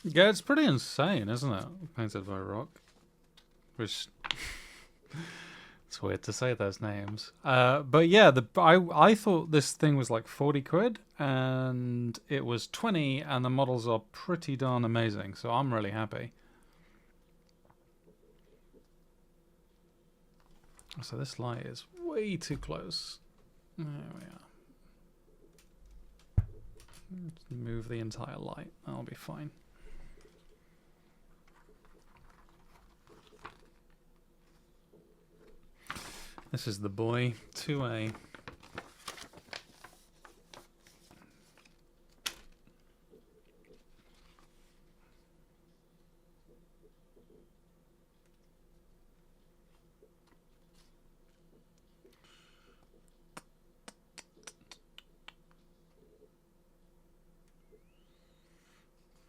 Yeah, it's pretty insane, isn't it? Painted by Rock. Which it's weird to say those names. But yeah, I thought this thing was like 40 quid and it was 20 and the models are pretty darn amazing, so I'm really happy. So this light is way too close. There we are. Let's move the entire light. That'll be fine. This is the boy, 2A.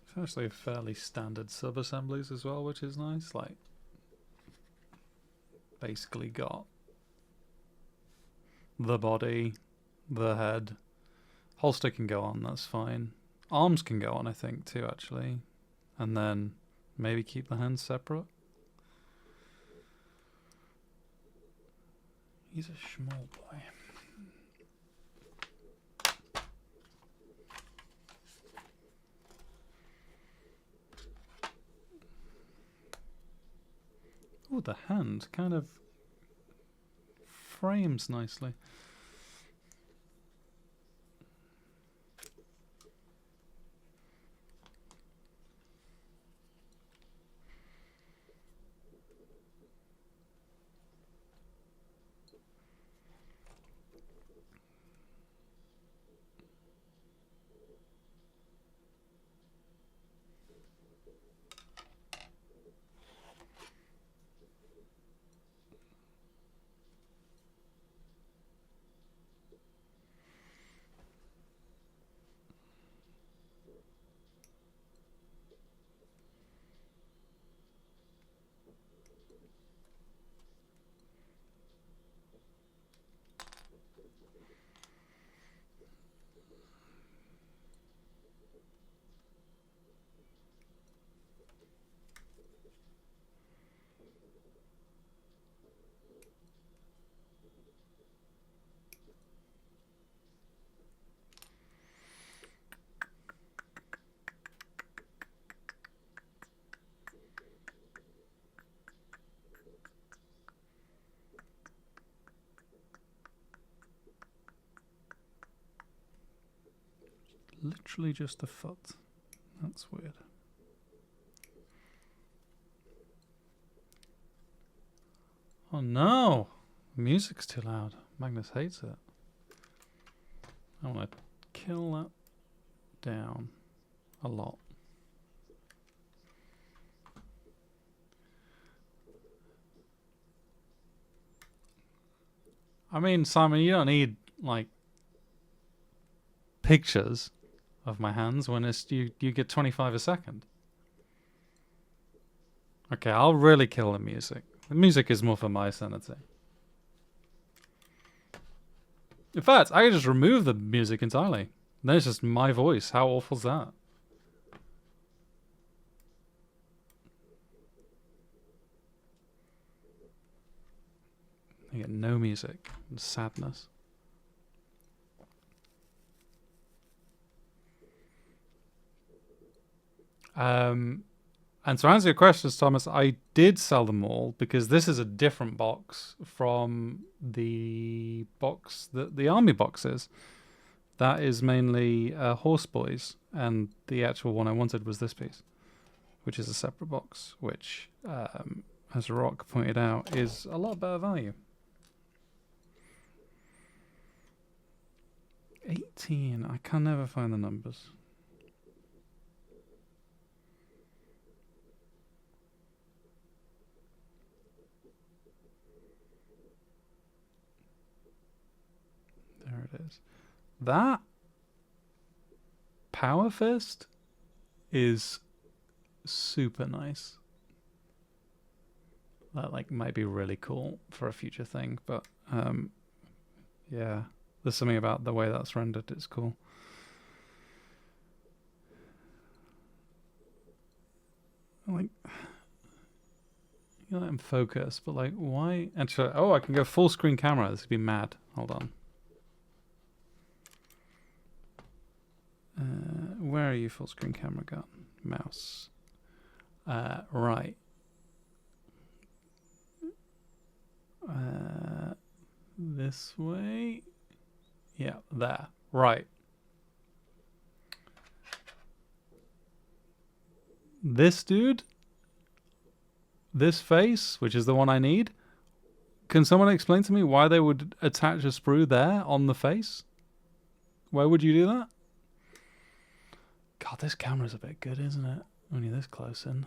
It's actually fairly standard sub-assemblies as well, which is nice. Like, basically got the body, the head. Holster can go on, that's fine. Arms can go on, I think, too, actually. And then maybe keep the hands separate. He's a small boy. Oh, the hand kind of frames nicely. Literally just a foot. That's weird. Oh no! Music's too loud. Magnus hates it. I want to kill that down a lot. I mean, Simon, you don't need, like, pictures of my hands when it's you get 25 a second. Okay, I'll really kill the music. The music is more for my sanity. In fact, I can just remove the music entirely. Then it's just my voice. How awful is that? I get no music. Sadness. And to answer your questions, Thomas, I did sell them all because this is a different box from the box that the army box is. That is mainly Horse Boys, and the actual one I wanted was this piece, which is a separate box, which, as Rock pointed out, is a lot better value. 18. I can never find the numbers. There it is. That Power Fist is super nice. That like might be really cool for a future thing, but yeah, there's something about the way that's rendered. It's cool. Like, you let him focus, but like, why? Actually, oh, I can go full screen camera. This would be mad. Hold on. Where are you, full screen camera got? Mouse. Right. This way. Yeah, there. Right. This dude, this face, which is the one I need, can someone explain to me why they would attach a sprue there on the face? Why would you do that? God, this camera's a bit good, isn't it? When you're this close in.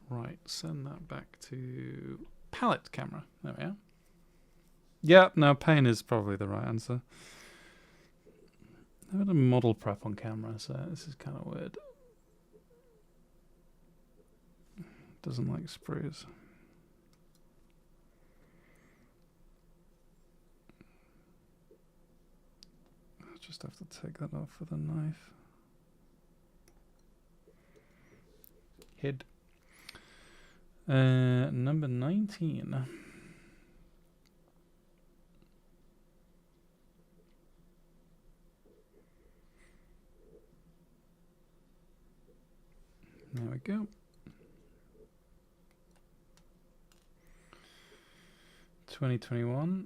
Right, send that back to palette camera. There we are. Yeah, no, pain is probably the right answer. I had a model prep on camera, so this is kind of weird. Doesn't like sprues. I'll just have to take that off with a knife. Hid. Number 19. There we go. $2021.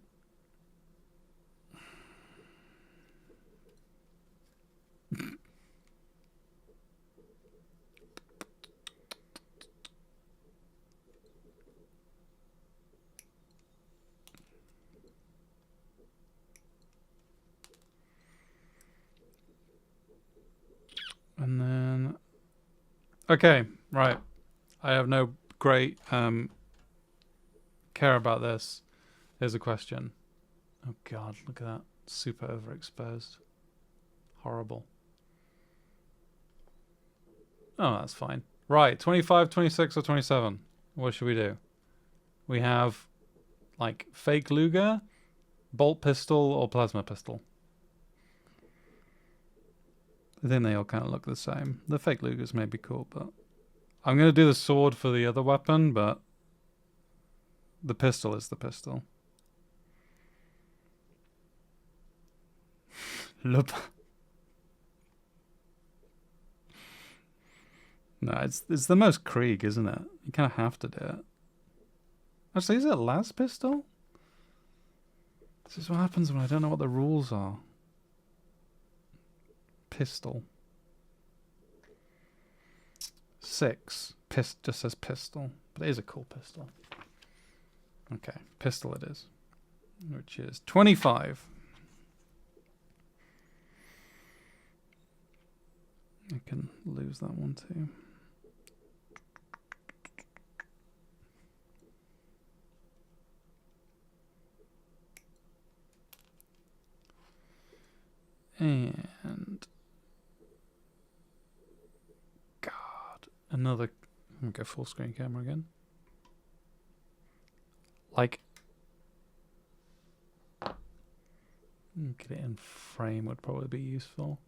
And then, okay, right. I have no great care about this. Here's a question. Oh God, look at that. Super overexposed. Horrible. Oh, that's fine. Right, 25, 26, or 27. What should we do? We have, like, fake Luger, bolt pistol, or plasma pistol. I think they all kind of look the same. The fake Lugers may be cool, but I'm going to do the sword for the other weapon, but the pistol is the pistol. Look. No, it's the most Krieg, isn't it? You kind of have to do it. Actually, is it las pistol? This is what happens when I don't know what the rules are. Pistol. 6. Just says pistol. But it is a cool pistol. Okay, pistol it is. Which is 25. I can lose that one too. And God, another. I'm gonna go full screen camera again. Like, get it in frame would probably be useful.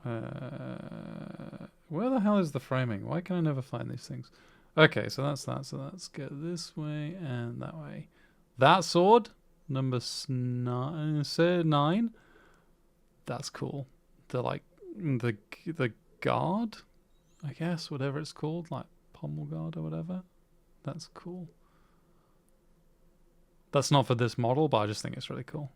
Where the hell is the framing? Why can I never find these things? Okay, so that's that. So let's go this way and that way. That sword, number 9. That's cool. The guard, I guess, whatever it's called, like pommel guard or whatever. That's cool. That's not for this model, but I just think it's really cool.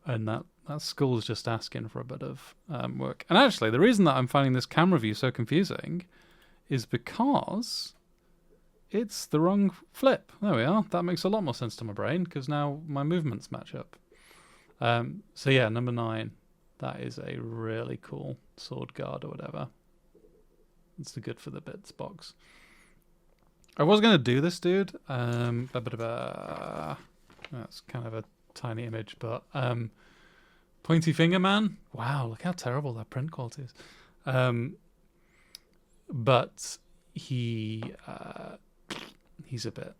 And that skull's just asking for a bit of work. And actually, the reason that I'm finding this camera view so confusing is because it's the wrong flip. There we are. That makes a lot more sense to my brain because now my movements match up. So yeah, number 9. That is a really cool sword guard or whatever. It's the good for the bits box. I was going to do this, dude. That's kind of a tiny image, but Pointy Finger Man. Wow, look how terrible that print quality is. But he's a bit.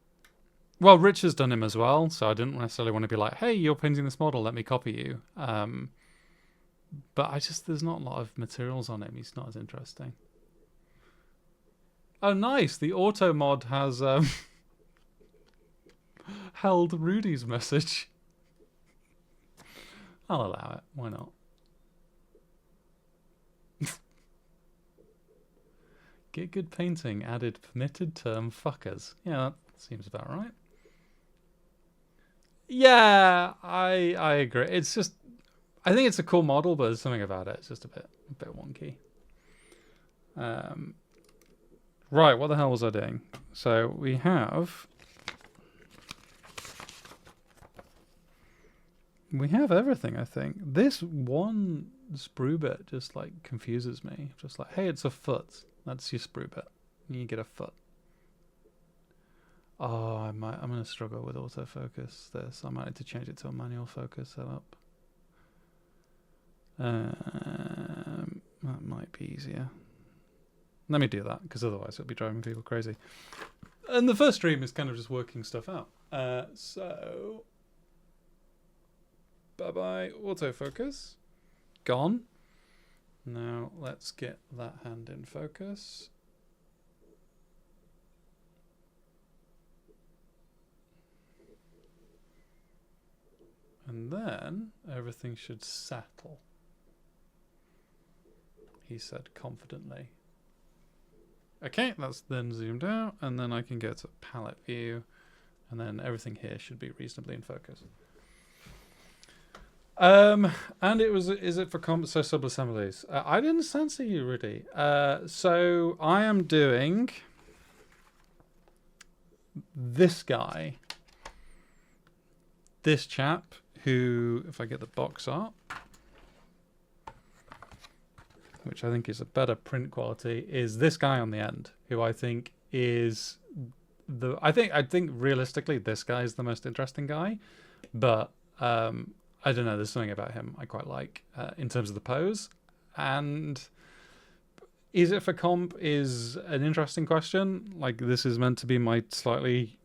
Well, Rich has done him as well, so I didn't necessarily want to be like, hey, you're painting this model, let me copy you. But there's not a lot of materials on him. He's not as interesting. Oh, nice. The auto mod has held Rudy's message. I'll allow it. Why not? Get good painting added permitted term fuckers. Yeah, that seems about right. Yeah, I agree. It's just, I think it's a cool model, but there's something about it. It's just a bit wonky. Right, what the hell was I doing? So we have everything, I think. This one sprue bit just like confuses me. Just like, hey, it's a foot. That's your sprue bit. You get a foot. Oh, I'm gonna struggle with autofocus this. I might need to change it to a manual focus setup. That might be easier. Let me do that, because otherwise it'll be driving people crazy. And the first stream is kind of just working stuff out. So, bye-bye autofocus. Gone. Now let's get that hand in focus. And then everything should settle. He said confidently. Okay, that's then zoomed out, and then I can go to palette view, and then everything here should be reasonably in focus. And is it for comps or sub-assemblies? I didn't censor you, Rudy. So I am doing this guy, this chap, who, if I get the box up, which I think is a better print quality, is this guy on the end, who I think is I think realistically this guy is the most interesting guy, but I don't know, there's something about him I quite like in terms of the pose. And is it for comp is an interesting question. Like, this is meant to be my slightly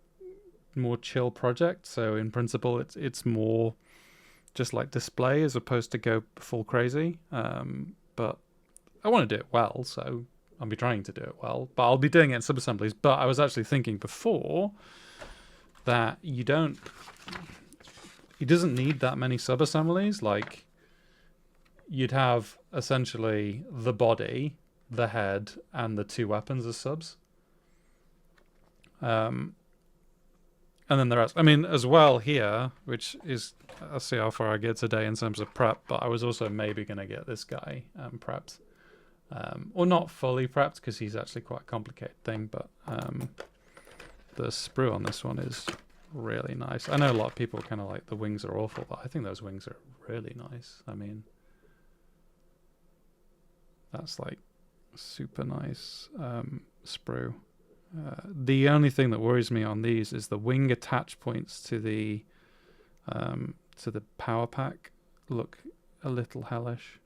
more chill project, so in principle it's more just like display as opposed to go full crazy, but I want to do it well, so I'll be trying to do it well, but I'll be doing it in sub-assemblies. But I was actually thinking before that he doesn't need that many sub-assemblies. Like, you'd have essentially the body, the head, and the two weapons as subs. And then the rest. I mean, as well here, which is, I'll see how far I get today in terms of prep, but I was also maybe going to get this guy prepped. Or not fully prepped, because he's actually quite a complicated thing, but the sprue on this one is really nice. I know a lot of people kind of like the wings are awful, but I think those wings are really nice. I mean, that's like super nice sprue. The only thing that worries me on these is the wing attach points to the power pack look a little hellish.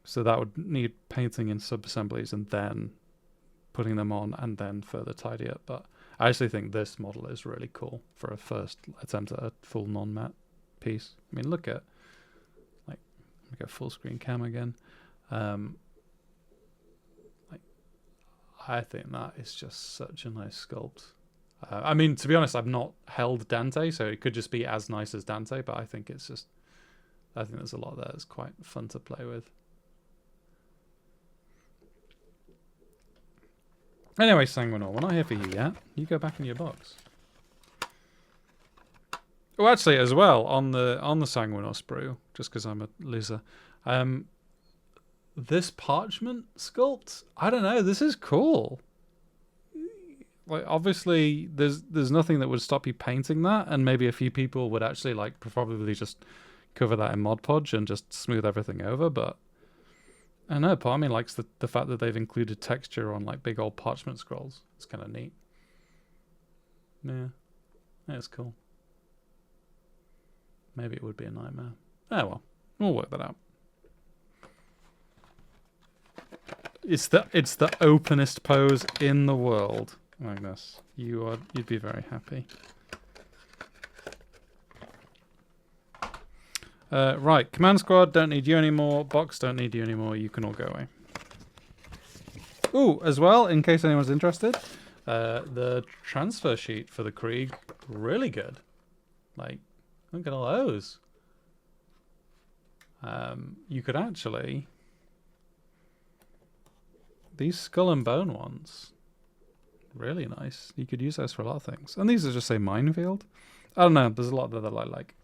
So that would need painting in sub-assemblies and then putting them on and then further tidy up. But I actually think this model is really cool for a first attempt at a full non-matte piece. I mean, look at, like, let me go full screen cam again. I think that is just such a nice sculpt. I mean, to be honest, I've not held Dante, so it could just be as nice as Dante, but I think it's just, I think there's a lot there that's quite fun to play with. Anyway, Sanguinor, we're not here for you yet. You go back in your box. Oh, actually, as well, on the Sanguinor sprue, just because I'm a loser, this parchment sculpt, I don't know, this is cool. Like, obviously, there's nothing that would stop you painting that, and maybe a few people would actually, like, probably just cover that in Mod Podge and just smooth everything over, but I don't know, part of me likes the fact that they've included texture on, like, big old parchment scrolls. It's kind of neat. Yeah, it's cool. Maybe it would be a nightmare. Oh well, we'll work that out. It's the openest pose in the world, Magnus. You'd be very happy. Right, Command Squad don't need you anymore. Box don't need you anymore. You can all go away. Ooh, as well, in case anyone's interested, the transfer sheet for the Krieg, really good. Like, look at all those. You could actually... These skull and bone ones, really nice. You could use those for a lot of things. And these are just, say, minefield. I don't know, there's a lot that I like.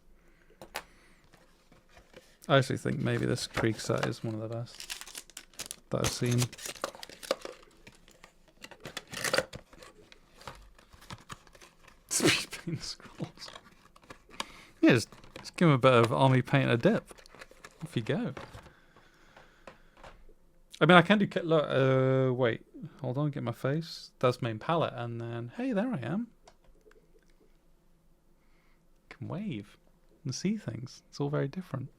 I actually think maybe this Krieg set is one of the best that I've seen. Speed paint scrolls. Yeah, just give him a bit of army paint a dip. Off you go. I mean, I can do... Look, wait. Hold on, get my face. That's main palette, and then... Hey, there I am. I can wave and see things. It's all very different.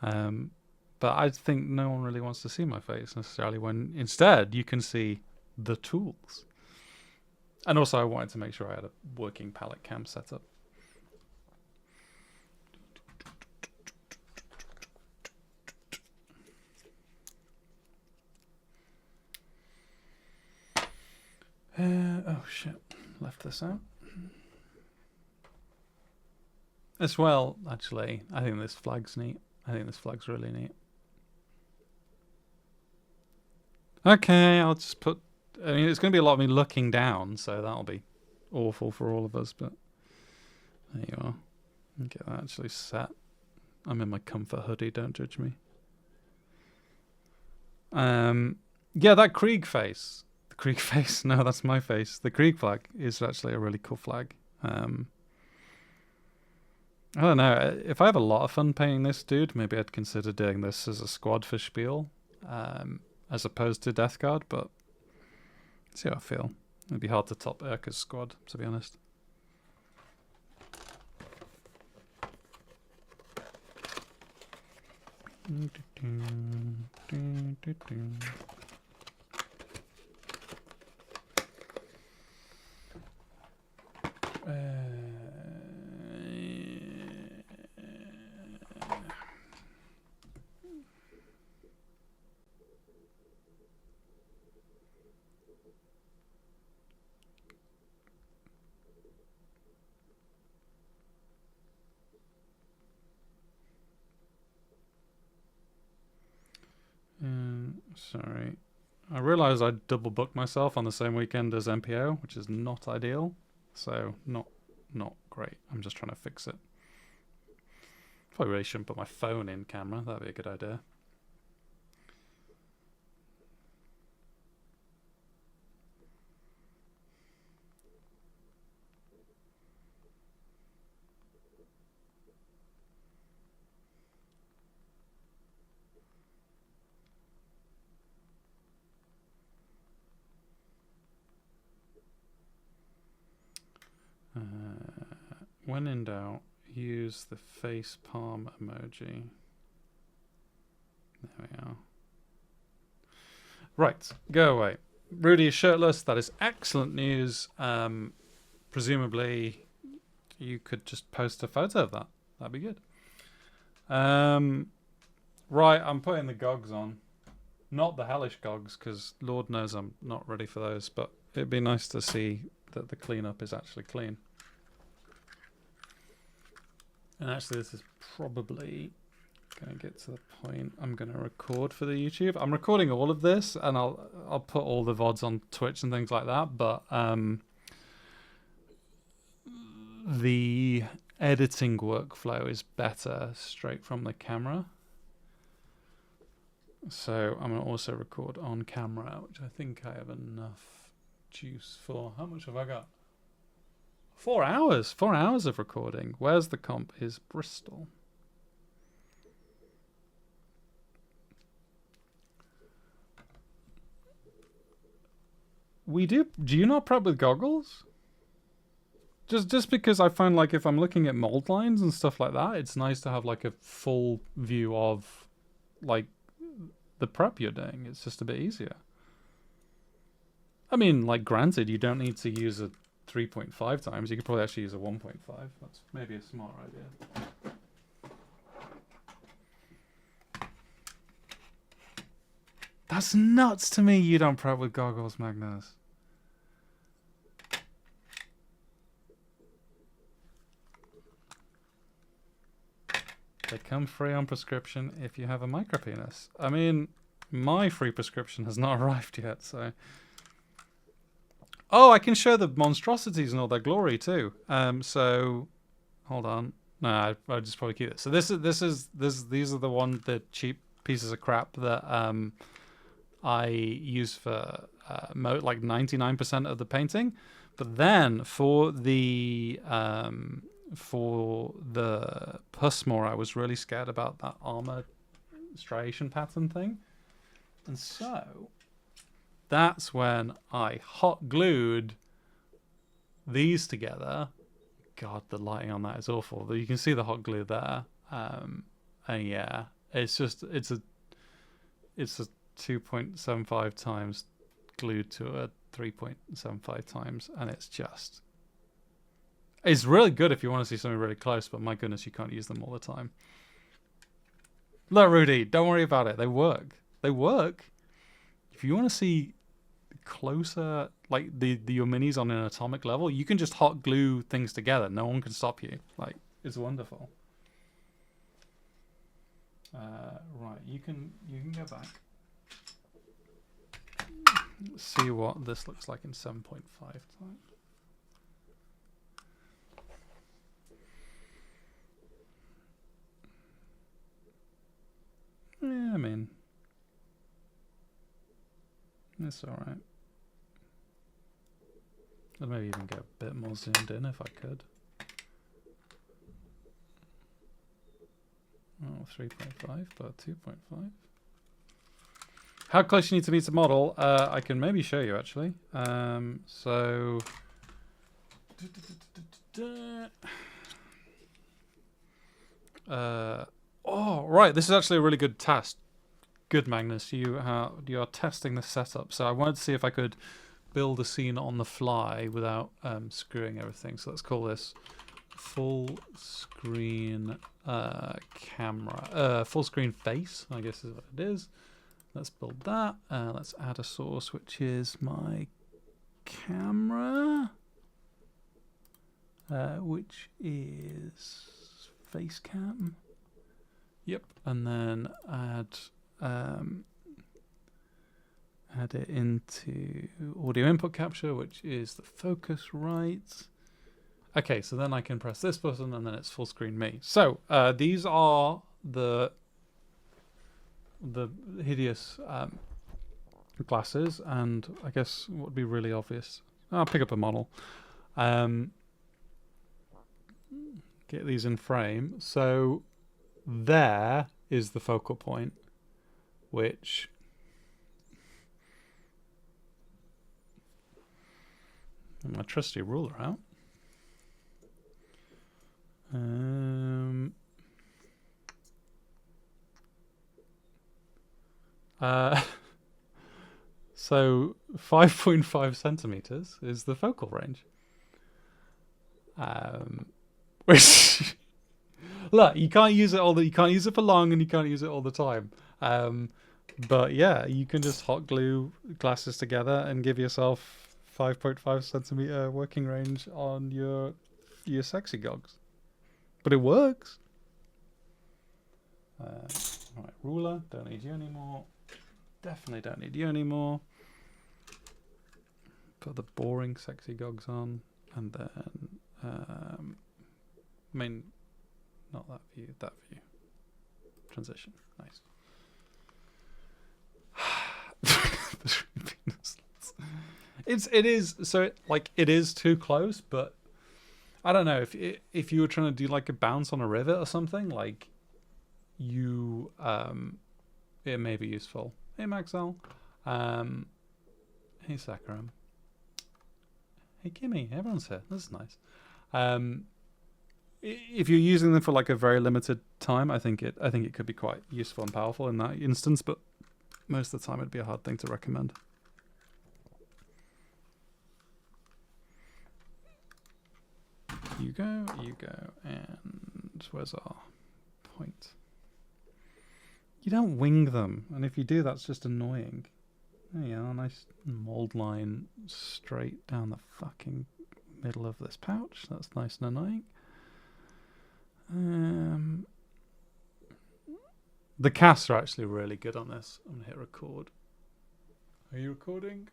But I think no one really wants to see my face necessarily, when instead you can see the tools. And also I wanted to make sure I had a working palette cam set up. Oh shit, left this out. As well, actually, I think this flag's neat. I think this flag's really neat. Okay, I'll just put... I mean, it's going to be a lot of me looking down, so that'll be awful for all of us, but... There you are. Get that actually set. I'm in my comfort hoodie, don't judge me. Yeah, that Krieg face. The Krieg face? No, that's my face. The Krieg flag is actually a really cool flag. I don't know. If I have a lot of fun painting this dude, maybe I'd consider doing this as a squad for Spiel, as opposed to Death Guard, but see how I feel. It'd be hard to top Urka's squad, to be honest. Sorry. I realised I double booked myself on the same weekend as MPO, which is not ideal. So, not great. I'm just trying to fix it. Probably really shouldn't put my phone in camera. That'd be a good idea. When in doubt, use the face palm emoji. There we are. Right, go away. Rudy is shirtless. That is excellent news. Presumably, you could just post a photo of that. That'd be good. Right, I'm putting the gogs on. Not the hellish gogs, because Lord knows I'm not ready for those. But it'd be nice to see that the cleanup is actually clean. And actually, this is probably going to get to the point I'm going to record for the YouTube. I'm recording all of this, and I'll put all the VODs on Twitch and things like that. But the editing workflow is better straight from the camera. So I'm going to also record on camera, which I think I have enough juice for. How much have I got? 4 hours. 4 hours of recording. Where's the comp? Is Bristol. Do you not prep with goggles? Just because I find, like, if I'm looking at mold lines and stuff like that, it's nice to have, like, a full view of, like, the prep you're doing. It's just a bit easier. I mean, like, granted, you don't need to use a 3.5 times. You could probably actually use a 1.5. That's maybe a smart idea. That's nuts to me. You don't prep with goggles, Magnus. They come free on prescription if you have a micropenis. I mean, my free prescription has not arrived yet, so... Oh, I can show the monstrosities and all their glory too. So, hold on. No, I'll just probably keep it. So these are the cheap pieces of crap that I use for like 99% of the painting. But then for the Pusmore, I was really scared about that armor striation pattern thing, and so that's when I hot glued these together. God, the lighting on that is awful. You can see the hot glue there. And yeah, it's a 2.75 times glued to a 3.75 times, and it's really good if you want to see something really close, but my goodness, you can't use them all the time. Look, Rudy, don't worry about it. They work. They work. If you want to see closer, like your minis on an atomic level, you can just hot glue things together. No one can stop you. Like, it's wonderful. Right, you can go back. See what this looks like in 7.5 time. Yeah, I mean, it's alright. I'd maybe even get a bit more zoomed in if I could. Oh, 3.5, but 2.5. How close you need to be to model? I can maybe show you actually. So... oh, right. This is actually a really good test. Good, Magnus. You are testing the setup. So I wanted to see if I could build a scene on the fly without screwing everything. So let's call this full screen camera. Full screen face, I guess is what it is. Let's build that. Let's add a source, which is my camera, which is face cam. Yep, and then add it into audio input capture, which is the Focusrite. Okay, so then I can press this button, and then it's full screen me. So these are the hideous glasses, and I guess what would be really obvious. I'll pick up a model. Get these in frame. So there is the focal point, which my trusty ruler out. So 5.5 centimeters is the focal range. Which look, you can't use it you can't use it for long, and you can't use it all the time. But yeah, you can just hot glue glasses together and give yourself 5.5 centimeter working range on your sexy gogs. But it works. Right, ruler, don't need you anymore. Definitely don't need you anymore. Put the boring sexy gogs on, and then I mean, not that view, that view. Transition, nice. It is too close, but I don't know if you were trying to do like a bounce on a rivet or something, like you it may be useful. Hey Maxwell. Hey Sakharam. Hey Kimmy, everyone's here. This is nice. If you're using them for like a very limited time, I think it could be quite useful and powerful in that instance, but most of the time it'd be a hard thing to recommend. You go, and where's our point? You don't wing them, and if you do, that's just annoying. There you are, nice mold line straight down the fucking middle of this pouch. That's nice and annoying. The casts are actually really good on this. I'm gonna hit record. Are you recording?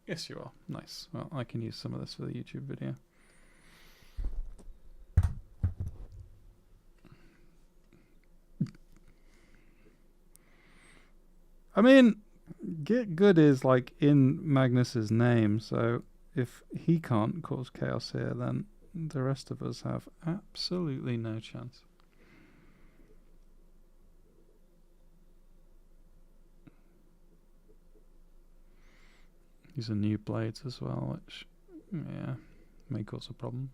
Yes, you are. Nice. Well, I can use some of this for the YouTube video. I mean, get good is like in Magnus's name, so if he can't cause chaos here, then the rest of us have absolutely no chance. These are new blades as well, which, yeah, may cause a problem.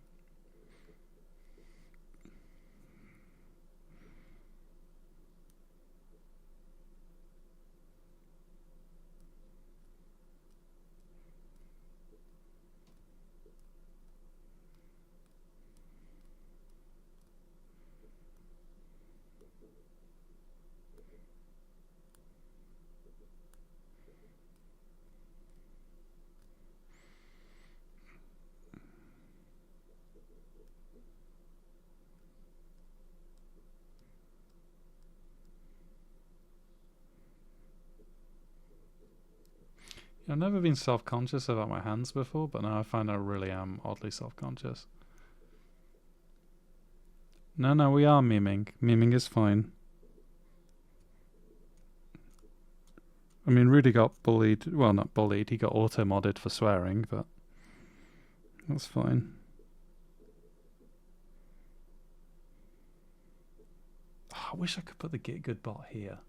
I've never been self-conscious about my hands before, but now I find I really am oddly self-conscious. No, we are memeing. Memeing is fine. I mean, Rudy got bullied. Well, not bullied. He got auto-modded for swearing, but that's fine. Oh, I wish I could put the Get Good bot here.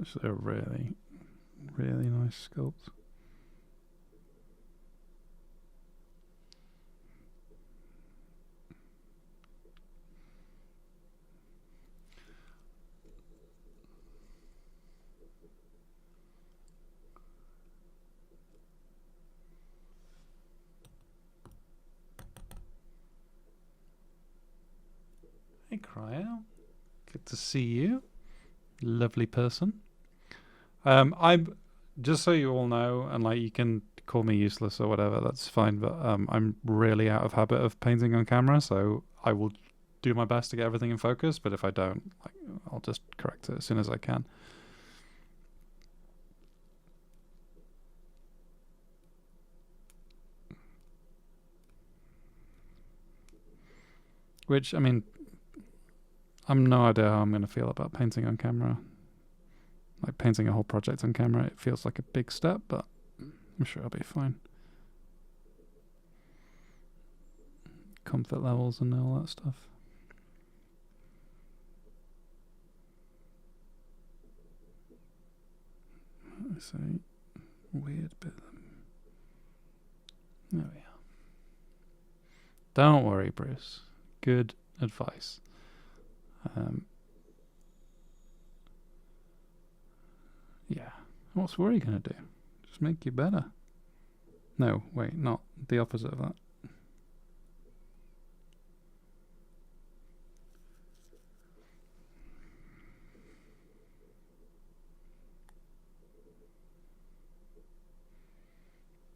It's actually a really, really nice sculpt. Hey, Cryo. Good to see you. Lovely person. I'm just so you all know, and like you can call me useless or whatever, that's fine, but I'm really out of habit of painting on camera, so I will do my best to get everything in focus, but if I don't, like, I'll just correct it as soon as I can. Which, I mean, I'm no idea how I'm going to feel about painting on camera. Like painting a whole project on camera, it feels like a big step, but I'm sure I'll be fine. Comfort levels and all that stuff. Let's see. Weird bit. There we are. Don't worry, Bruce. Good advice. Yeah. What's worry gonna do? Just make you better. No, wait, not the opposite of that.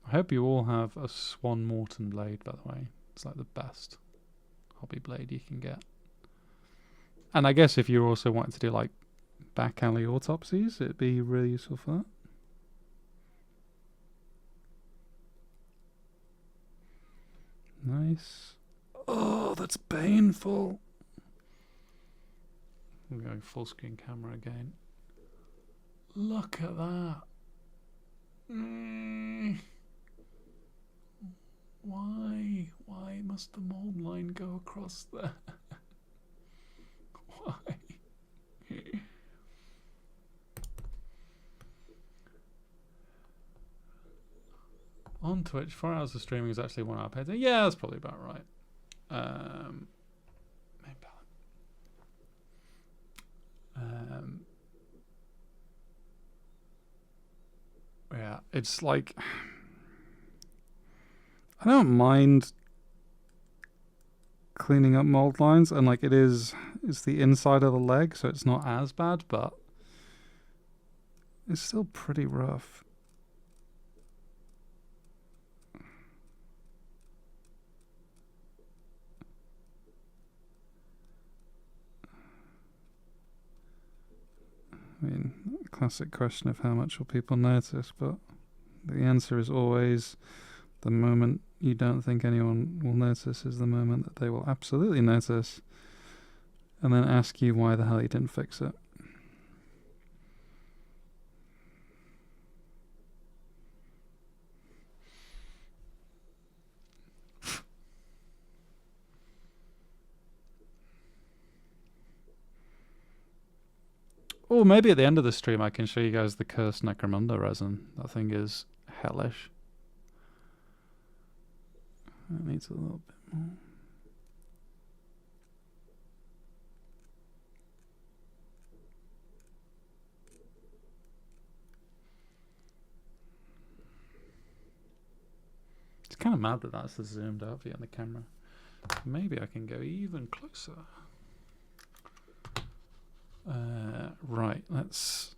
I hope you all have a Swan Morton blade, by the way. It's like the best hobby blade you can get. And I guess if you also wanted to do like back alley autopsies, it'd be really useful for that. Nice. Oh, that's painful. I'm going full screen camera again. Look at that. Why must the mold line go across there? Why? On Twitch, 4 hours of streaming is actually 1 hour paid. Yeah, that's probably about right. Main palette. Yeah, it's like I don't mind cleaning up mold lines, and like it's the inside of the leg, so it's not as bad, but it's still pretty rough. I mean, classic question of how much will people notice, but the answer is always the moment you don't think anyone will notice is the moment that they will absolutely notice, and then ask you why the hell you didn't fix it. Oh, maybe at the end of the stream I can show you guys the cursed Necromunda resin. That thing is hellish. It needs a little bit more. It's kind of mad that that's the zoomed out view on the camera. Maybe I can go even closer. Right, let's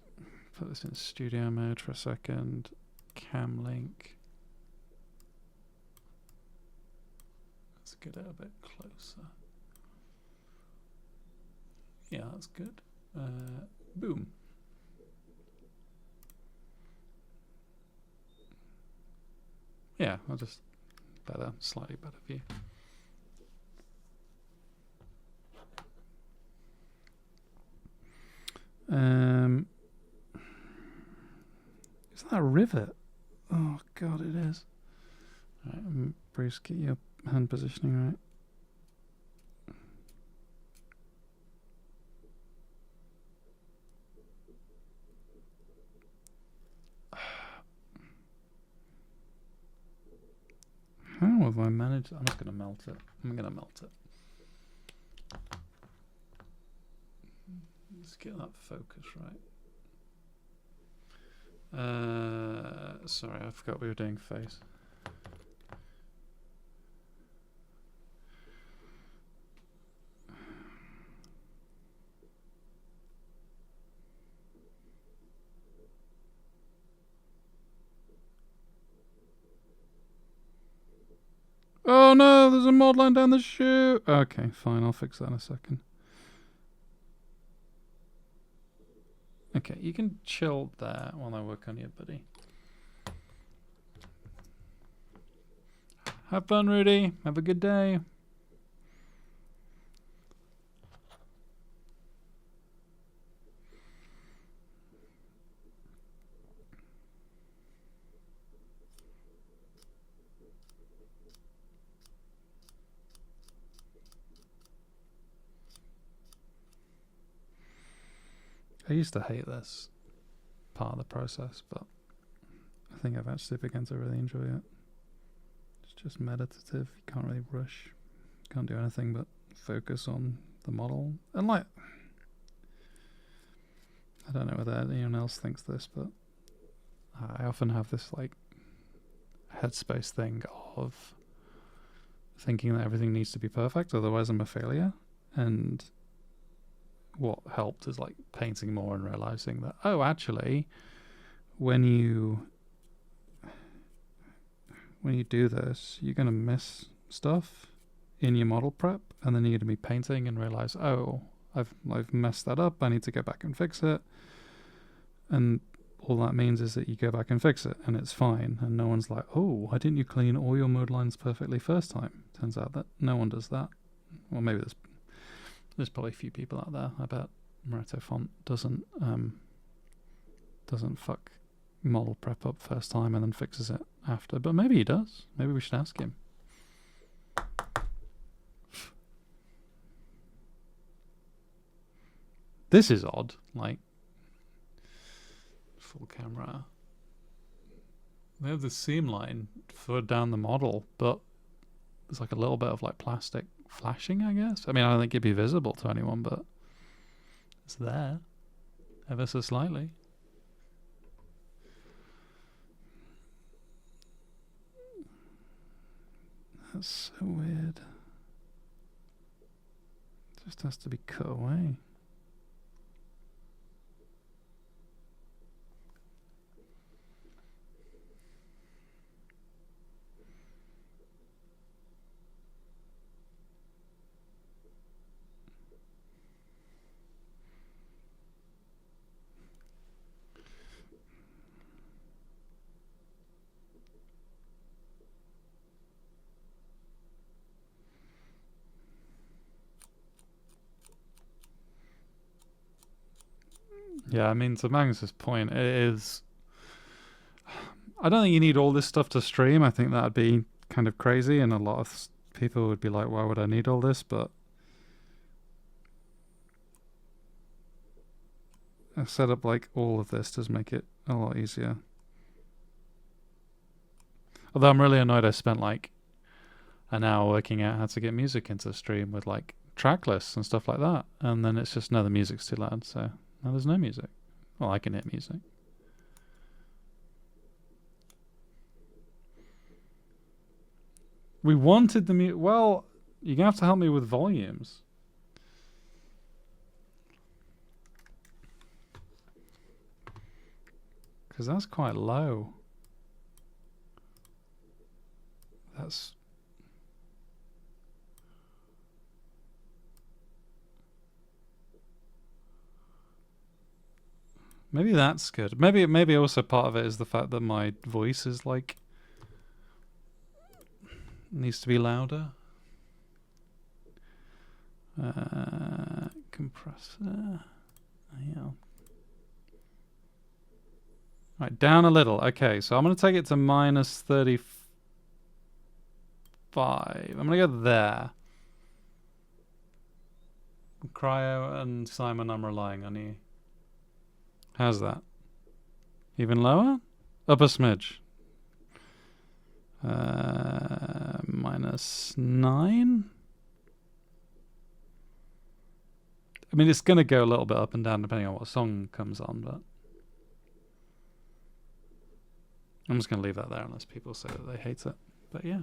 put this in studio mode for a second. Cam link. Let's get it a bit closer. Yeah, that's good. Boom. Yeah, I'll just slightly better view. Is that a rivet? Oh god, it is. Right, Bruce, get your hand positioning right. How have I managed? I'm just going to melt it. I'm going to melt it. Let's get that focus right. Sorry, I forgot we were doing face. Oh no, there's a mold line down the chute. Okay, fine, I'll fix that in a second. Okay, you can chill there while I work on you, buddy. Have fun, Rudy. Have a good day. I used to hate this part of the process, but I think I've actually begun to really enjoy it. It's just meditative. You can't really rush. Can't do anything but focus on the model. And like, I don't know whether anyone else thinks this, but I often have this like headspace thing of thinking that everything needs to be perfect, otherwise I'm a failure. And what helped is like painting more and realizing that, oh, actually, when you do this, you're going to miss stuff in your model prep, and then you're going to be painting and realize, oh, I've messed that up. I need to go back and fix it. And all that means is that you go back and fix it, and it's fine. And no one's like, oh, why didn't you clean all your mode lines perfectly first time? Turns out that no one does that. Well, maybe there's probably a few people out there. I bet Moretto Font doesn't fuck model prep up first time and then fixes it after. But maybe he does. Maybe we should ask him. This is odd. Like, full camera. They have the seam line for down the model, but there's like a little bit of like plastic flashing, I guess. I mean, I don't think it'd be visible to anyone, but it's there ever so slightly. That's so weird. It just has to be cut away. Yeah, I mean, to Magnus's point, it is... I don't think you need all this stuff to stream. I think that'd be kind of crazy, and a lot of people would be like, why would I need all this? But a setup like all of this does make it a lot easier. Although I'm really annoyed I spent like an hour working out how to get music into the stream with like track lists and stuff like that, and then it's just, no, the music's too loud, so now there's no music. Well, I can hit music. We wanted the music. Well, you're gonna have to help me with volumes. Because that's quite low. That's... Maybe that's good. Maybe also part of it is the fact that my voice is like... needs to be louder. Compressor. Yeah. Right, down a little. Okay, so I'm going to take it to minus 35. I'm going to go there. Cryo and Simon, I'm relying on you. How's that? Even lower? Up a smidge. Minus 9. I mean, it's going to go a little bit up and down depending on what song comes on, but I'm just going to leave that there unless people say that they hate it. But yeah.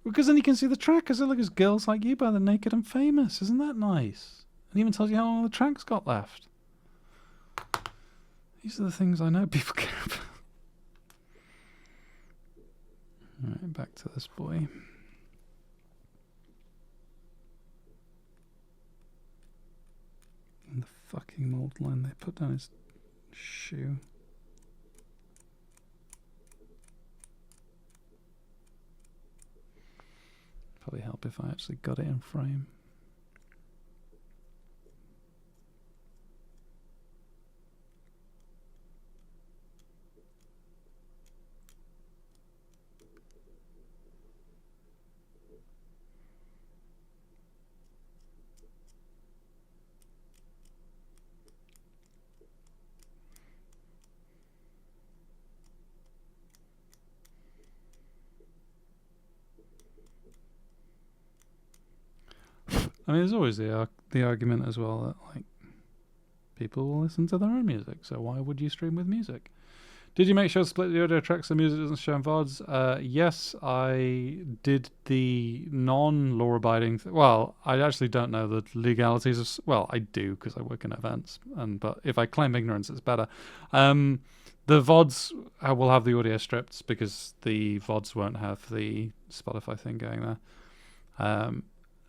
Because then you can see the track as it looks Girls Like You by The Naked and Famous. Isn't that nice? And even tells you how long the track's got left. These are the things I know people care about. Alright, back to this boy. And the fucking mold line they put down his shoe. Probably help if I actually got it in frame. I mean, there's always the argument as well that like people will listen to their own music, so why would you stream with music? Did you make sure to split the audio tracks so music doesn't show in VODs? Yes, I did the non-law-abiding... Well, I actually don't know the legalities of... Well, I do because I work in events, but if I claim ignorance, it's better. The VODs will have the audio strips because the VODs won't have the Spotify thing going there.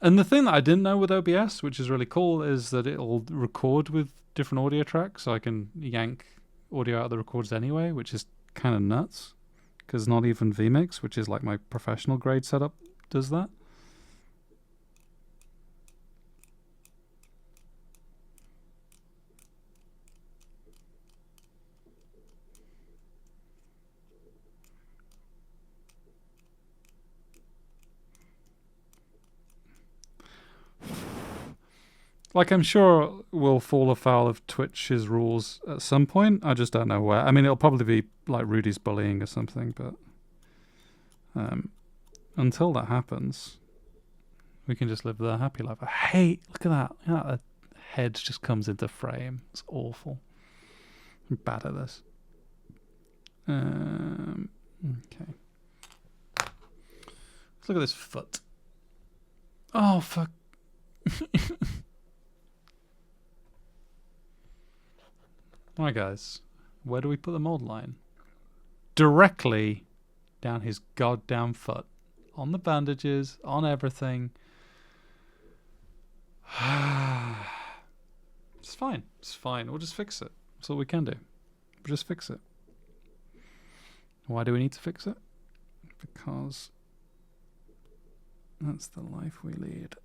And the thing that I didn't know with OBS, which is really cool, is that it'll record with different audio tracks, so I can yank audio out of the records anyway, which is kind of nuts, because not even vMix, which is like my professional grade setup, does that. Like, I'm sure we'll fall afoul of Twitch's rules at some point. I just don't know where. I mean, it'll probably be like Rudy's bullying or something, but until that happens, we can just live the happy life. I hate, look at that. You know, the head just comes into frame. It's awful. I'm bad at this. Okay. Let's look at this foot. Oh, fuck. Alright, guys. Where do we put the mold line? Directly down his goddamn foot. On the bandages, on everything. It's fine. It's fine. We'll just fix it. That's all we can do. We'll just fix it. Why do we need to fix it? Because that's the life we lead.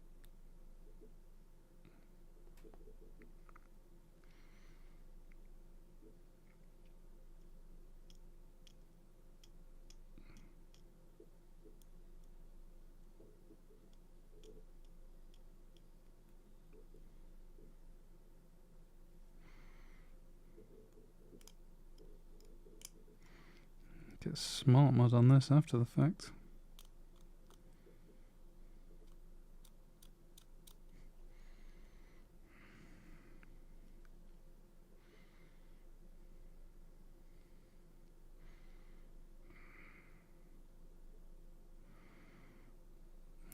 Get smart mod on this after the fact.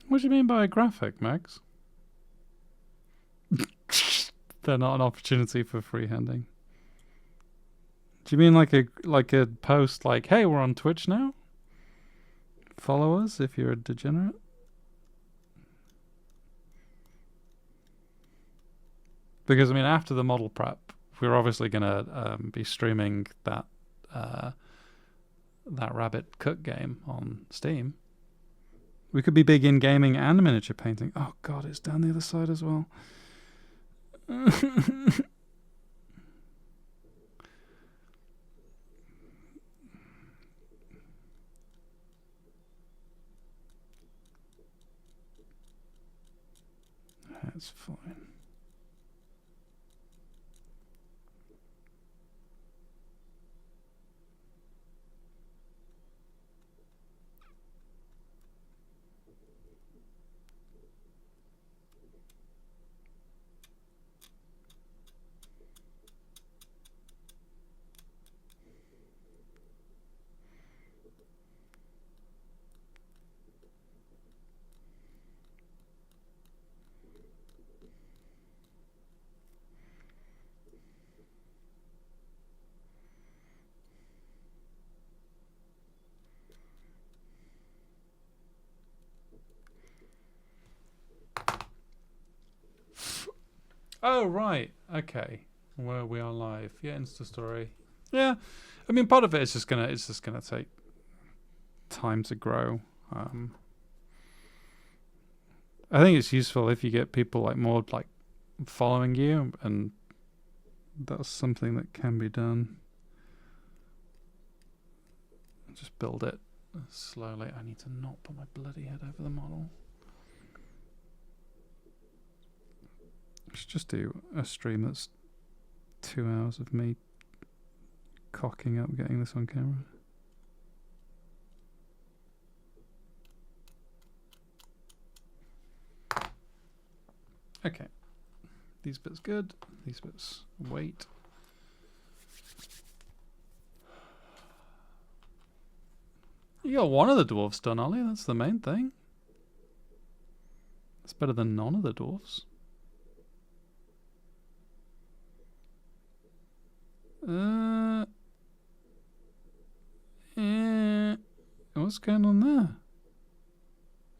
What do you mean by a graphic, Max? They're not an opportunity for freehanding. Do you mean like a post like, hey, we're on Twitch now? Follow us if you're a degenerate? Because, I mean, after the model prep, we're obviously going to be streaming that Rabbit Cook game on Steam. We could be big in gaming and miniature painting. Oh, God, it's down the other side as well. That's fine. Oh, right. Okay. Where we are live. Yeah, Insta story. Yeah. I mean, part of it is just gonna take time to grow. I think it's useful if you get people like more like following you, and that's something that can be done. Just build it slowly. I need to not put my bloody head over the model. Should just do a stream that's 2 hours of me cocking up getting this on camera. Okay. These bits good. These bits wait. You got one of the dwarves done, Ollie. That's the main thing. That's better than none of the dwarves. What's going on there?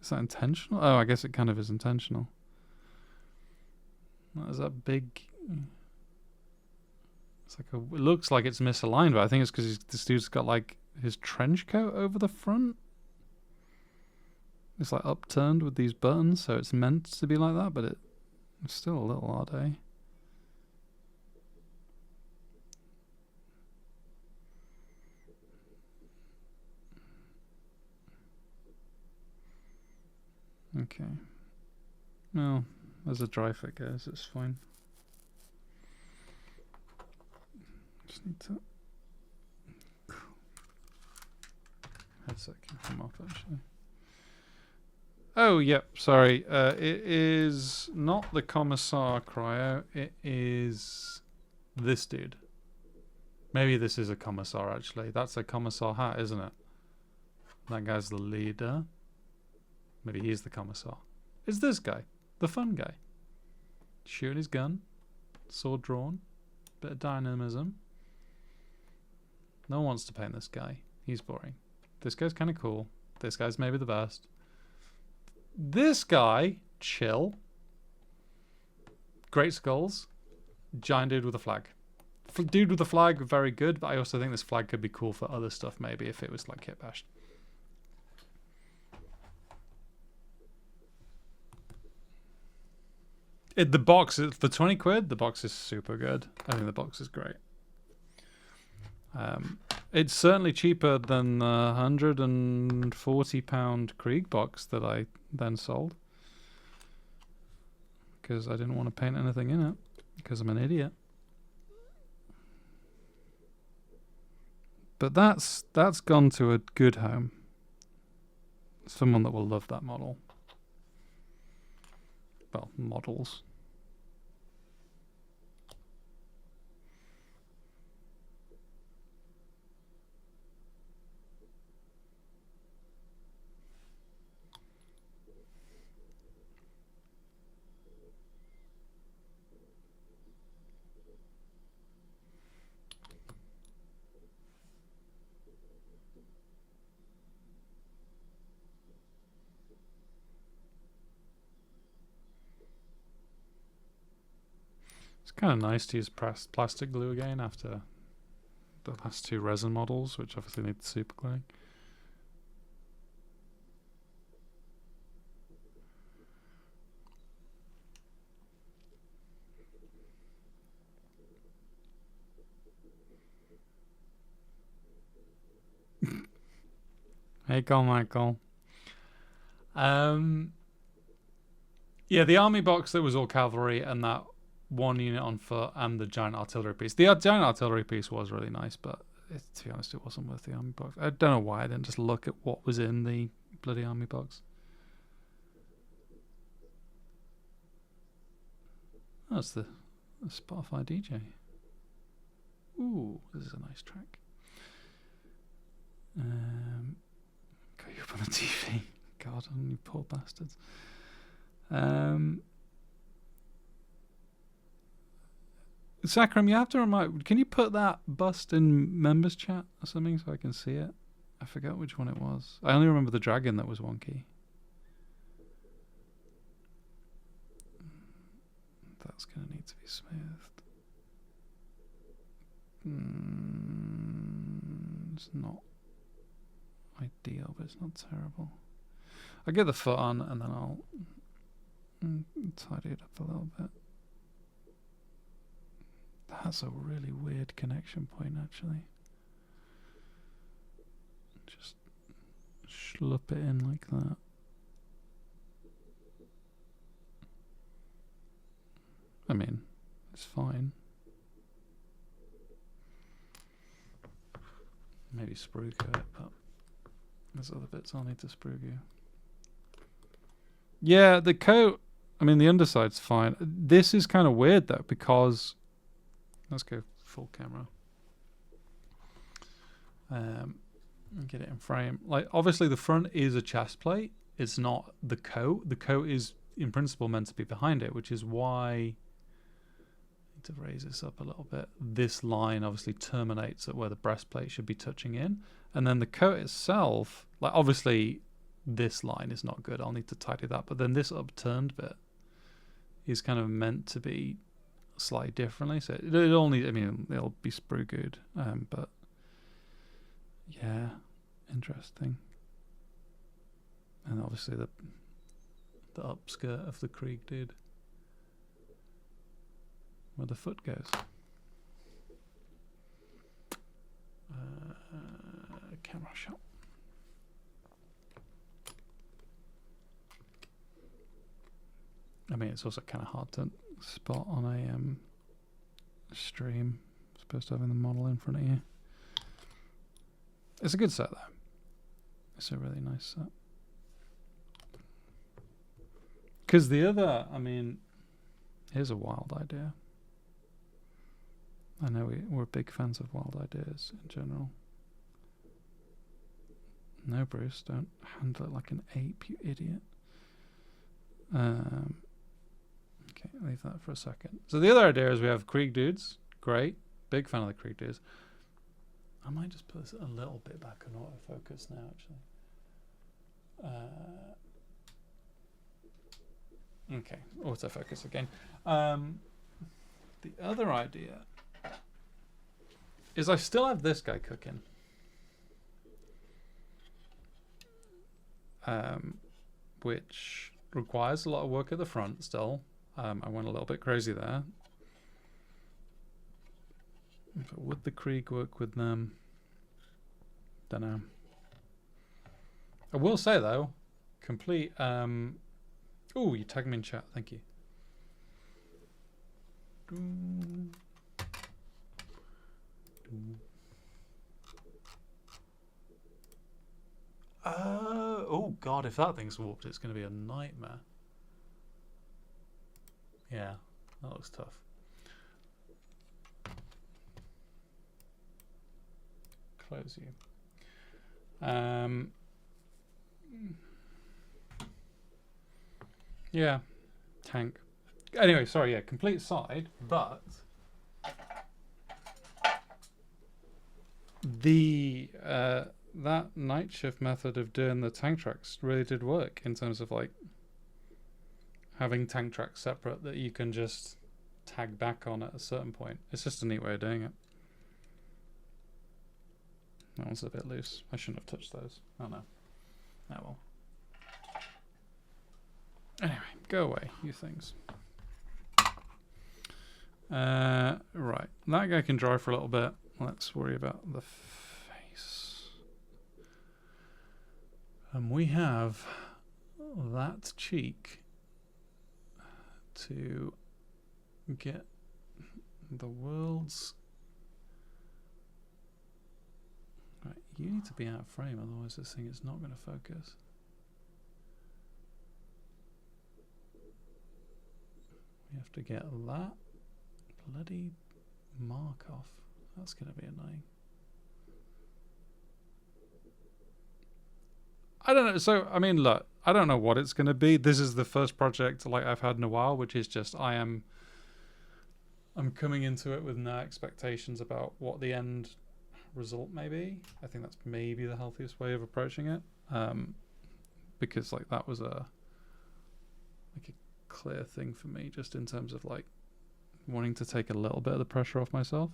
Is that intentional? Oh, I guess it kind of is intentional. What is that big? It's like it looks like it's misaligned, but I think it's because this dude's got like his trench coat over the front. It's like upturned with these buttons, so it's meant to be like that, but it's still a little odd, eh? Okay. Well, as a dry fit goes, it's fine. Just need to... Headset can come off, actually. Oh, yep, sorry. It is not the Commissar Cryo. It is this dude. Maybe this is a Commissar, actually. That's a Commissar hat, isn't it? That guy's the leader. Maybe he's the Commissar. It's this guy. The fun guy. Shooting his gun. Sword drawn. Bit of dynamism. No one wants to paint this guy. He's boring. This guy's kind of cool. This guy's maybe the best. This guy, chill. Great skulls. Giant dude with a flag. Dude with a flag, very good, but I also think this flag could be cool for other stuff, maybe, if it was like kit bashed. The box, for 20 quid, the box is super good. I think the box is great. It's certainly cheaper than the £140 Krieg box that I then sold. Because I didn't want to paint anything in it. Because I'm an idiot. But that's gone to a good home. Someone that will love that model. Well, models. It's kind of nice to use plastic glue again after the last two resin models, which obviously need super gluing. Hey, Michael. Yeah, the army box that was all cavalry and that one unit on foot and the giant artillery piece. The giant artillery piece was really nice, but to be honest, it wasn't worth the army box. I don't know why I didn't just look at what was in the bloody army box. Oh, that's the Spotify DJ. Ooh, this is a nice track. Got you up on the TV. God, you poor bastards. Sakram, you have to remind. Can you put that bust in members chat or something so I can see it? I forgot which one it was. I only remember the dragon that was wonky. That's going to need to be smoothed. It's not ideal, but it's not terrible. I'll get the foot on and then I'll tidy it up a little bit. That's a really weird connection point, actually. Just schlup it in like that. I mean, it's fine. Maybe sprue coat it, but there's other bits I'll need to sprue you. Yeah, the coat, I mean, the underside's fine. This is kind of weird, though, because... Let's go full camera. And get it in frame. Like, obviously, the front is a chest plate. It's not the coat. The coat is, in principle, meant to be behind it, which is why... I need to raise this up a little bit. This line obviously terminates at where the breastplate should be touching in. And then the coat itself, like, obviously, this line is not good. I'll need to tidy that. But then this upturned bit is kind of meant to be slightly differently, so it'll only, I mean, it'll be sprue good, but yeah, interesting. And obviously the upskirt of the Krieg dude, where the foot goes. Camera shot. I mean, it's also kind of hard to spot on a stream. As opposed to having the model in front of you. It's a good set though. It's a really nice set. Because the other, I mean, here's a wild idea. I know we're big fans of wild ideas in general. No, Bruce, don't handle it like an ape, you idiot. Okay, leave that for a second. So the other idea is we have Krieg dudes. Great. Big fan of the Krieg dudes. I might just put this a little bit back on autofocus now, actually. Okay, autofocus again. The other idea is I still have this guy cooking. Which requires a lot of work at the front still. I went a little bit crazy there. But would the Krieg work with them? Don't know. I will say though, complete. Oh, you tagged me in chat. Thank you. Oh god, if that thing's warped, it's going to be a nightmare. Yeah, that looks tough. Close you. Yeah, tank. Anyway, sorry, yeah, complete side, but the that night shift method of doing the tank tracks really did work in terms of like having tank tracks separate that you can just tag back on at a certain point. It's just a neat way of doing it. That one's a bit loose. I shouldn't have touched those. Oh no. Oh well. Anyway, go away, you things. Right. That guy can dry for a little bit. Let's worry about the face. And we have that cheek to get the world's... Right, you need to be out of frame, otherwise this thing is not going to focus. We have to get that bloody mark off. That's going to be annoying. I don't know. So, I mean, look, I don't know what it's going to be. This is the first project like I've had in a while, which is just I'm coming into it with no expectations about what the end result may be. I think that's maybe the healthiest way of approaching it, because like that was a clear thing for me, just in terms of like wanting to take a little bit of the pressure off myself.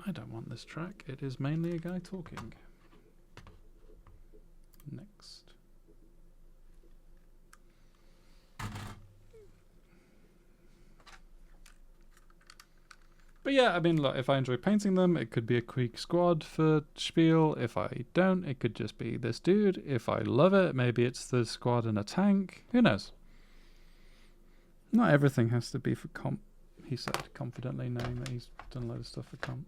I don't want this track. It is mainly a guy talking. Next. But yeah, I mean, look, if I enjoy painting them, it could be a Krieg squad for Spiel. If I don't, it could just be this dude. If I love it, maybe it's the squad and a tank. Who knows? Not everything has to be for comp, he said, confidently, knowing that he's done a load of stuff for comp.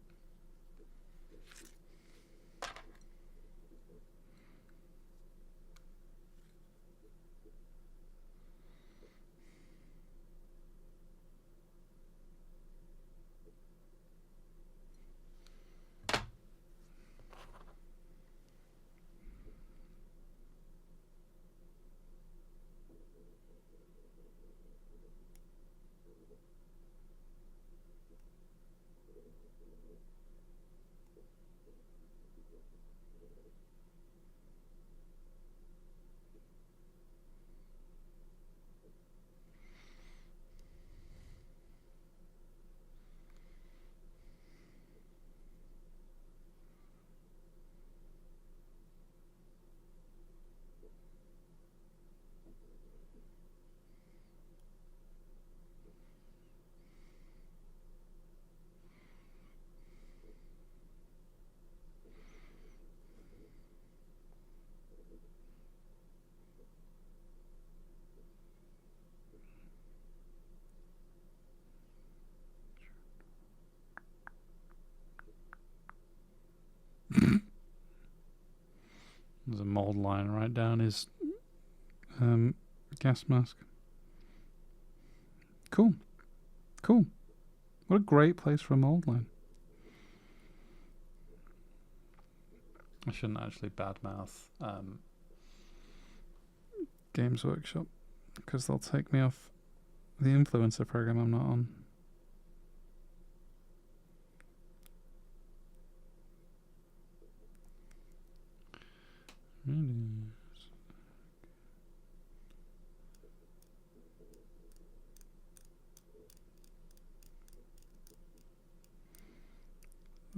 There's a mold line right down his gas mask. Cool. Cool. What a great place for a mold line. I shouldn't actually badmouth Games Workshop because they'll take me off the influencer program I'm not on.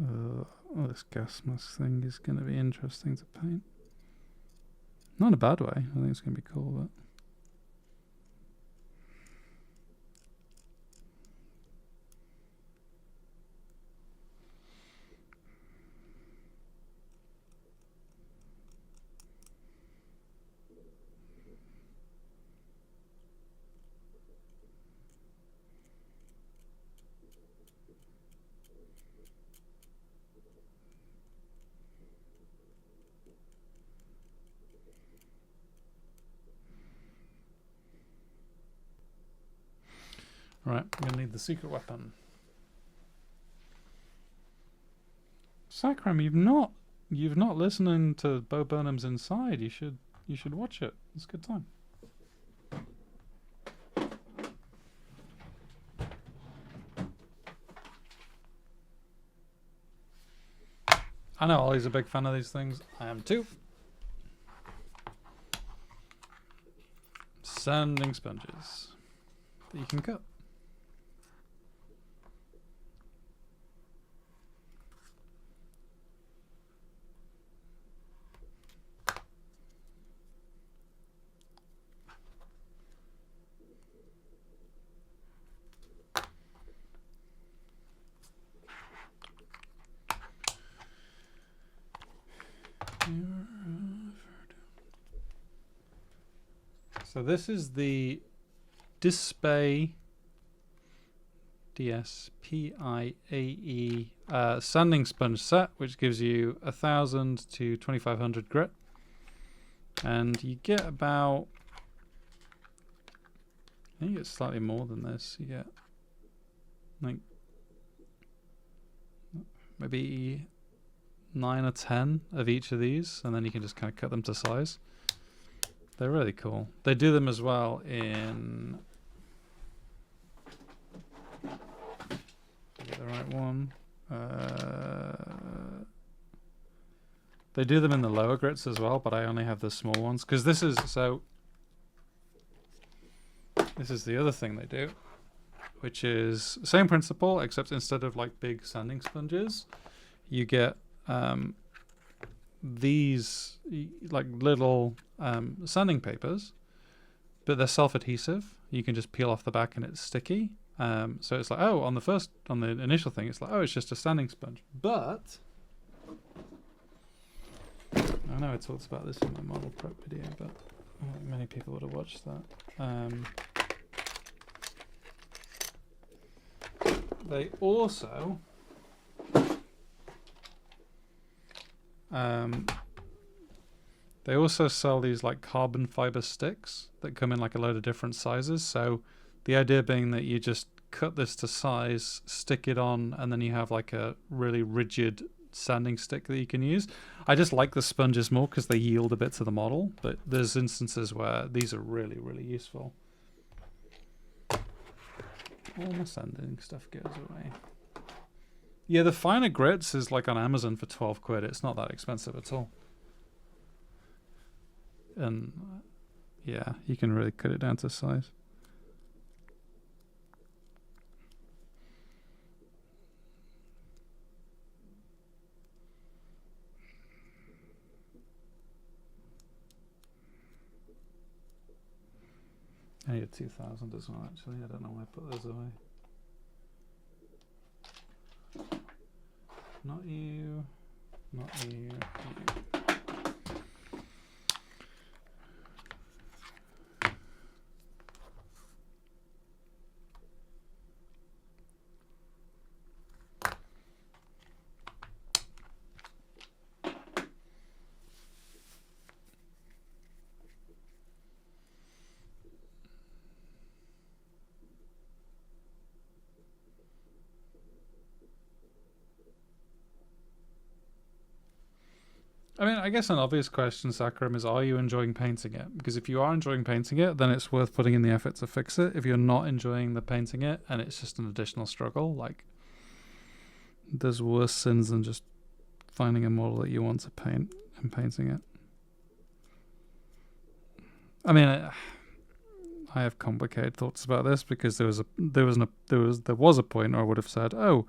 Oh, this gas mask thing is going to be interesting to paint. Not in a bad way. I think it's going to be cool, but... Right, I'm going to need the secret weapon. Sacram, you've not listening to Bo Burnham's Inside. You should watch it. It's a good time. I know Ollie's a big fan of these things. I am too. Sanding sponges that you can cut. So this is the Dispae, DSPIAE sanding sponge set, which gives you 1,000 to 2,500 grit, and you get about, I think it's slightly more than this. You get like maybe 9 or 10 of each of these, and then you can just kind of cut them to size. They're really cool. They do them as well in... Get the right one. They do them in the lower grits as well, but I only have the small ones because this is so. This is the other thing they do, which is same principle, except instead of like big sanding sponges, you get these like little sanding papers, but they're self-adhesive. You can just peel off the back and it's sticky. So it's like, oh, on the initial thing, it's like, oh, it's just a sanding sponge. But I know I talked about this in my model prep video, but I don't think many people would have watched that. They also sell these like carbon fiber sticks that come in like a load of different sizes. So the idea being that you just cut this to size, stick it on, and then you have like a really rigid sanding stick that you can use. I just like the sponges more because they yield a bit to the model, but there's instances where these are really, really useful. All my sanding stuff goes away. Yeah, the finer grits is like on Amazon for 12 quid. It's not that expensive at all. And yeah, you can really cut it down to size. I need a 2,000 as well, actually. I don't know why I put those away. Not you. Not you. You. I mean, I guess an obvious question, Sakram, is are you enjoying painting it? Because if you are enjoying painting it, then it's worth putting in the effort to fix it. If you're not enjoying the painting it and it's just an additional struggle, like, there's worse sins than just finding a model that you want to paint and painting it. I mean, I have complicated thoughts about this because there was a point where I would have said, "Oh,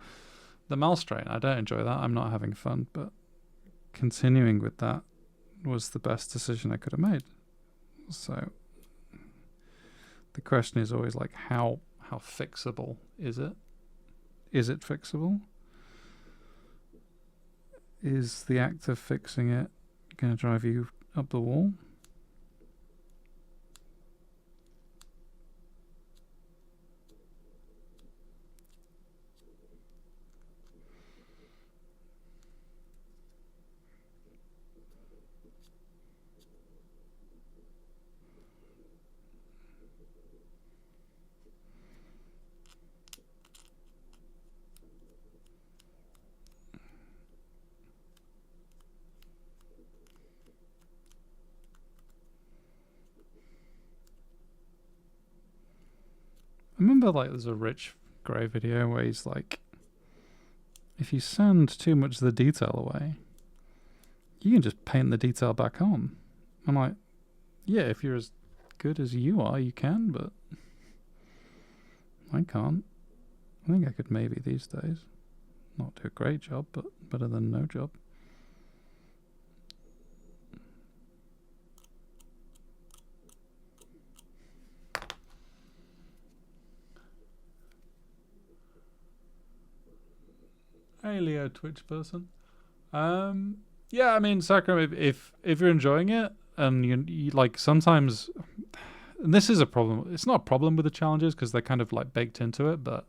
the Malstrain, I don't enjoy that. I'm not having fun." But continuing with that was the best decision I could have made. So the question is always like, how fixable is it? Is it fixable? Is the act of fixing it going to drive you up the wall? I remember like there's a Rich Gray video where he's like, if you sand too much of the detail away, you can just paint the detail back on. I'm like, yeah, if you're as good as you are, you can, but I can't. I think I could maybe these days. Not do a great job, but better than no job. Hey, Leo, Twitch person. Yeah, I mean, Sakram, if you're enjoying it and you like sometimes, and this is a problem. It's not a problem with the challenges because they're kind of like baked into it, but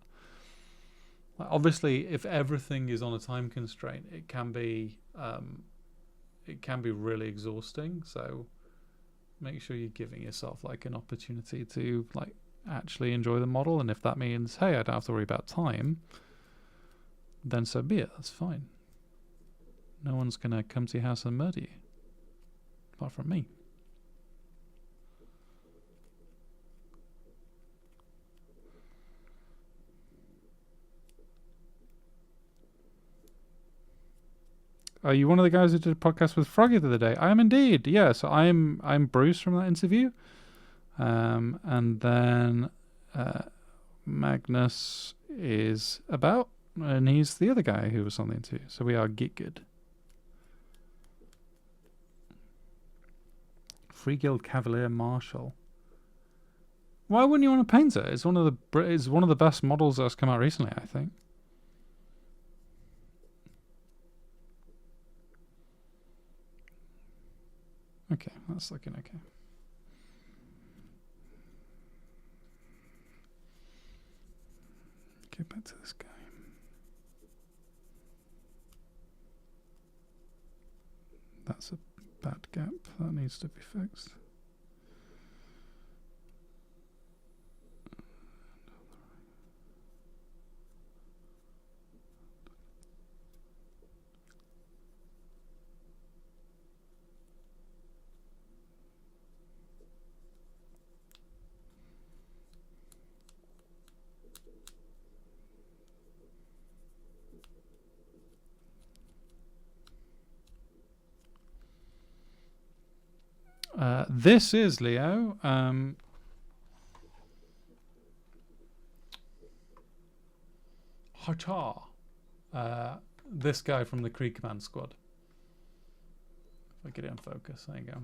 like, obviously, if everything is on a time constraint, it can be really exhausting. So make sure you're giving yourself like an opportunity to like actually enjoy the model, and if that means, hey, I don't have to worry about time, then so be it. That's fine. No one's going to come to your house and murder you. Apart from me. Are you one of the guys who did a podcast with Froggy the other day? I am indeed. Yeah, so I'm Bruce from that interview. And then Magnus is about, and he's the other guy who was on the interview. So we are Geek Good. Free Guild Cavalier Marshal. Why wouldn't you want to paint it? It's one of the best models that's come out recently, I think. Okay, that's looking okay. Get back to this guy. That's a bad gap. That needs to be fixed. This is Leo. Hatar. This guy from the Krieg Command Squad. If I get it in focus, there you go.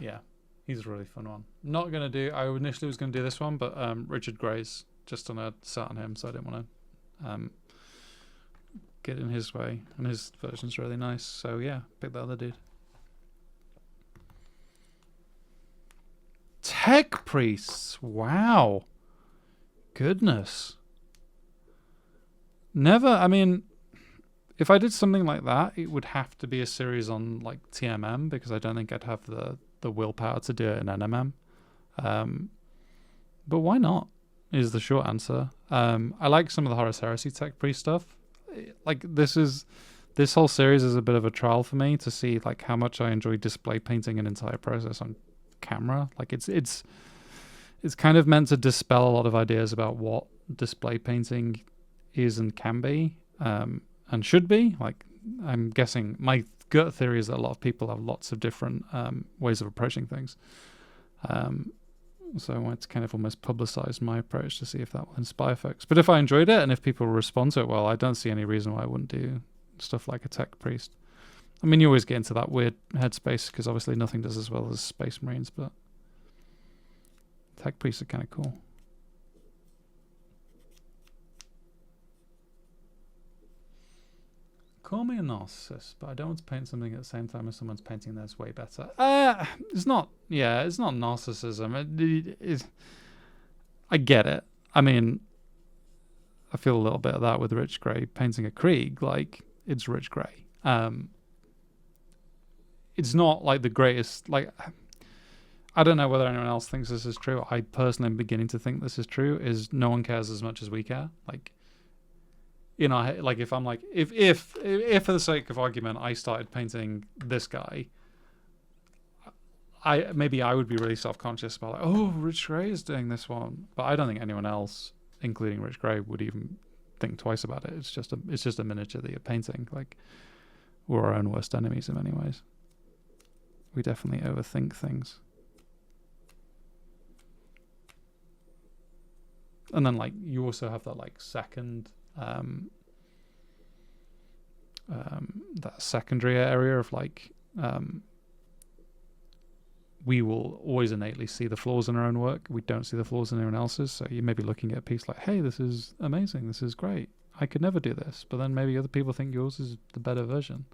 Yeah, he's a really fun one. Not gonna do. I initially was gonna do this one, but Richard Gray's just on a sat on him, so I didn't want to get in his way, and his version's really nice. So yeah, pick the other dude. Tech priests. Wow. Goodness. Never. I mean, if I did something like that, it would have to be a series on like TMM because I don't think I'd have the willpower to do it in NMM. But why not? Is the short answer. I like some of the Horus Heresy Tech priest stuff. Like this is this whole series is a bit of a trial for me to see like how much I enjoy display painting an entire process on camera. Like it's kind of meant to dispel a lot of ideas about what display painting is and can be, and should be. Like, I'm guessing my gut theory is that a lot of people have lots of different ways of approaching things. So I wanted to kind of almost publicize my approach to see if that will inspire folks. But if I enjoyed it and if people respond to it well, I don't see any reason why I wouldn't do stuff like a tech priest. I mean, you always get into that weird headspace because obviously nothing does as well as Space Marines, but tech priests are kind of cool. Call me a narcissist, but I don't want to paint something at the same time as someone's painting theirs way better. It's not narcissism. I get it. I mean, I feel a little bit of that with Rich Grey painting a Krieg. Like, it's Rich Grey. It's not like the greatest. Like, I don't know whether anyone else thinks this is true. I personally am beginning to think this is true. Is no one cares as much as we care. Like, you know, like if I'm like, if for the sake of argument, I started painting this guy, maybe I would be really self-conscious about like, oh, Rich Grey is doing this one, but I don't think anyone else, including Rich Grey, would even think twice about it. It's just a miniature that you're painting. Like, we're our own worst enemies in many ways. We definitely overthink things. And then like you also have that like second that secondary area of like we will always innately see the flaws in our own work. We don't see the flaws in anyone else's. So you may be looking at a piece like, hey, this is amazing, this is great, I could never do this. But then maybe other people think yours is the better version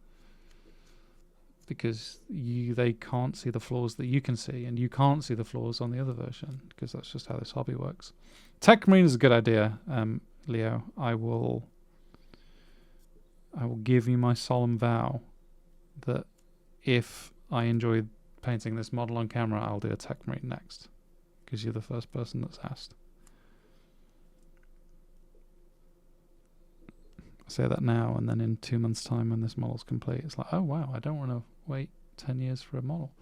because they can't see the flaws that you can see, and you can't see the flaws on the other version because that's just how this hobby works. Tech Marine is a good idea, Leo. I will give you my solemn vow that if I enjoy painting this model on camera, I'll do a Tech Marine next, because you're the first person that's asked. I say that now, and then in 2 months' time, when this model's complete, it's like, oh wow, I don't want to wait 10 years for a model.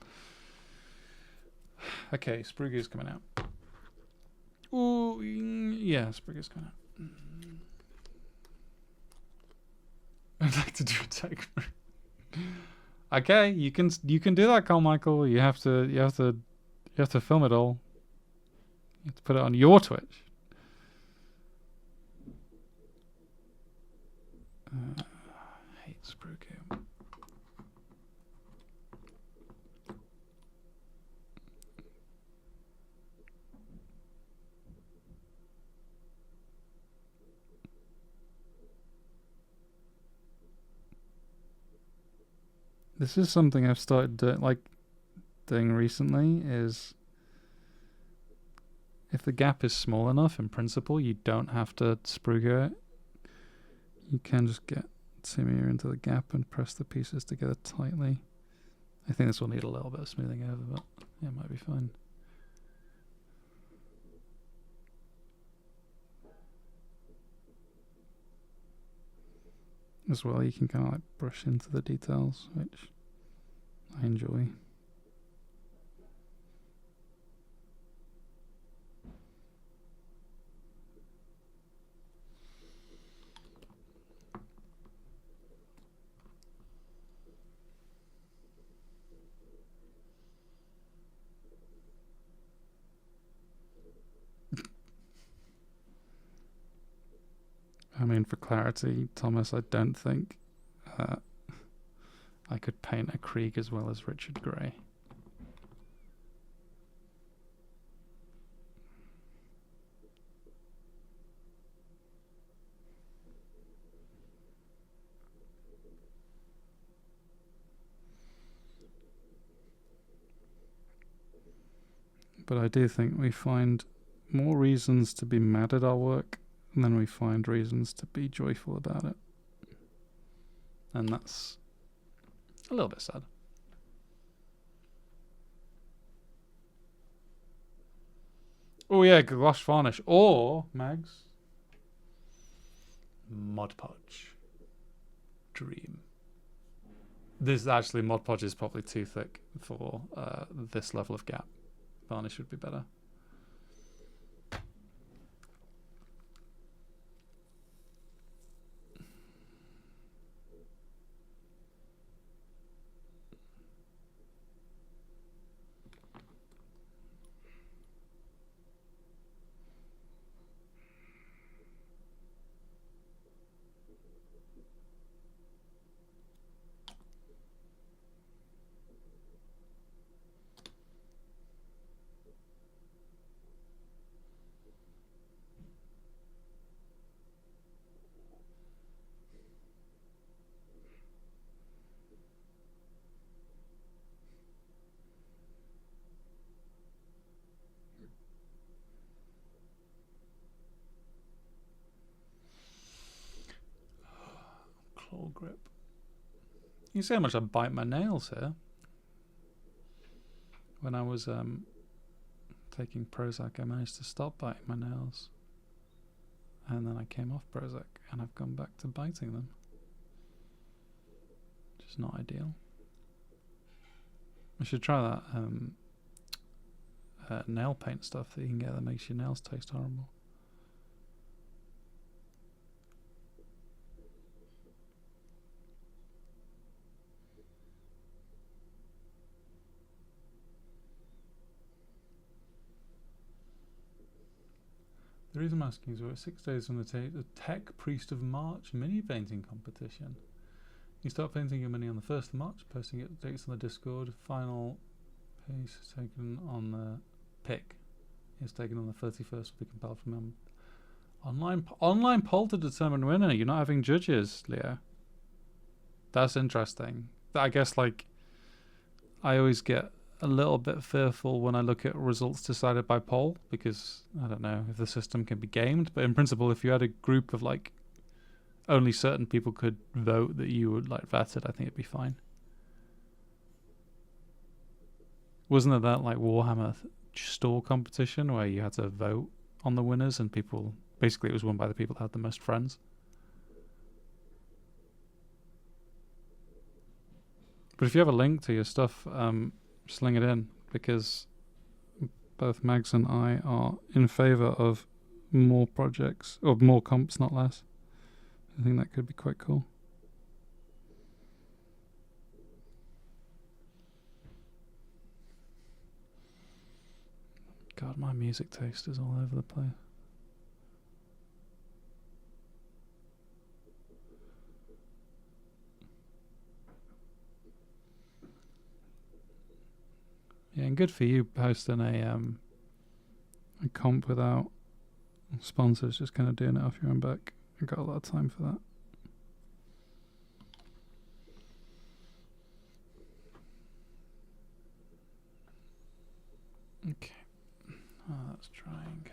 Okay, Sprugu's coming out. Oh yeah, Sprugu's coming out. I'd like to do a Tech Marine. Okay, you can do that, Carmichael. You have to film it all. You have to put it on your Twitch. I hate Sprugu. This is something I've started doing recently, is if the gap is small enough, in principle, you don't have to sprugo it. You can just get Simir into the gap and press the pieces together tightly. I think this will need a little bit of smoothing over, but yeah, it might be fine. As well, you can kind of like brush into the details, which I enjoy. I mean, for clarity, Thomas, I don't think I could paint a Krieg as well as Richard Grey. But I do think we find more reasons to be mad at our work than we find reasons to be joyful about it. And that's a little bit sad. Oh yeah, gouache varnish. Or, Mags, Mod Podge. Dream. This actually, Mod Podge is probably too thick for this level of gap. Varnish would be better. Claw grip. You see how much I bite my nails here? When I was taking Prozac, I managed to stop biting my nails. And then I came off Prozac, and I've gone back to biting them. Which is not ideal. I should try that nail paint stuff that you can get that makes your nails taste horrible. The reason I'm asking is we're 6 days from the Tech Priest of March mini painting competition. You start painting your mini on the 1st of March, posting it dates on the Discord. Final piece is taken on the pick is taken on the 31st. Will be compiled from online poll to determine winner. You're not having judges, Leo. That's interesting. I guess like I always get a little bit fearful when I look at results decided by poll, because I don't know if the system can be gamed, but in principle if you had a group of like only certain people could vote that you would like vetted, I think it'd be fine. Wasn't there that like Warhammer store competition where you had to vote on the winners and people basically it was won by the people that had the most friends? But if you have a link to your stuff, sling it in, because both Mags and I are in favour of more projects, or more comps, not less. I think that could be quite cool. God, my music taste is all over the place. Yeah, and good for you posting a comp without sponsors, just kind of doing it off your own back. I got a lot of time for that. Okay. Oh, that's trying.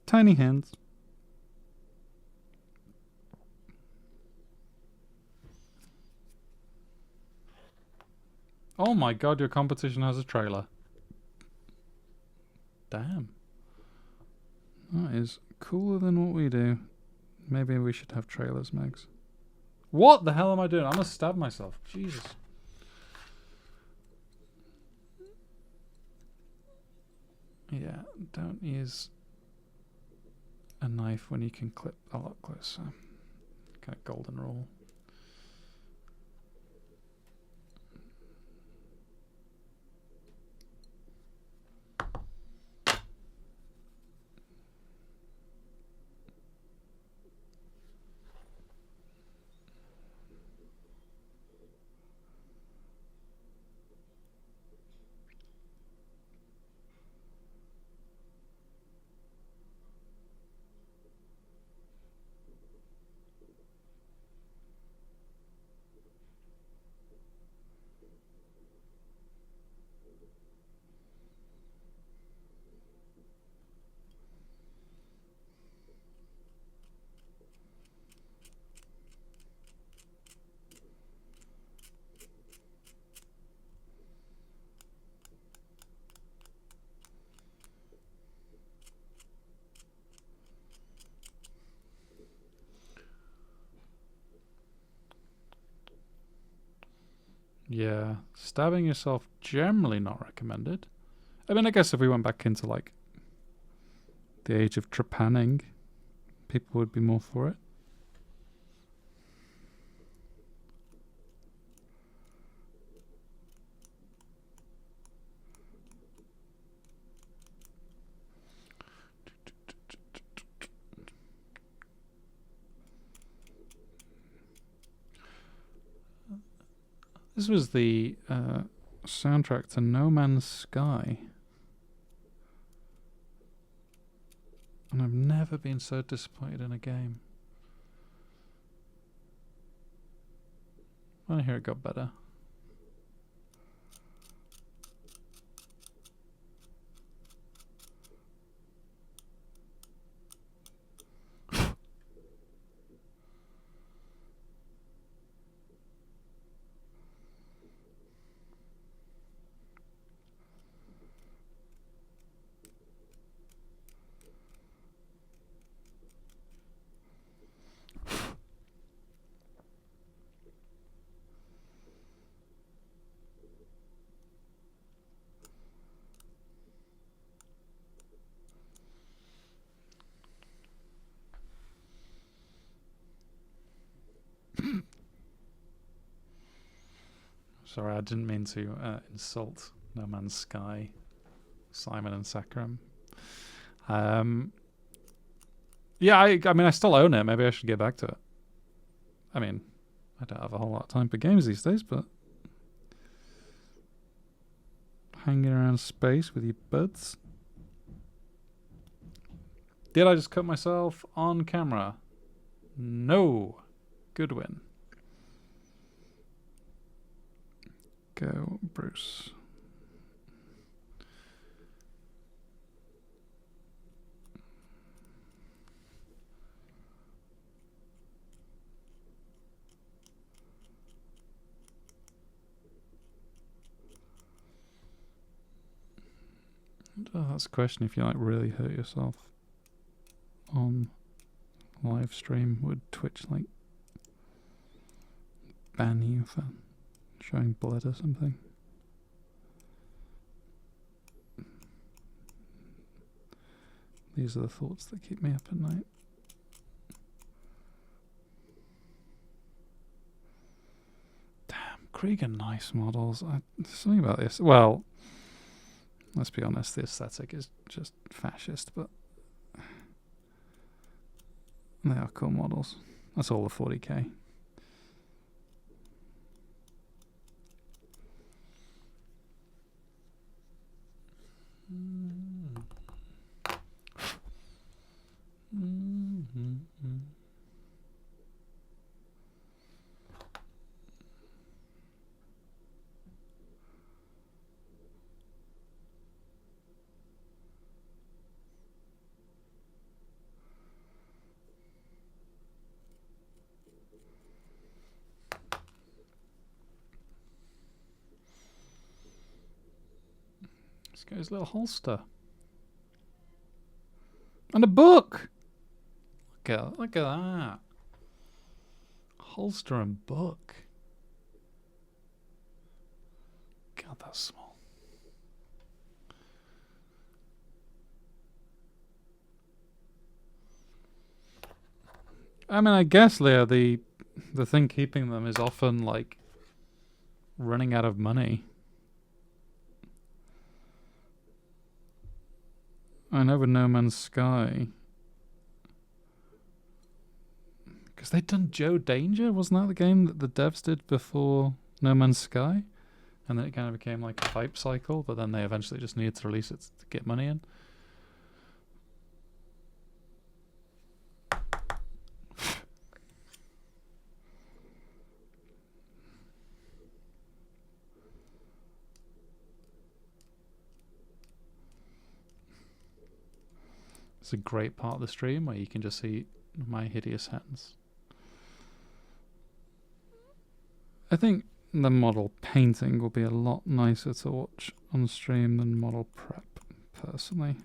Tiny hands. Oh my god, your competition has a trailer. Damn. That is cooler than what we do. Maybe we should have trailers, Megs. What the hell am I doing? I'm gonna stab myself. Jesus. Yeah, don't use a knife when you can clip a lot closer. Kind of golden rule. Yeah, stabbing yourself generally not recommended. I mean, I guess if we went back into like the age of trepanning, people would be more for it. This was the soundtrack to No Man's Sky. And I've never been so disappointed in a game. I hear it got better. Sorry, I didn't mean to insult No Man's Sky, Simon and Sakram. Yeah, I mean, I still own it. Maybe I should get back to it. I mean, I don't have a whole lot of time for games these days, but hanging around space with your buds. Did I just cut myself on camera? No. Good win. Go, Bruce. Oh, that's a question. If you like really hurt yourself on live stream, would Twitch like ban you for showing blood or something? These are the thoughts that keep me up at night. Damn, Krieg are nice models. There's something about this. Well, let's be honest, the aesthetic is just fascist, but they are cool models. That's all the 40k. Let's get his little holster. And a book! Look at that. Holster and book. God, that's small. I mean, I guess, Leah, the thing keeping them is often, like, running out of money. I know with No Man's Sky, because they'd done Joe Danger, wasn't that the game that the devs did before No Man's Sky? And then it kind of became like a hype cycle, but then they eventually just needed to release it to get money in. It's a great part of the stream where you can just see my hideous hands. I think the model painting will be a lot nicer to watch on stream than model prep, personally.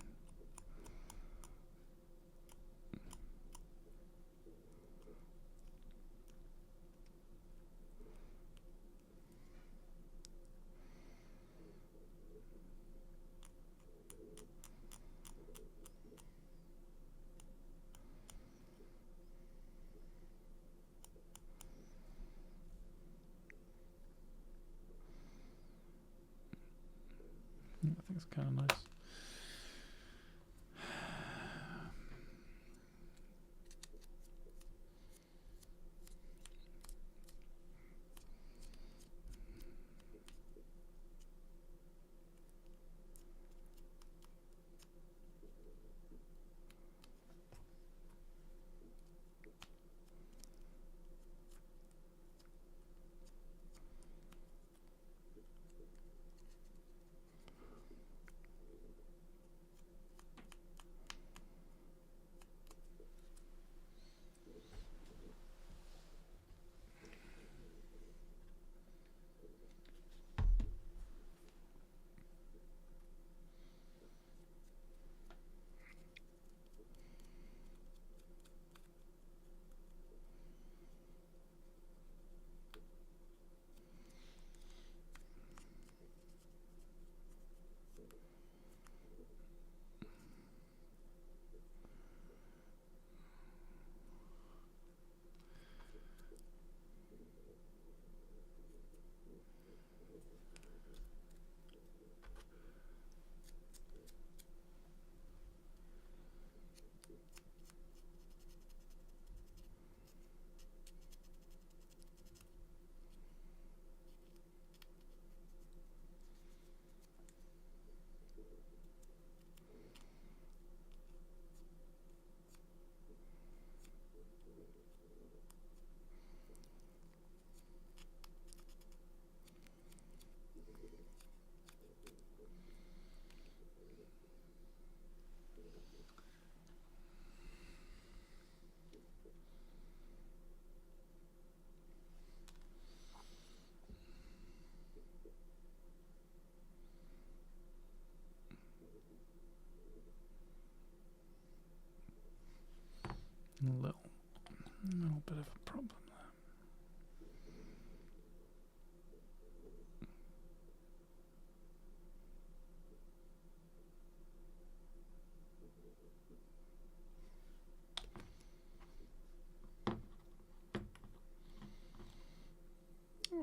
I think it's kind of nice. A little bit of a problem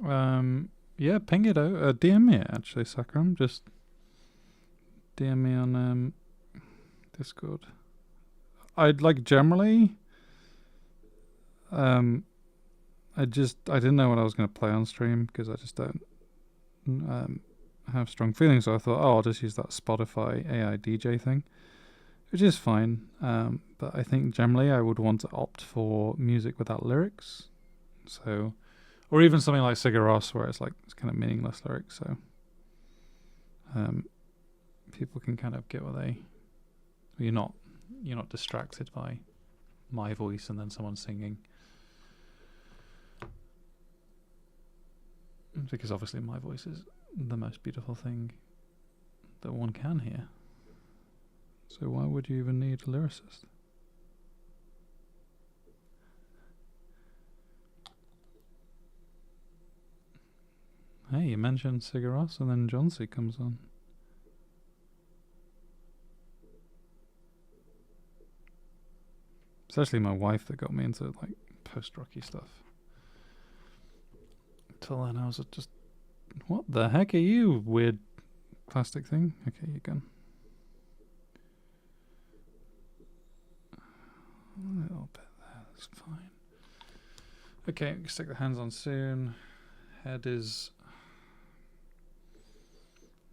there. Yeah, ping it out. DM me it, actually, Sakram. Just DM me on Discord. I'd like generally. I didn't know what I was going to play on stream because I just don't have strong feelings. So I thought, I'll just use that Spotify AI DJ thing, which is fine. But I think generally I would want to opt for music without lyrics. So, or even something like Sigur Rós, where it's kind of meaningless lyrics. So, people can kind of get what you're not distracted by my voice and then someone singing. Because obviously my voice is the most beautiful thing that one can hear. So why would you even need a lyricist? Hey, you mentioned Sigur Rós and then Johnsy comes on. It's actually my wife that got me into post-rocky stuff. Till then I was just, what the heck are you, weird plastic thing? Okay, you can. A little bit there, that's fine. Okay, we can stick the hands on soon. Head is,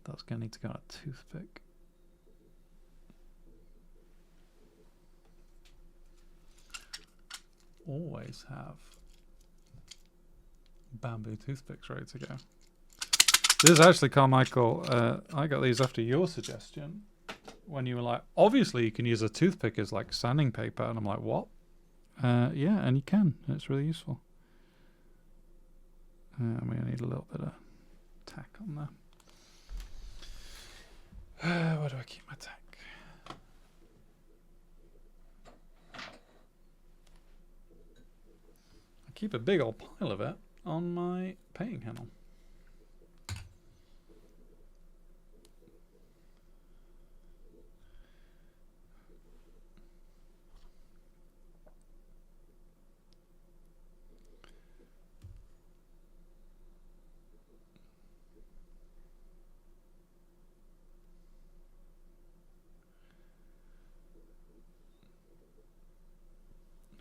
that's going to need to go on a toothpick. Always have bamboo toothpicks ready to go. This is actually, Carmichael, I got these after your suggestion when you were like, obviously you can use a toothpick as sanding paper, and I'm like, what? Yeah, and you can. It's really useful. I'm going to need a little bit of tack on there. Where do I keep my tack? I keep a big old pile of it on my painting handle.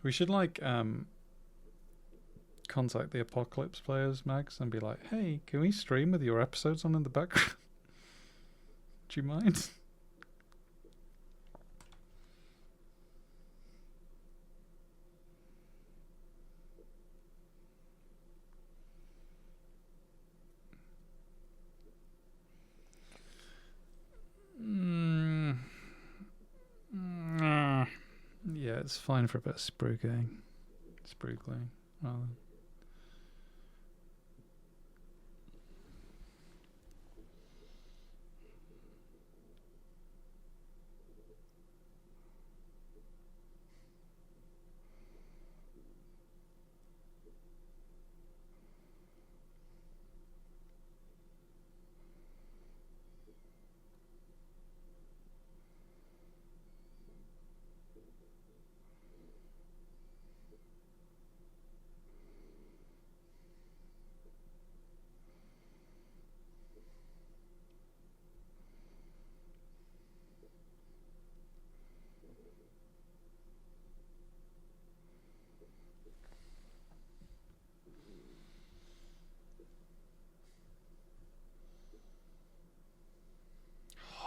We should like contact the Apocalypse players, Mags, and be like, hey, can we stream with your episodes on in the background? Do you mind? Yeah, it's fine for a bit of spruikling. Rather.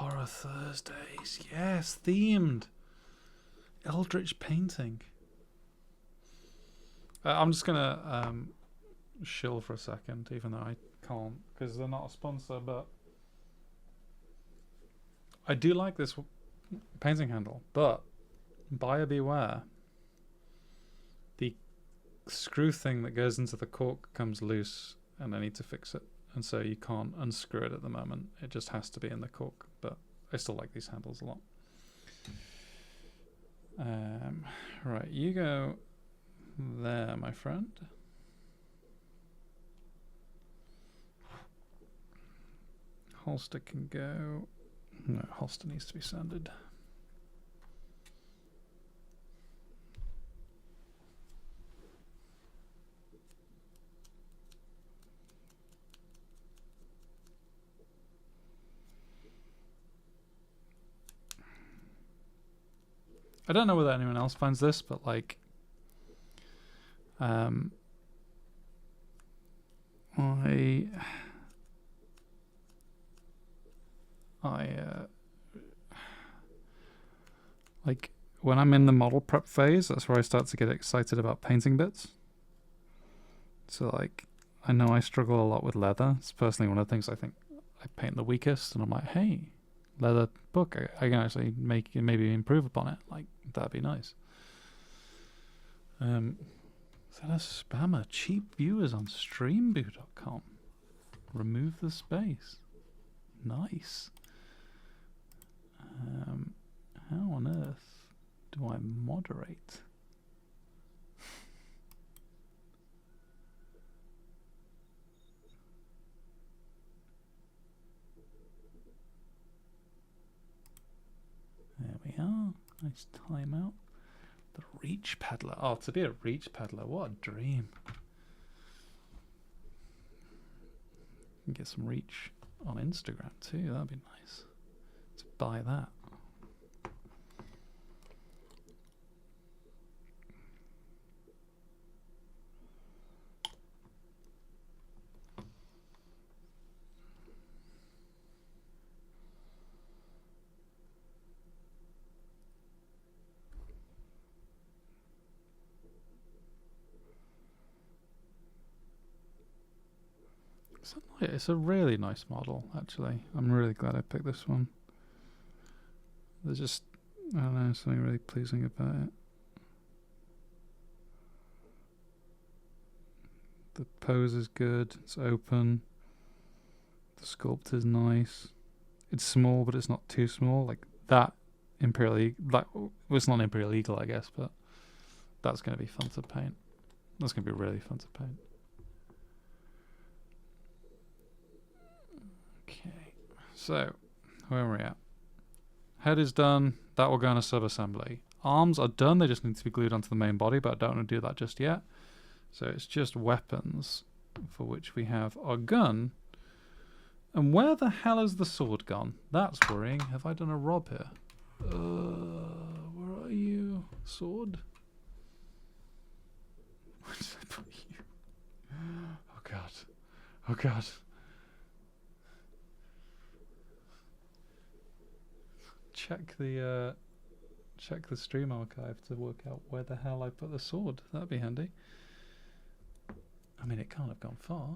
Horror Thursdays, yes, themed. Eldritch painting. I'm just gonna shill for a second, even though I can't, because they're not a sponsor, but I do like this painting handle, but buyer beware. The screw thing that goes into the cork comes loose and I need to fix it, and so you can't unscrew it at the moment. It just has to be in the cork, but I still like these handles a lot. Right, you go there, my friend. Holster can go. No, holster needs to be sanded. I don't know whether anyone else finds this, but like, like when I'm in the model prep phase, that's where I start to get excited about painting bits. So like, I know I struggle a lot with leather. It's personally one of the things I think I paint the weakest, and I'm like, hey, leather book, I can actually maybe improve upon it. Like, that'd be nice. Is that a spammer? Cheap viewers on streamview.com. Remove the space. Nice. How on earth do I moderate? There we are. Nice timeout. The Reach Peddler. Oh, to be a Reach Peddler, what a dream. You can get some reach on Instagram too, that'd be nice. Let's buy that. It's a really nice model, actually. I'm really glad I picked this one. There's just, I don't know, something really pleasing about it. The pose is good, it's open. The sculpt is nice. It's small, but it's not too small. Like that Imperial Eagle, well, it's not an Imperial Eagle, I guess, but that's going to be fun to paint. That's going to be really fun to paint. Okay, so where are we at? Head is done. That will go in a sub-assembly. Arms are done. They just need to be glued onto the main body, but I don't want to do that just yet. So it's just weapons, for which we have our gun. And where the hell is the sword gone? That's worrying. Have I done a rob here? Where are you? Sword? Oh god. Check the stream archive to work out where the hell I put the sword. That'd be handy. I mean, it can't have gone far.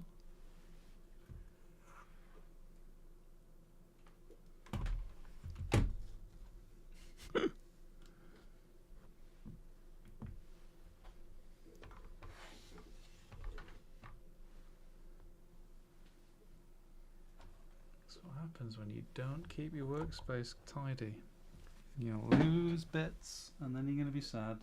That's what happens when you don't keep your workspace tidy. You'll lose bits, and then you're going to be sad.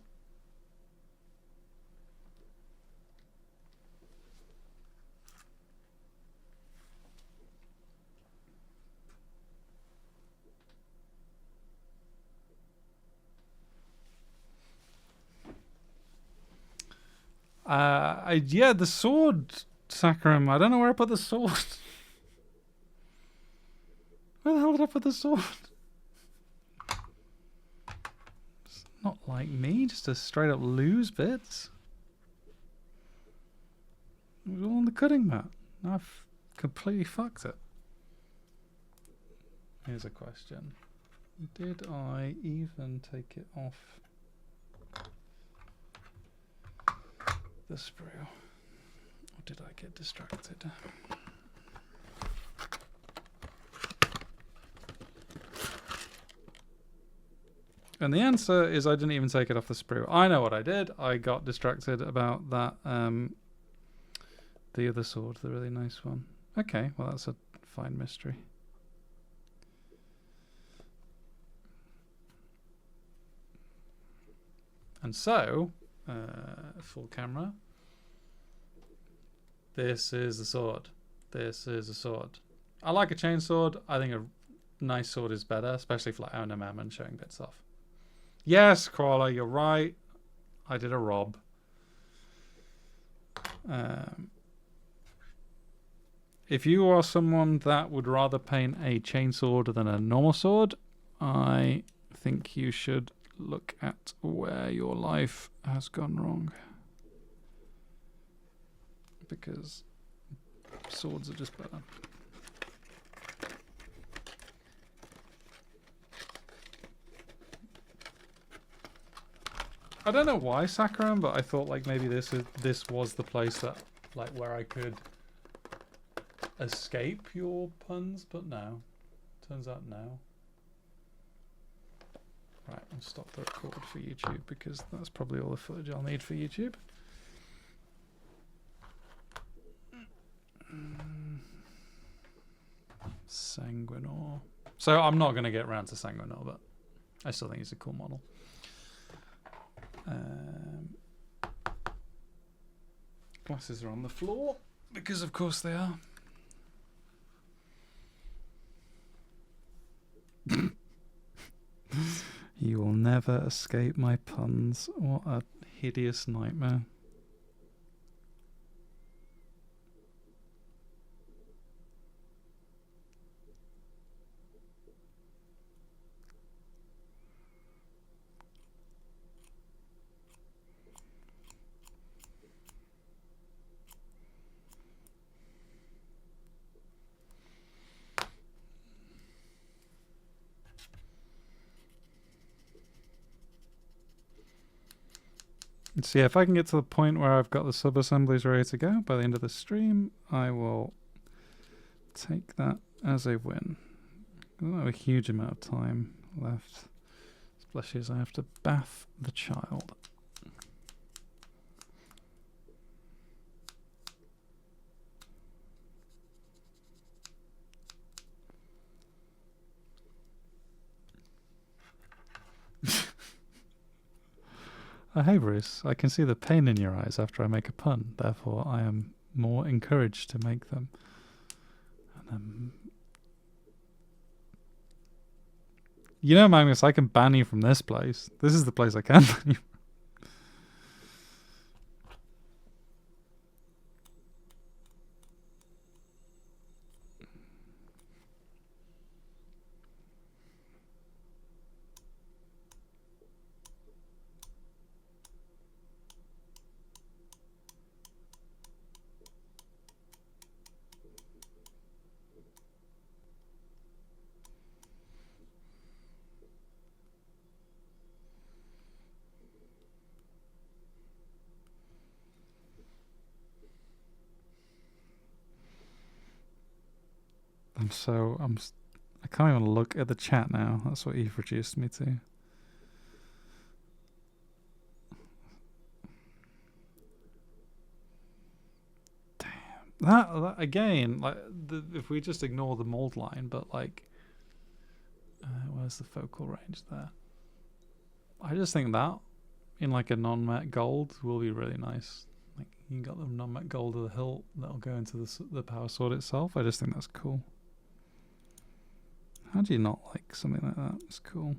Yeah, the sword, Saccharum. I don't know where I put the sword. Where the hell did I put the sword? It's not like me, just to straight up lose bits. It was all on the cutting mat. I've completely fucked it. Here's a question. Did I even take it off the sprue? Or did I get distracted? And the answer is I didn't even take it off the sprue. I know what I did. I got distracted about that, the other sword, the really nice one. Okay, well that's a fine mystery. And so, full camera. This is the sword. This is a sword. I like a chainsword. I think a nice sword is better, especially for like NMM and showing bits off. Yes, Crawler, you're right. I did a rob. If you are someone that would rather paint a chainsword than a normal sword, I think you should look at where your life has gone wrong. Because swords are just better. I don't know why, Saccharum, but I thought like maybe this was the place that like where I could escape your puns, but no. Turns out no. Right, I'll stop the record for YouTube because that's probably all the footage I'll need for YouTube. Sanguinor. So I'm not going to get around to Sanguinor, but I still think he's a cool model. Glasses are on the floor because of course they are. You will never escape my puns. What a hideous nightmare. So yeah, if I can get to the point where I've got the sub-assemblies ready to go by the end of the stream, I will take that as a win. I don't have a huge amount of time left. Especially as I have to bath the child. Hey Bruce, I can see the pain in your eyes after I make a pun, therefore I am more encouraged to make them. And, you know, Magnus, I can ban you from this place. This is the place I can ban you. I can't even look at the chat now. That's what you've reduced me to. That again, like if we just ignore the mold line, but like, where's the focal range there? I just think that in like a non-matte gold will be really nice. Like you got the non-matte gold of the hilt that'll go into the power sword itself. I just think that's cool. How do you not like something like that? It's cool.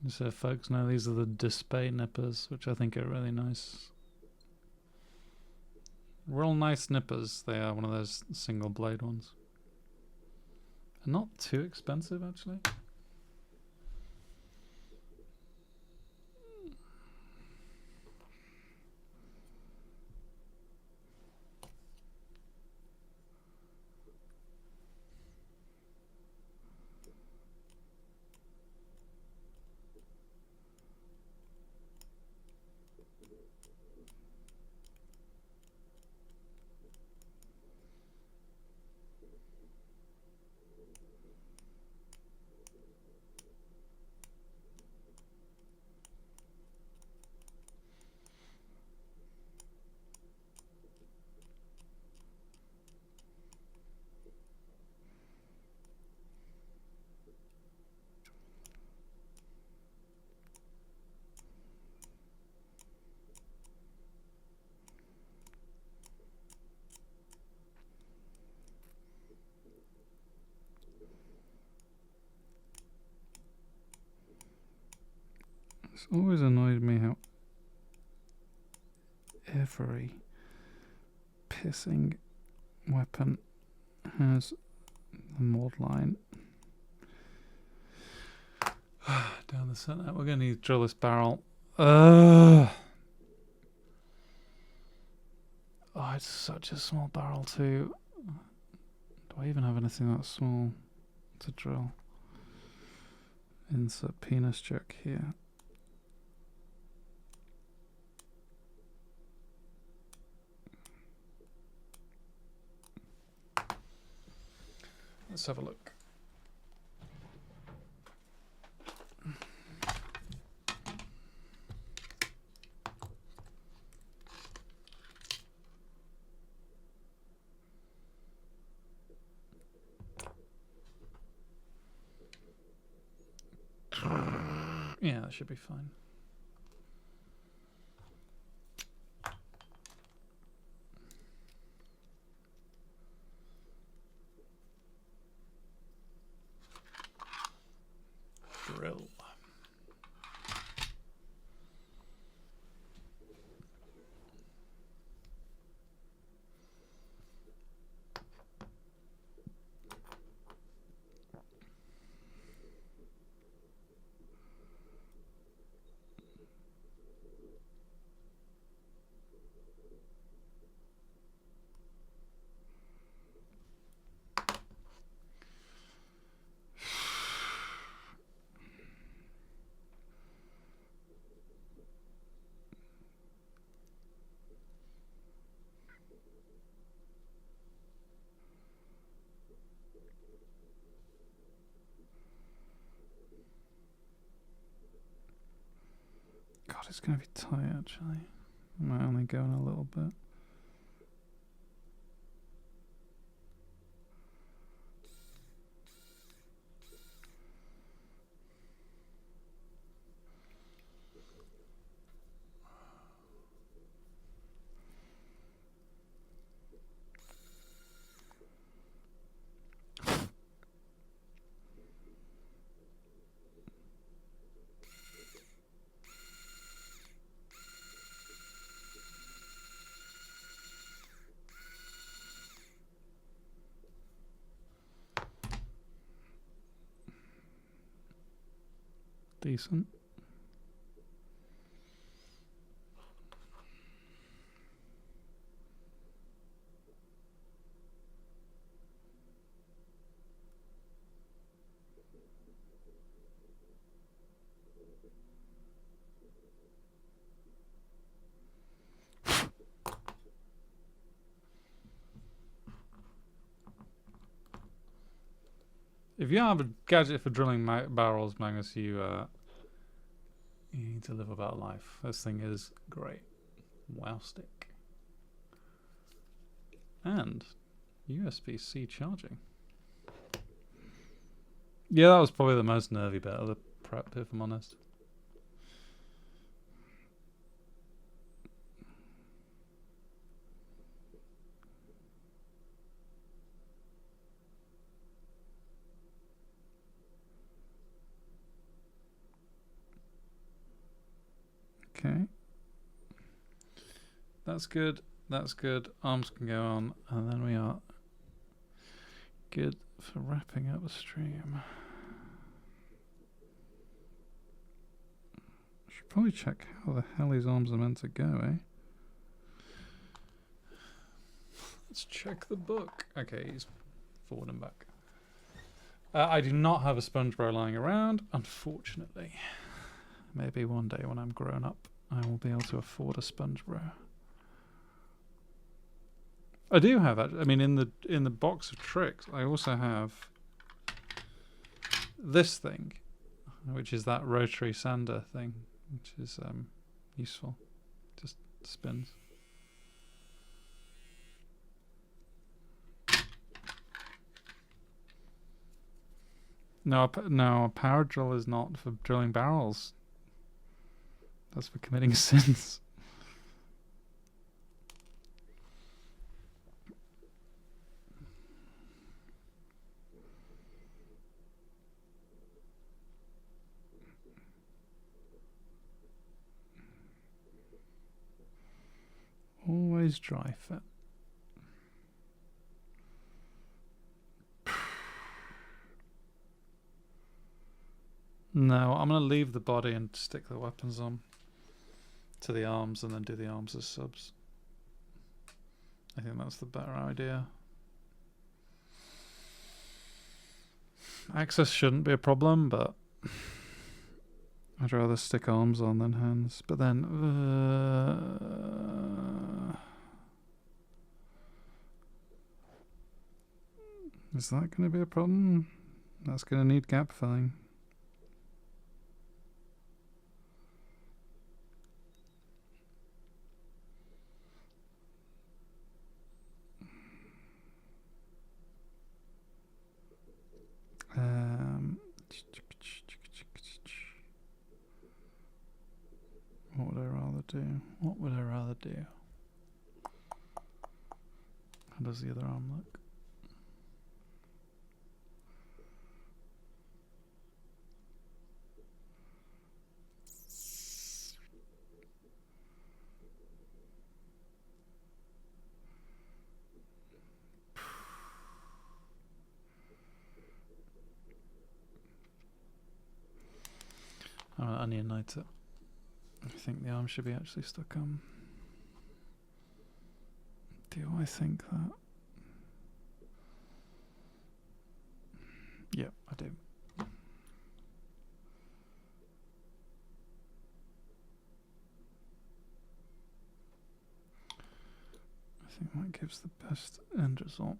So folks know these are the display nippers, which I think are really nice. Real nice nippers. They are one of those single blade ones. And not too expensive actually. It's always annoyed me how every pissing weapon has the mold line. Down the center. We're going to need to drill this barrel. Oh, it's such a small barrel too. Do I even have anything that small to drill? Insert penis joke here. Let's have a look. Yeah, that should be fine. Drill. God, it's going to be tight actually. I might only go in a little bit. decent. If you have a gadget for drilling barrels, Magnus, you need to live a better life. This thing is great. Wow stick. And USB-C charging. Yeah, that was probably the most nervy bit of the prep, if I'm honest. Okay. That's good. That's good. Arms can go on. And then we are good for wrapping up the stream. Should probably check how the hell these arms are meant to go, eh? Let's check the book. Okay, he's forward and back. I do not have a sponge bro lying around, unfortunately. Maybe one day when I'm grown up, I will be able to afford a sponge bro. I do have that. I mean, in the box of tricks, I also have this thing, which is that rotary sander thing, which is useful. Just spins. No, a power drill is not for drilling barrels. That's for committing sins. Always dry fit. No, I'm going to leave the body and stick the weapons on to the arms and then do the arms as subs. I think that's the better idea. Access shouldn't be a problem, but I'd rather stick arms on than hands. But then is that going to be a problem? That's going to need gap filling. What would I rather do? What would I rather do? How does the other arm look? Onion lighter. I think the arm should be actually stuck on. Do I think that? Yeah, I do. I think that gives the best end result.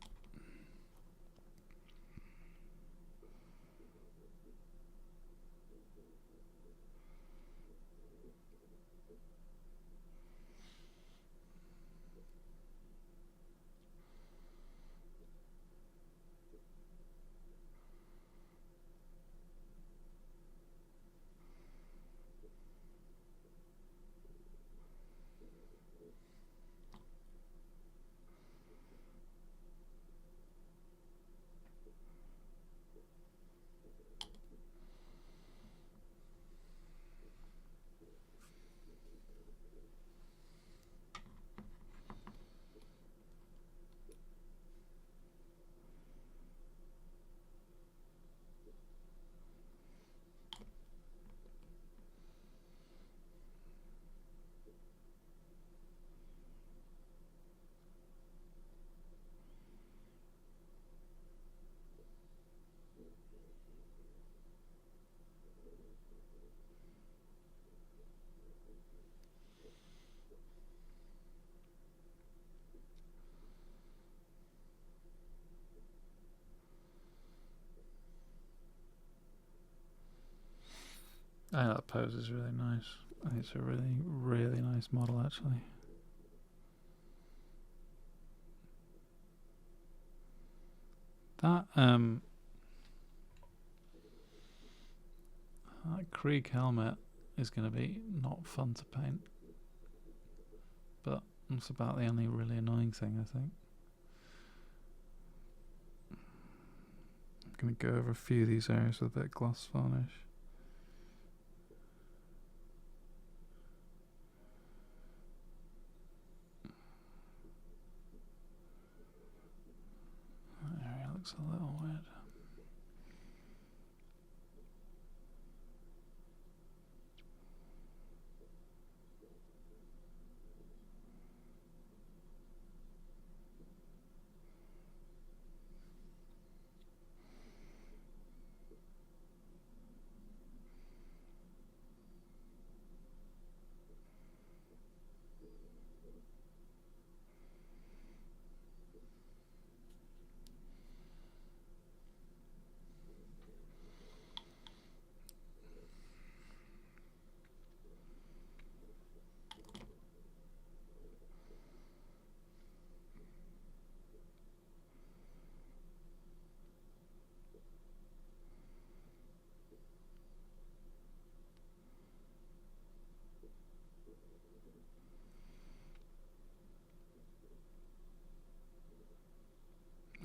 That pose is really nice. I think it's a really, really nice model, actually. That Krieg helmet is going to be not fun to paint, but that's about the only really annoying thing, I think. I'm going to go over a few of these areas with a bit of gloss varnish. That area looks a little weird.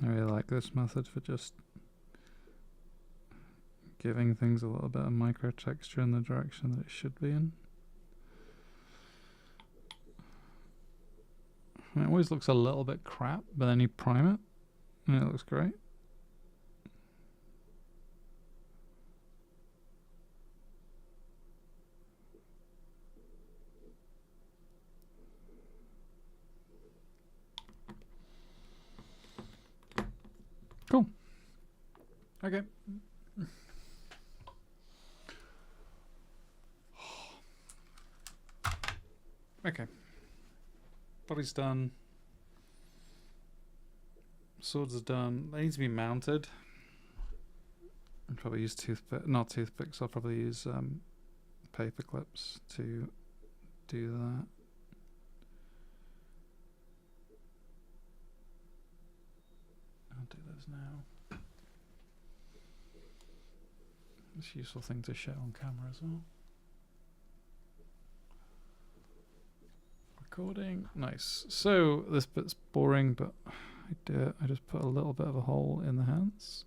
I really like this method for just giving things a little bit of micro texture in the direction that it should be in. I mean, it always looks a little bit crap, but then you prime it and it looks great. Cool. Okay. Okay. Body's done. Swords are done. They need to be mounted. I'll probably use not toothpicks. I'll probably use paper clips to do that. I'll do those now. It's a useful thing to show on camera as well. Recording. Nice. So this bit's boring, but I do it. I just put a little bit of a hole in the hands.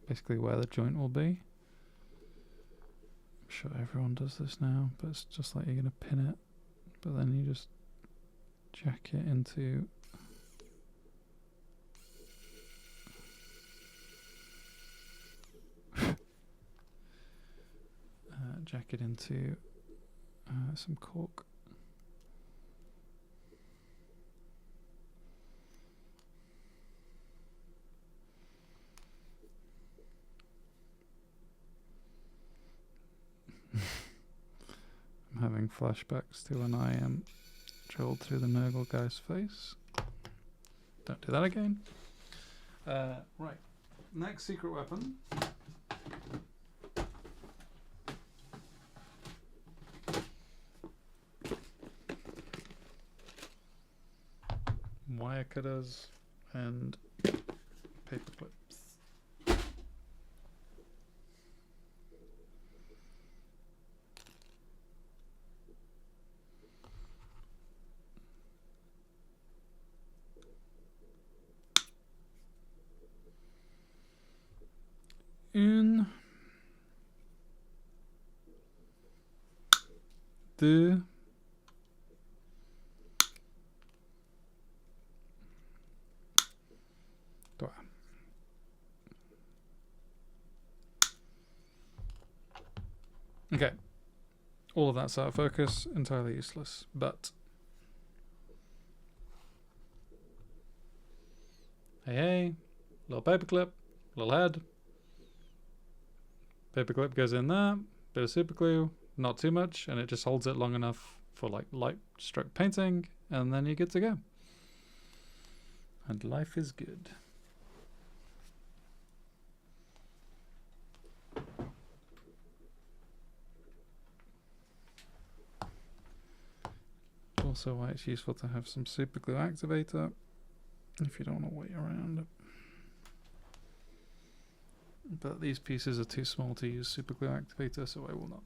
Basically where the joint will be. I'm sure everyone does this now, but it's just like you're going to pin it, but then you just jack it into some cork. I'm having flashbacks to when I drilled through the Nurgle guy's face. Don't do that again. Right. Next secret weapon. Wire cutters and paper clips. In the door. Okay, all of that's out of focus, entirely useless, but hey, little paperclip, little head. Paperclip goes in there, bit of super glue, not too much, and it just holds it long enough for like light stroke painting, and then you're good to go. And life is good. also why it's useful to have some super glue activator if you don't want to wait around. But these pieces are too small to use super glue activator, so I will not.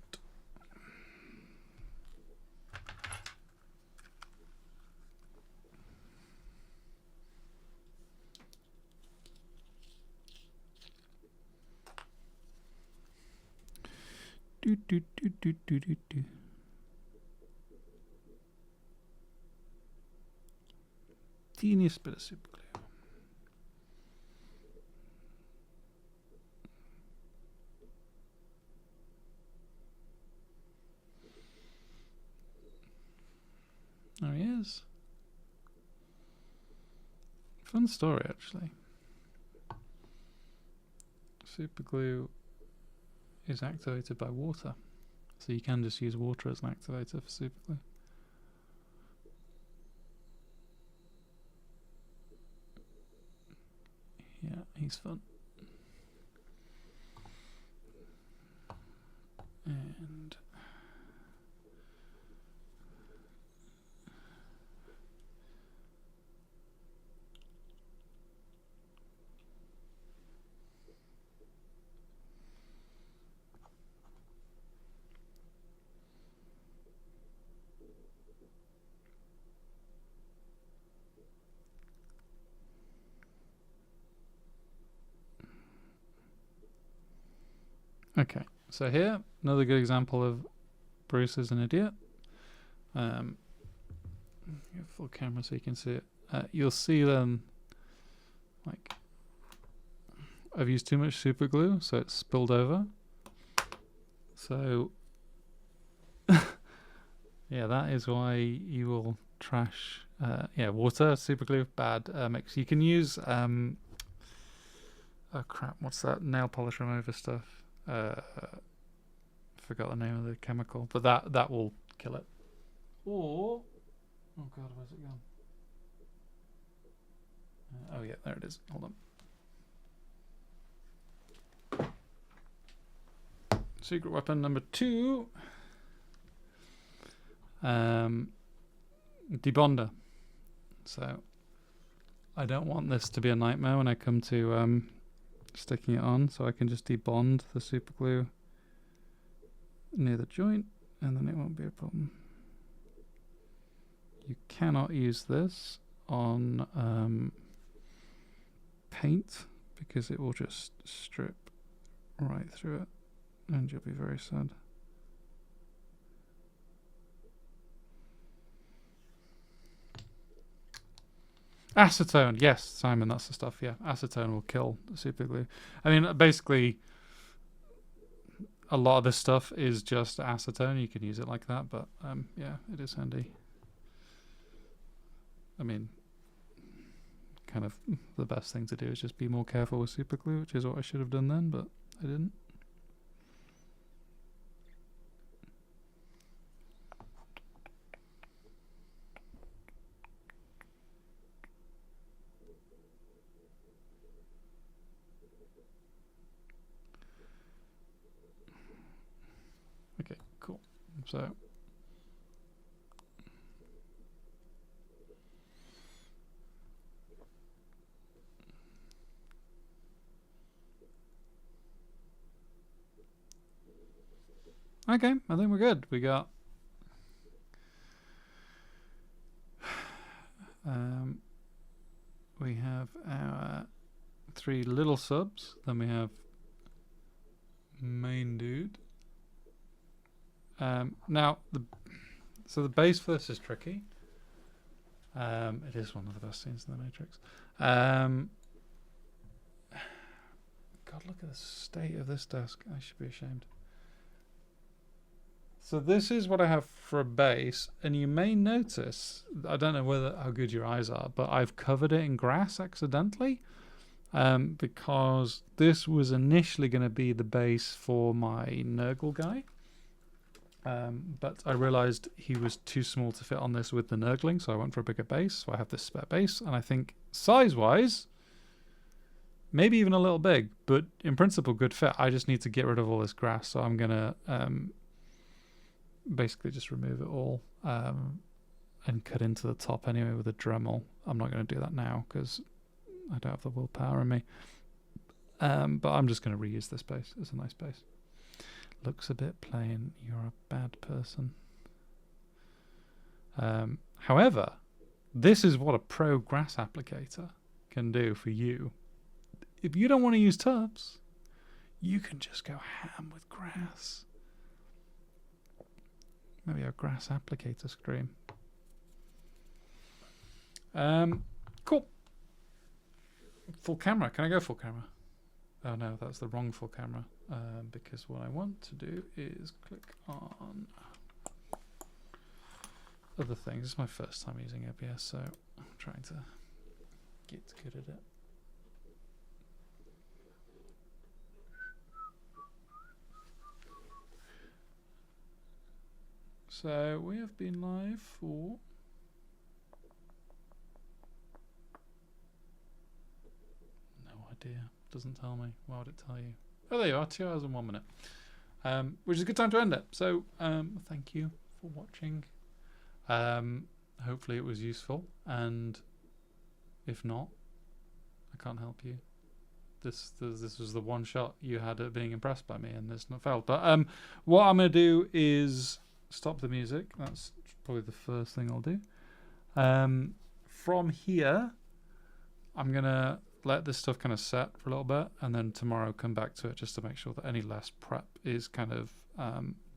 Do, do, do, do, do, do, do. Teeniest bit of super glue. There he is. Fun story, actually. Super glue is activated by water, so you can just use water as an activator for super glue. Yeah, he's fun. And okay, so here, another good example of Bruce is an idiot. Full camera so you can see it. You'll see then, like, I've used too much super glue, so it's spilled over. So, yeah, that is why you will trash, yeah, water, super glue, bad mix. You can use, oh crap, what's that nail polish remover stuff? Forgot the name of the chemical, but that will kill it. Or, oh god, where's it gone? Oh yeah, there it is. Hold on. Secret weapon number 2. Debonder. So I don't want this to be a nightmare when I come to sticking it on, so I can just debond the super glue near the joint, and then it won't be a problem. You cannot use this on paint because it will just strip right through it and you'll be very sad. Acetone, yes, Simon, that's the stuff, yeah. Acetone will kill the super glue. I mean, basically, a lot of this stuff is just acetone. You can use it like that, but yeah, it is handy. I mean, kind of the best thing to do is just be more careful with super glue, which is what I should have done then, but I didn't. Okay, cool. So okay, I think we're good. We got we have our 3 little subs, then we have main dude. Now so the base for this is tricky. It is one of the best scenes in the Matrix. God, look at the state of this desk. I should be ashamed. So this is what I have for a base, and you may notice, I don't know how good your eyes are, but I've covered it in grass accidentally, because this was initially going to be the base for my Nurgle guy, but I realized he was too small to fit on this with the Nurgling, so I went for a bigger base. So I have this spare base, and I think size-wise, maybe even a little big, but in principle good fit. I just need to get rid of all this grass, so I'm going to basically just remove it all. and cut into the top anyway with a Dremel. I'm not going to do that now because I don't have the willpower in me. But I'm just going to reuse this base. It's a nice base. Looks a bit plain. You're a bad person. However, this is what a pro grass applicator can do for you. If you don't want to use tubs, you can just go ham with grass. Maybe a grass applicator screen. Cool. Full camera. Can I go full camera? Oh no, that's the wrong full camera. Because what I want to do is click on other things. This is my first time using OBS, so I'm trying to get good at it. So we have been live for no idea. Doesn't tell me. Why would it tell you? Oh, there you are. 2 hours and 1 minute. Which is a good time to end it. So thank you for watching. Hopefully it was useful, and if not, I can't help you. This was the one shot you had at being impressed by me, and it's not failed. But what I'm going to do is stop the music. That's probably the first thing I'll do. From here, I'm going to let this stuff kind of set for a little bit, and then tomorrow come back to it just to make sure that any last prep is kind of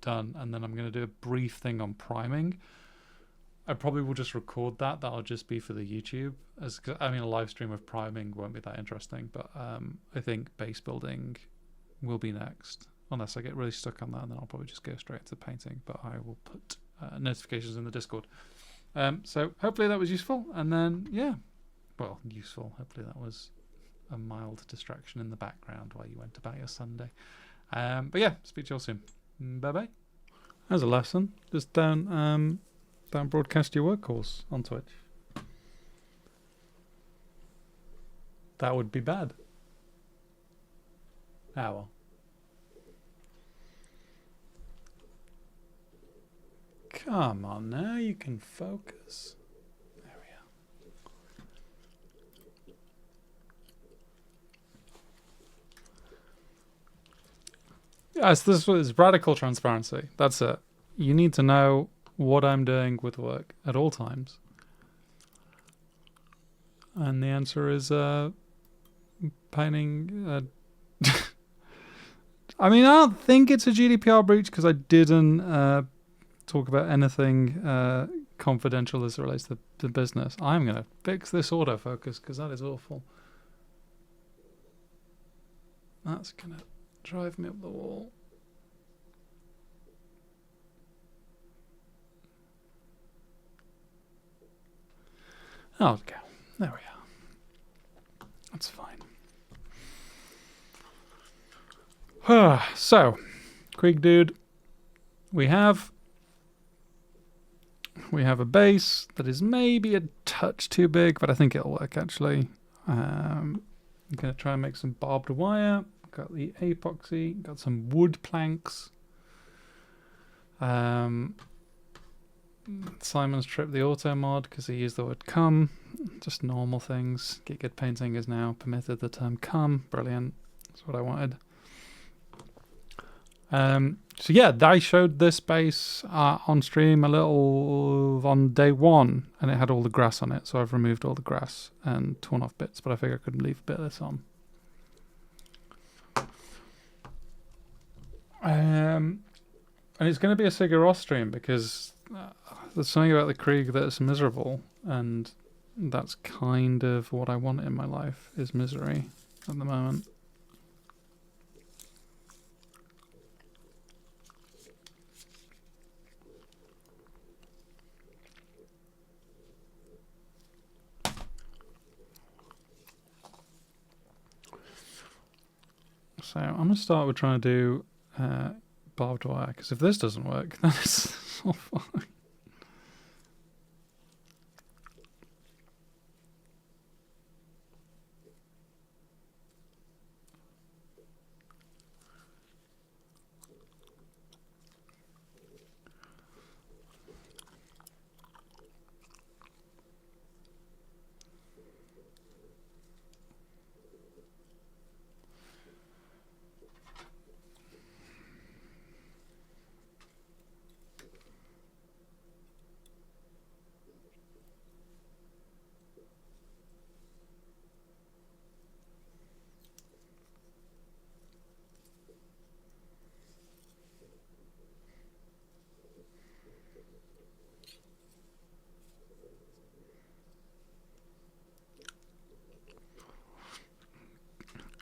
done. And then I'm going to do a brief thing on priming. I probably will just record that. That'll just be for the YouTube. I mean, a live stream of priming won't be that interesting, but I think base building will be next. Unless I get really stuck on that, and then I'll probably just go straight to painting. But I will put notifications in the Discord. So hopefully that was useful. And then, yeah, well, useful. Hopefully that was a mild distraction in the background while you went about your Sunday. But yeah, speak to you all soon. Bye-bye. As a lesson, just don't broadcast your work calls on Twitch. That would be bad. Ah, well. Come on now, you can focus. There we are. Yes, this was radical transparency. That's it. You need to know what I'm doing with work at all times. And the answer is painting. I mean, I don't think it's a GDPR breach because I didn't talk about anything confidential as it relates to the business. I'm going to fix this autofocus because that is awful. That's going to drive me up the wall. Oh, okay. There we are. That's fine. So, Krieg dude, we have a base that is maybe a touch too big, but I think it'll work actually. I'm going to try and make some barbed wire. Got the epoxy, got some wood planks. Simon's tripped the auto mod because he used the word come. Just normal things. Get good painting is now permitted the term come. Brilliant. That's what I wanted. So yeah, I showed this base on stream a little on day 1, and it had all the grass on it. So I've removed all the grass and torn off bits, but I figured I couldn't leave a bit of this on. And it's going to be a Sigur stream because there's something about the Krieg that's miserable, and that's kind of what I want in my life, is misery at the moment. So I'm going to start with trying to do barbed wire, because if this doesn't work, then it's all fine.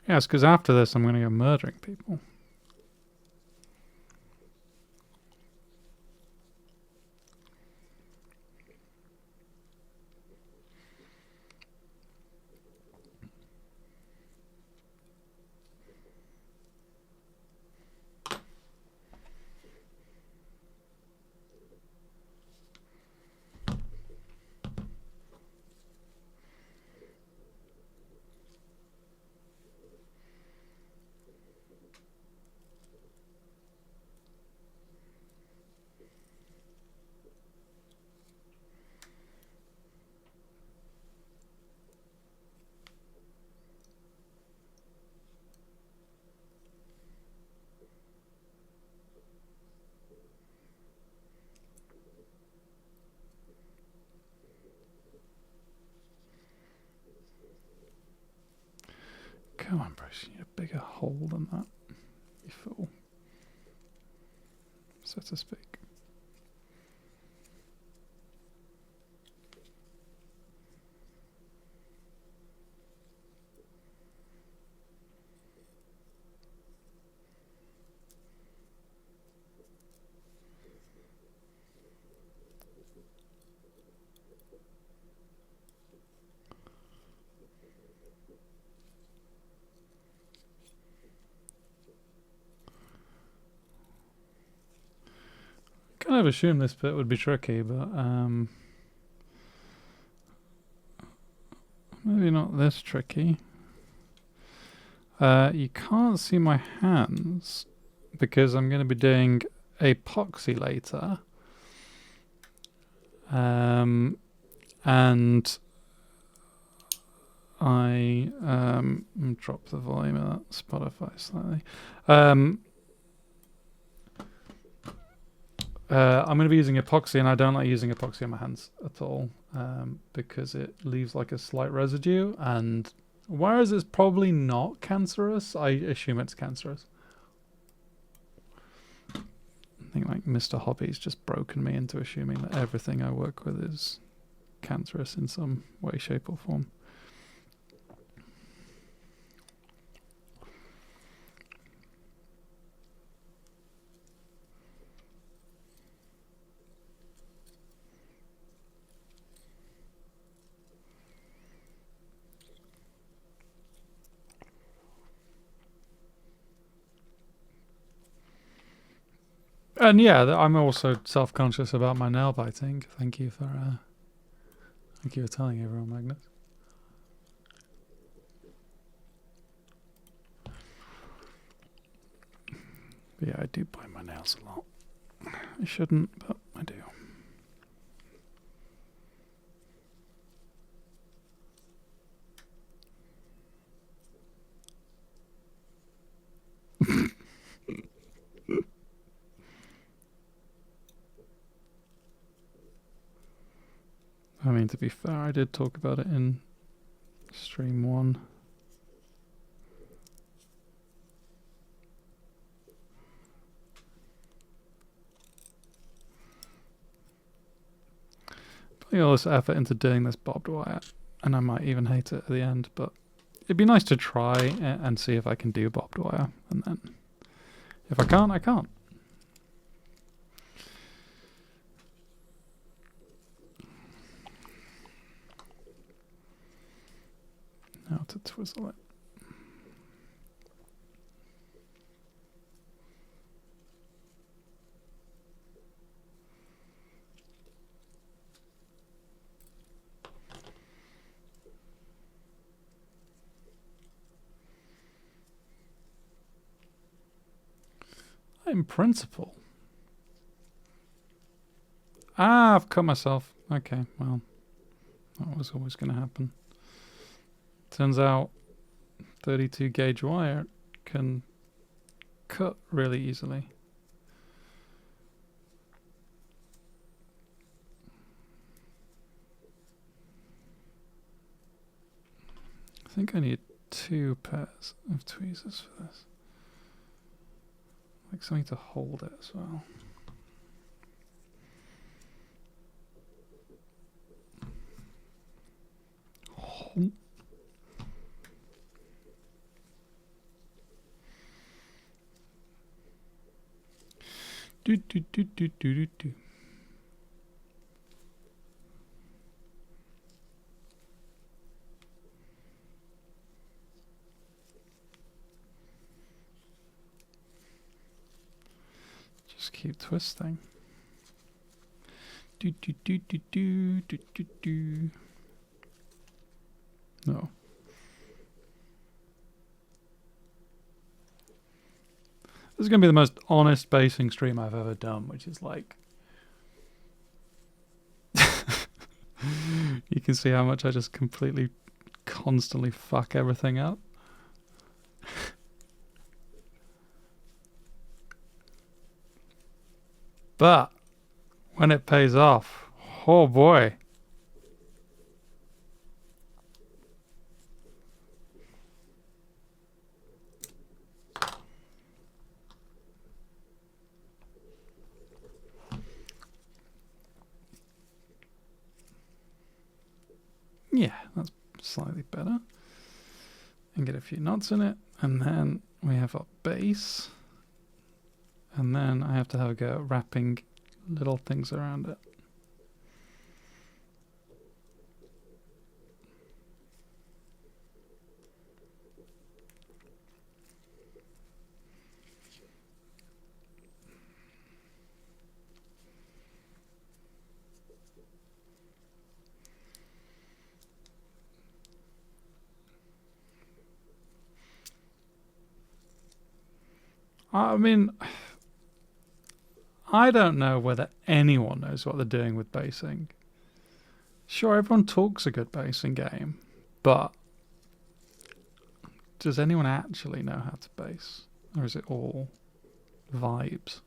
Yes, because after this I'm going to go murdering people. Come on, Bruce, you need a bigger hole than that, you fool. So to speak. Kind of assumed this bit would be tricky, but maybe not this tricky. You can't see my hands because I'm going to be doing epoxy later. And I drop the volume of that Spotify slightly. I'm going to be using epoxy, and I don't like using epoxy on my hands at all because it leaves like a slight residue. And whereas it's probably not cancerous, I assume it's cancerous. I think like Mr. Hobby's just broken me into assuming that everything I work with is cancerous in some way, shape, or form. And yeah, I'm also self-conscious about my nail biting. Thank you for telling everyone, Magnus. But yeah, I do bite my nails a lot. I shouldn't, but I do. I mean, to be fair, I did talk about it in stream 1. Putting all this effort into doing this barbed wire, and I might even hate it at the end, but it'd be nice to try and see if I can do barbed wire, and then if I can't, I can't. Now to twizzle it. In principle. Ah, I've cut myself. Okay, well, that was always going to happen. Turns out 32 gauge wire can cut really easily. I think I need 2 pairs of tweezers for this. Like something to hold it as well. Do, do, do, do, do, do, do. Just keep twisting. Do, do, do, do, do, do, do, do. No. This is going to be the most honest basing stream I've ever done, which is like... You can see how much I just completely, constantly fuck everything up. But when it pays off, oh boy. Yeah, that's slightly better. And get a few knots in it. And then we have our base. And then I have to have a go at wrapping little things around it. I mean, I don't know whether anyone knows what they're doing with basing. Sure, everyone talks a good basing game, but does anyone actually know how to base? Or is it all vibes?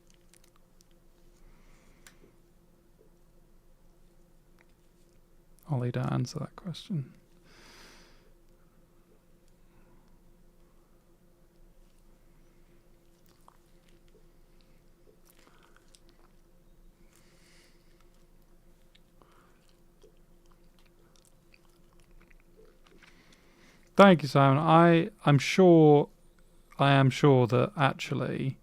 Ollie, don't answer that question. Thank you, Simon. I am sure that actually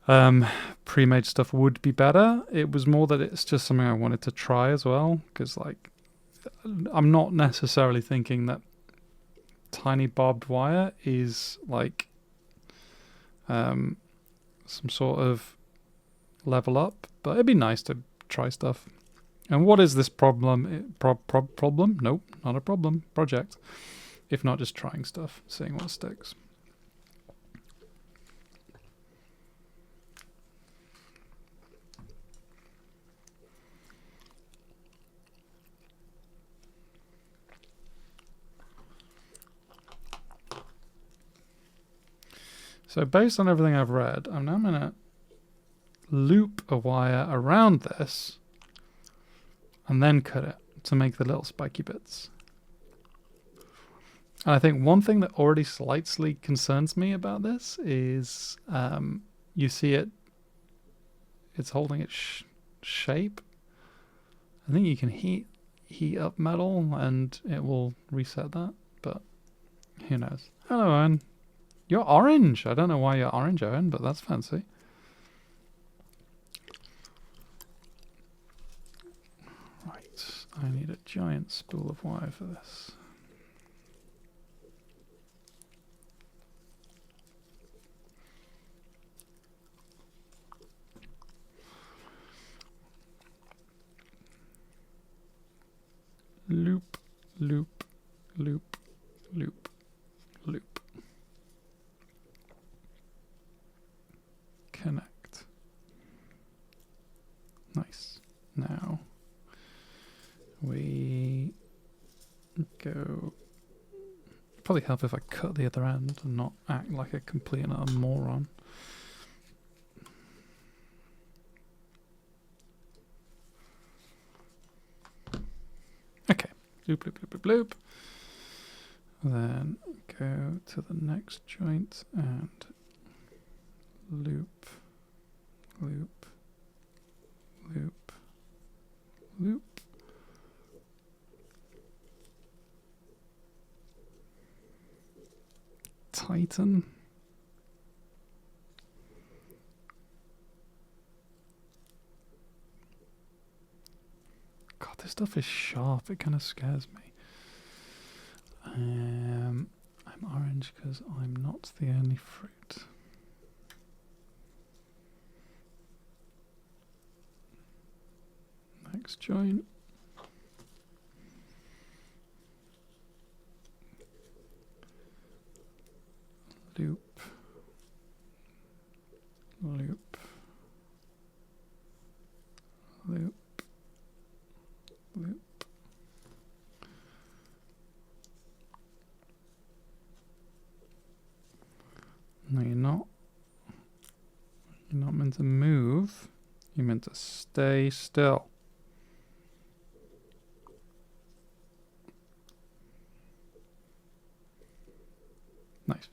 pre-made stuff would be better. It was more that it's just something I wanted to try as well, because like I'm not necessarily thinking that tiny barbed wire is like some sort of level up, but it'd be nice to try stuff. And what is this problem? Problem? Nope, not a problem. Project. If not just trying stuff, seeing what sticks. So based on everything I've read, I'm now going to loop a wire around this and then cut it to make the little spiky bits. And I think one thing that already slightly concerns me about this is you see it's holding its shape. I think you can heat up metal and it will reset that, but who knows. Hello, Owen. You're orange. I don't know why you're orange, Owen, but that's fancy. Right, I need a giant spool of wire for this. Loop, loop, loop, loop, loop. Connect. Nice. Now we go. Probably help if I cut the other end and not act like a complete and utter moron. Okay. Loop, loop, loop, loop, loop. Then go to the next joint and loop, loop, loop, loop. Tighten. this stuff is sharp. It kind of scares me. I'm orange because I'm not the only fruit. Next join. Loop. Loop. Loop. Loop. No, you're not. You're not meant to move. You're meant to stay still. Nice.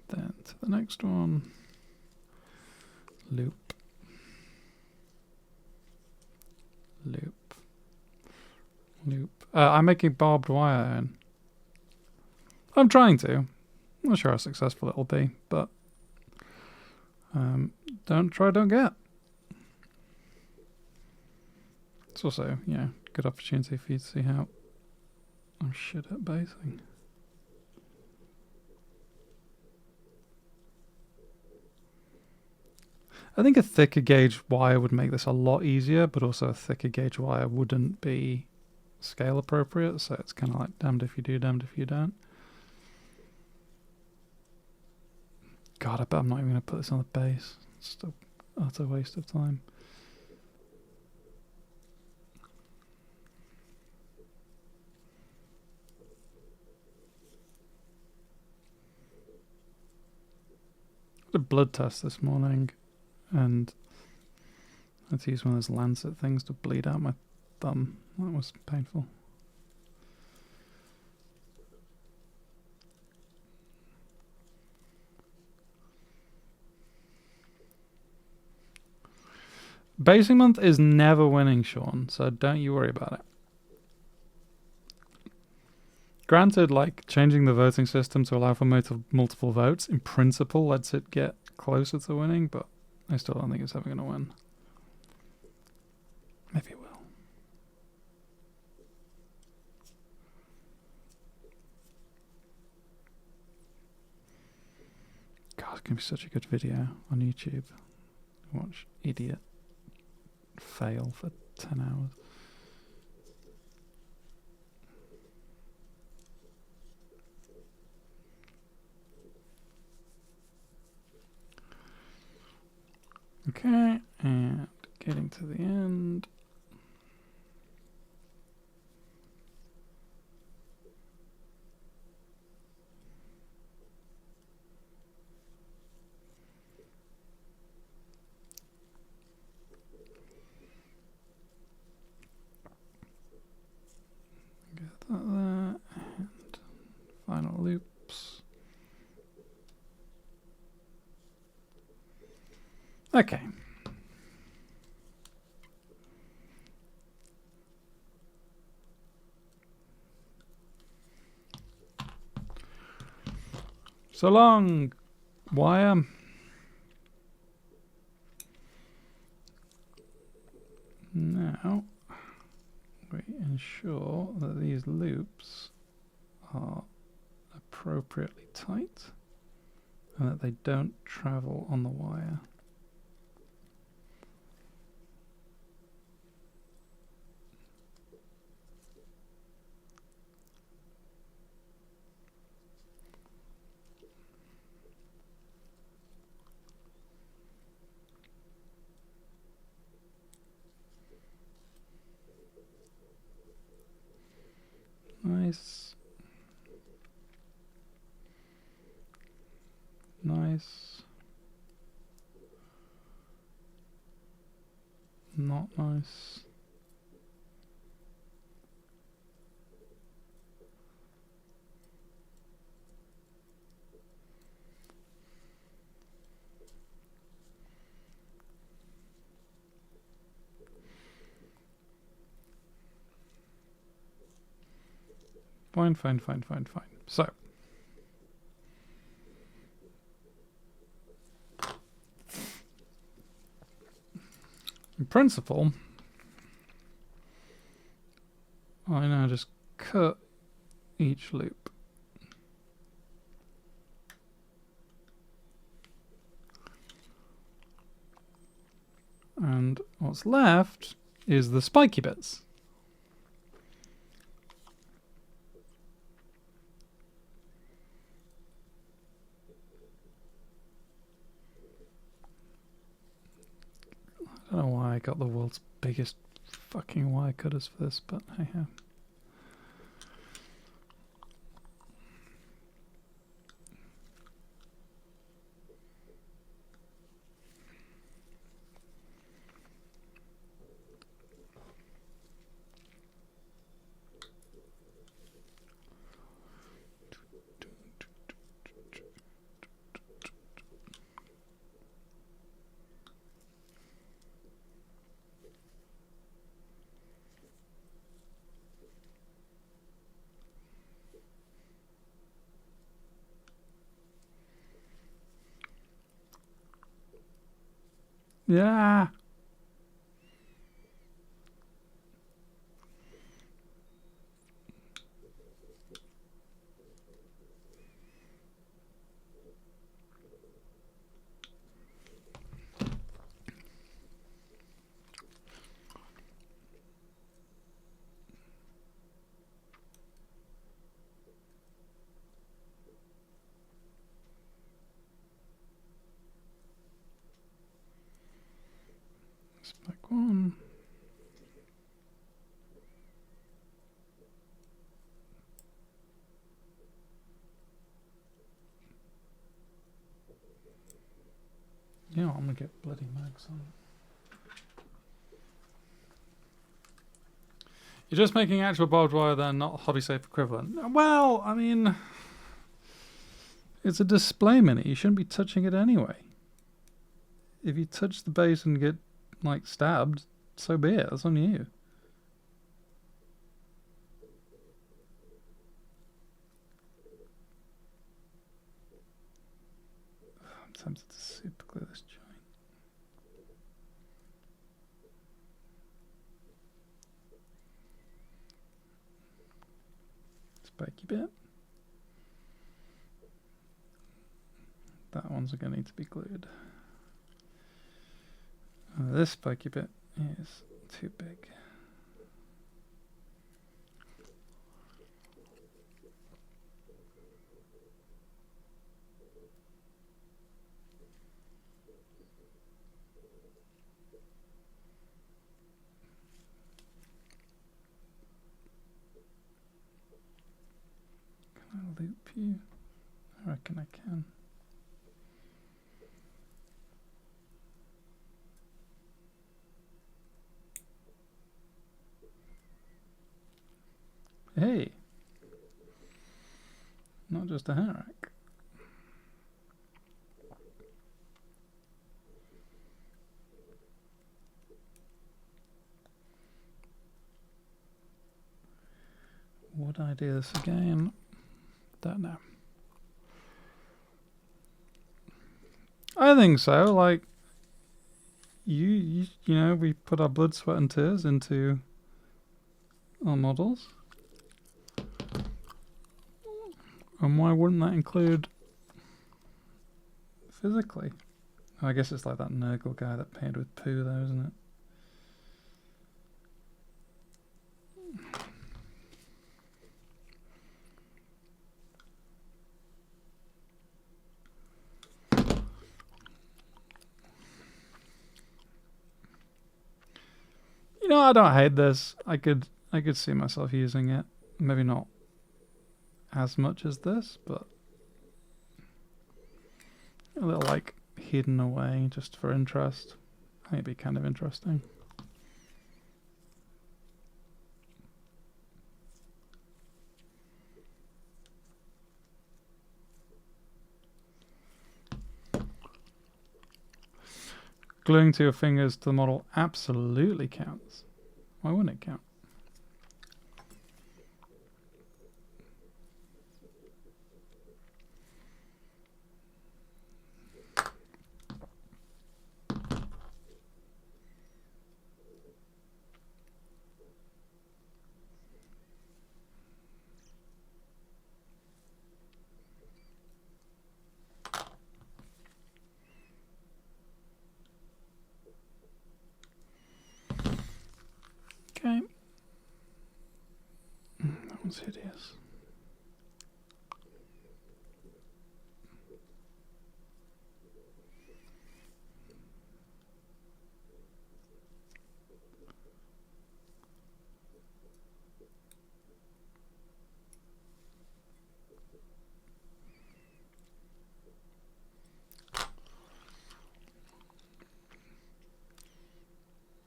Then to the next one. Loop. Loop. Loop. I'm making barbed wire iron. I'm trying to. I'm not sure how successful it'll be, but don't try, don't get. It's also, yeah, good opportunity for you to see how I'm shit at basing. I think a thicker gauge wire would make this a lot easier, but also a thicker gauge wire wouldn't be scale appropriate, so it's kind of like damned if you do, damned if you don't. God, I bet I'm not even going to put this on the base. It's just a utter waste of time. I did a blood test this morning, and I had to use one of those lancet things to bleed out my thumb. That was painful. Basing month is never winning, Sean, so don't you worry about it. Granted, like, changing the voting system to allow for multiple votes, in principle, lets it get closer to winning, but I still don't think it's ever going to win. Maybe it will. God, it's going to be such a good video on YouTube. Watch idiot fail for 10 hours. Okay, and getting to the end. Get that there, and final loops. Okay. So long, wire. Now we ensure that these loops are appropriately tight and that they don't travel on the wire. Nice. Nice. Not nice. Fine. So, principle, I now just cut each loop. And what's left is the spiky bits. I don't know why I got the world's biggest fucking wire cutters for this, but hey ho. Yeah. Spec one. You know, I'm gonna get bloody mags on. You're just making actual barbed wire then, not hobby safe equivalent. Well, I mean, it's a display mini. You shouldn't be touching it anyway. If you touch the base and get like stabbed, so be it. That's on you. I'm tempted to super glue this joint. Spiky bit. That one's going to need to be glued. This spiky bit is too big. Can I loop you? I reckon I can. Hey, not just a hat rack. Would I do this again? Don't know. I think so. Like you know, we put our blood, sweat, and tears into our models. And why wouldn't that include physically? I guess it's like that Nurgle guy that painted with poo though, isn't it? You know, I don't hate this. I could see myself using it. Maybe not as much as this, but a little like hidden away just for interest. I think it'd be kind of interesting. Gluing to your fingers to the model absolutely counts. Why wouldn't it count? Okay. That one's hideous.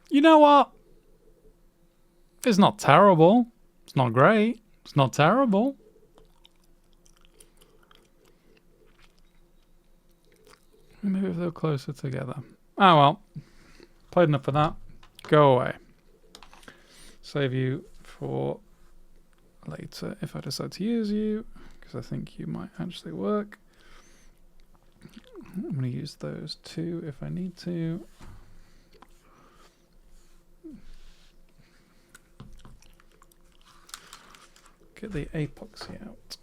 You know what? It's not terrible. It's not great. It's not terrible. Maybe if they're closer together. Oh well. Played enough of that. Go away. Save you for later if I decide to use you, because I think you might actually work. I'm going to use those two if I need to. Get the epoxy out.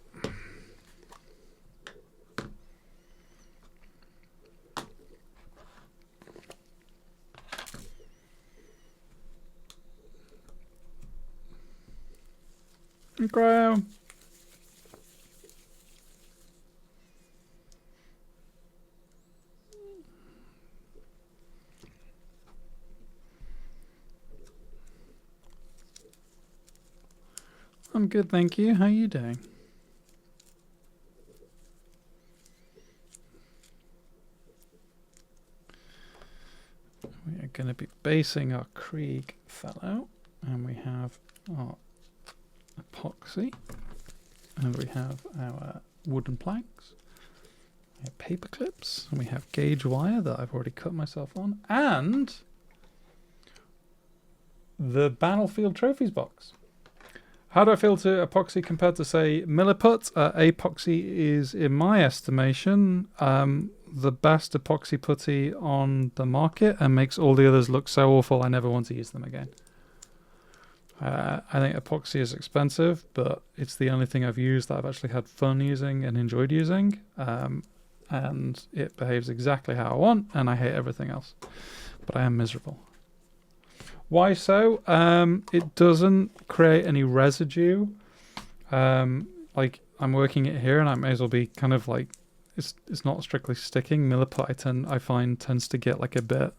Okay. I'm good, thank you. How are you doing? We are going to be basing our Krieg fellow, and we have our epoxy, and we have our wooden planks, we have paper clips, and we have gauge wire that I've already cut myself on, and the Battlefield Trophies box. How do I feel to epoxy compared to, say, Milliput? Epoxy is, in my estimation, the best epoxy putty on the market and makes all the others look so awful I never want to use them again. I think epoxy is expensive, but it's the only thing I've used that I've actually had fun using and enjoyed using. And it behaves exactly how I want, and I hate everything else. But I am miserable. Why so? It doesn't create any residue. Like, I'm working it here, and I may as well be kind of like, it's not strictly sticking. Milliput I find tends to get like a bit,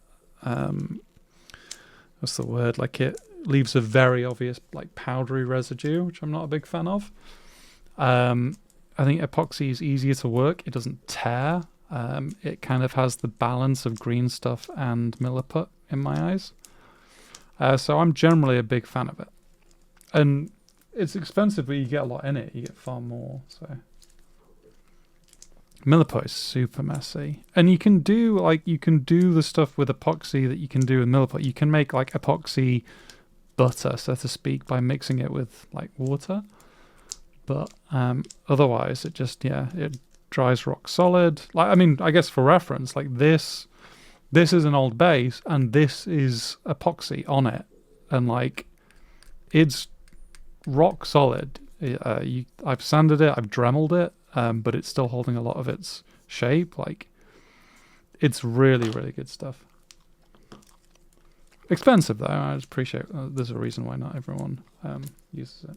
what's the word? Like, it leaves a very obvious like powdery residue, which I'm not a big fan of. I think epoxy is easier to work. It doesn't tear. It kind of has the balance of green stuff and Milliput in my eyes. So I'm generally a big fan of it. And it's expensive, but you get a lot in it. You get far more. So Milliput is super messy. And you can do the stuff with epoxy that you can do with Milliput. You can make like epoxy butter, so to speak, by mixing it with like water. But otherwise it just, it dries rock solid. Like, I mean, I guess for reference, like this is an old base, and this is epoxy on it, and like it's rock solid. I've sanded it, I've Dremeled it, but it's still holding a lot of its shape. Like, it's really, really good stuff. Expensive though. I just appreciate. There's a reason why not everyone uses it.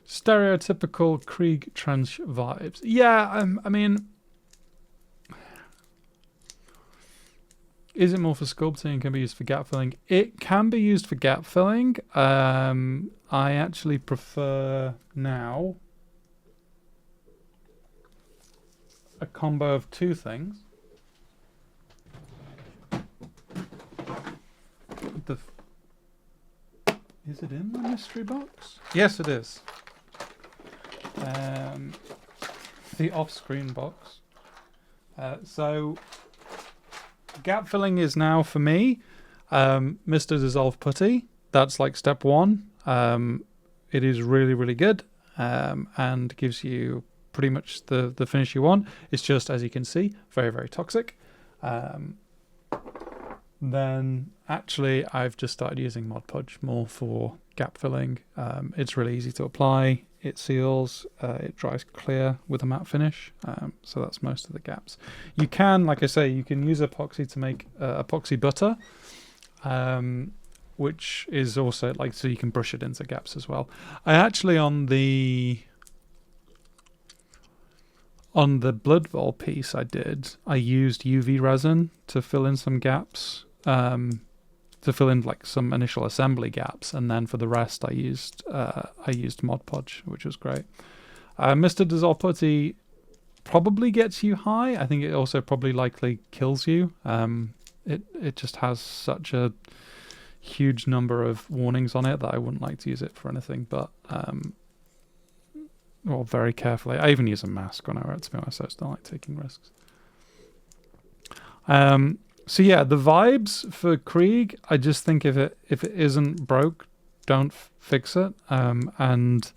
Stereotypical Krieg trench vibes. Yeah, I mean, is it more for sculpting and can be used for gap filling? It can be used for gap filling. I actually prefer now a combo of two things. Is it in the mystery box? Yes, it is. The off-screen box. So gap filling is now for me Mr. Dissolve Putty. That's like step one. it is really, really good, and gives you pretty much the finish you want. It's just, as you can see, very, very toxic. Then actually I've just started using Mod Podge more for gap filling. It's really easy to apply. It seals, it dries clear with a matte finish. So that's most of the gaps. You can, like I say, you can use epoxy to make epoxy butter, which is also like, so you can brush it into gaps as well. I actually, on the Blood Bowl piece I used UV resin to fill in some gaps, to fill in like some initial assembly gaps, and then for the rest I used Mod Podge, which was great. Mr. Dissolve Putty probably gets you high. I think it also probably likely kills you. It just has such a huge number of warnings on it that I wouldn't like to use it for anything but well, very carefully. I even use a mask when I wear it, to be honest. I just don't like taking risks. So yeah, the vibes for Krieg, I just think if it isn't broke, don't fix it. And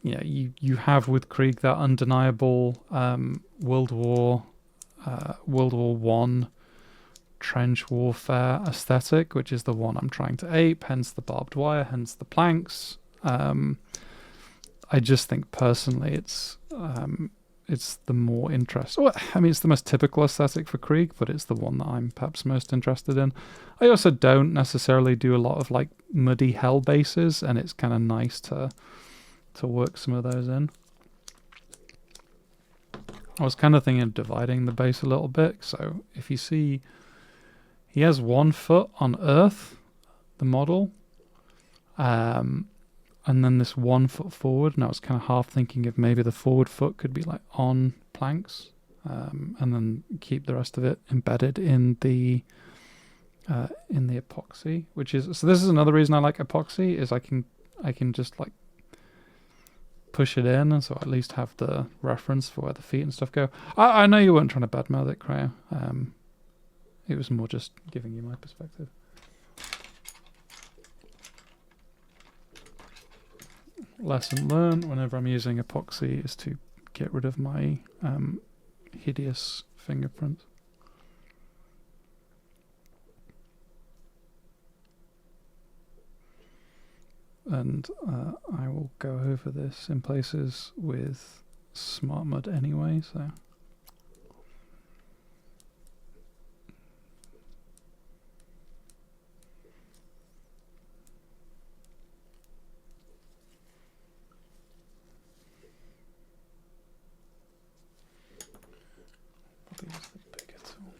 yeah, you have with Krieg that undeniable World War I trench warfare aesthetic, which is the one I'm trying to ape. Hence the barbed wire, hence the planks. I just think personally it's the more interesting. Well, I mean, it's the most typical aesthetic for Krieg, but it's the one that I'm perhaps most interested in. I also don't necessarily do a lot of like muddy hell bases, and it's kind of nice to work some of those in. I was kind of thinking of dividing the base a little bit. So if you see, he has 1 foot on Earth, the model, and then this 1 foot forward, and I was kind of half thinking if maybe the forward foot could be like on planks, and then keep the rest of it embedded in the epoxy, which is, so this is another reason I like epoxy, is I can just like push it in, and so I at least have the reference for where the feet and stuff go. I know you weren't trying to badmouth it, Cryo. It was more just giving you my perspective. Lesson learned whenever I'm using epoxy is to get rid of my hideous fingerprint. And I will go over this in places with Smart Mud anyway, so probably use the bigger tool.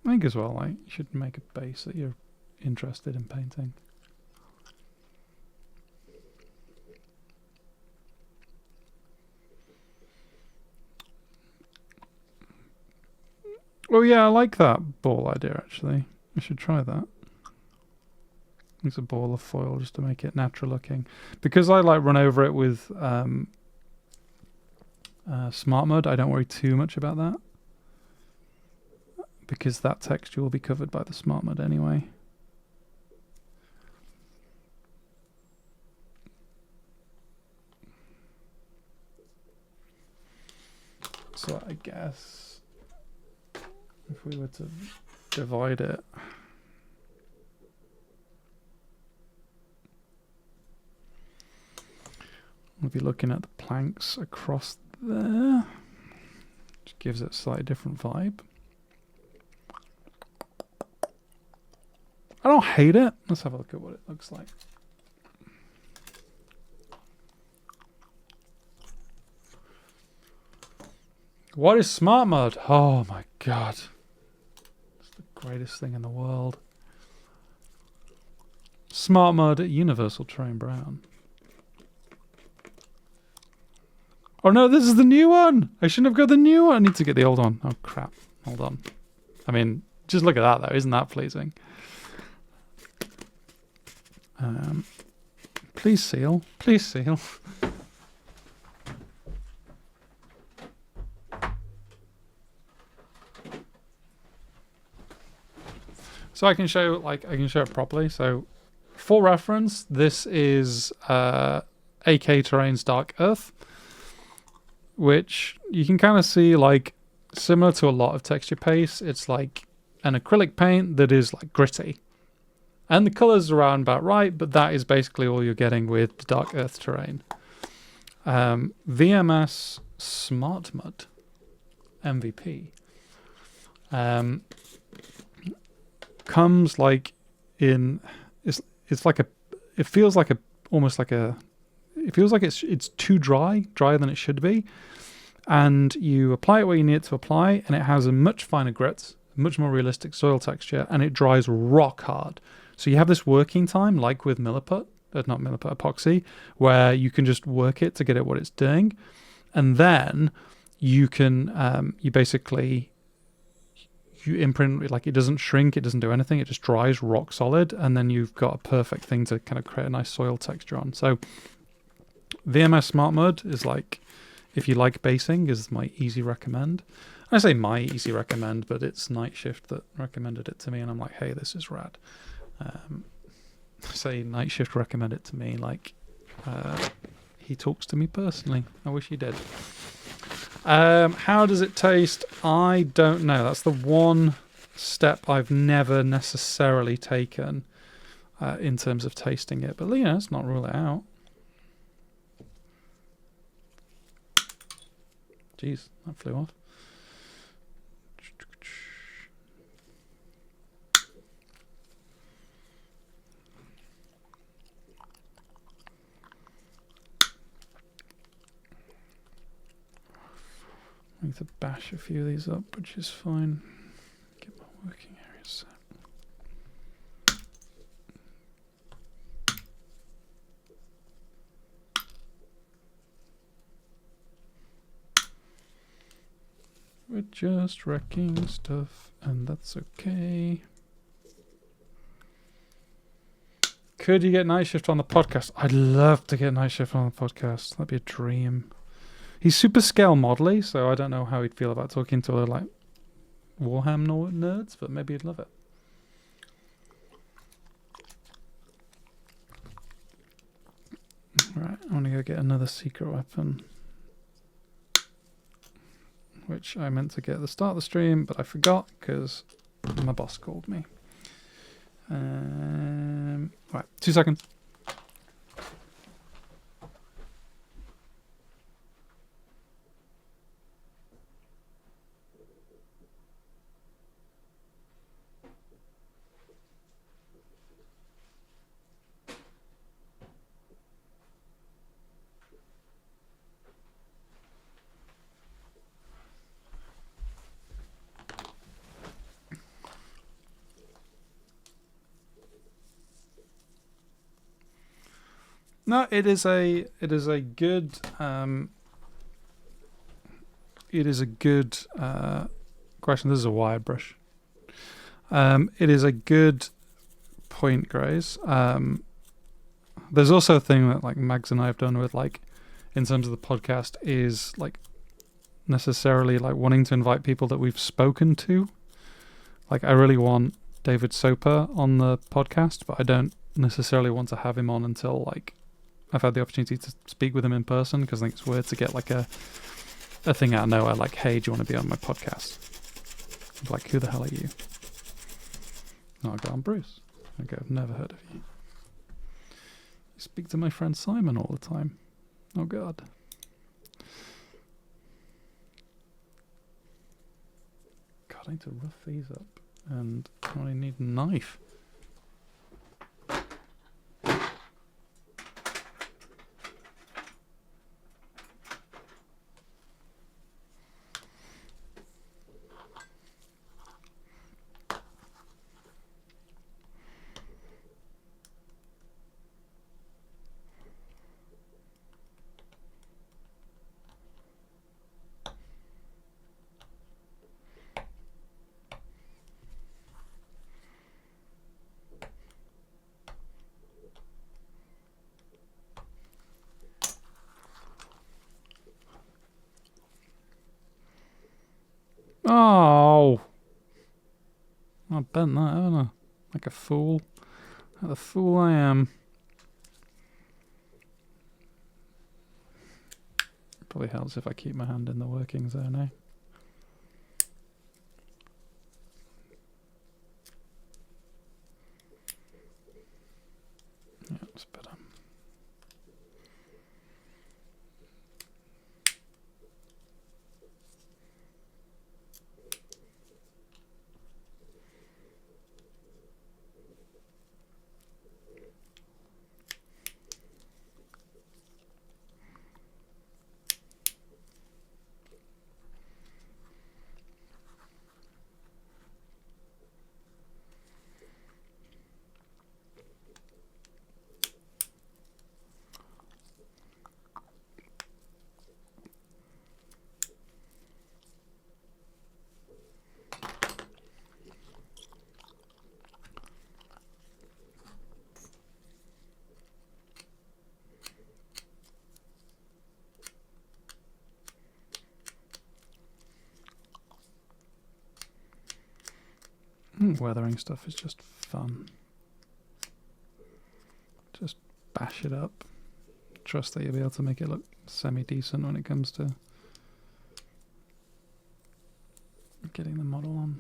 I think as well, like, you should make a base that you're interested in painting. Oh yeah, I like that ball idea actually. I should try that. Use a ball of foil just to make it natural looking. Because I like run over it with Smart Mud, I don't worry too much about that, because that texture will be covered by the Smart Mud anyway. So I guess if we were to divide it, we'll be looking at the planks across there, which gives it a slightly different vibe. I don't hate it. Let's have a look at what it looks like. What is Smart Mud? Oh my god. It's the greatest thing in the world. Smart Mud Universal Terrain Brown. Oh no, this is the new one! I shouldn't have got the new one. I need to get the old one. Oh crap. Hold on. I mean, just look at that though. Isn't that pleasing? Please seal. Please seal. So I can show it properly. So for reference, this is AK Terrain's Dark Earth, which you can kind of see like similar to a lot of texture paste. It's like an acrylic paint that is like gritty. And the colours are around about right, but that is basically all you're getting with the Dark Earth terrain. VMS Smart Mud MVP comes like in it's like a it feels like a almost like a it feels like it's too drier than it should be, and you apply it where you need it to apply, and it has a much finer grit, much more realistic soil texture, and it dries rock hard. So you have this working time like with Milliput, not Milliput, epoxy, where you can just work it to get it what it's doing, and then you can you basically you imprint, like it doesn't shrink, it doesn't do anything, it just dries rock solid, and then you've got a perfect thing to kind of create a nice soil texture on. So VMS Smart Mud is like, if you like basing, is my easy recommend. I say my easy recommend, but it's Night Shift that recommended it to me, and I'm like, hey, this is rad. Say Night Shift recommend it to me, like he talks to me personally. I wish he did. How does it taste? I don't know. That's the one step I've never necessarily taken in terms of tasting it. But yeah, let's not rule it out. Jeez, that flew off. I need to bash a few of these up, which is fine. Get my working area set. We're just wrecking stuff, and that's okay. Could you get Night Shift on the podcast? I'd love to get Night Shift on the podcast. That'd be a dream. He's super scale modelly, so I don't know how he'd feel about talking to other like Warhammer nerds, but maybe he'd love it. Right, I want to go get another secret weapon, which I meant to get at the start of the stream, but I forgot because my boss called me. Right, 2 seconds. No, it is a good question. This is a wire brush. It is a good point, Grace. There's also a thing that like Mags and I have done with like in terms of the podcast is like necessarily like wanting to invite people that we've spoken to. Like I really want David Soper on the podcast, but I don't necessarily want to have him on until like I've had the opportunity to speak with him in person, because I think it's weird to get like a thing out of nowhere, like, hey, do you want to be on my podcast? I'm like, who the hell are you? No, I go, I'm Bruce. I go, I've never heard of you. I speak to my friend Simon all the time. Oh God. God, I need to rough these up, and I only need a knife. Oh! I bent that, haven't I? Like a fool. Like the fool I am. Probably helps if I keep my hand in the working zone, eh? Yeah, it's better. Weathering stuff is just fun. Just bash it up. Trust that you'll be able to make it look semi-decent when it comes to getting the model on.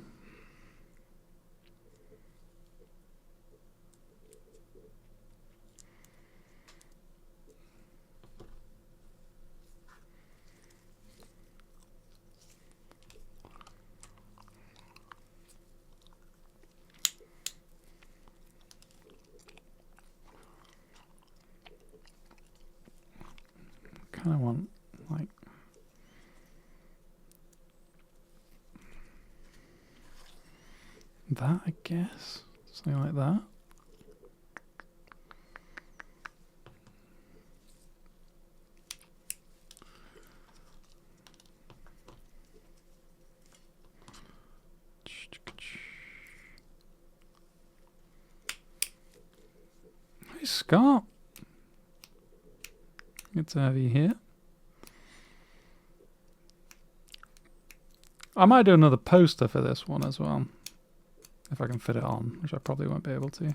Kind of want like that, I guess. Something like that. Hey, Scott. Good to have you here. I might do another poster for this one as well. If I can fit it on, which I probably won't be able to.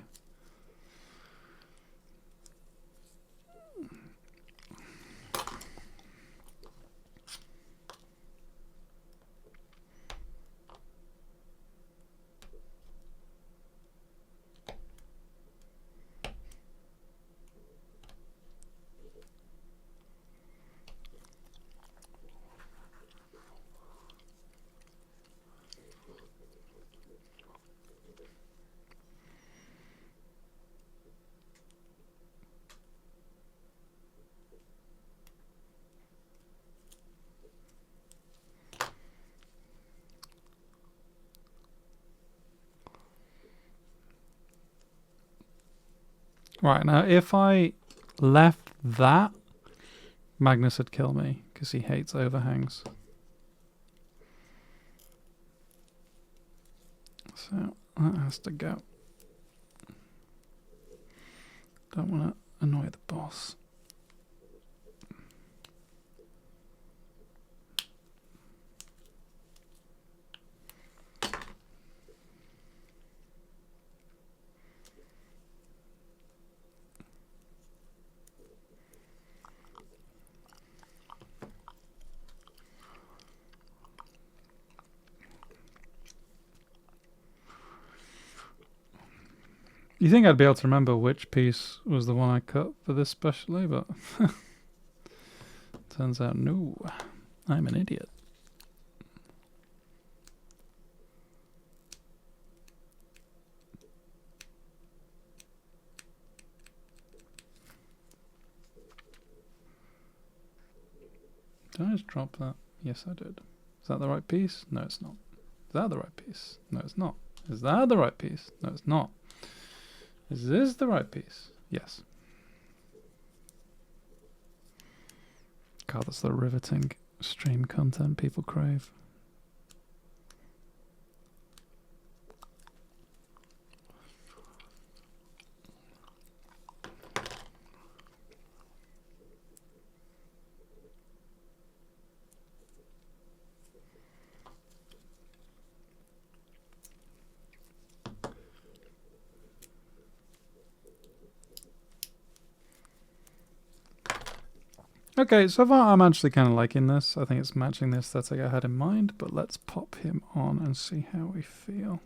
Right, now if I left that, Magnus would kill me because he hates overhangs. So that has to go. Don't want to annoy the boss. You think I'd be able to remember which piece was the one I cut for this specially, but turns out no, I'm an idiot. Did I just drop that? Yes, I did. Is that the right piece? No, it's not. Is that the right piece? No, it's not. Is that the right piece? No, it's not. Is this the right piece? Yes. God, that's the riveting stream content people crave. Okay, so far I'm actually kind of liking this. I think it's matching the aesthetic I had in mind, but let's pop him on and see how we feel.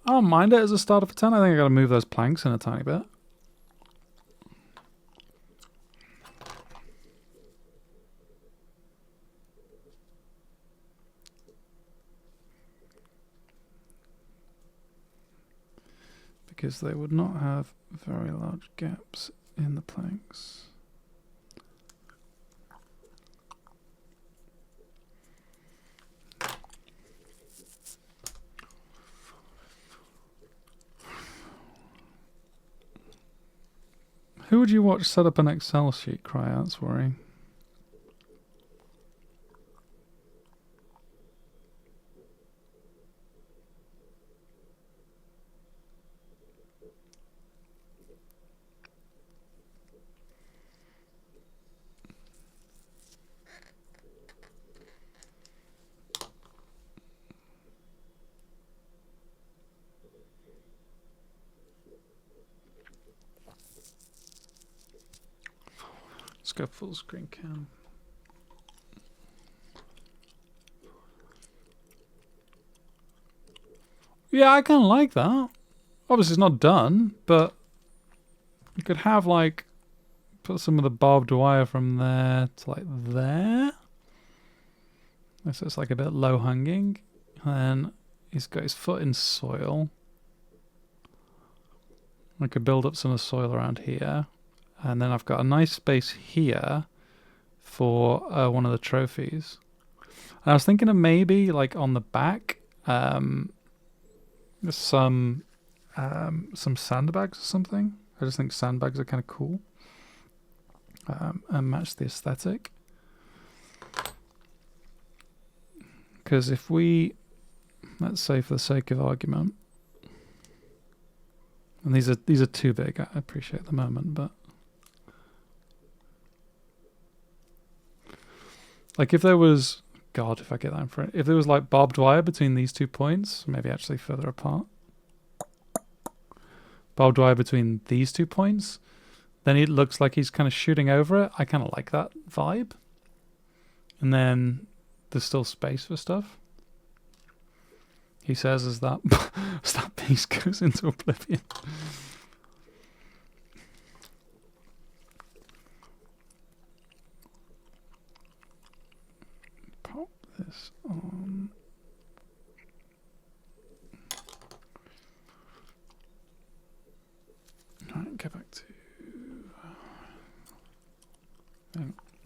I don't mind it as a starter for 10. I think I gotta move those planks in a tiny bit. Because they would not have very large gaps in the planks. Who would you watch set up an Excel sheet? Cry out's worrying. Let's go full screen cam. Yeah, I kind of like that. Obviously, it's not done, but you could have like put some of the barbed wire from there to like there. So it's like a bit low hanging. And he's got his foot in soil. I could build up some of the soil around here. And then I've got a nice space here for one of the trophies. And I was thinking of maybe like on the back, some sandbags or something. I just think sandbags are kind of cool and match the aesthetic. Because if we, let's say for the sake of argument, and these are too big, I appreciate at the moment, but like if there was, God, if I get that in front, if there was like barbed wire between these 2 points, maybe actually further apart, barbed wire between these 2 points, then it looks like he's kind of shooting over it. I kind of like that vibe. And then there's still space for stuff. He says as that as that piece goes into oblivion. Pop this on. Alright, go back to...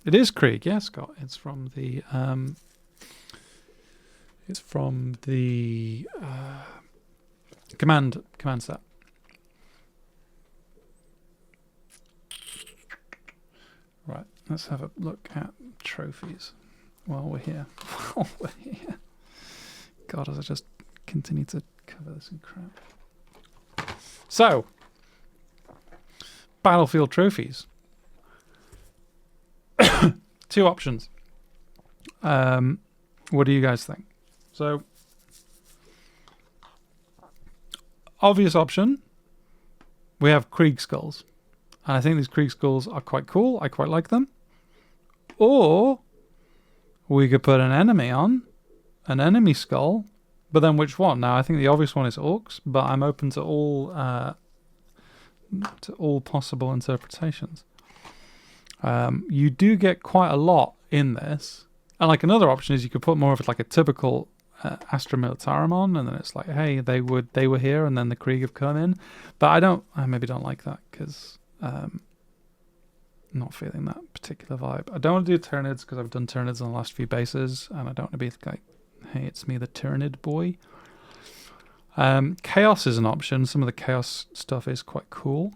It is Krieg, yes, Scott. It's from the... command set. Right, let's have a look at trophies while we're here. While we're here. God, as I just continue to cover this in crap. So, battlefield trophies. 2 options. What do you guys think? So, obvious option, we have Krieg skulls. And I think these Krieg skulls are quite cool. I quite like them. Or we could put an enemy on, an enemy skull, but then which one? Now, I think the obvious one is orcs, but I'm open to all possible interpretations. You do get quite a lot in this. And like another option is you could put more of it like a typical Astra Militarum on, and then it's like, hey, they were here, and then the Krieg have come in. But I maybe don't like that because not feeling that particular vibe. I don't want to do Tyranids because I've done Tyranids on the last few bases, and I don't want to be like, hey, it's me, the Tyranid boy. Chaos is an option. Some of the Chaos stuff is quite cool.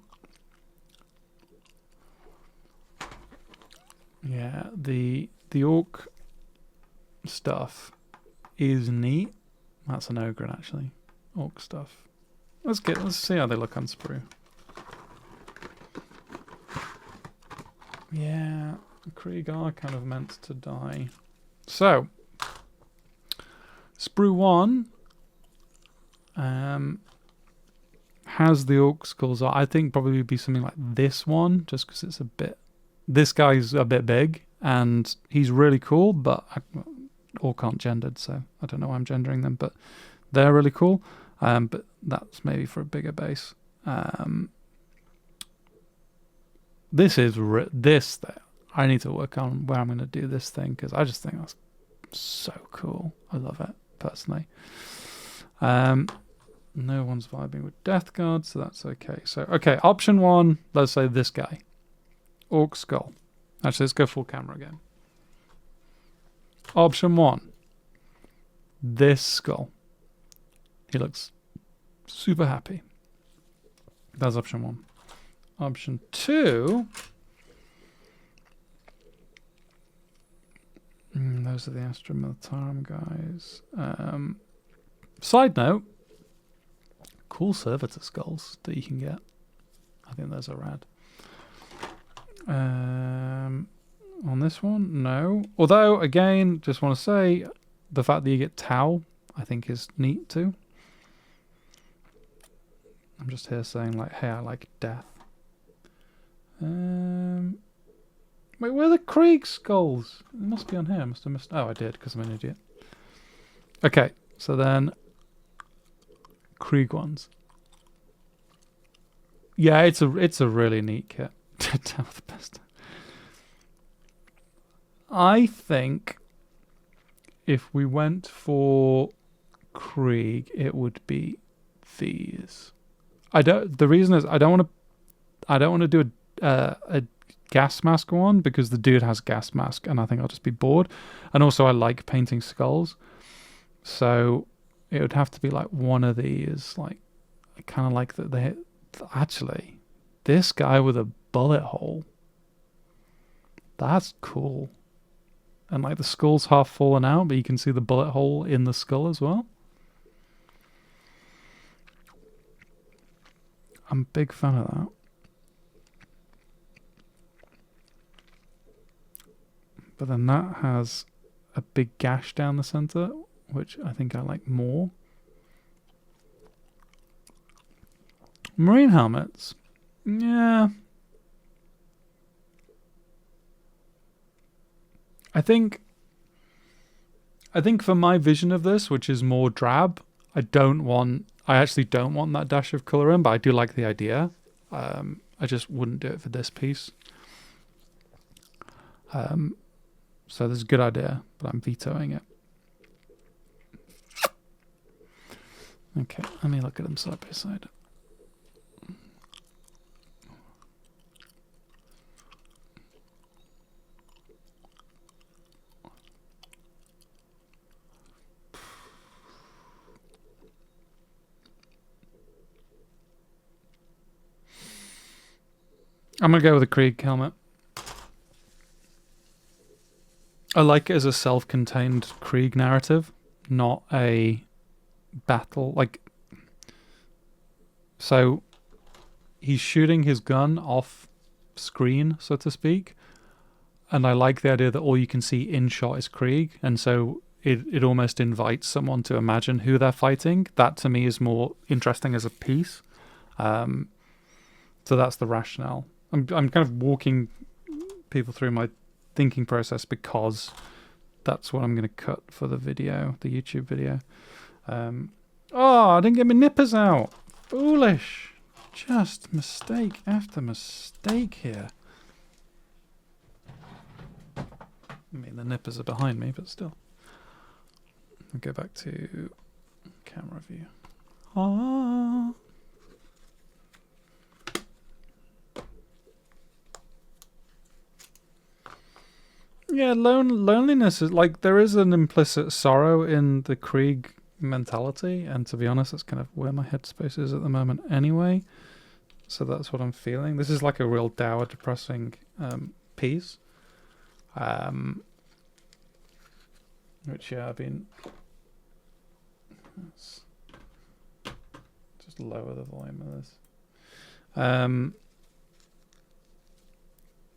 Yeah, the Orc stuff is neat. That's an Ogre, actually. Orc stuff. Let's see how they look on sprue. Yeah, Krieg are kind of meant to die. So, sprue 1 has the orc skulls on. I think probably would be something like this one, just because it's a bit. This guy's a bit big and he's really cool, but orc aren't gendered, so I don't know why I'm gendering them, but they're really cool. But that's maybe for a bigger base. This is this thing. I need to work on where I'm going to do this thing because I just think that's so cool. I love it personally. No one's vibing with Death Guard, so that's okay. So, okay, option 1, let's say this guy. Orc skull. Actually, let's go full camera again. Option 1. This skull. He looks super happy. That's option 1. Option 2. Those are the Astra Militarum guys. Side note. Cool servitor skulls that you can get. I think those are rad. On this one, no. Although, again, just want to say, the fact that you get Tau, I think is neat too. I'm just here saying, like, hey, I like death. Wait, where are the Krieg skulls? It must be on here. I must have missed. Oh, I did, because I'm an idiot. Okay, so then Krieg ones. Yeah, it's a really neat kit. Tell the best. I think if we went for Krieg, it would be these. The reason is I don't want to do a gas mask one because the dude has gas mask and I think I'll just be bored. And also I like painting skulls. So it would have to be like one of these, like I kind of like that they actually this guy with a bullet hole. That's cool. And like the skull's half fallen out, but you can see the bullet hole in the skull as well. I'm a big fan of that. But then that has a big gash down the center, which I think I like more. Marine helmets. Yeah. I think for my vision of this, which is more drab, I actually don't want that dash of colour in, but I do like the idea. I just wouldn't do it for this piece. So this is a good idea, but I'm vetoing it. Okay, let me look at them side by side. I'm going to go with a Krieg helmet. I like it as a self-contained Krieg narrative, not a battle. Like, so he's shooting his gun off screen, so to speak. And I like the idea that all you can see in shot is Krieg. And so it almost invites someone to imagine who they're fighting. That to me is more interesting as a piece. So that's the rationale. I'm kind of walking people through my thinking process because that's what I'm going to cut for the video, the YouTube video. Oh, I didn't get my nippers out. Foolish. Just mistake after mistake here. I mean, the nippers are behind me, but still. I'll go back to camera view. Ah. Yeah, loneliness is like there is an implicit sorrow in the Krieg mentality, and to be honest, that's kind of where my headspace is at the moment anyway. So that's what I'm feeling. This is like a real dour, depressing piece. Which yeah, I've been. Let's just lower the volume of this.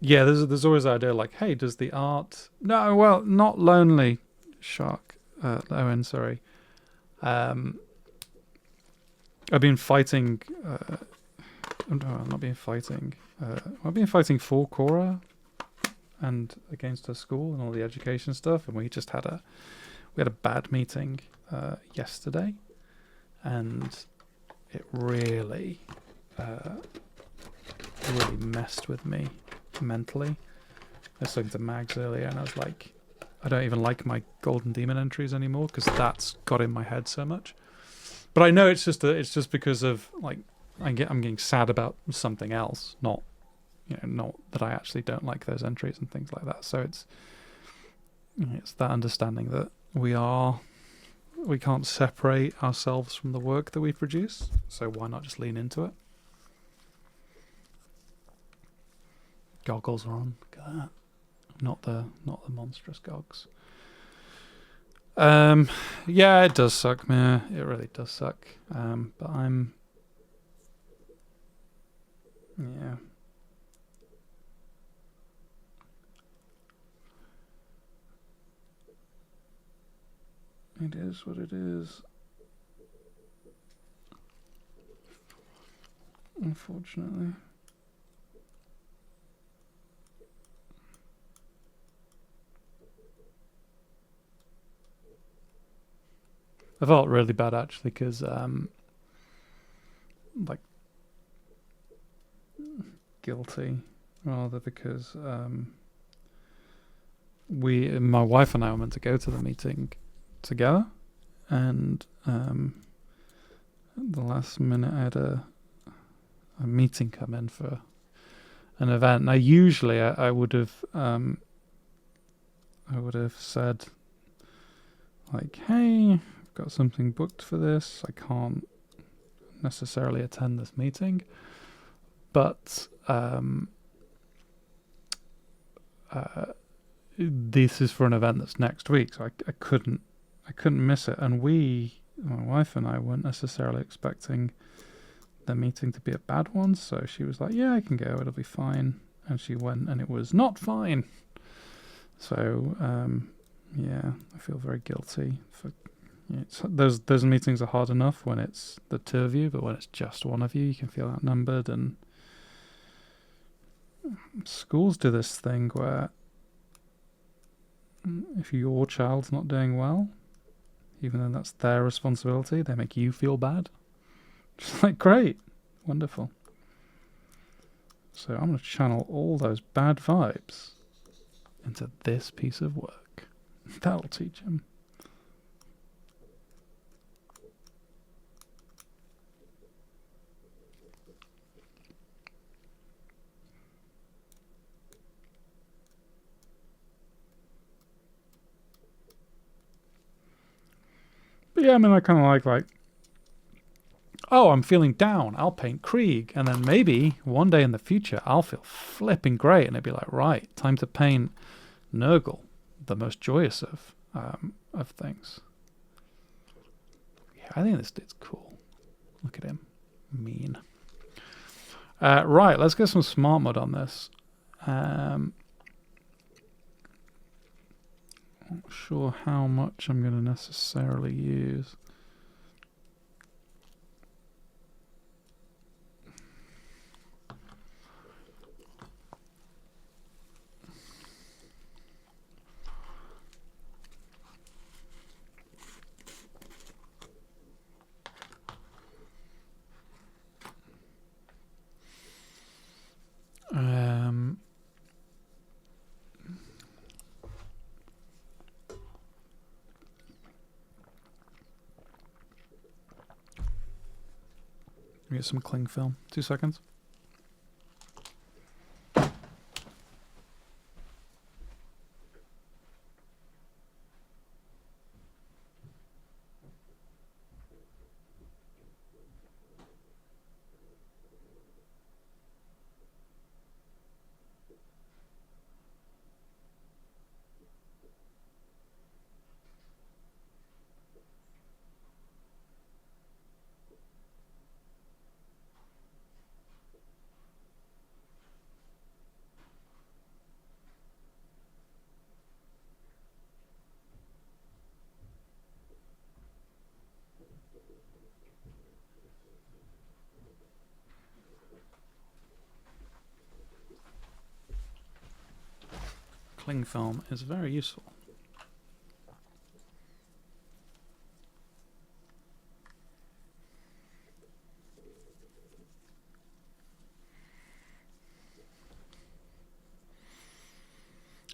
Yeah, there's always the idea like, hey, does the art... No, well, not Lonely Shark. Owen, sorry. I've been fighting. No, I'm not been fighting. I've been fighting for Cora and against her school and all the education stuff, and we had a bad meeting yesterday, and it really messed with me mentally. I was talking to Mags earlier, and I was like, I don't even like my Golden Demon entries anymore because that's got in my head so much. But I know it's just because of like I'm getting sad about something else, not that I actually don't like those entries and things like that. So it's that understanding that we can't separate ourselves from the work that we produce. So why not just lean into it? Goggles are on. Look at that. Not the monstrous gogs. Yeah, it does suck, man. It really does suck. But yeah. It is what it is. Unfortunately. I felt really bad actually because like guilty rather because my wife and I were meant to go to the meeting together, and at the last minute I had a meeting come in for an event. Now usually I would have said like, hey, I've got something booked for this, I can't necessarily attend this meeting, but this is for an event that's next week, so I couldn't miss it. And my wife and I, weren't necessarily expecting the meeting to be a bad one, so she was like, yeah, I can go, it'll be fine. And she went, and it was not fine. So yeah, I feel very guilty for those meetings are hard enough when it's the two of you, but when it's just one of you, you can feel outnumbered. And schools do this thing where if your child's not doing well, even though that's their responsibility, they make you feel bad. Just like, great, wonderful. So I'm going to channel all those bad vibes into this piece of work. That'll teach him. But yeah, I mean, I kind of like, oh, I'm feeling down, I'll paint Krieg, and then maybe one day in the future I'll feel flipping great, and it'd be like, right, time to paint Nurgle, the most joyous of things. Yeah, I think this dude's cool. Look at him, mean. Right, let's get some smart mode on this. Not sure how much I'm going to necessarily use. Get some cling film. 2 seconds. cling film is very useful.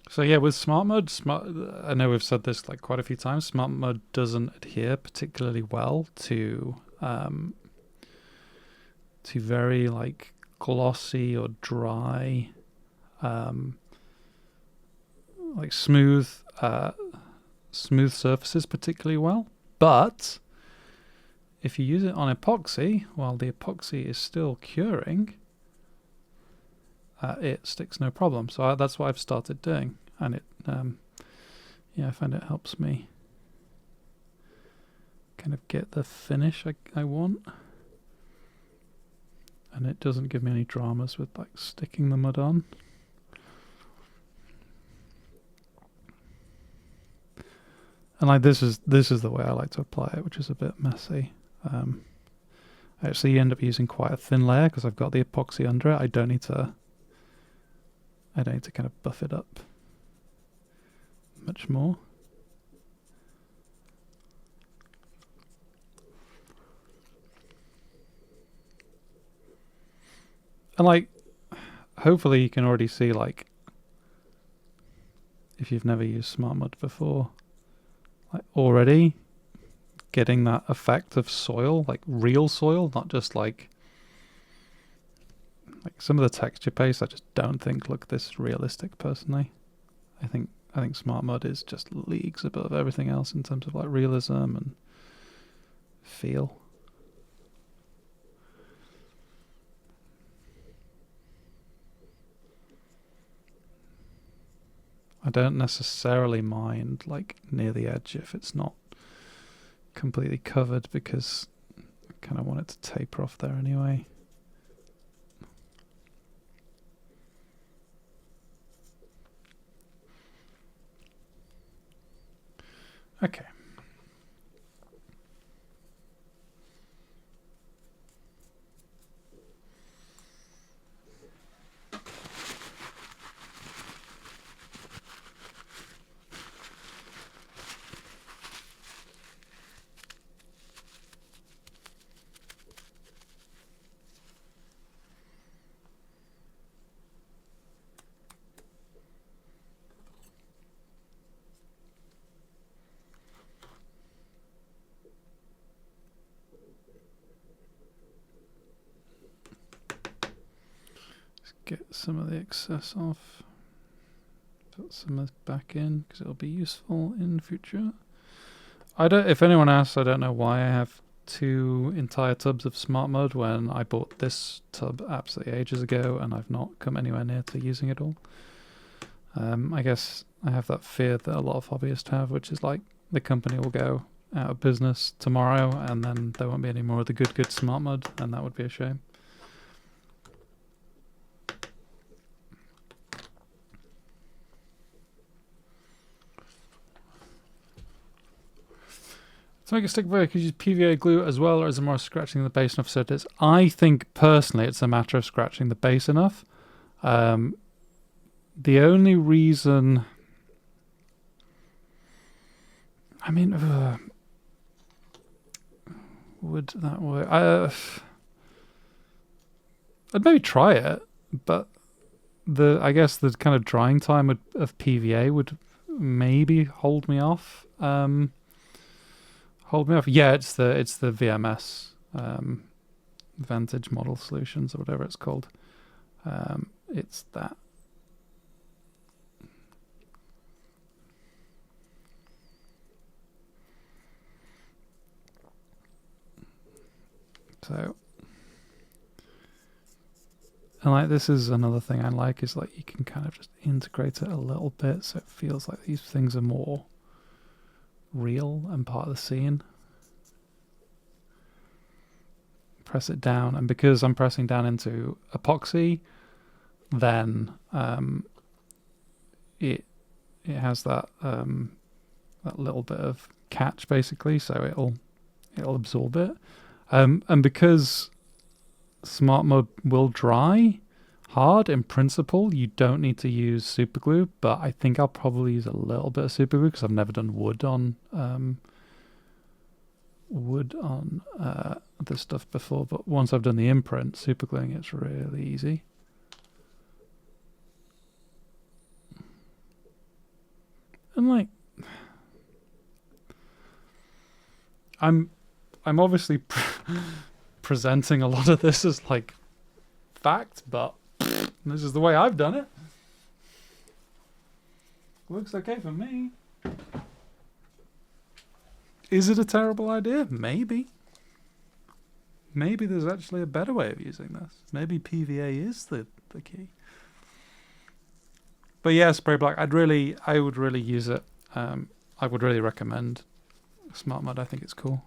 So yeah, with smart mud, I know we've said this like quite a few times. Smart mud doesn't adhere particularly well to very like glossy or dry, like smooth surfaces particularly well. But if you use it on epoxy, while the epoxy is still curing, it sticks no problem. So that's what I've started doing, and it, yeah, I find it helps me kind of get the finish I want, and it doesn't give me any dramas with like sticking the mud on. And like this is the way I like to apply it, which is a bit messy. I actually end up using quite a thin layer because I've got the epoxy under it. I don't need to kind of buff it up much more. And like, hopefully you can already see, like, if you've never used smart mud before, like already getting that effect of soil, like real soil, not just like some of the texture pastes I just don't think look this realistic personally. I think smart mud is just leagues above everything else in terms of like realism and feel. I don't necessarily mind like near the edge if it's not completely covered, because I kind of want it to taper off there anyway. Okay. Get some of the excess off, put some of this back in because it'll be useful in future. If anyone asks, I don't know why I have 2 entire tubs of smart mud when I bought this tub absolutely ages ago and I've not come anywhere near to using it all. I guess I have that fear that a lot of hobbyists have, which is like the company will go out of business tomorrow and then there won't be any more of the good smart mud, and that would be a shame. To make a stick boy, could you use PVA glue as well, or is it more scratching the base enough so it is? I think personally it's a matter of scratching the base enough. The only reason, I mean, would that work? I'd maybe try it, but I guess the kind of drying time of PVA would maybe hold me off. Yeah, it's the VMS Vantage Model Solutions or whatever it's called. It's that. So, and like this is another thing I like, is like you can kind of just integrate it a little bit so it feels like these things are more real and part of the scene. Press it down, and because I'm pressing down into epoxy, then it has that that little bit of catch basically, so it'll absorb it. And because smart mud will dry, hard. In principle, you don't need to use super glue, but I think I'll probably use a little bit of super glue because I've never done wood on this stuff before. But once I've done the imprint, super gluing it's really easy. And like, I'm obviously presenting a lot of this as like fact, but this is the way I've done it. Looks okay for me. Is it a terrible idea? Maybe. Maybe there's actually a better way of using this. Maybe PVA is the key. But yeah, spray black. I would really use it. I would really recommend Smart Mud. I think it's cool.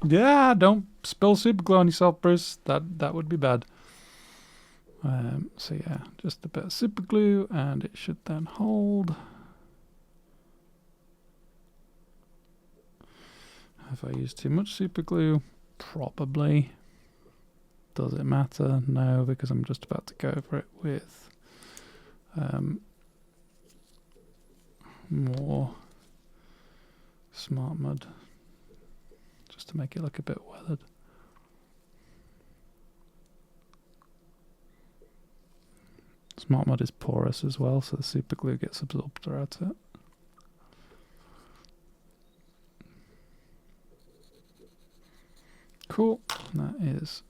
Yeah, don't spill super glue on yourself, Bruce. That would be bad. So yeah, just a bit of super glue, and it should then hold. Have I used too much super glue? Probably. Does it matter? No, because I'm just about to go over it with more Smart Mud, just to make it look a bit weathered. Smart Mud is porous as well, so the super glue gets absorbed throughout it. Cool. That is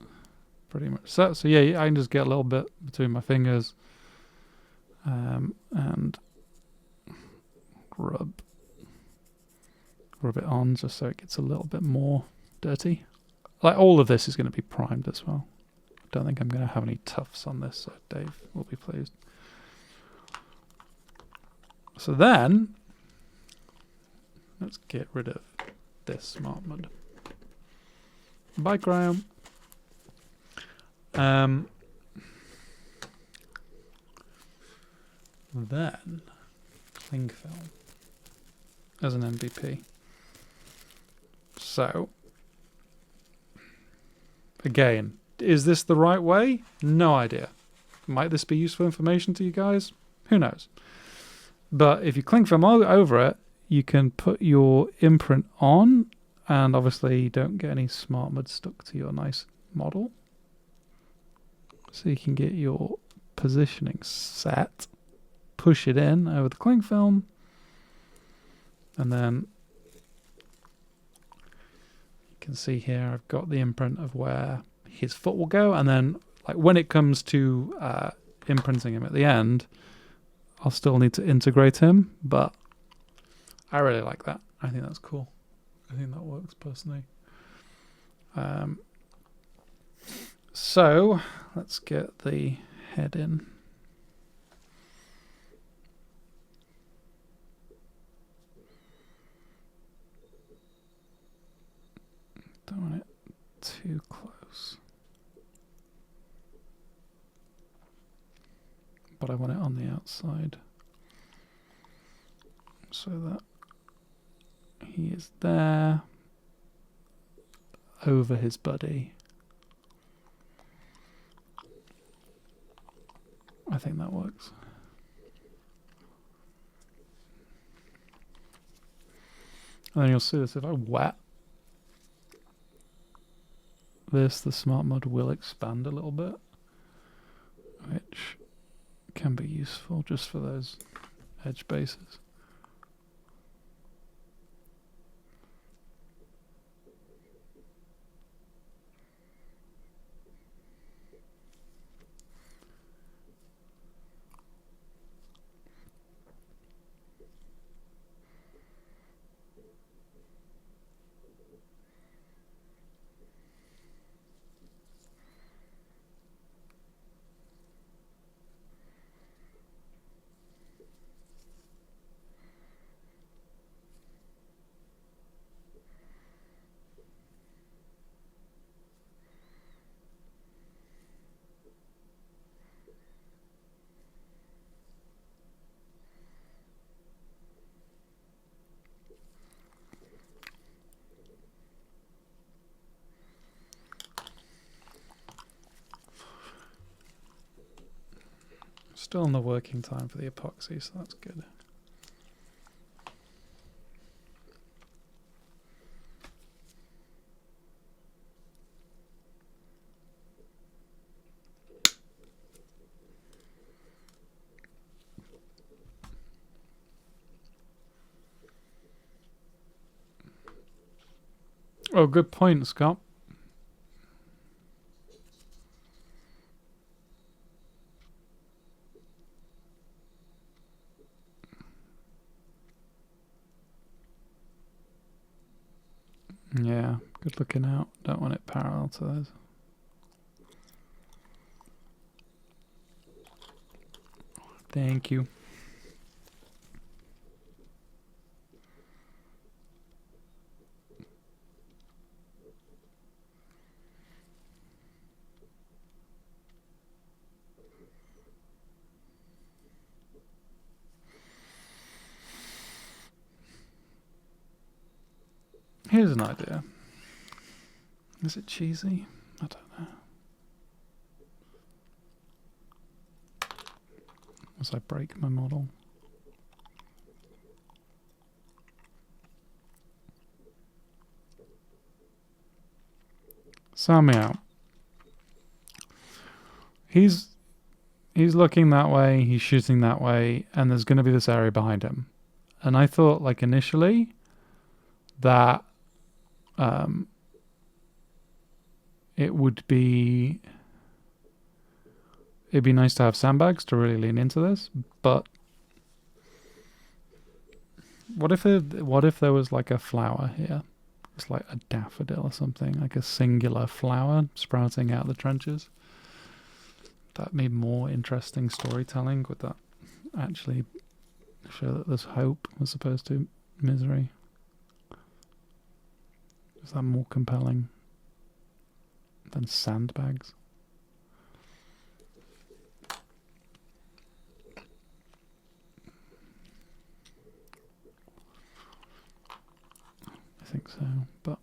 pretty much set. So yeah, I can just get a little bit between my fingers and rub it on just so it gets a little bit more dirty. Like, all of this is going to be primed as well. I don't think I'm going to have any tufts on this, so Dave will be pleased. So then, let's get rid of this Smart Mud. Bye, Graham. Then, cling film as an MVP. So, again, is this the right way? No idea. Might this be useful information to you guys? Who knows? But if you cling film over it, you can put your imprint on, and obviously you don't get any Smart Mud stuck to your nice model. So you can get your positioning set, push it in over the cling film, and then you can see here I've got the imprint of where his foot will go, and then like when it comes to imprinting him at the end, I'll still need to integrate him, but I really like that. I think that's cool. I think that works personally. So let's get the head in. Don't want it too close, but I want it on the outside so that he is there over his buddy. I think that works. And then you'll see this, if I wet this, the Smart Mud will expand a little bit, which can be useful just for those edge bases. Still in the working time for the epoxy, so that's good. Oh, good point, Scott. Yeah, good looking out. Don't want it parallel to those. Thank you. Here's an idea. Is it cheesy? I don't know. As I break my model. Sound me out. He's looking that way, he's shooting that way, and there's going to be this area behind him. And I thought, like, initially that it'd be nice to have sandbags to really lean into this, but what if there was like a flower here? It's like a daffodil or something, like a singular flower sprouting out of the trenches. That'd be more interesting storytelling. Would that actually show that there's hope as opposed to misery? Is that more compelling than sandbags? I think so, but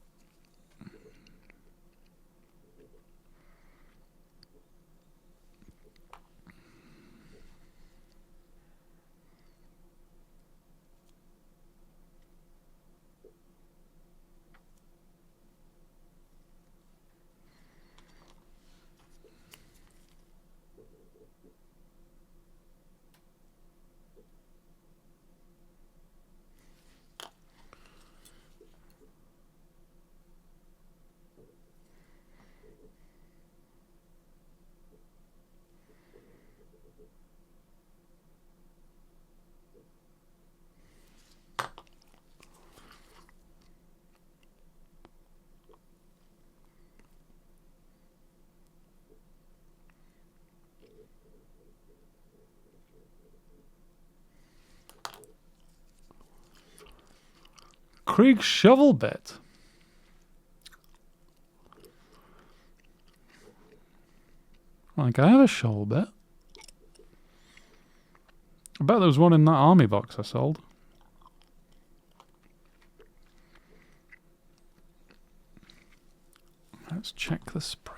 Krieg shovel bit. Like, I have a shovel bit. I bet there was one in that army box I sold. Let's check the sprue.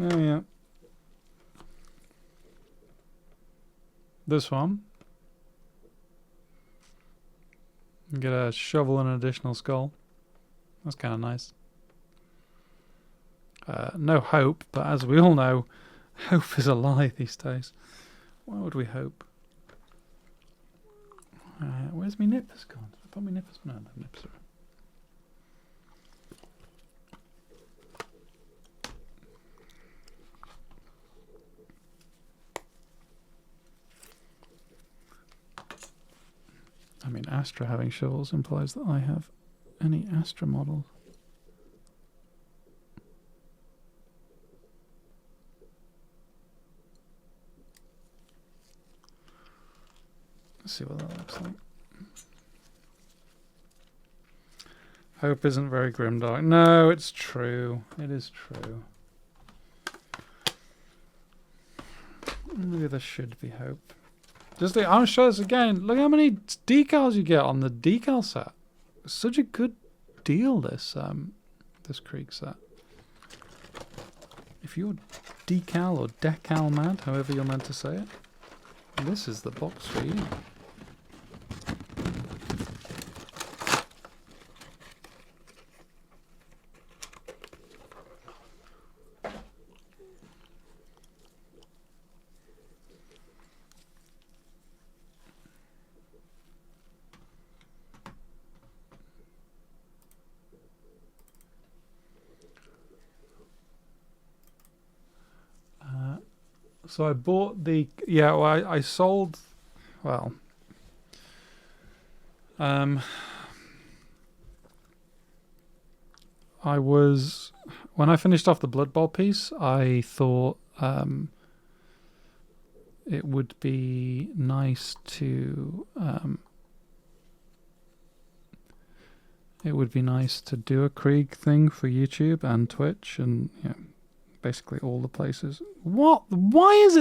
Oh yeah. This one. Get a shovel and an additional skull. That's kind of nice. No hope, but as we all know, hope is a lie these days. Why would we hope? Where's my nippers gone? I put my nippers. No, the nippers are. I mean, Astra having shovels implies that I have any Astra models. Let's see what that looks like. Hope isn't very grimdark. No, it's true. It is true. Maybe there should be hope. I'll show this again. Look how many decals you get on the decal set. It's such a good deal, this Krieg set. If you're decal or decal mad, however you're meant to say it, this is the box for you. So I bought the I sold I was when I finished off the Blood Bowl piece, I thought it would be nice to do a Krieg thing for YouTube and Twitch and basically all the places. What? Why is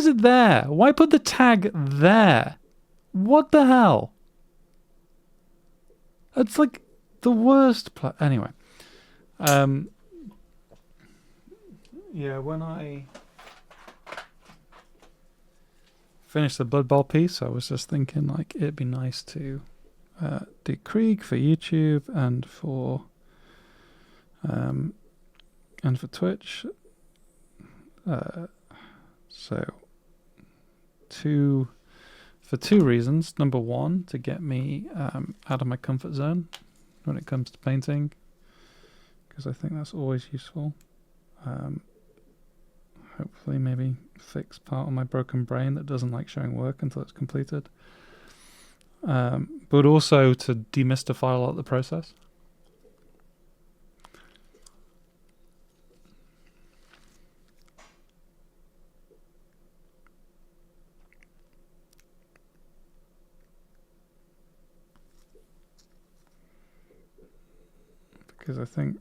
it there? Why put the tag there? What the hell? It's like the worst anyway. When I finished the Blood Bowl piece, I was just thinking like it'd be nice to do Krieg for YouTube and for Twitch. For two reasons. Number one, to get me out of my comfort zone when it comes to painting, because I think that's always useful. Hopefully maybe fix part of my broken brain that doesn't like showing work until it's completed. But also to demystify a lot of the process. Because I think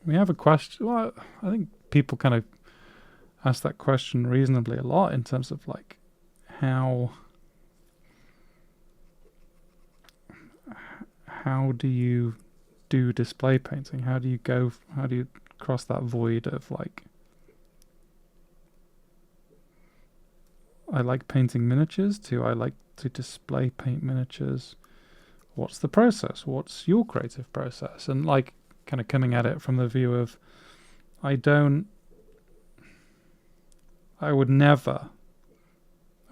we have a question. Well, I think people kind of ask that question reasonably a lot in terms of like how do you do display painting? How do you cross that void of like, I like painting miniatures to I like to display paint miniatures. What's the process? What's your creative process? And like kind of coming at it from the view of I would never,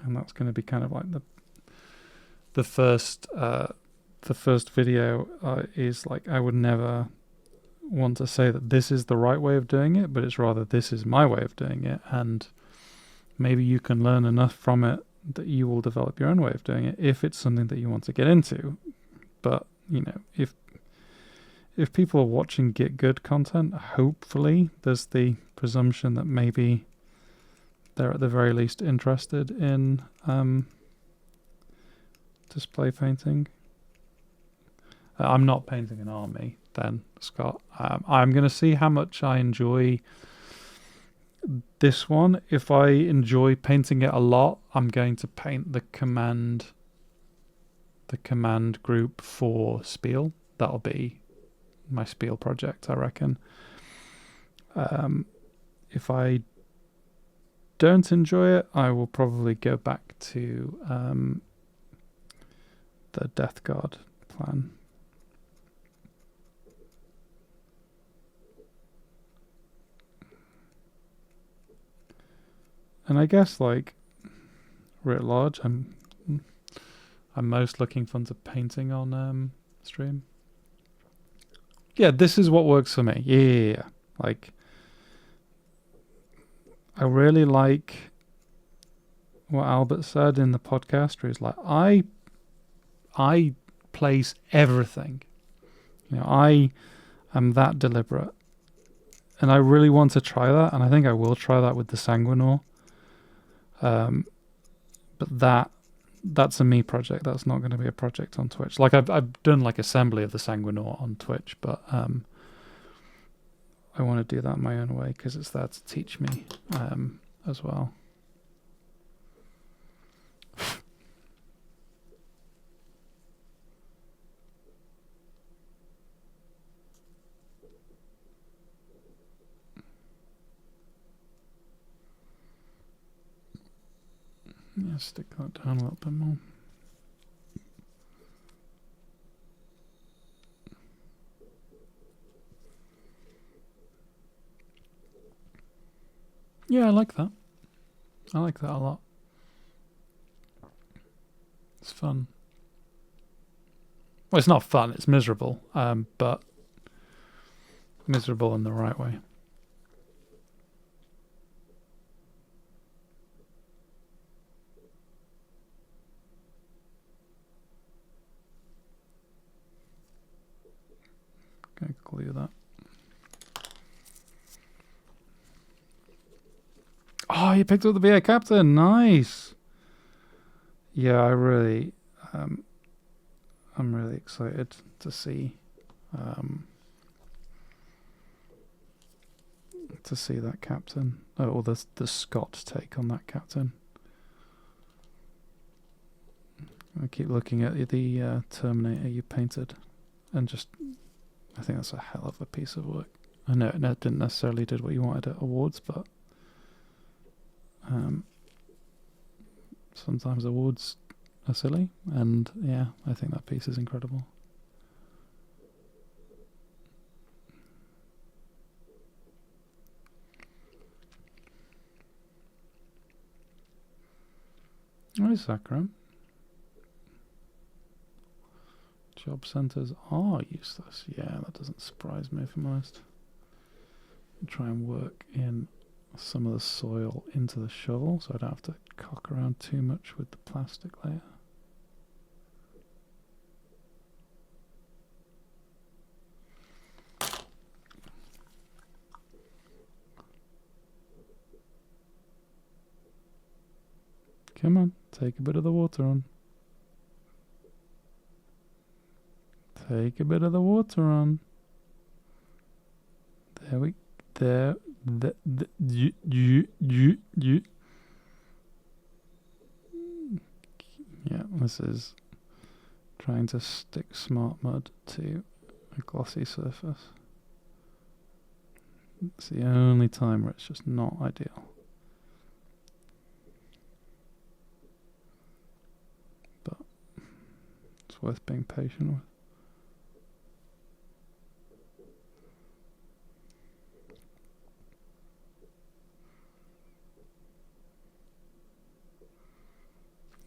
and that's going to be kind of like the first video is like I would never want to say that this is the right way of doing it, but it's rather this is my way of doing it, and maybe you can learn enough from it that you will develop your own way of doing it if it's something that you want to get into. But if people are watching Get Good content, hopefully there's the presumption that maybe they're at the very least interested in display painting. I'm not painting an army then, Scott. I'm going to see how much I enjoy this one. If I enjoy painting it a lot, I'm going to paint the command group for Spiel. That'll be my Spiel project, I reckon. If I don't enjoy it, I will probably go back to the Death Guard plan. And I guess like writ large, I'm most looking forward to painting on stream. Yeah, this is what works for me. Yeah. Like, I really like what Albert said in the podcast, where he's like, I place everything. I am that deliberate. And I really want to try that, and I think I will try that with the Sanguinor. But that's a me project. That's not going to be a project on Twitch. Like I've done like assembly of the Sanguinaut on Twitch, but I want to do that my own way because it's there to teach me as well. Yeah, stick that down a little bit more. Yeah, I like that. I like that a lot. It's fun. Well, it's not fun. It's miserable, but miserable in the right way. Gonna glue that. Oh, you picked up the BA Captain. Nice. Yeah, I'm really excited to see that captain. Or the Scott take on that captain. I keep looking at the Terminator you painted, and just I think that's a hell of a piece of work. I know it didn't necessarily did what you wanted at awards, but sometimes awards are silly, and yeah, I think that piece is incredible. What is Sakura? Job centres are useless. Yeah, that doesn't surprise me if I'm honest. Try and work in some of the soil into the shovel so I don't have to cock around too much with the plastic layer. Come on, take a bit of the water on. Take a bit of the water on. There. Yeah, this is trying to stick smart mud to a glossy surface. It's the only time where it's just not ideal. But it's worth being patient with.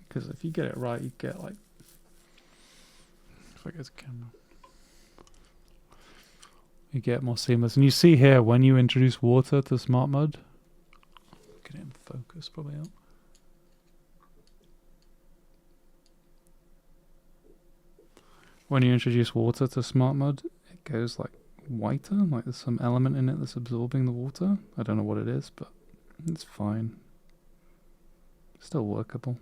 Because if you get it right, you get like... If I get a camera... You get more seamless. And you see here, when you introduce water to smart mud... Get it in focus, probably up. When you introduce water to smart mud, it goes like whiter. Like there's some element in it that's absorbing the water. I don't know what it is, but it's fine. Still workable.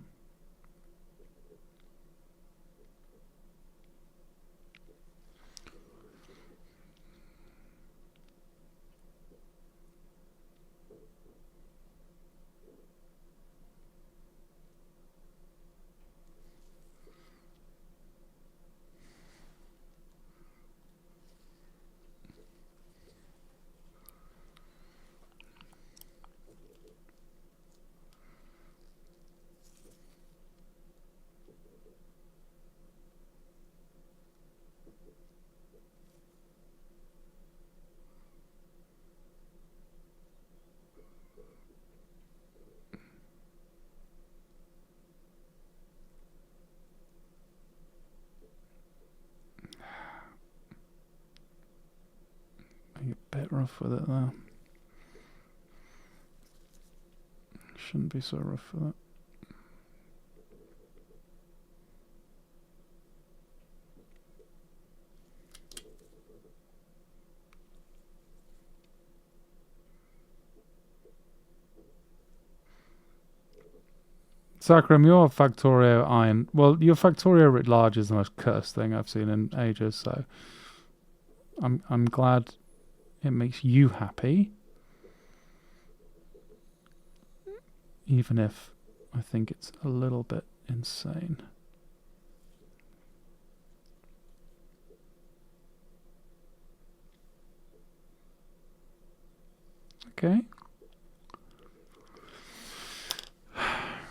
A bit rough with it there. Shouldn't be so rough with it. Sacrum, your Factorio Iron. Well, your Factorio writ large is the most cursed thing I've seen in ages, so I'm glad it makes you happy. Even if I think it's a little bit insane. Okay.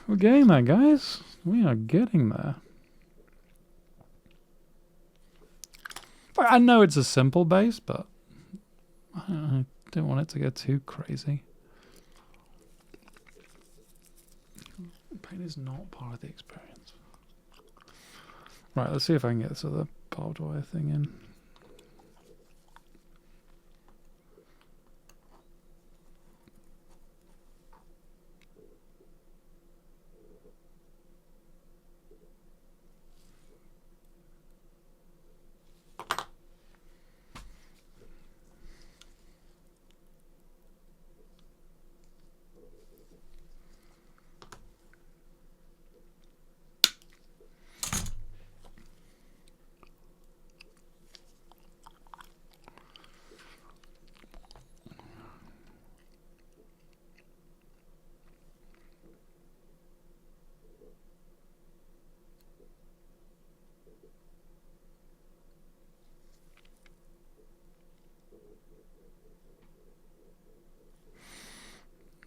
We're getting there, guys. We are getting there. I know it's a simple base, but I don't want it to get too crazy. Pain is not part of the experience. Right, let's see if I can get this other barbed wire thing in.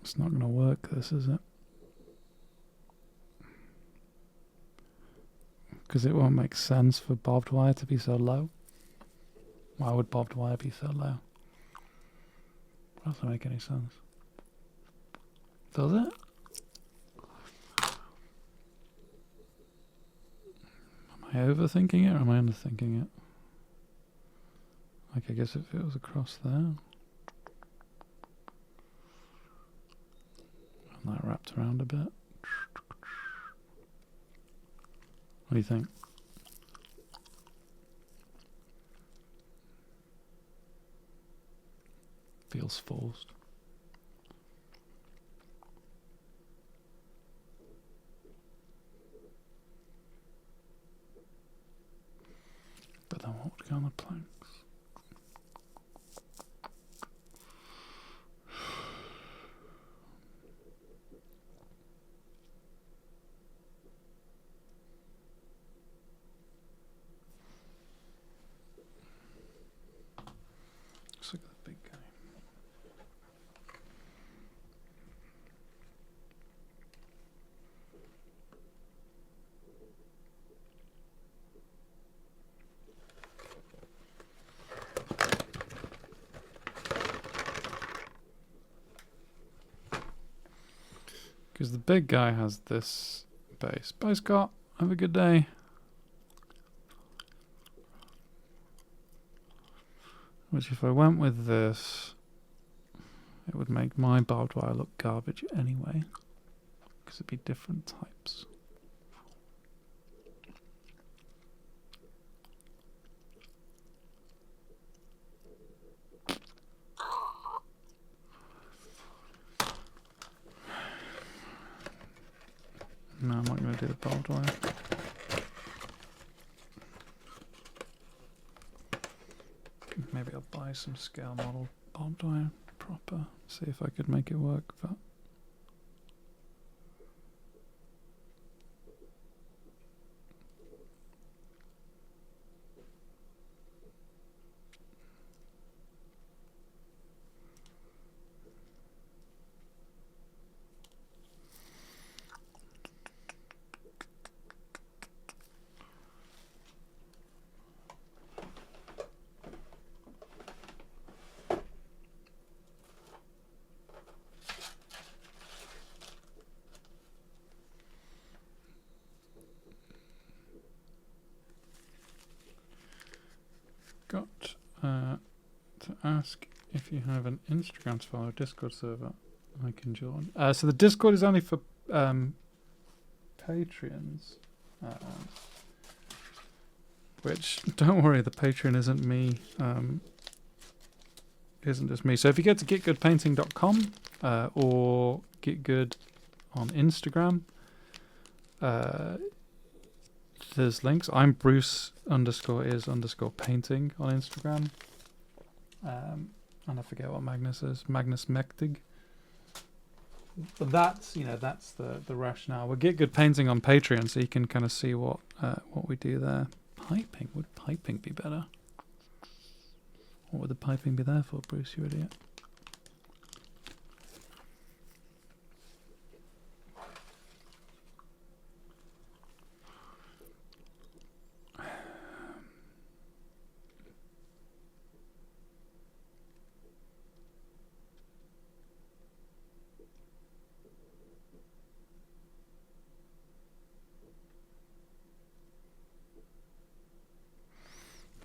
It's not going to work, this, is it? Because it won't make sense for barbed wire to be so low. Why would barbed wire be so low? Doesn't make any sense. Does it? Am I overthinking it or am I underthinking it? Like, I guess if it was across there. And that wrapped around a bit. What do you think? Feels forced. But then what would go on the planks? Let's look at the big guy. Because the big guy has this base. Bye, Scott. Have a good day. Which, if I went with this, it would make my barbed wire look garbage anyway. Because it'd be different types. No, I'm not going to do the barbed wire. Maybe I'll buy some scale model barbed wire proper. See if I could make it work, but got to ask if you have an Instagram to follow, Discord server I can join. So the Discord is only for Patreons. Which, don't worry, the Patreon isn't me. Isn't just me. So if you go to getgoodpainting.com or getgood on Instagram, there's links. I'm Bruce_is_painting on Instagram. And I forget what Magnus is. Magnus Mektig. But that's, that's the rationale. We'll get good painting on Patreon so you can kind of see what we do there. Piping? Would piping be better? What would the piping be there for, Bruce, you idiot?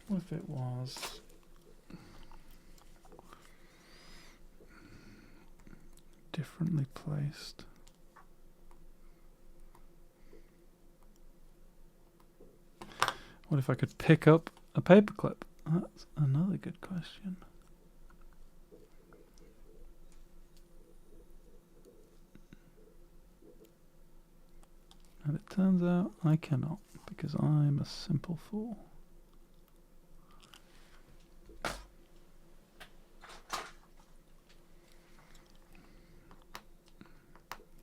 What if it was differently placed? What if I could pick up a paperclip? That's another good question. And it turns out I cannot, because I'm a simple fool.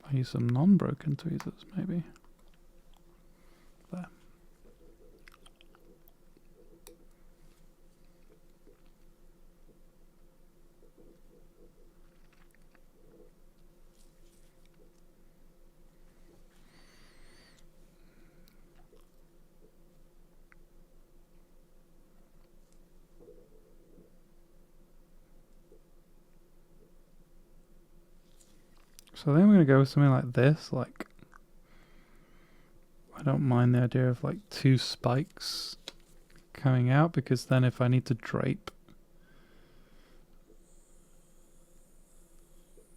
I use some non-broken tweezers, maybe. There. So then we're going to go with something like this, like, I don't mind the idea of like 2 spikes coming out, because then if I need to drape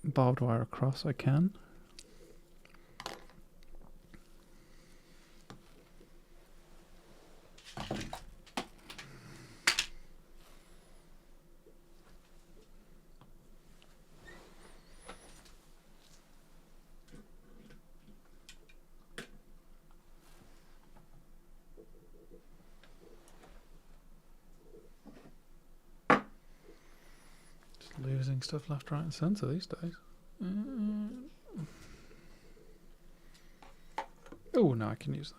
barbed wire across, I can. Losing stuff left, right and centre these days. Oh, no, I can use that.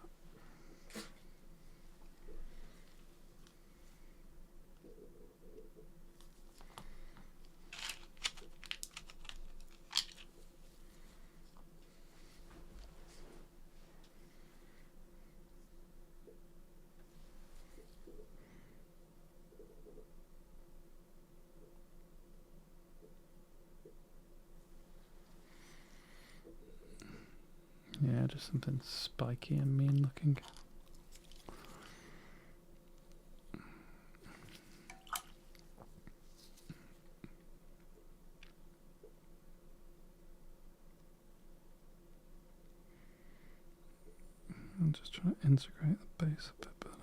Yeah, just something spiky and mean looking. I'm just trying to integrate the base a bit better.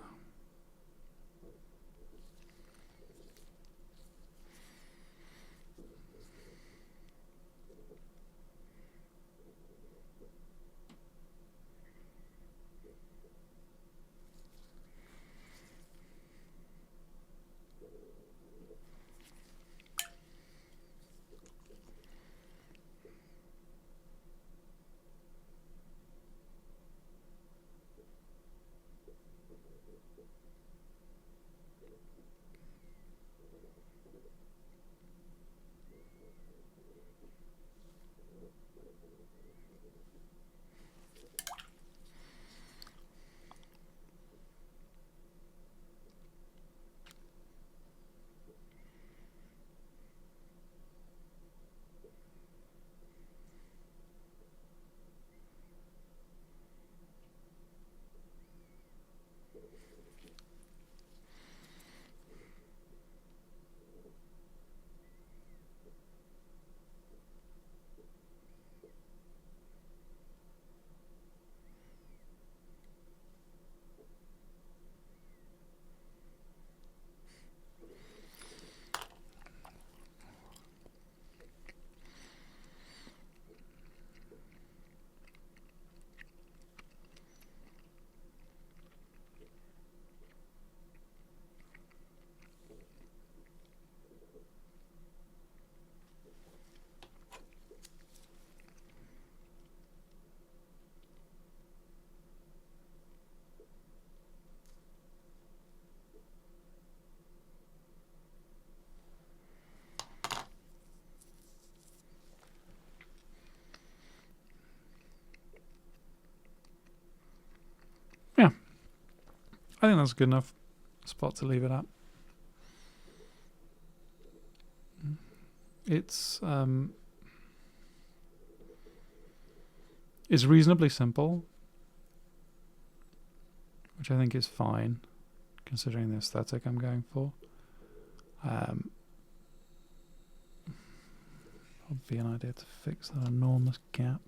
I think that's a good enough spot to leave it at. It's reasonably simple, which I think is fine considering the aesthetic I'm going for. Would be an idea to fix that enormous gap.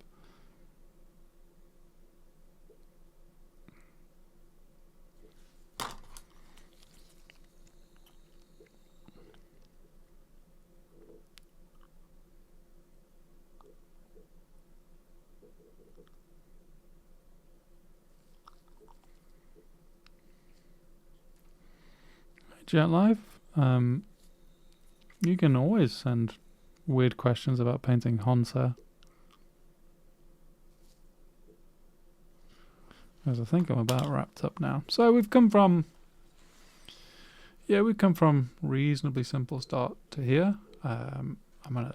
Jet Live, you can always send weird questions about painting Hansa. As I think I'm about wrapped up now. So we've come from reasonably simple start to here. I'm gonna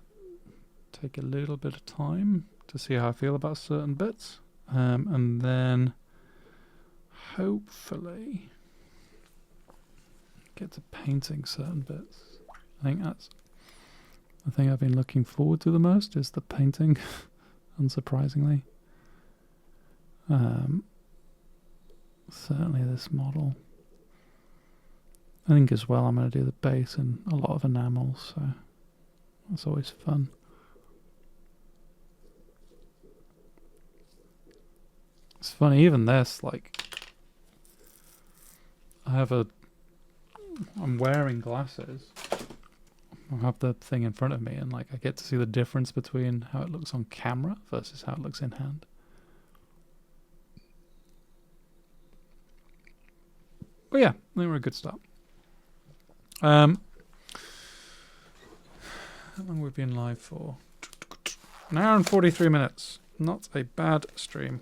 take a little bit of time to see how I feel about certain bits, and then hopefully get to painting certain bits. I think that's the thing I've been looking forward to the most, is the painting, unsurprisingly. Certainly this model. I think as well I'm going to do the base in a lot of enamels, so that's always fun. It's funny, even this, like, I'm wearing glasses. I have the thing in front of me, and like I get to see the difference between how it looks on camera versus how it looks in hand. But yeah, I think we're a good start. How long we've been live for? An hour and 43 minutes. Not a bad stream.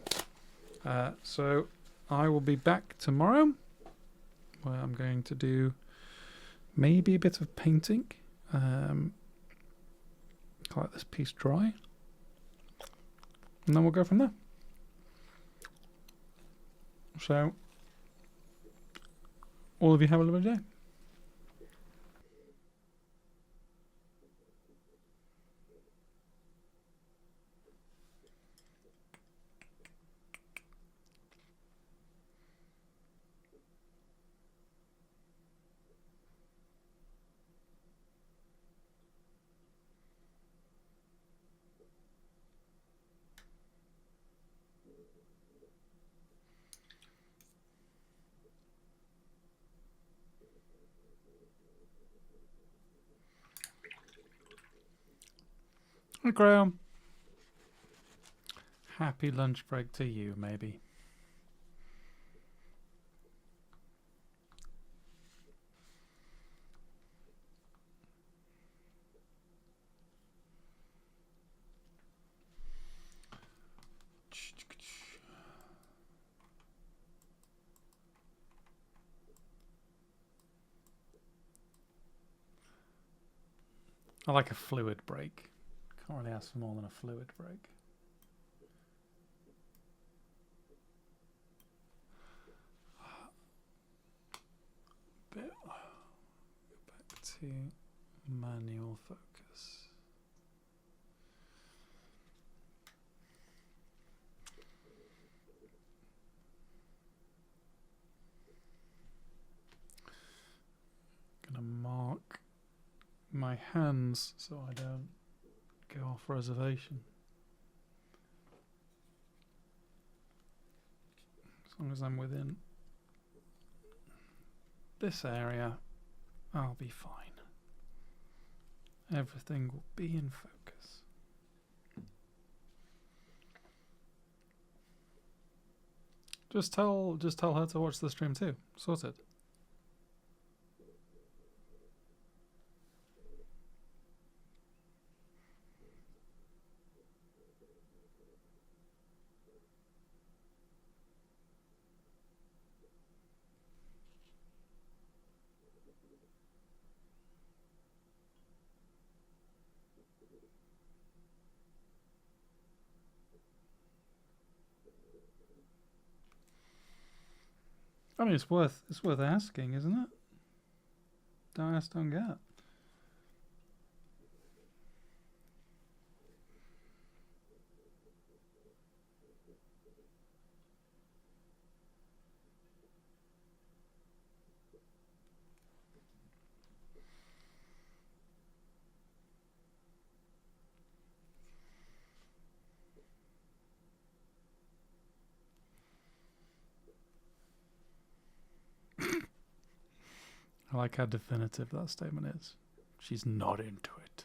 So I will be back tomorrow, where I'm going to do maybe a bit of painting. Let this piece dry, and then we'll go from there. So, all of you have a lovely day. Hi, Graham. Happy lunch break to you, maybe. I like a fluid break. Can't really ask for more than a fluid break. Go back to manual focus. Gonna mark my hands so I don't go off reservation. As long as I'm within this area, I'll be fine. Everything will be in focus. Just tell her to watch the stream too. Sorted. I mean, it's worth asking, isn't it? Don't ask, don't get. I like how definitive that statement is. She's not into it.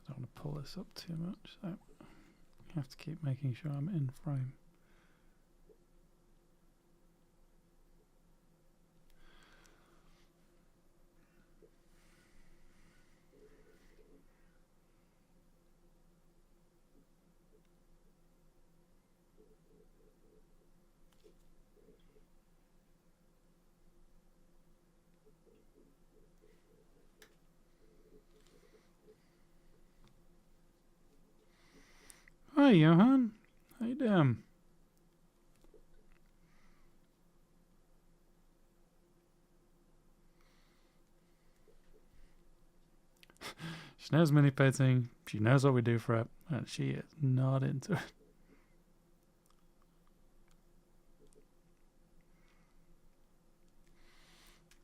I don't want to pull this up too much, so I have to keep making sure I'm in frame. Hi, Johan. How you doing? She knows mini painting. She knows what we do for it, and she is not into it. I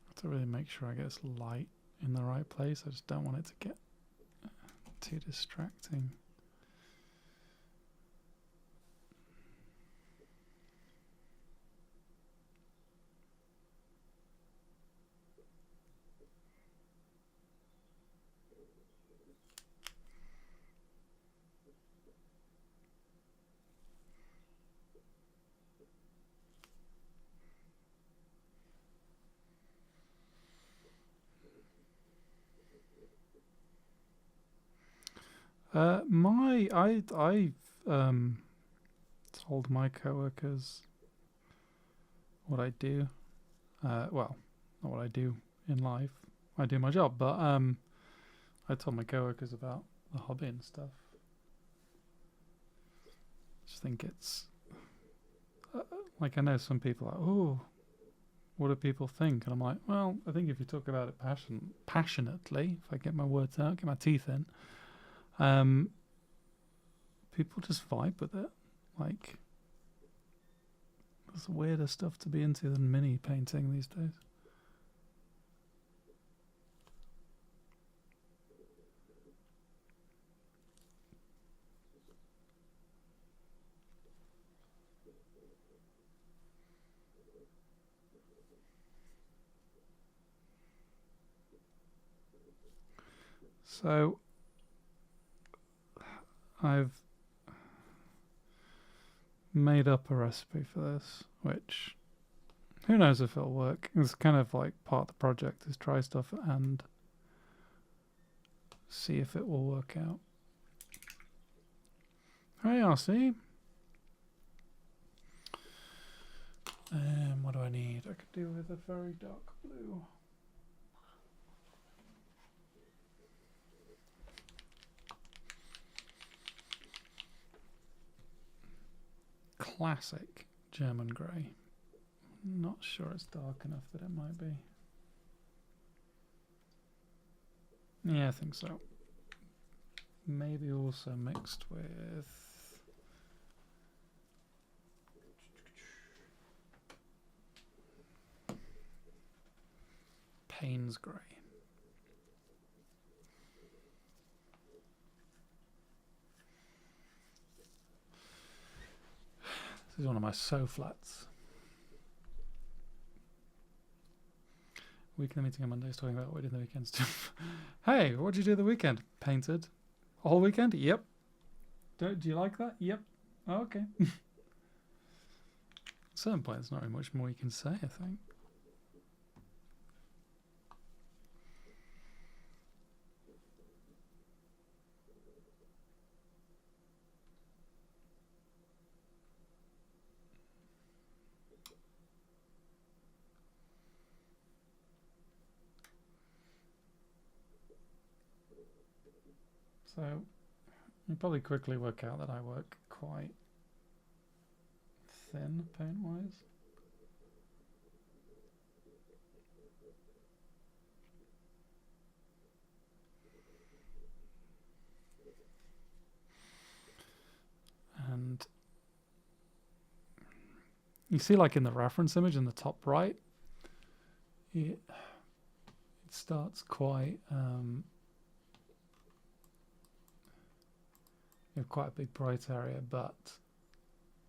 have to really make sure I get this light in the right place. I just don't want it to get too distracting. I've told my coworkers what I do. Well, not what I do in life. I do my job, but I told my coworkers about the hobby and stuff. I just think it's like, I know some people are like, oh, what do people think? And I'm like, well, I think if you talk about it passionately, if I get my words out, get my teeth in, people just vibe with it. Like, there's weirder stuff to be into than mini painting these days. So I've made up a recipe for this, which who knows if it'll work. It's kind of like part of the project is try stuff and see if it will work out. Hey, RC. What do I need? I could do with a very dark blue. Classic German grey. Not sure it's dark enough that it might be. Yeah, I think so. Maybe also mixed with Payne's grey. This is one of my so flats. Weekly meeting on Mondays talking about what we did the weekends too. Hey, what did you do the weekend? Painted. A whole weekend? Yep. Do you like that? Yep. Oh, okay. At a certain point, there's not really much more you can say, I think. So You probably quickly work out that I work quite thin paint-wise. And you see, like in the reference image in the top right, it starts quite you have quite a big bright area, but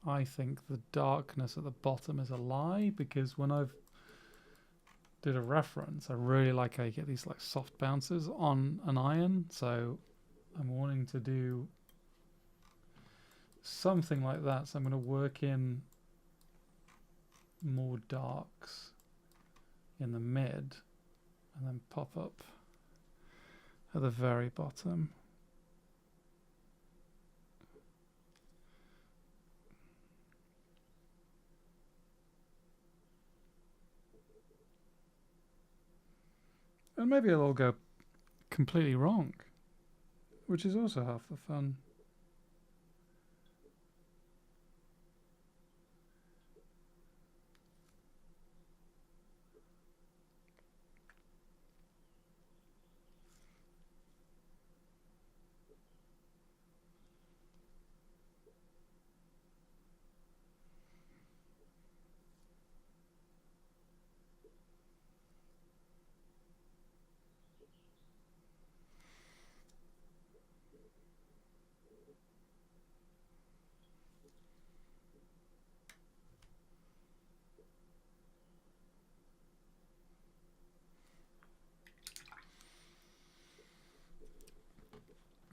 I think the darkness at the bottom is a lie, because when I've did a reference, I really like how you get these like soft bounces on an iron, so I'm wanting to do something like that. So I'm going to work in more darks in the mid and then pop up at the very bottom. And maybe it'll all go completely wrong, which is also half the fun.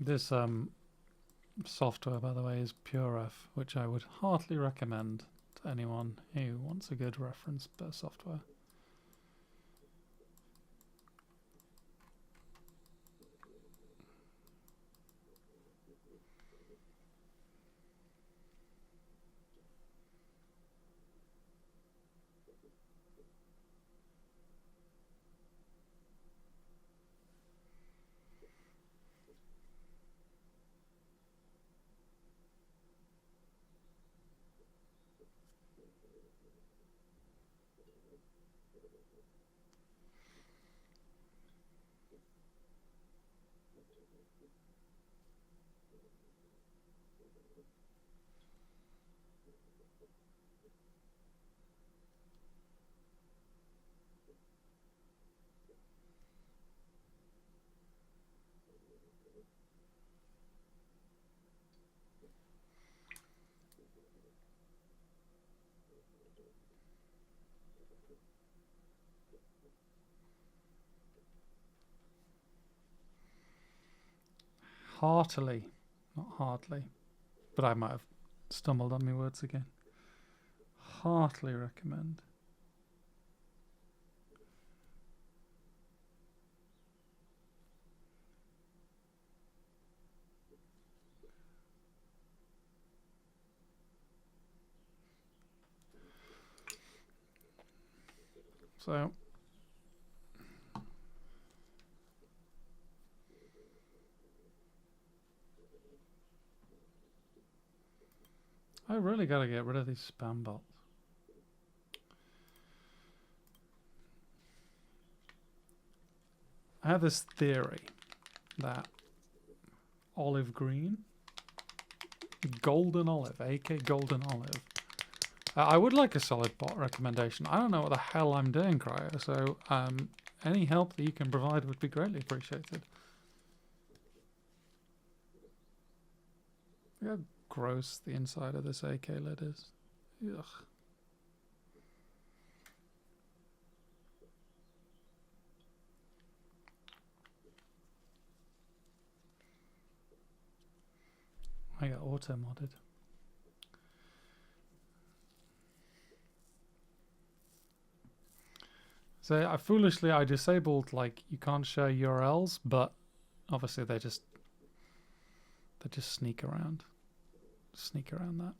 This software, by the way, is PureRef, which I would heartily recommend to anyone who wants a good reference software. Heartily, not hardly, but I might have stumbled on my words again. Heartily recommend. So I really got to get rid of these spam bots. I have this theory that olive green, golden olive, AK golden olive. I would like a solid bot recommendation. I don't know what the hell I'm doing, Cryo, so any help that you can provide would be greatly appreciated. Look how gross the inside of this AK lid is. Ugh. I got auto modded. So I disabled like you can't share URLs, but obviously they just sneak around that.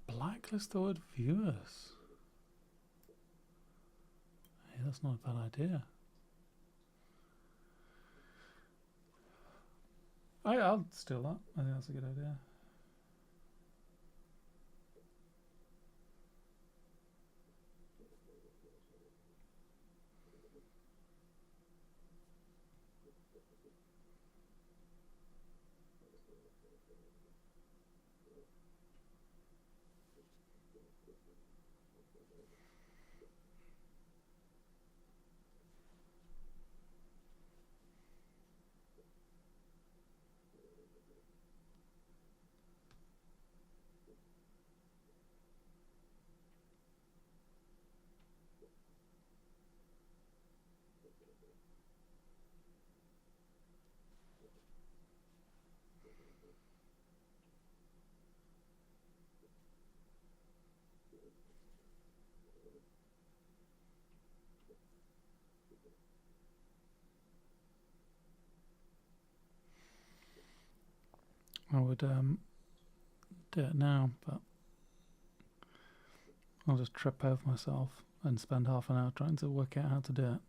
Blacklist the word viewers. Hey, that's not a bad idea. I'll steal that. I think that's a good idea. I would do it now, but I'll just trip over myself and spend half an hour trying to work out how to do it.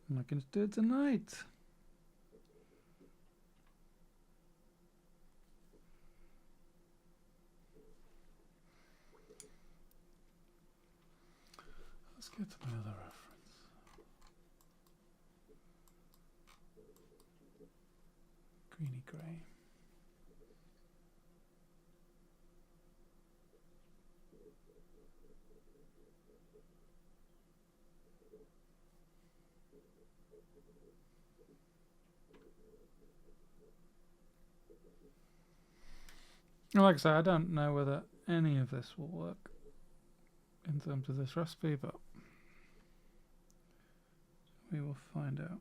And I can just do it tonight. Let's get to my other reference. Greeny grey. Like I say, I don't know whether any of this will work in terms of this recipe, but we will find out.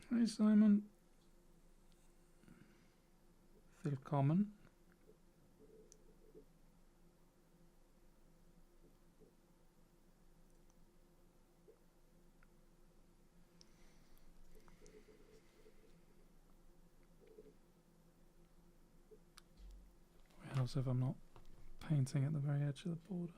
Hey Simon. Willkommen. It helps if I'm not painting at the very edge of the border.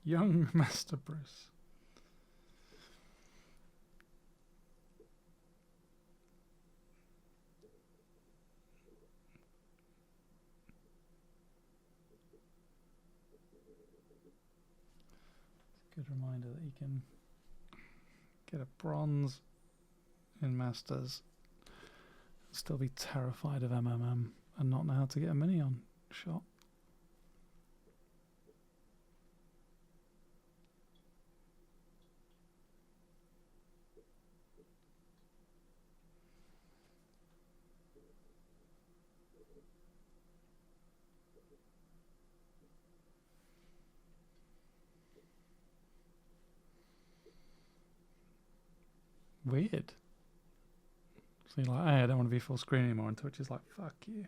Young Master Bruce. Good reminder that you can get a bronze in Masters and still be terrified of MMM and not know how to get a mini on shot. Weird. So you're like, hey, I don't want to be full screen anymore, and Twitch is like, fuck you.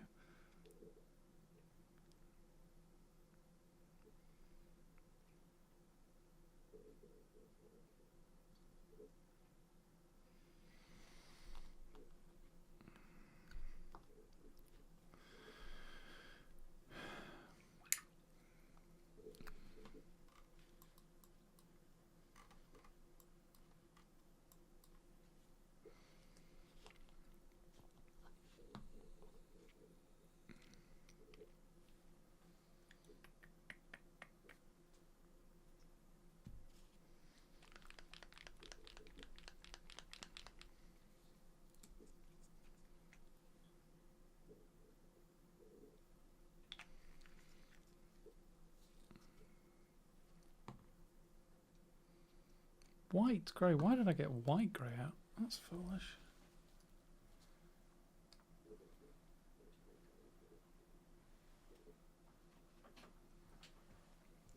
White grey. Why did I get white grey out? That's foolish.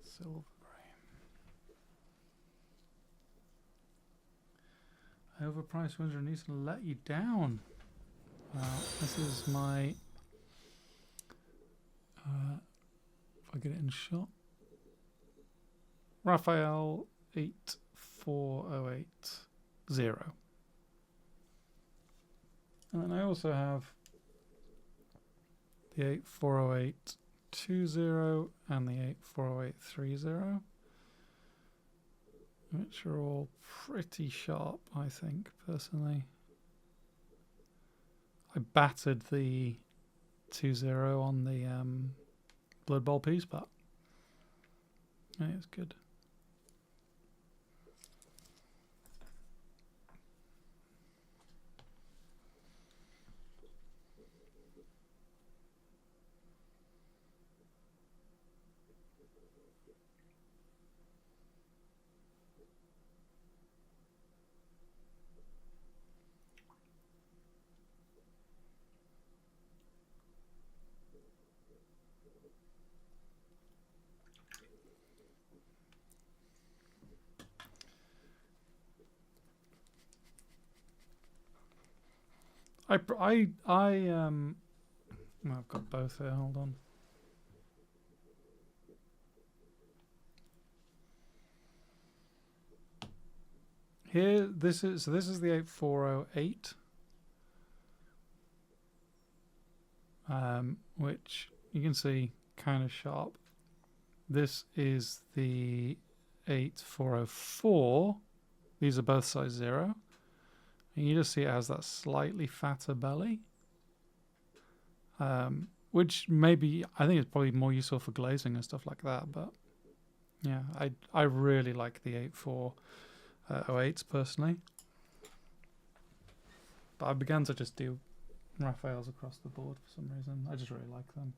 Silver grey. Overpriced Windsor and Easton let you down. This is my. If I get it in shot. Raphael 84080. And then I also have the 84080 and the 8408030, which are all pretty sharp, I think, personally. I battered the 20 on the Blood Bowl piece, but it's good. I've got both here. Hold on. Here, this is the 8408, which you can see kind of sharp. This is the 8404. These are both size 0. And you just see it has that slightly fatter belly, which maybe, I think it's probably more useful for glazing and stuff like that. But yeah, I really like the 8408s personally. But I began to just do Raphaels across the board for some reason. I just really like them.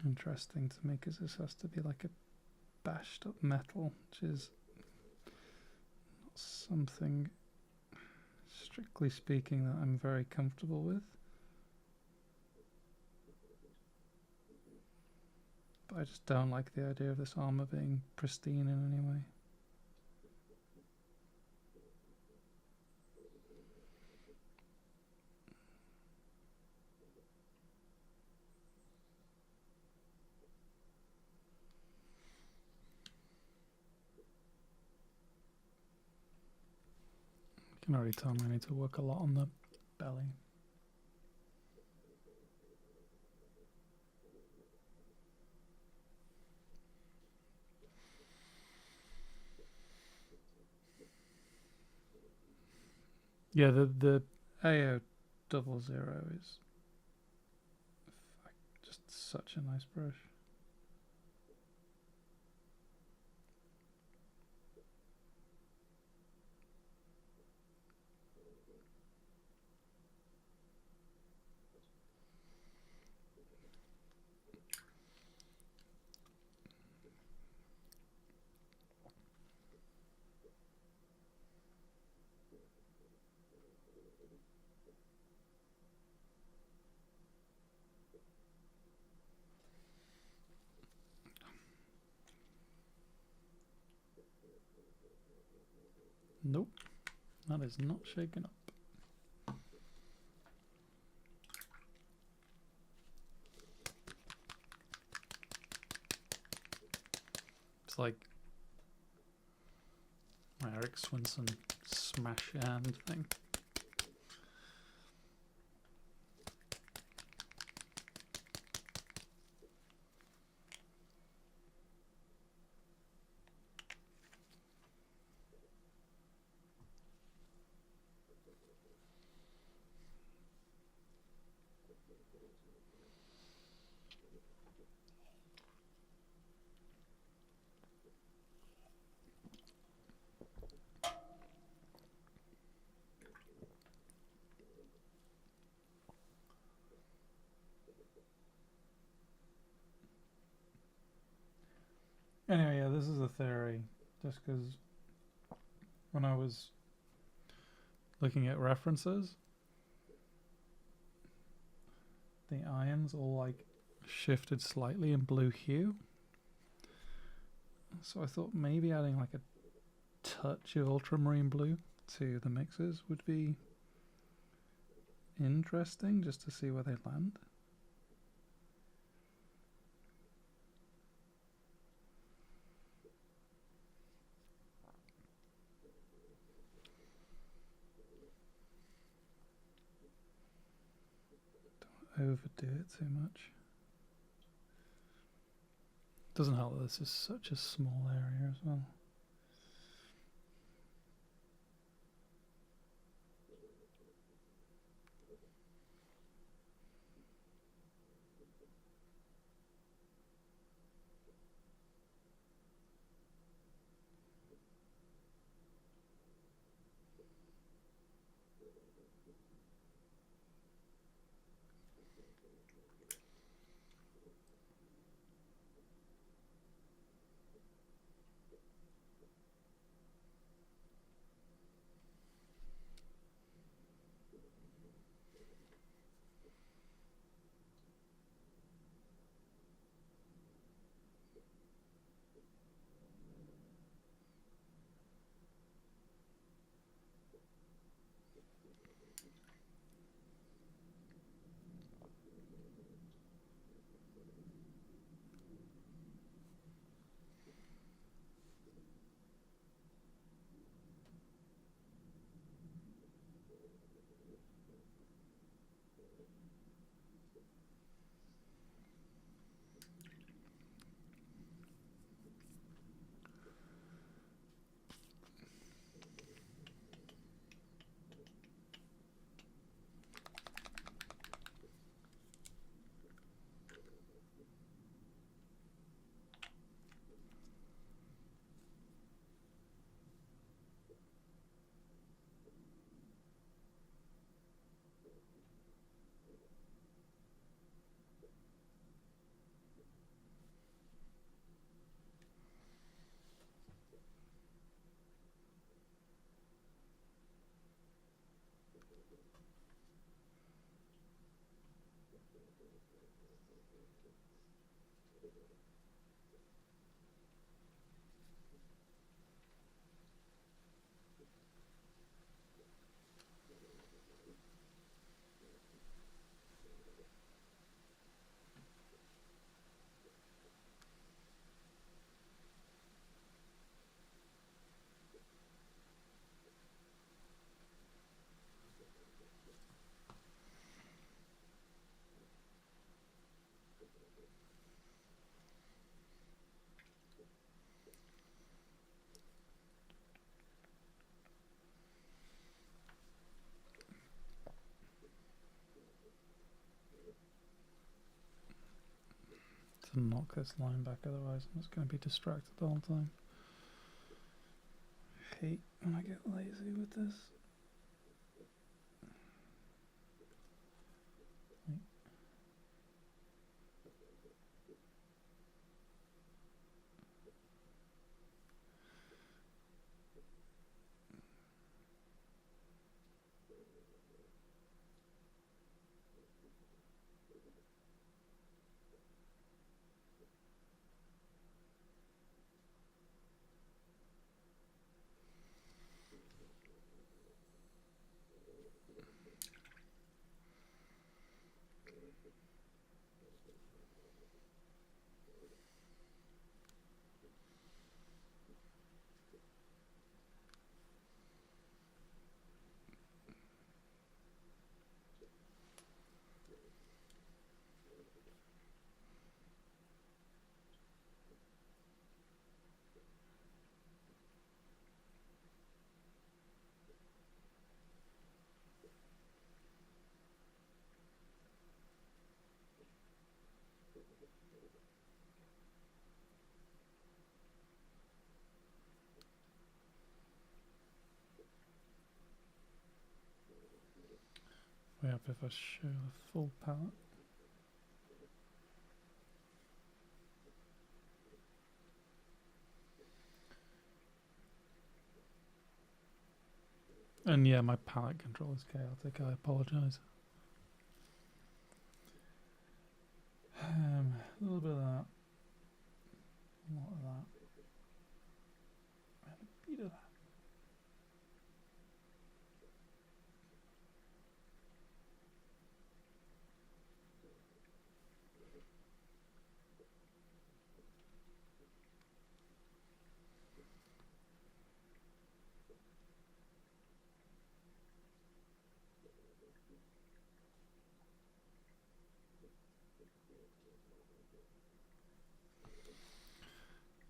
Interesting to me because this has to be like a bashed up metal, which is not something, strictly speaking, that I'm very comfortable with. But I just don't like the idea of this armor being pristine in any way. I can already tell I need to work a lot on the belly. Yeah, the AO 00 is just such a nice brush. Nope, that is not shaken up. It's like my Eric Swinson smash your hand thing. Anyway, yeah, this is a theory, just because when I was looking at references, the irons all like shifted slightly in blue hue. So I thought maybe adding like a touch of ultramarine blue to the mixes would be interesting, just to see where they land. Don't overdo it too much. Doesn't help that this is such a small area as well. to knock this line back, otherwise I'm just going to be distracted the whole time. I hate when I get lazy with this. Way up if I show the full palette. And yeah, my palette control is chaotic, I apologise. A little bit of that. A lot of that. And a bit of that.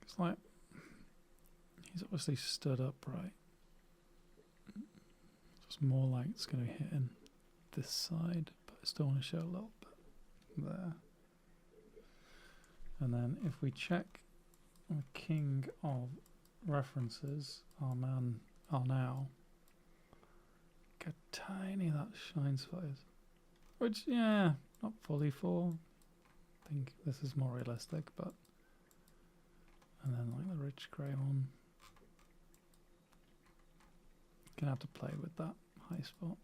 It's like he's obviously stood upright. Just more like it's going to be hitting this side, but I still want to show a little bit there. And then if we check the king of references, our man, our now, look how tiny that shine spot is. Which, yeah, not fully full. I think this is more realistic, but. And then like the rich grey one. Gonna have to play with that high spot.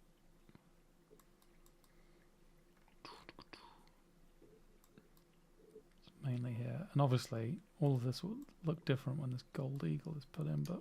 It's mainly here. And obviously all of this will look different when this gold eagle is put in, but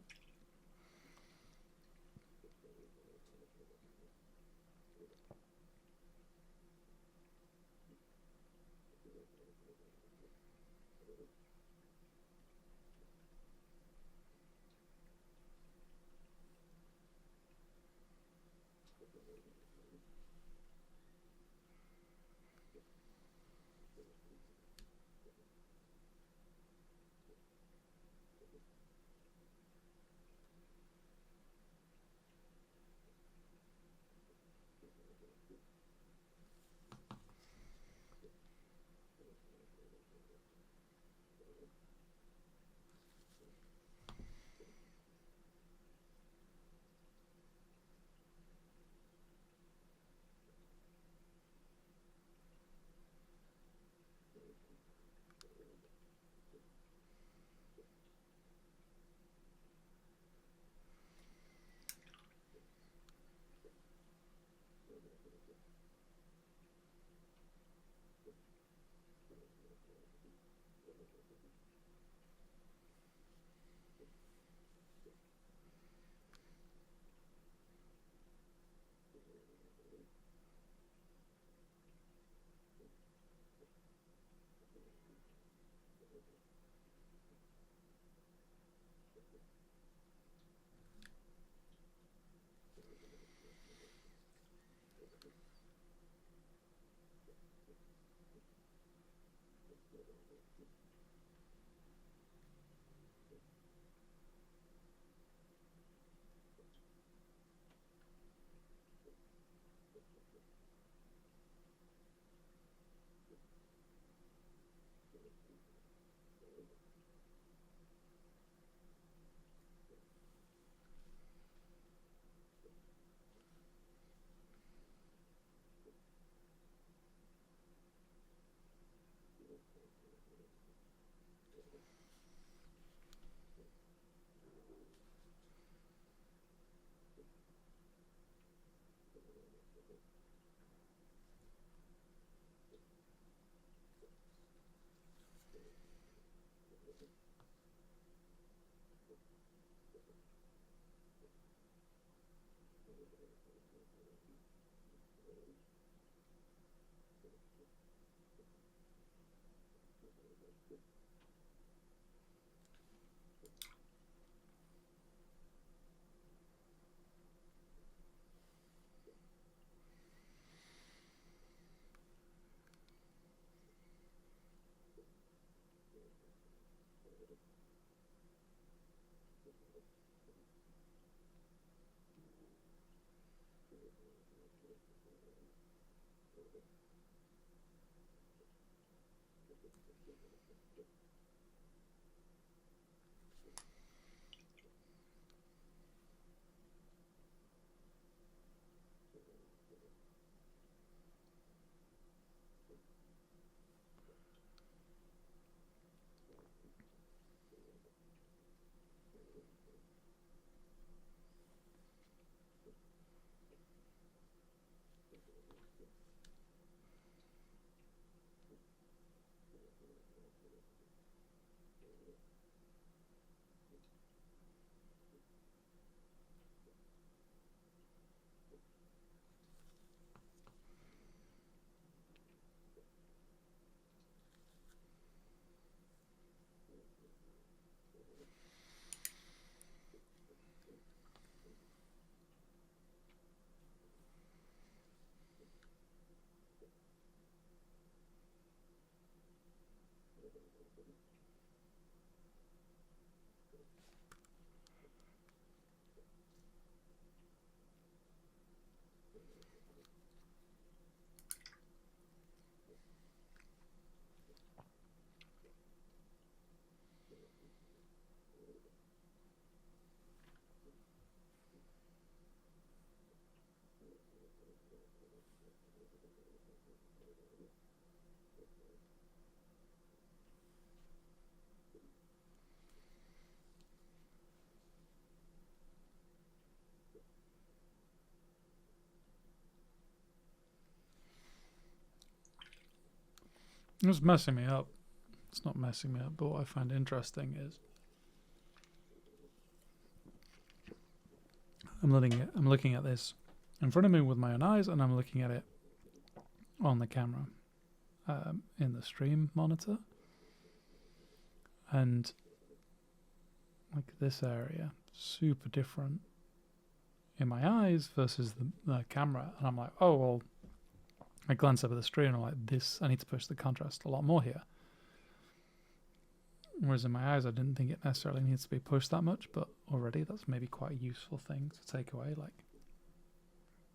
It's messing me up. It's not messing me up, but what I find interesting is I'm looking at this in front of me with my own eyes, and I'm looking at it on the camera in the stream monitor, and like this area, super different in my eyes versus the camera, and I'm like, oh well. I glance over the screen and I'm like, this, I need to push the contrast a lot more here. Whereas in my eyes, I didn't think it necessarily needs to be pushed that much, but already that's maybe quite a useful thing to take away. Like,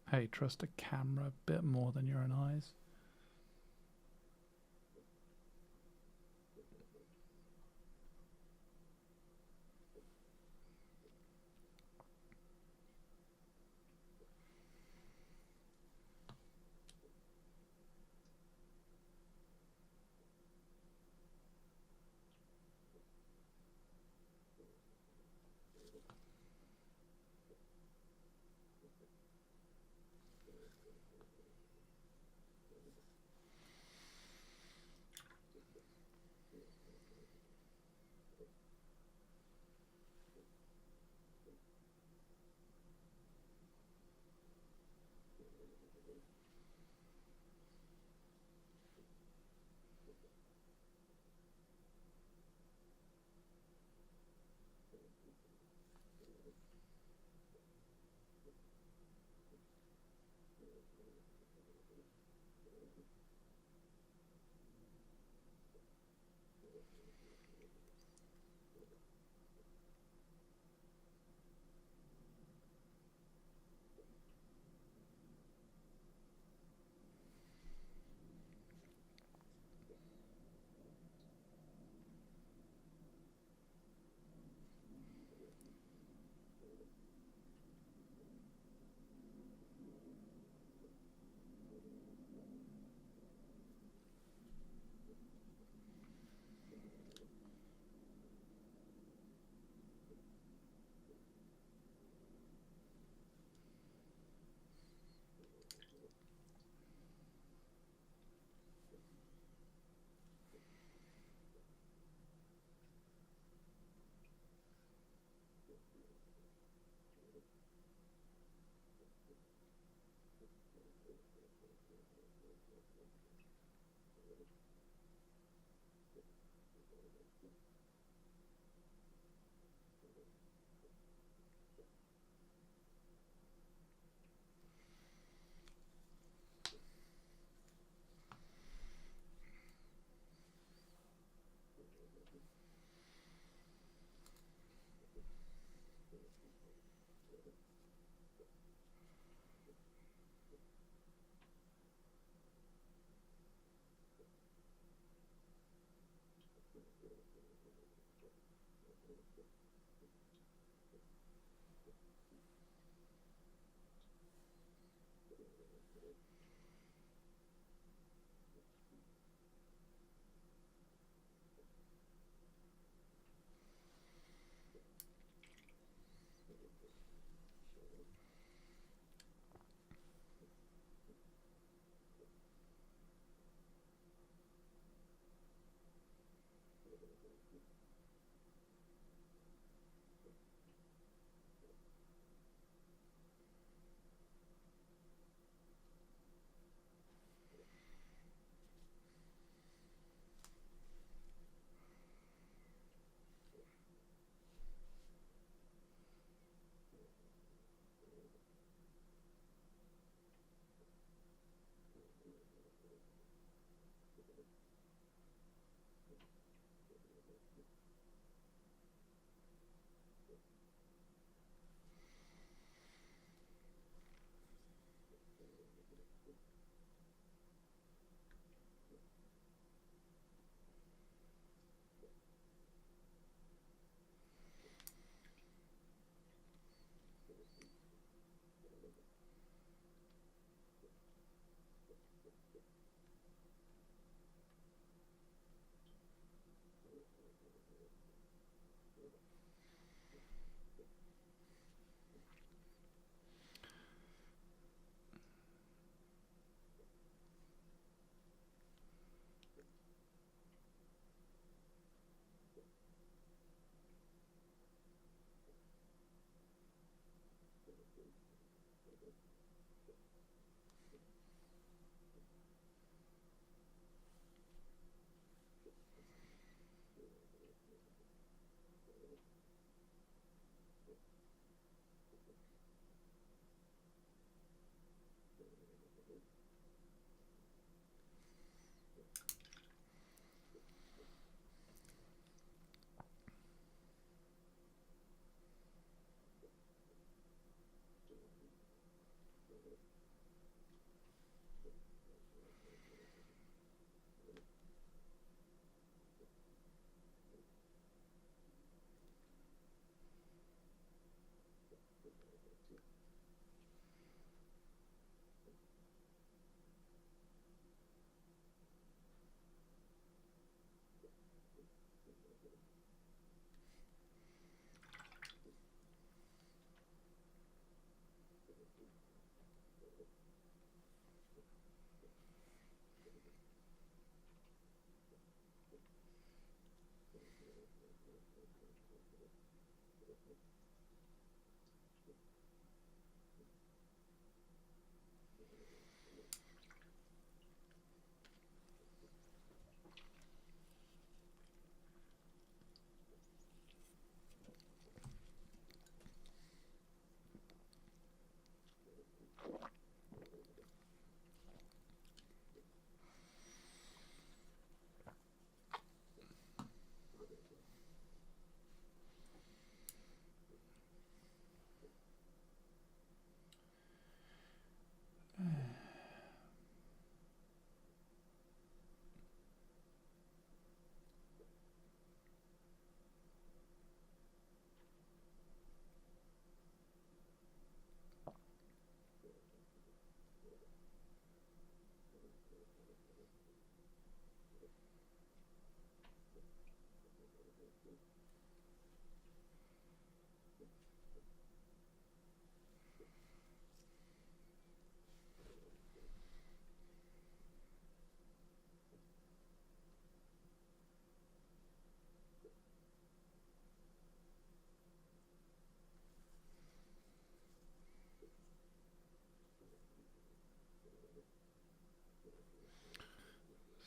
hey, trust a camera a bit more than your own eyes.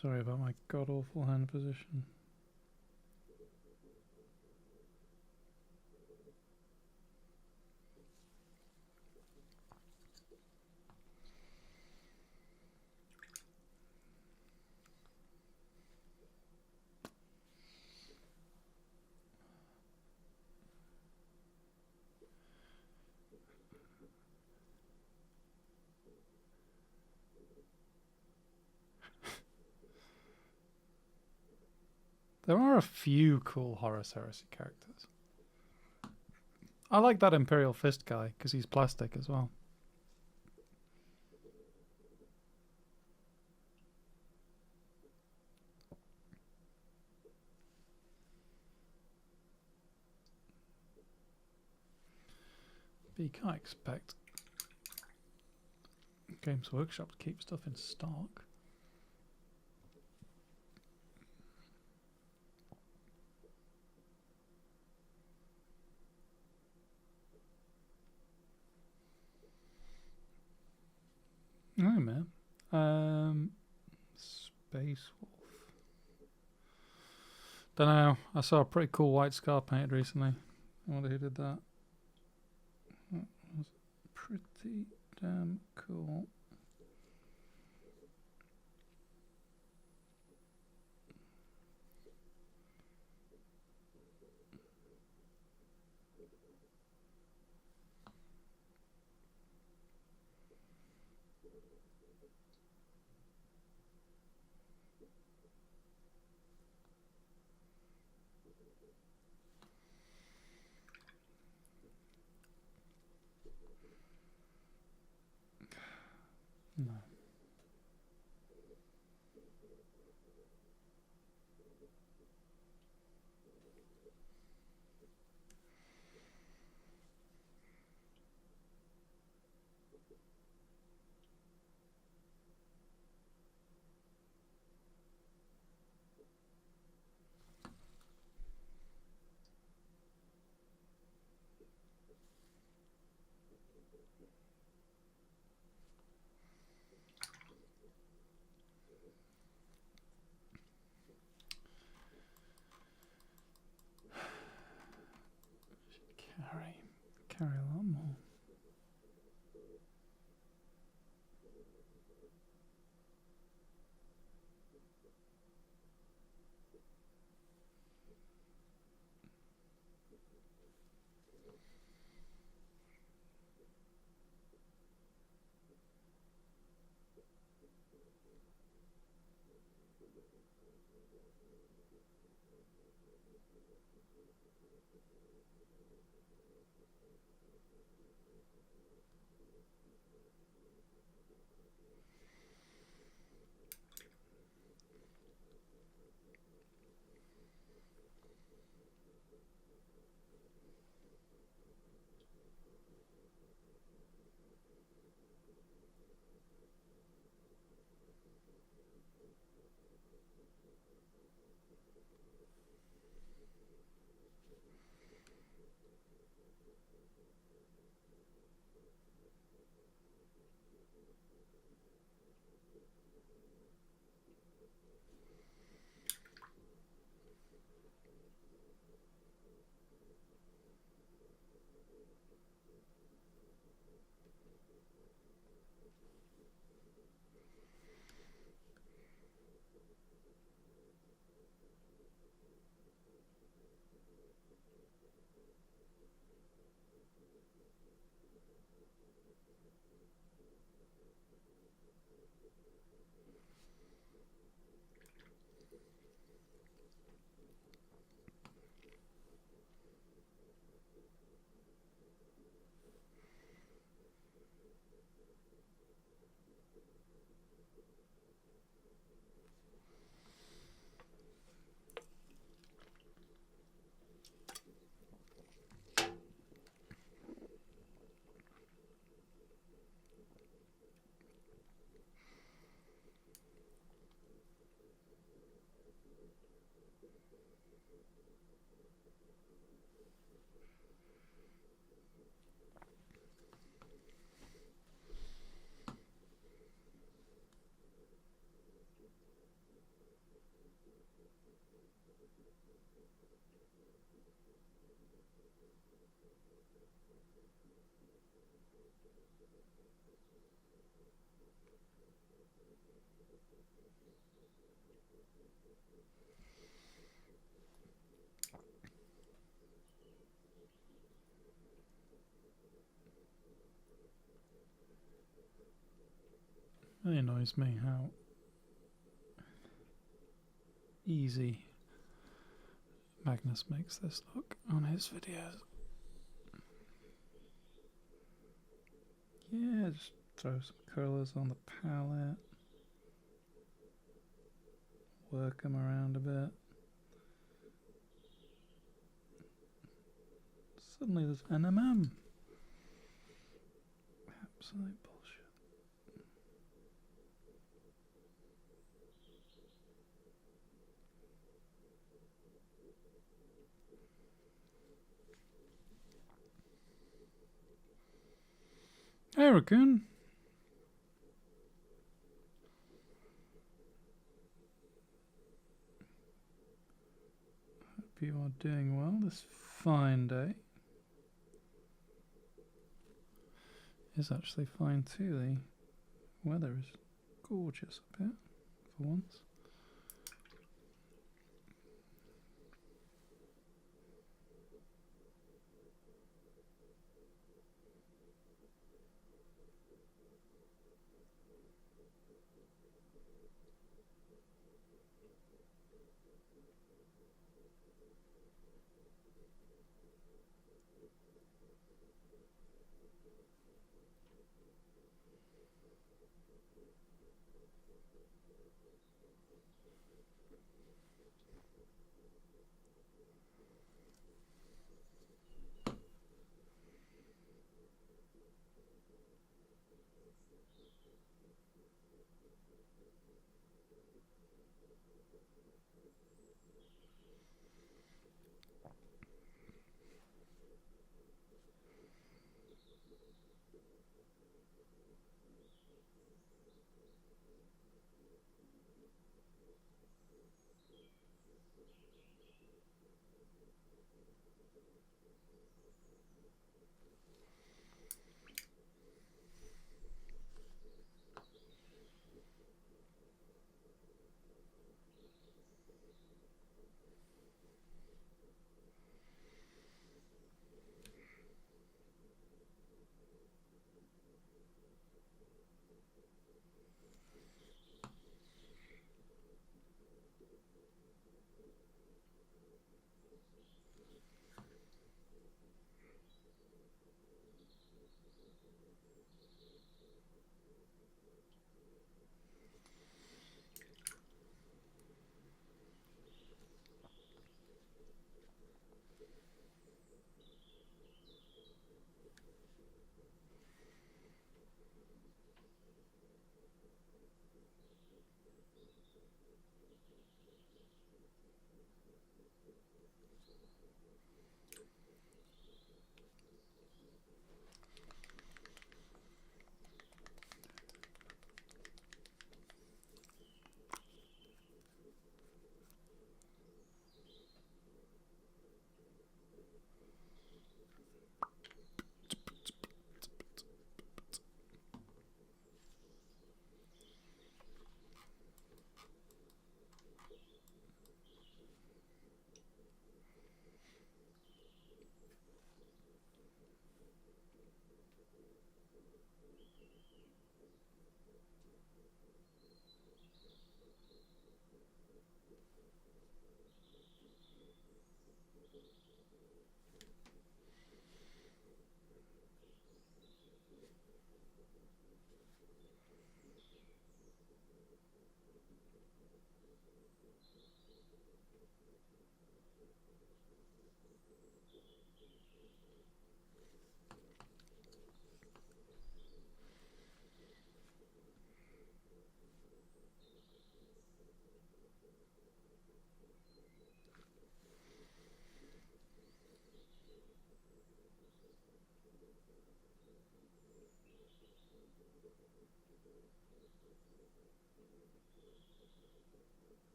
Sorry about my god awful hand position. There are a few cool Horus Heresy characters. I like that Imperial Fist guy because he's plastic as well. But you can't expect Games Workshop to keep stuff in stock. Oh man. Space Wolf. Don't know. I saw a pretty cool white scar painted recently. I wonder who did that. That was pretty damn cool. No. Carry a lot more. It annoys me how easy Magnus makes this look on his videos. Yeah, just throw some colours on the palette, work them around a bit. Suddenly there's NMM. Absolute bullshit. Hey, Raccoon. Hope you are doing well this fine day. It's actually fine too. The weather is gorgeous up here for once.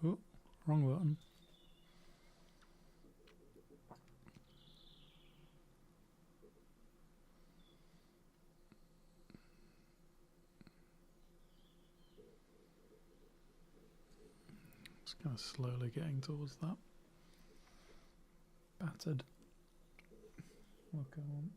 Oh, wrong button. Just kind of slowly getting towards that battered look I want.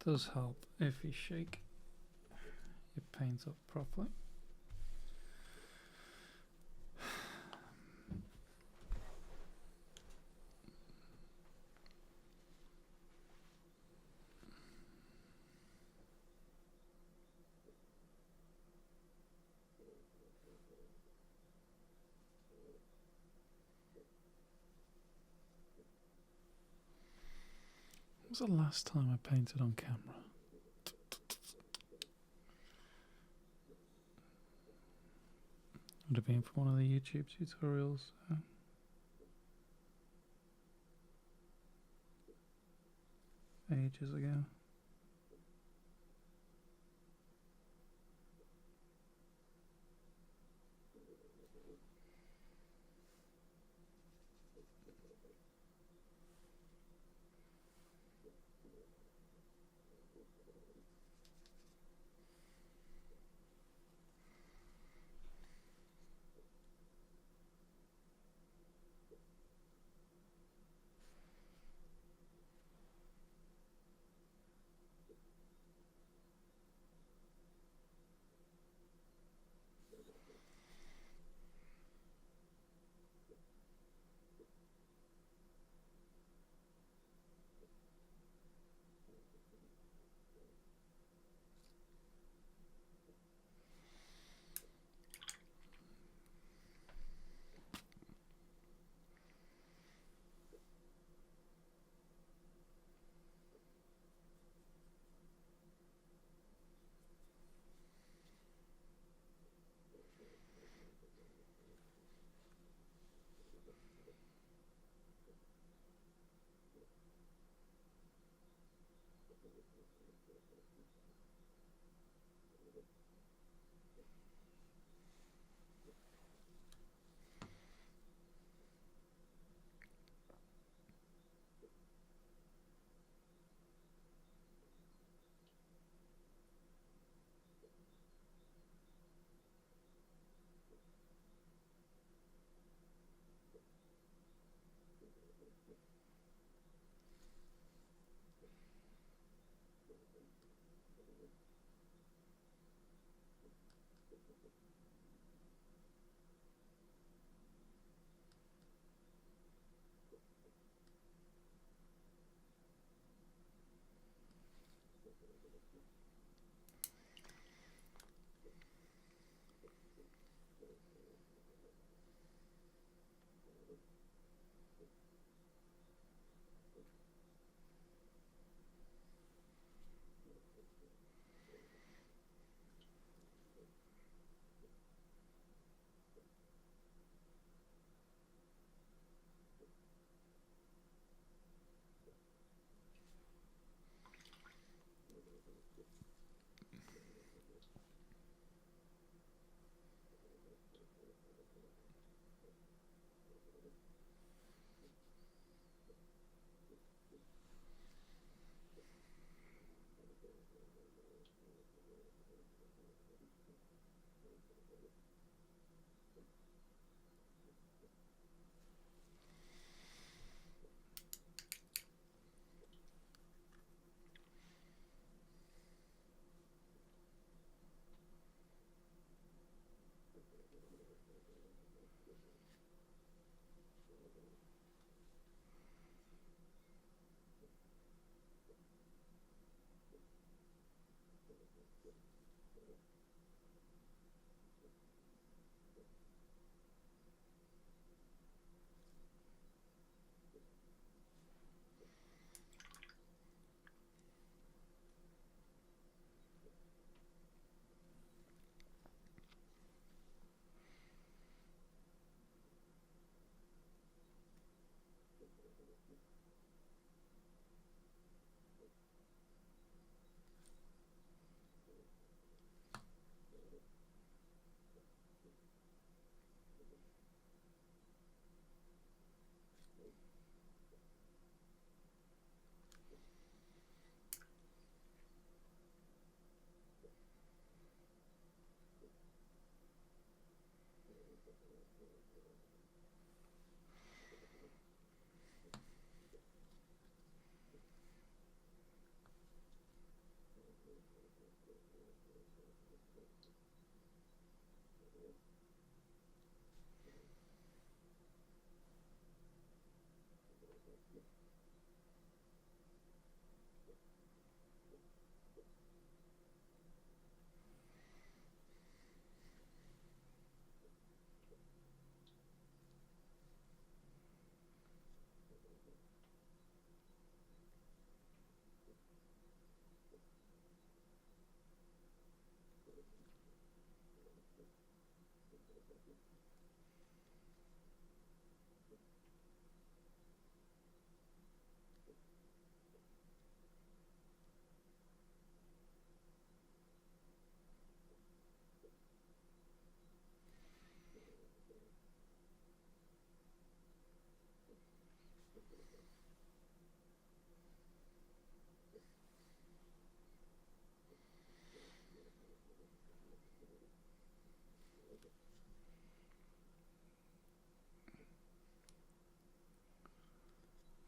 Does help if you shake your paint up properly. When was the last time I painted on camera? Would have been for one of the YouTube tutorials. Ages ago.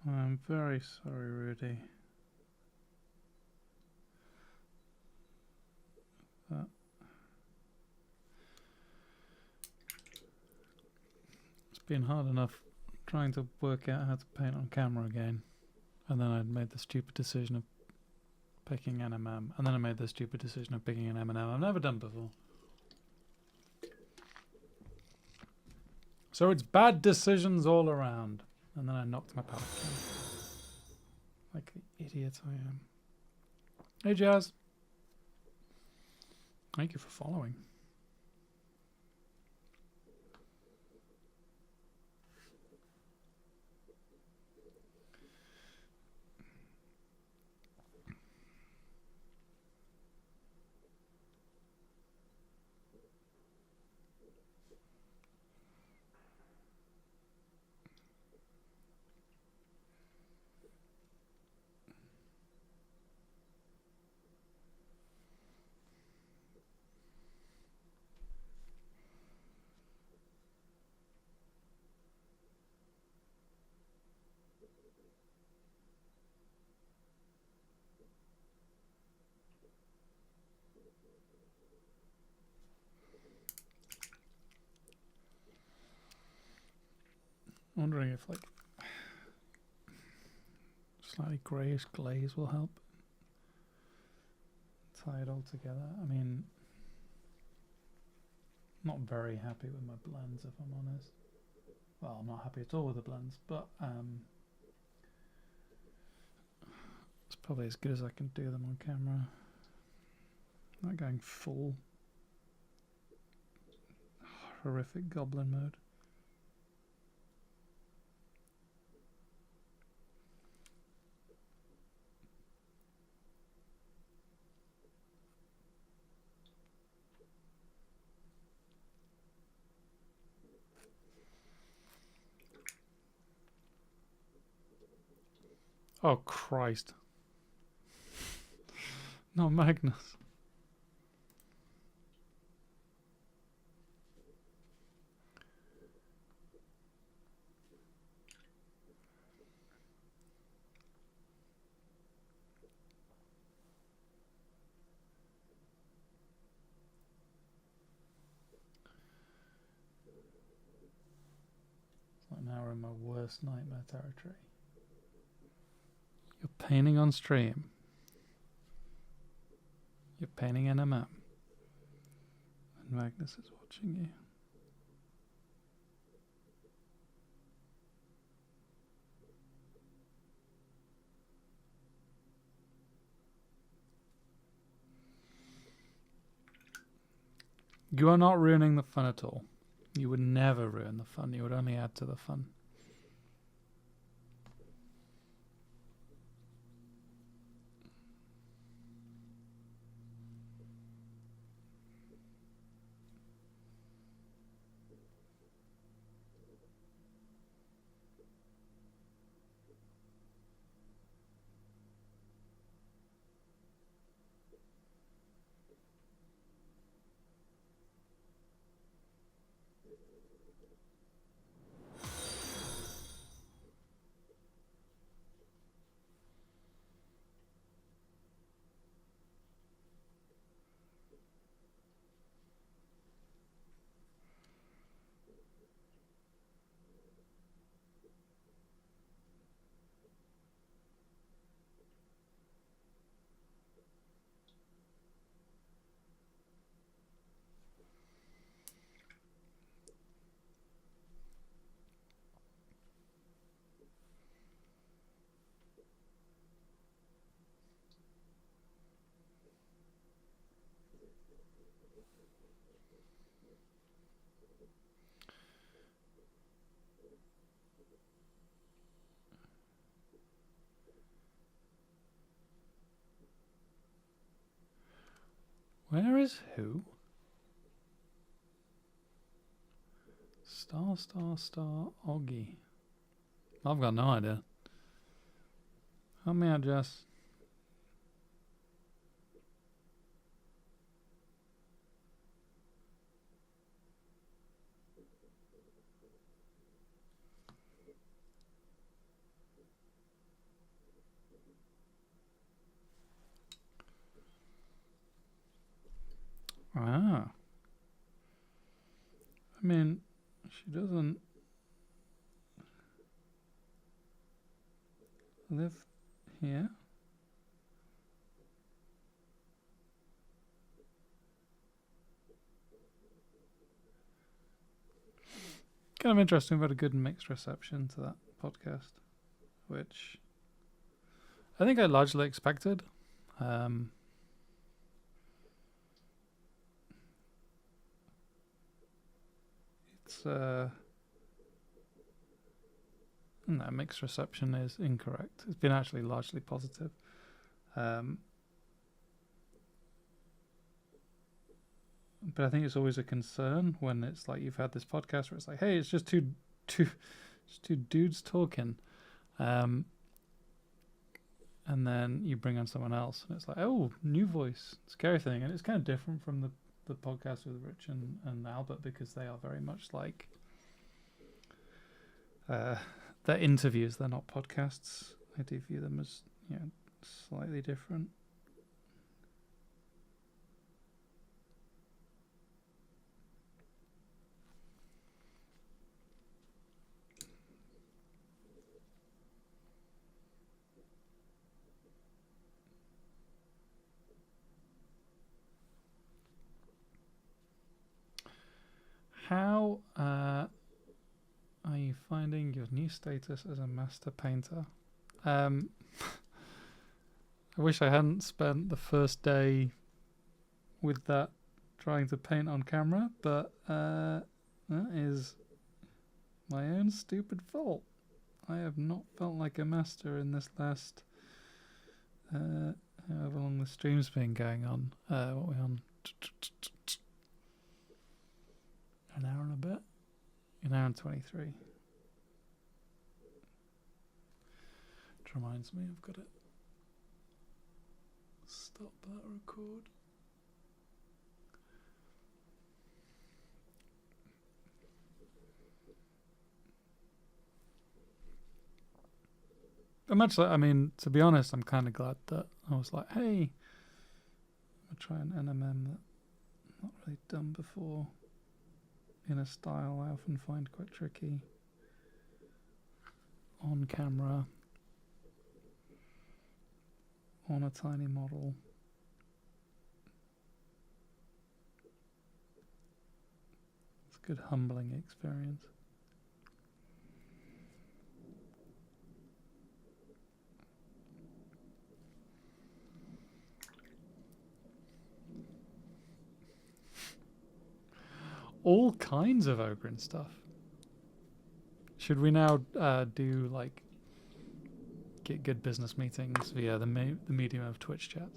I'm very sorry, Rudy. It's been hard enough trying to work out how to paint on camera again. And then I made the stupid decision of picking NMM. And then I made the stupid decision of picking an M&M I've never done before. So it's bad decisions all around. And then I knocked my palette down. Like the idiot I am. Hey Jazz. Thank you for following. Wondering if like slightly greyish glaze will help tie it all together. I mean, Not very happy with my blends, if I'm honest. Well, I'm not happy at all with the blends, but it's probably as good as I can do them on camera. Not going full horrific goblin mode. Oh, Christ. Not Magnus. It's like now we're in my worst nightmare territory. You're painting on stream. You're painting NMM. And Magnus is watching you. You are not ruining the fun at all. You would never ruin the fun. You would only add to the fun. Where is who? Star, Oggy. I've got no idea. Help me out, Jess. Ah. I mean, she doesn't live here. Kind of interesting. We've had a good mixed reception to that podcast, which I think I largely expected. It's no, mixed reception is incorrect. It's been actually largely positive. But I think it's always a concern when it's like you've had this podcast where it's like, hey, it's just two dudes talking, and then you bring on someone else, and it's like, oh, new voice, scary thing, and it's kind of different from the podcast with Rich and Albert because they are very much like they're interviews, they're not podcasts. I do view them as slightly different. How are you finding your new status as a master painter? I wish I hadn't spent the first day with that trying to paint on camera, but that is my own stupid fault. I have not felt like a master in this last however long the stream's been going on. What are we on? An hour and a bit? An hour and 23. Which reminds me, I've got to stop that record. I'm actually, I mean, to be honest, I'm kind of glad that I was like, hey, I'll try an NMM that I've not really done before in a style I often find quite tricky on camera, on a tiny model. It's a good humbling experience. All kinds of Ogren stuff. Should we now do like get good business meetings via the medium of Twitch chat?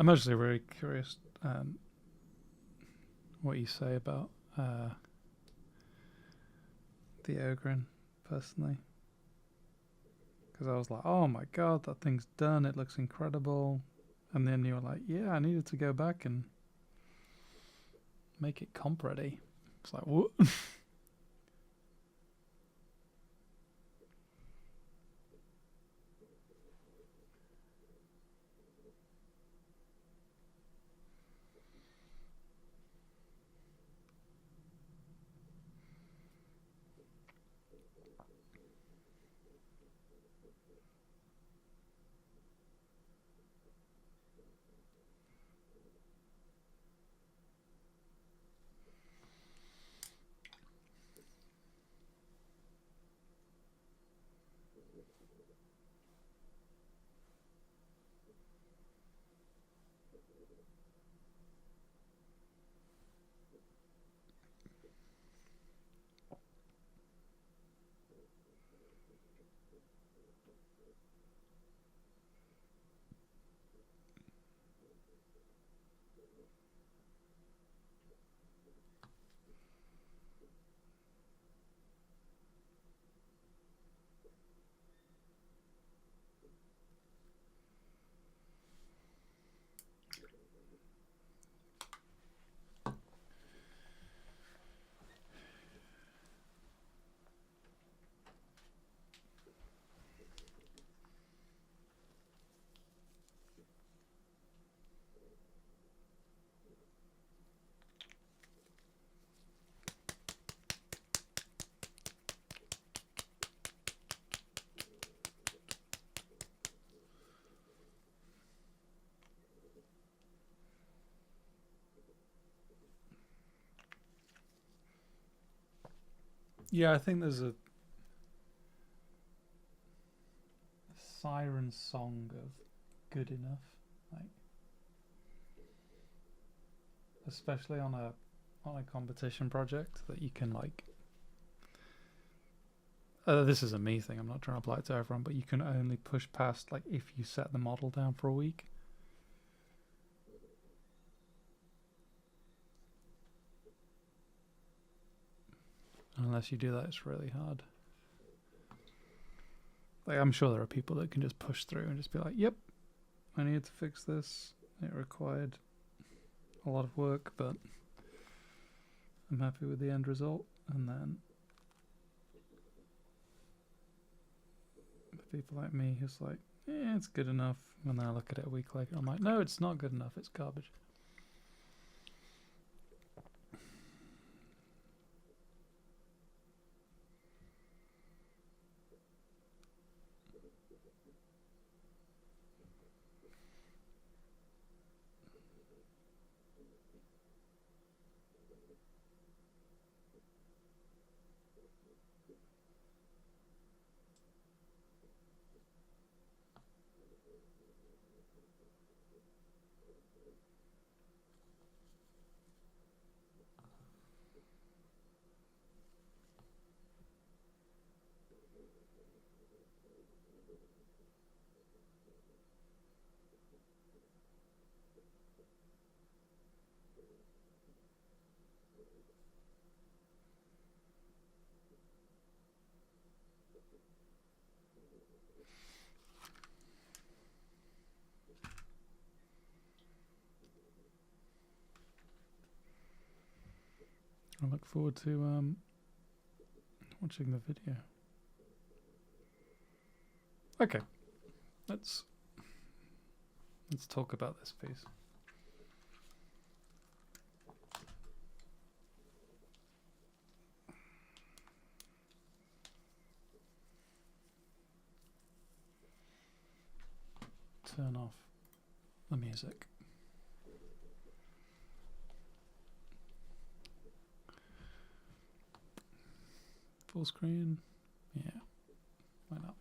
I'm actually very curious what you say about the Ogren, personally. Because I was like, oh my god, that thing's done, it looks incredible. And then you were like, yeah, I needed to go back and make it comp ready. It's like, what? Yeah, I think there's a siren song of good enough, like especially on a competition project that you can like. This is a me thing. I'm not trying to apply it to everyone, but you can only push past like if you set the model down for a week. Unless you do that, it's really hard. Like, I'm sure there are people that can just push through and just be like, yep, I need to fix this. It required a lot of work, but I'm happy with the end result. And then people like me who's like, yeah, it's good enough. When I look at it a week later, I'm like, no, it's not good enough. It's garbage. I look forward to watching the video. Okay, let's talk about this piece. Turn off the music. Full screen. Yeah, why not?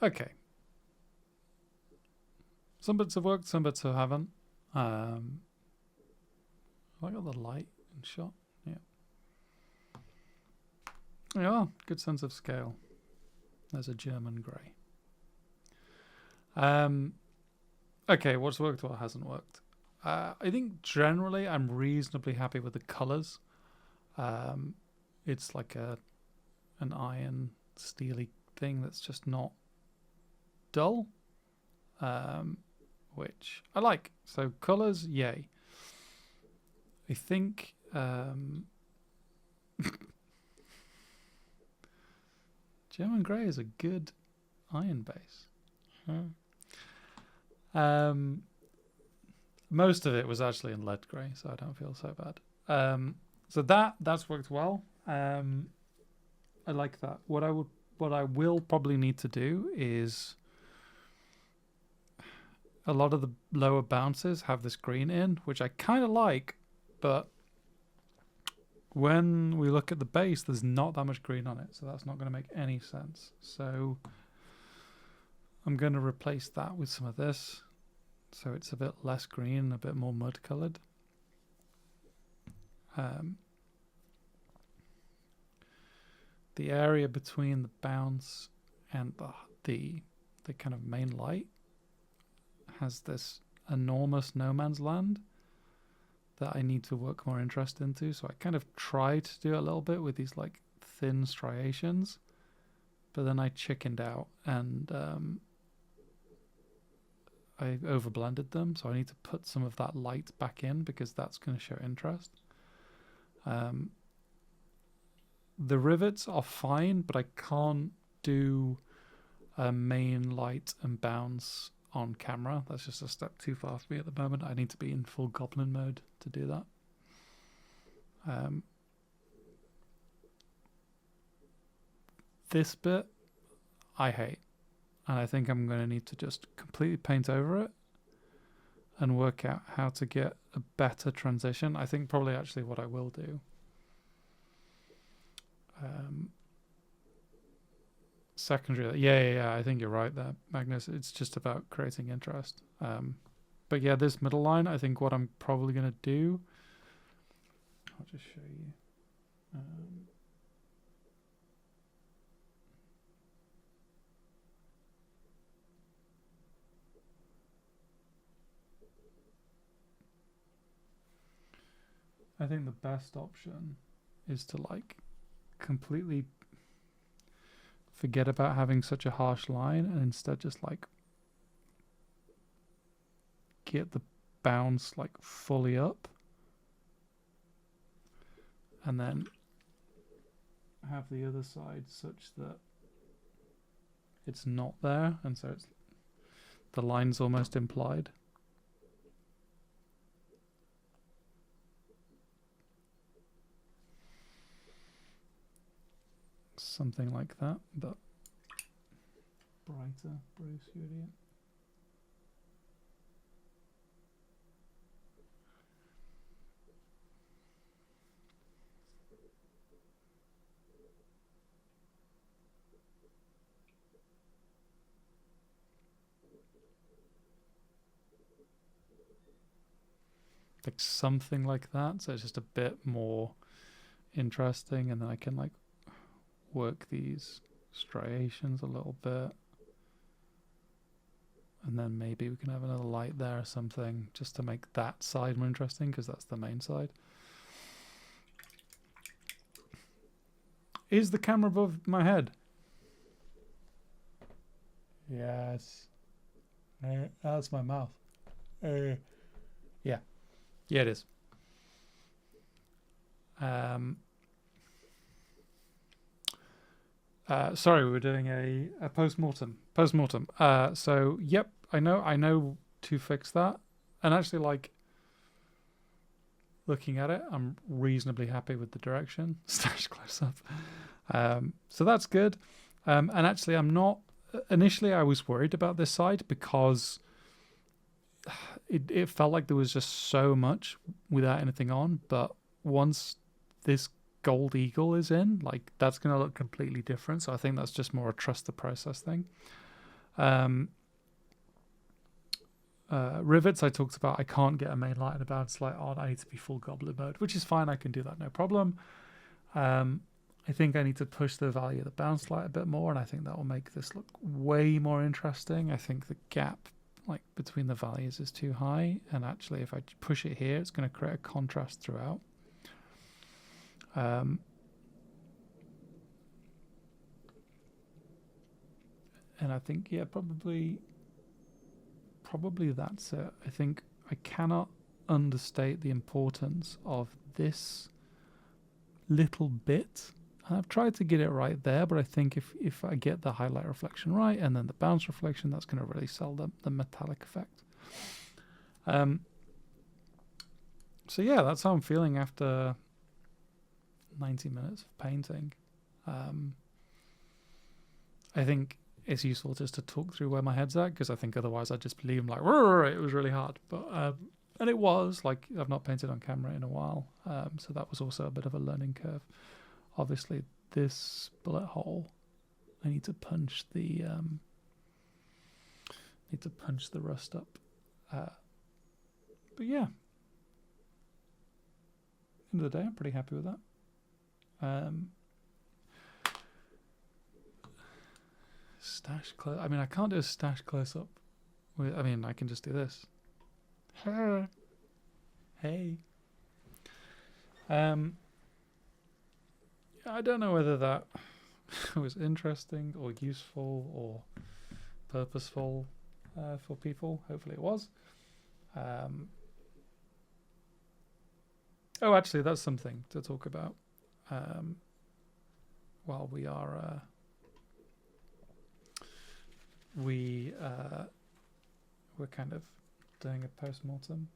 Okay. Some bits have worked, some bits haven't. Have I got the light in shot? Yeah. Yeah, good sense of scale. There's a German grey. Okay, what's worked, what hasn't worked? I think generally I'm reasonably happy with the colours. It's like an iron steely thing that's just not dull, which I like. So colours, yay. I think German grey is a good iron base. Most of it was actually in lead grey, so I don't feel so bad. So that's worked well. I like that. What I will probably need to do is a lot of the lower bounces have this green in, which I kind of like, but when we look at the base, there's not that much green on it, so that's not going to make any sense. So I'm going to replace that with some of this, so it's a bit less green, a bit more mud coloured. The area between the bounce and the kind of main light has this enormous no man's land that I need to work more interest into. So I kind of tried to do a little bit with these like thin striations, but then I chickened out and I overblended them. So I need to put some of that light back in because that's going to show interest. The rivets are fine, but I can't do a main light and bounce on camera. That's just a step too far for me at the moment. I need to be in full goblin mode to do that. This bit I hate, and I think I'm going to need to just completely paint over it and work out how to get a better transition. I think probably actually what I will do secondary, yeah, I think you're right there, Magnus. It's just about creating interest. But yeah, this middle line, I think what I'm probably going to do, I'll just show you. I think the best option is to like completely forget about having such a harsh line and instead just like get the bounce like fully up and then have the other side such that it's not there, and so it's the line's almost implied. Something like that, but brighter, Bruce, you idiot. Like something like that, so it's just a bit more interesting, and then I can like work these striations a little bit, and then maybe we can have another light there or something just to make that side more interesting, because that's the main side. Is the camera above my head? Yes. That's my mouth. Yeah. Yeah, it is. Sorry, we were doing a post-mortem. So, yep, I know to fix that. And actually, like, looking at it, I'm reasonably happy with the direction. Stash close-up. So that's good. And actually, I'm not... Initially, I was worried about this side because it felt like there was just so much without anything on. But once this gold eagle is in, like, that's going to look completely different. So I think that's just more a trust the process thing. Rivets, I talked about. I can't get a main light and a bounce light on. I need to be full goblet mode, which is fine. I can do that, no problem. I think I need to push the value of the bounce light a bit more, and I think that will make this look way more interesting. I think the gap like between the values is too high, and actually if I push it here, it's going to create a contrast throughout. And I think, yeah, probably that's it. I think I cannot understate the importance of this little bit. I've tried to get it right there, but I think if I get the highlight reflection right and then the bounce reflection, that's going to really sell the metallic effect. So yeah, that's how I'm feeling after 90 minutes of painting. I think it's useful just to talk through where my head's at, because I think otherwise I'd just believe like, it was really hard. But and it was, like, I've not painted on camera in a while, so that was also a bit of a learning curve. Obviously, this bullet hole, I need to punch the rust up. But yeah, end of the day, I'm pretty happy with that. Stash close. I mean, I can't do a stash close up. I mean, I can just do this. Hey. I don't know whether that was interesting or useful or purposeful for people. Hopefully it was. Oh, actually, that's something to talk about while we are... we're kind of doing a post-mortem.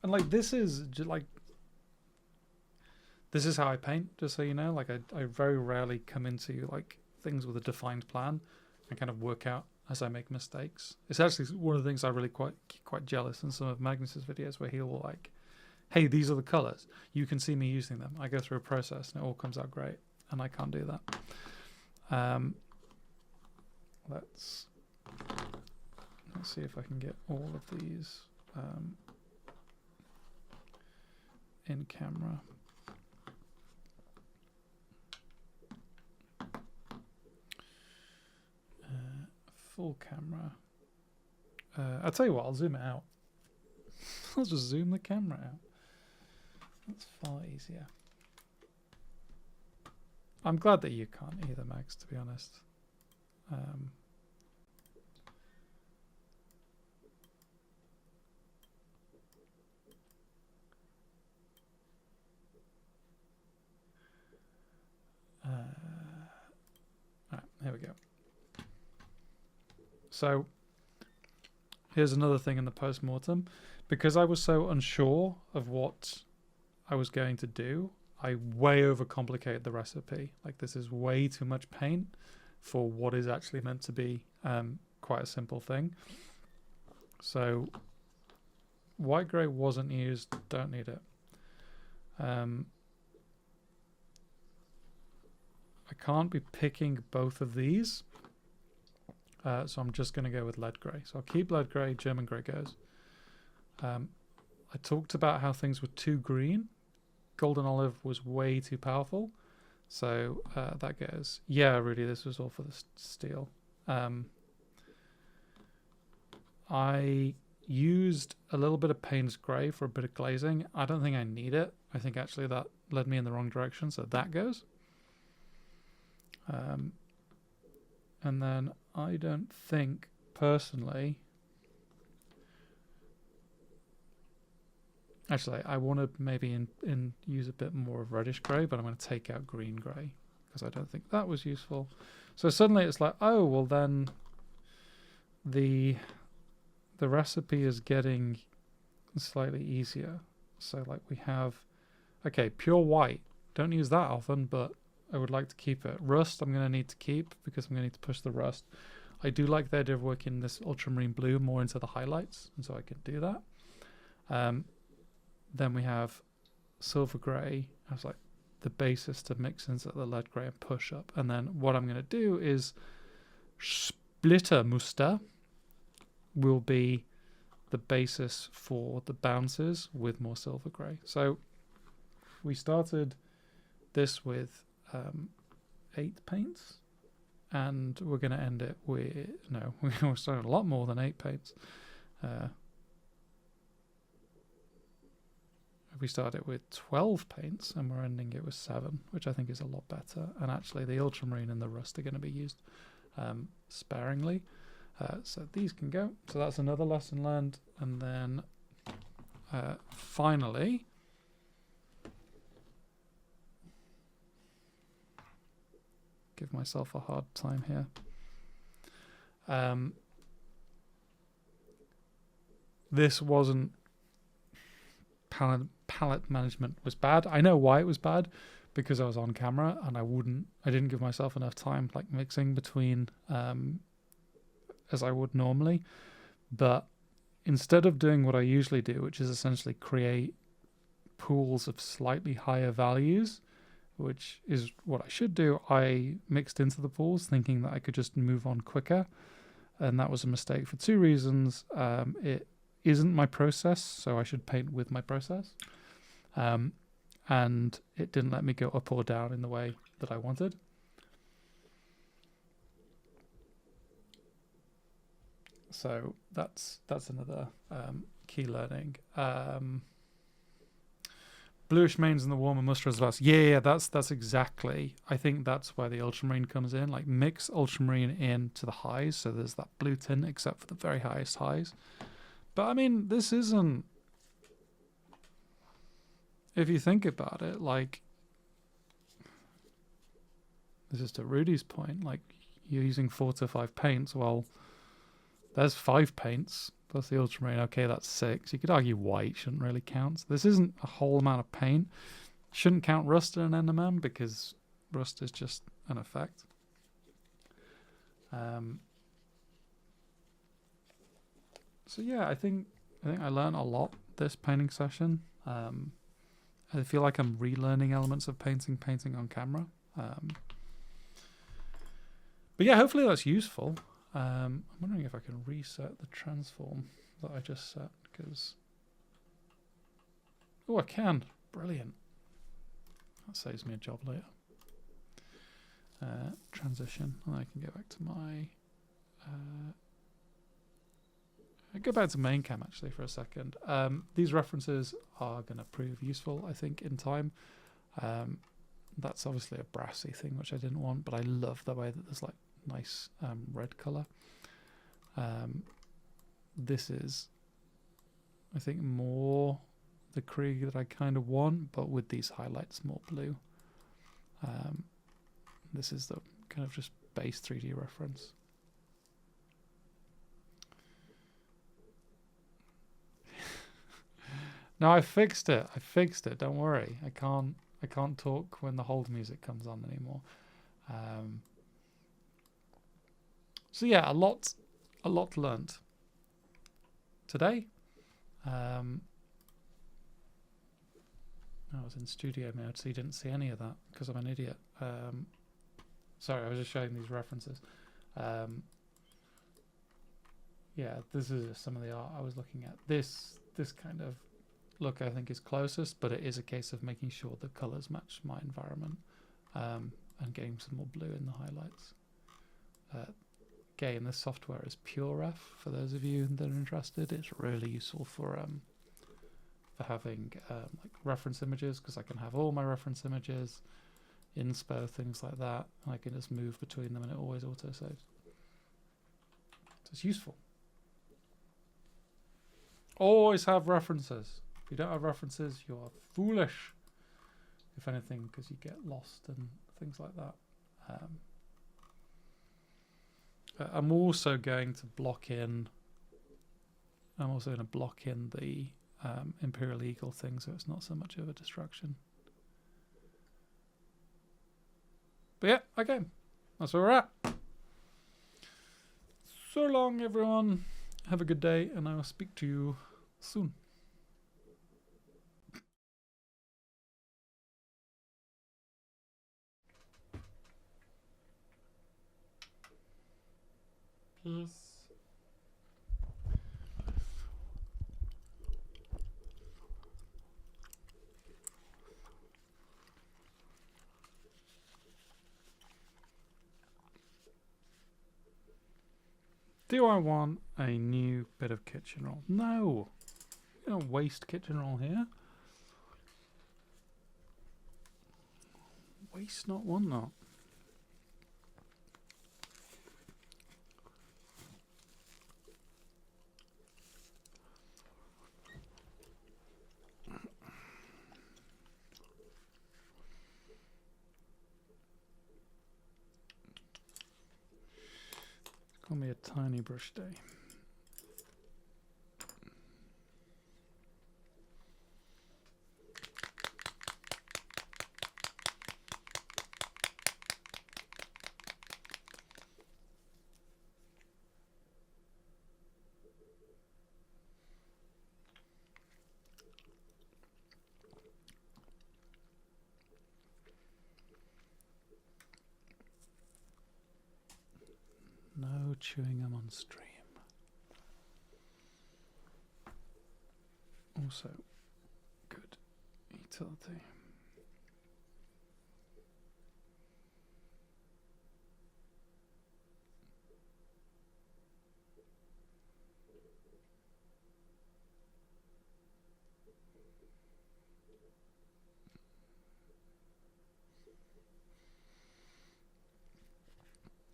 And, like, this is just, like... This is how I paint, just so you know. Like, I very rarely come into, like, things with a defined plan and kind of work out as I make mistakes. It's actually one of the things I really quite jealous in some of Magnus's videos, where he'll, like, hey, these are the colors. You can see me using them. I go through a process and it all comes out great. And I can't do that. Let's see if I can get all of these in camera. Full camera. I'll tell you what, I'll zoom it out. I'll just zoom the camera out. That's far easier. I'm glad that you can't either, Max, to be honest. Alright, here we go. So here's another thing in the post-mortem. Because I was so unsure of what I was going to do, I way overcomplicated the recipe. Like, this is way too much paint for what is actually meant to be quite a simple thing. So white grey wasn't used, don't need it. I can't be picking both of these, so I'm just going to go with lead grey. So I'll keep lead grey, German grey goes. I talked about how things were too green. Golden olive was way too powerful, so that goes. Yeah, really, this was all for the steel. I used a little bit of Payne's grey for a bit of glazing. I don't think I need it. I think actually that led me in the wrong direction, so that goes. And then I don't think, personally... Actually, I want to maybe use a bit more of reddish grey, but I'm going to take out green grey because I don't think that was useful. So suddenly it's like, oh, well then the recipe is getting slightly easier. So like we have, okay, pure white. Don't use that often, but I would like to keep it. Rust I'm going to need to keep because I'm going to need to push the rust. I do like the idea of working this ultramarine blue more into the highlights, and so I can do that. Then we have silver grey as like the basis to mix into the lead grey and push up. And then what I'm going to do is Splittermuster will be the basis for the bounces with more silver grey. So we started this with 8 paints, and we're going to end it with, no, we're starting a lot more than 8 paints. We started with 12 paints and we're ending it with 7, which I think is a lot better. And actually the ultramarine and the rust are going to be used sparingly. So these can go. So that's another lesson learned. And then finally, give myself a hard time here. This wasn't palette management was bad. I know why it was bad, because I was on camera and I didn't give myself enough time like mixing between as I would normally. But instead of doing what I usually do, which is essentially create pools of slightly higher values, which is what I should do, I mixed into the pools thinking that I could just move on quicker, and that was a mistake for 2 reasons. It isn't my process, so I should paint with my process. And it didn't let me go up or down in the way that I wanted. So that's another key learning. Bluish mains and the warmer mustard as yeah, that's exactly. I think that's where the ultramarine comes in. Like mix ultramarine in to the highs, so there's that blue tint except for the very highest highs. But I mean, this isn't, if you think about it, like, this is to Rudy's point, like, you're using 4 to 5 paints, well, there's 5 paints, plus the ultramarine, okay, that's 6. You could argue white shouldn't really count. So this isn't a whole amount of paint. Shouldn't count rust in an NMM, because rust is just an effect. So yeah, I think I learned a lot this painting session. I feel like I'm relearning elements of painting on camera. But yeah, hopefully that's useful. I'm wondering if I can reset the transform that I just set, because... Oh, I can. Brilliant. That saves me a job later. Transition. And I can go back to my... go back to main cam actually for a second. These references are going to prove useful, I think, in time. That's obviously a brassy thing, which I didn't want, but I love the way that there's like nice red color. This is, I think, more the Krieg that I kind of want, but with these highlights more blue. This is the kind of just base 3D reference. No, I fixed it. I fixed it. Don't worry. I can't talk when the hold music comes on anymore. So yeah, a lot learnt today. I was in studio mode, so you didn't see any of that because I'm an idiot. Sorry, I was just showing these references. Yeah, this is just some of the art I was looking at. This kind of look I think is closest, but it is a case of making sure the colours match my environment, and getting some more blue in the highlights. Again, this software is PureRef for those of you that are interested. It's really useful for having like reference images, because I can have all my reference images, inspo, things like that, and I can just move between them and it always autosaves. So it's useful. Always have references. If you don't have references, you are foolish, if anything, because you get lost and things like that. I'm also going to block in the Imperial Eagle thing, so it's not so much of a distraction. But yeah, okay, that's where we're at. So long, everyone. Have a good day, and I will speak to you soon. Peace. Do I want a new bit of kitchen roll? No. We don't waste kitchen roll here. Waste not, want not. It's gonna be a tiny brush day. No chewing gum on stream. Also, good utility.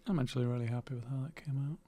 I'm actually really happy with how that came out.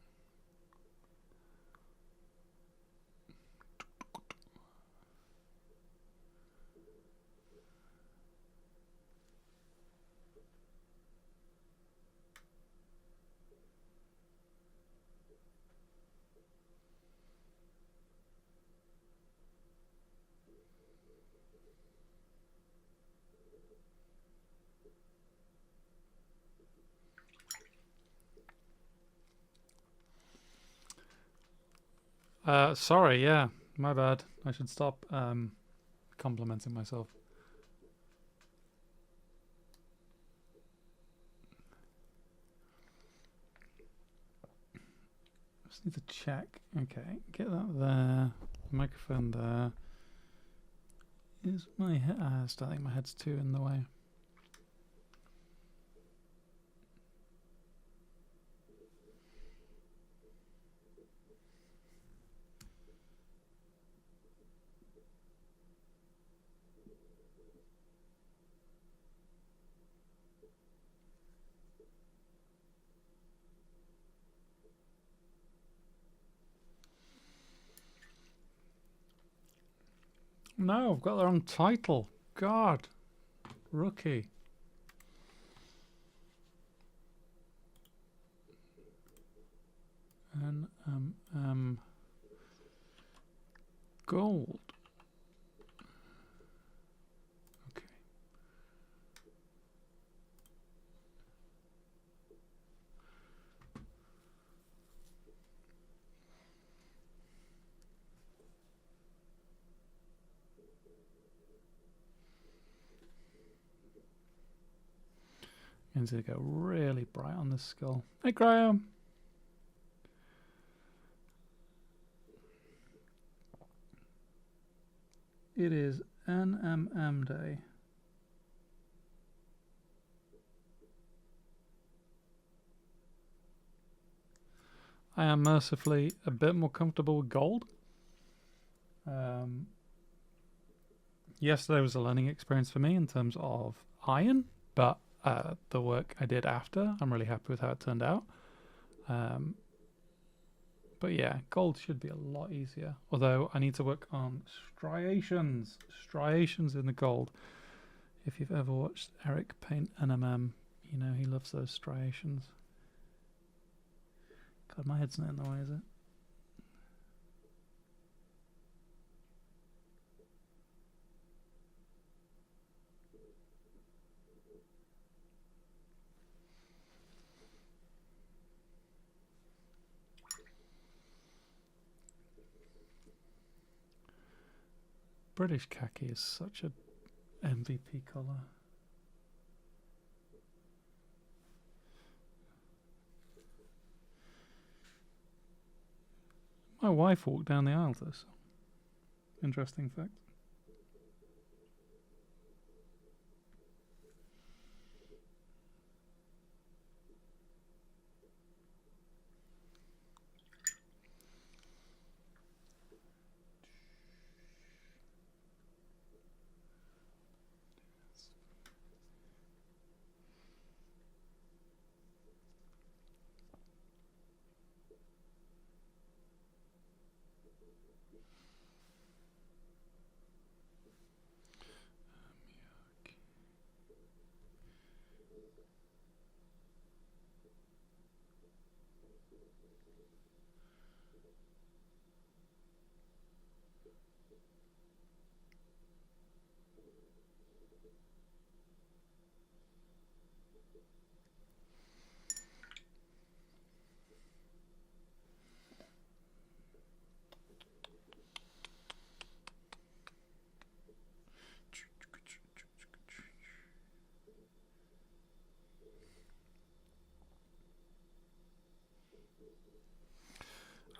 Sorry, yeah, my bad. I should stop complimenting myself. Just need to check. Okay, get that there. Microphone there. Is my head? I still think my head's too in the way. No, I've got the wrong title. God. Rookie. NMM Gold. And it's going to go really bright on this skull. Hey, Graham. It is NMM Day. I am mercifully a bit more comfortable with gold. Yesterday was a learning experience for me in terms of iron, but the work I did after, I'm really happy with how it turned out. But yeah, gold should be a lot easier. Although I need to work on striations. Striations in the gold. If you've ever watched Eric paint NMM, you know he loves those striations. God, my head's not in the way, is it? British khaki is such a MVP colour. My wife walked down the aisle to this. Interesting fact.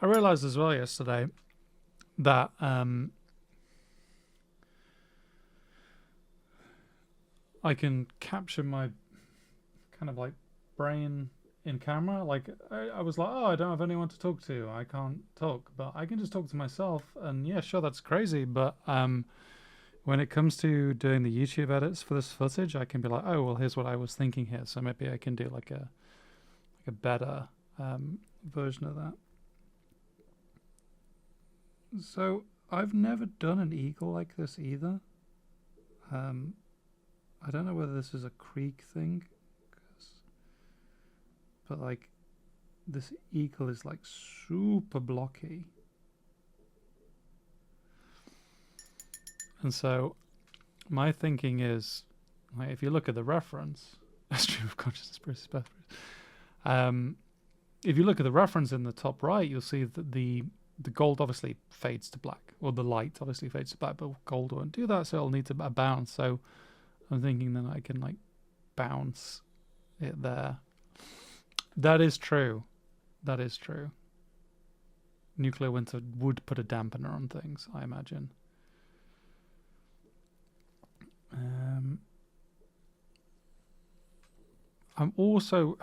I realised as well yesterday that I can capture my kind of like brain in camera. Like I was like, oh, I don't have anyone to talk to. I can't talk, but I can just talk to myself. And yeah, sure, that's crazy. But when it comes to doing the YouTube edits for this footage, I can be like, oh, well, here's what I was thinking here. So maybe I can do like a better version of that. So I've never done an eagle like this either. I don't know whether this is a Krieg thing, but like this eagle is like super blocky. And so my thinking is, like, if you look at the reference, stream of consciousness process if you look at the reference in the top right, you'll see that the gold obviously fades to black. Well, the light obviously fades to black, but gold won't do that, so it'll need a bounce. So I'm thinking that I can like bounce it there. That is true. That is true. Nuclear winter would put a dampener on things, I imagine. I'm also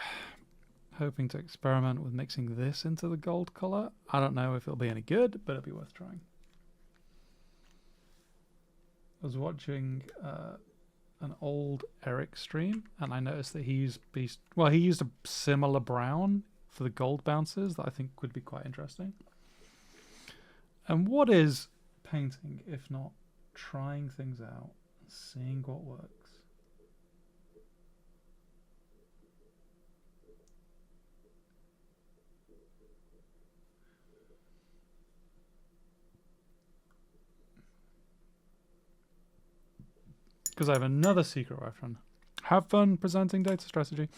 hoping to experiment with mixing this into the gold color. I don't know if it'll be any good, but it'll be worth trying. I was watching an old Eric stream, and I noticed that he used a similar brown for the gold bounces that I think would be quite interesting. And what is painting if not trying things out and seeing what works? Because I have another secret weapon. Have fun presenting data strategy.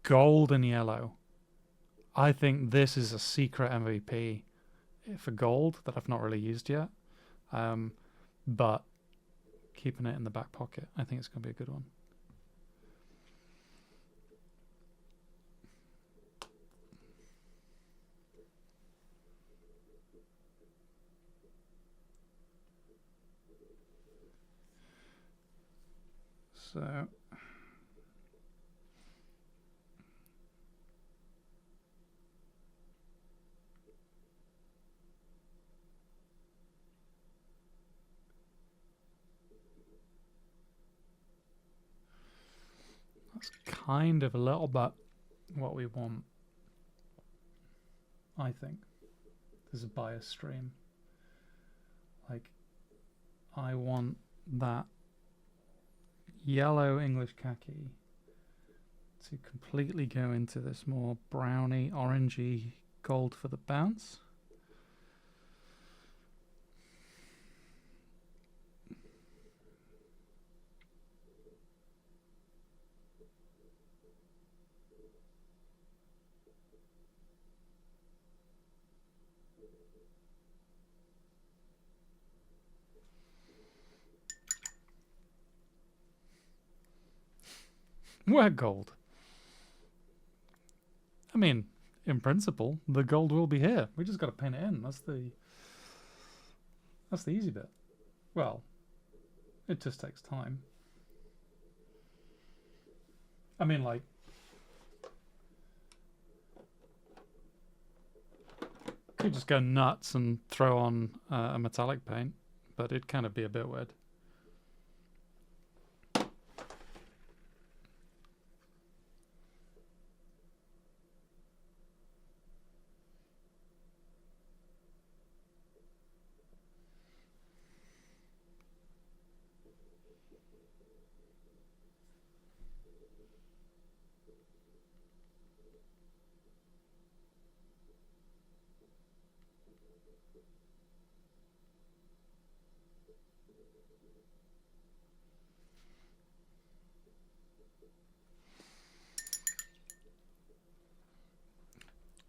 Gold and yellow. I think this is a secret MVP for gold that I've not really used yet. But keeping it in the back pocket, I think it's going to be a good one. So that's kind of a little bit what we want, I think. There's a bias stream. Like, I want that yellow English khaki to completely go into this more browny, orangey gold for the bounce. We're gold. I mean, in principle, the gold will be here. We just got to paint it in. That's the easy bit. Well, it just takes time. I mean, like, could just go nuts and throw on a metallic paint, but it'd kind of be a bit weird.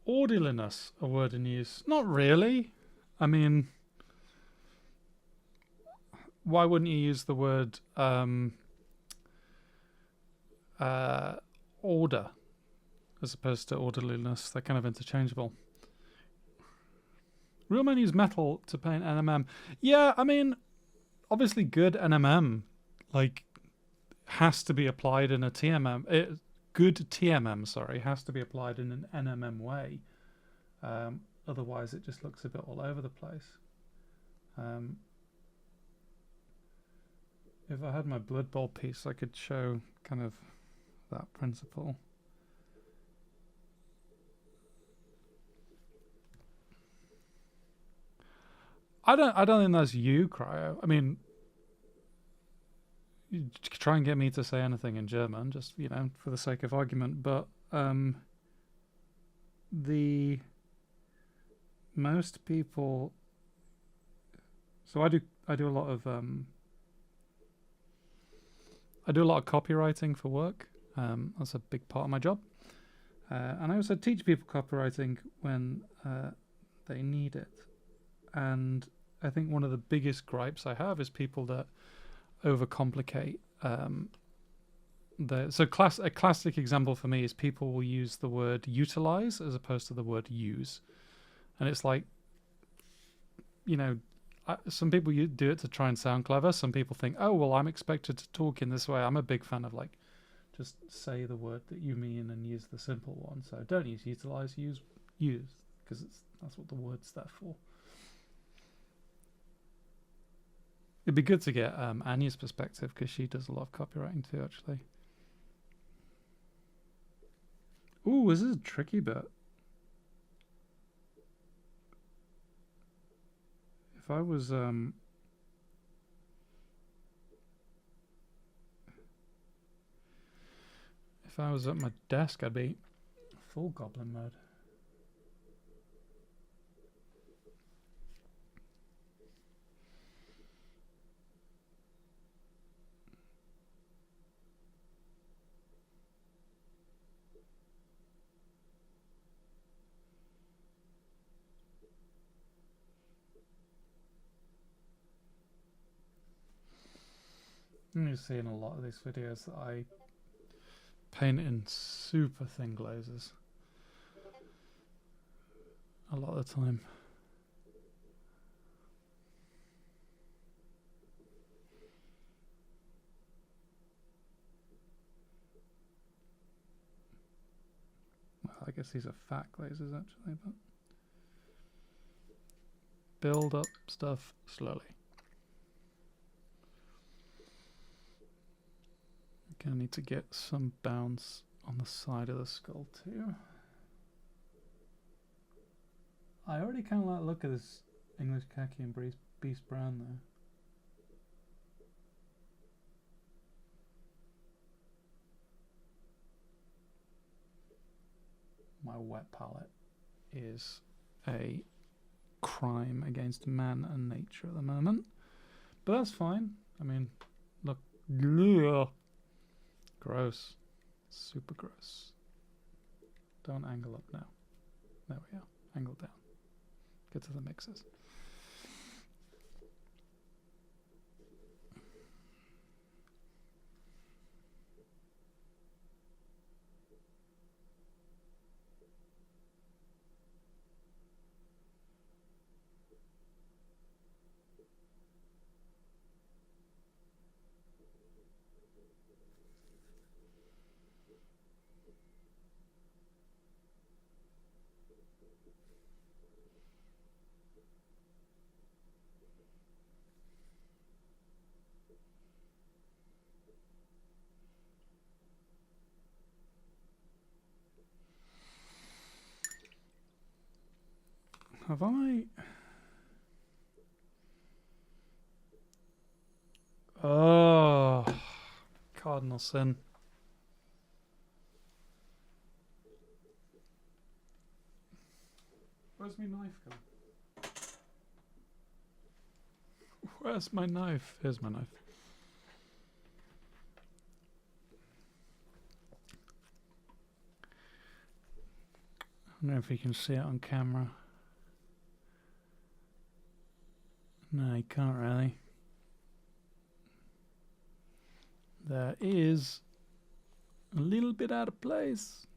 Orderliness, a word in use. Not really. I mean, why wouldn't you use the word order as opposed to orderliness? They're kind of interchangeable. Real men use metal to paint NMM. Yeah, I mean, obviously good NMM, like, has to be applied in a TMM. Good TMM, sorry, has to be applied in an NMM way. Otherwise, it just looks a bit all over the place. If I had my Blood Bowl piece, I could show kind of that principle. I don't think that's you, Cryo. I mean, you try and get me to say anything in German, just, you know, for the sake of argument. But the most people. So I do a lot of copywriting for work. That's a big part of my job, and I also teach people copywriting when they need it. And I think one of the biggest gripes I have is people that overcomplicate. A classic example for me is people will use the word utilize as opposed to the word use, and it's like, you know, some people do it to try and sound clever. Some people think, oh well, I'm expected to talk in this way. I'm a big fan of, like, just say the word that you mean and use the simple one. So don't use utilize, use because that's what the word's there for. It'd be good to get Anya's perspective, because she does a lot of copywriting too, actually. Ooh, this is a tricky bit. If I was at my desk, I'd be full goblin mode. You see in a lot of these videos that I paint in super thin glazes a lot of the time. I guess these are fat glazes actually, but build up stuff slowly. Gonna need to get some bounce on the side of the skull too. I already kind of like the look of this English khaki and beast brown there. My wet palette is a crime against man and nature at the moment, but that's fine. I mean, look, ugh. Gross, super gross. Don't angle up now. There we go. Angle down. Get to the mixes. Have I? Oh, cardinal sin. Where's my knife gone? Where's my knife? Here's my knife. I wonder if you can see it on camera. No, you can't really. That is a little bit out of place.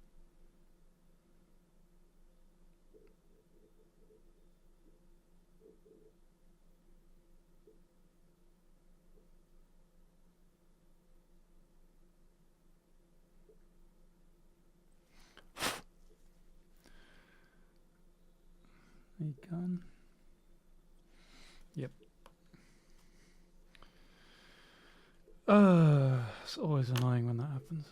You gone? Yep. It's always annoying when that happens.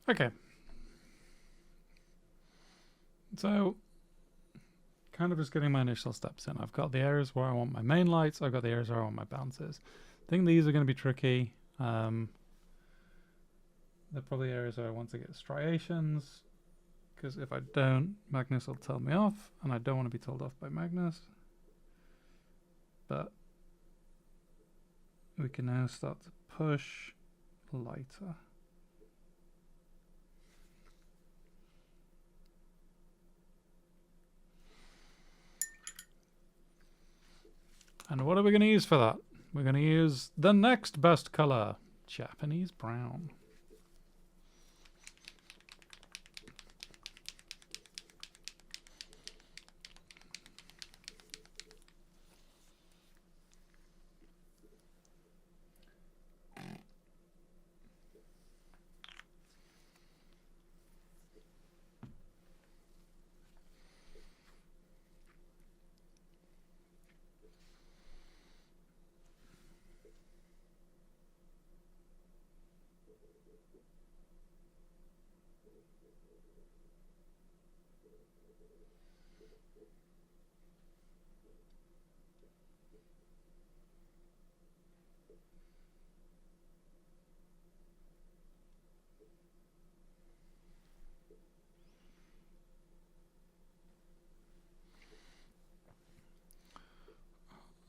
Okay. So, kind of just getting my initial steps in. I've got the areas where I want my main lights. I've got the areas where I want my bounces. I think these are going to be tricky. They're probably areas where I want to get striations, because if I don't, Magnus will tell me off, and I don't want to be told off by Magnus. But we can now start to push lighter. And what are we going to use for that? We're going to use the next best color, Japanese brown.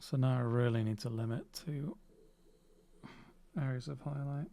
So now I really need to limit to areas of highlight.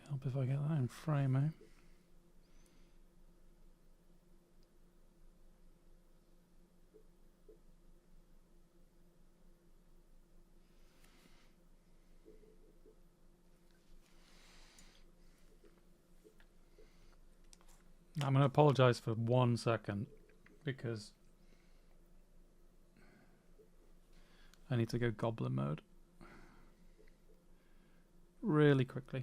Help if I get that in frame, eh? I'm going to apologize for 1 second because I need to go goblin mode really quickly.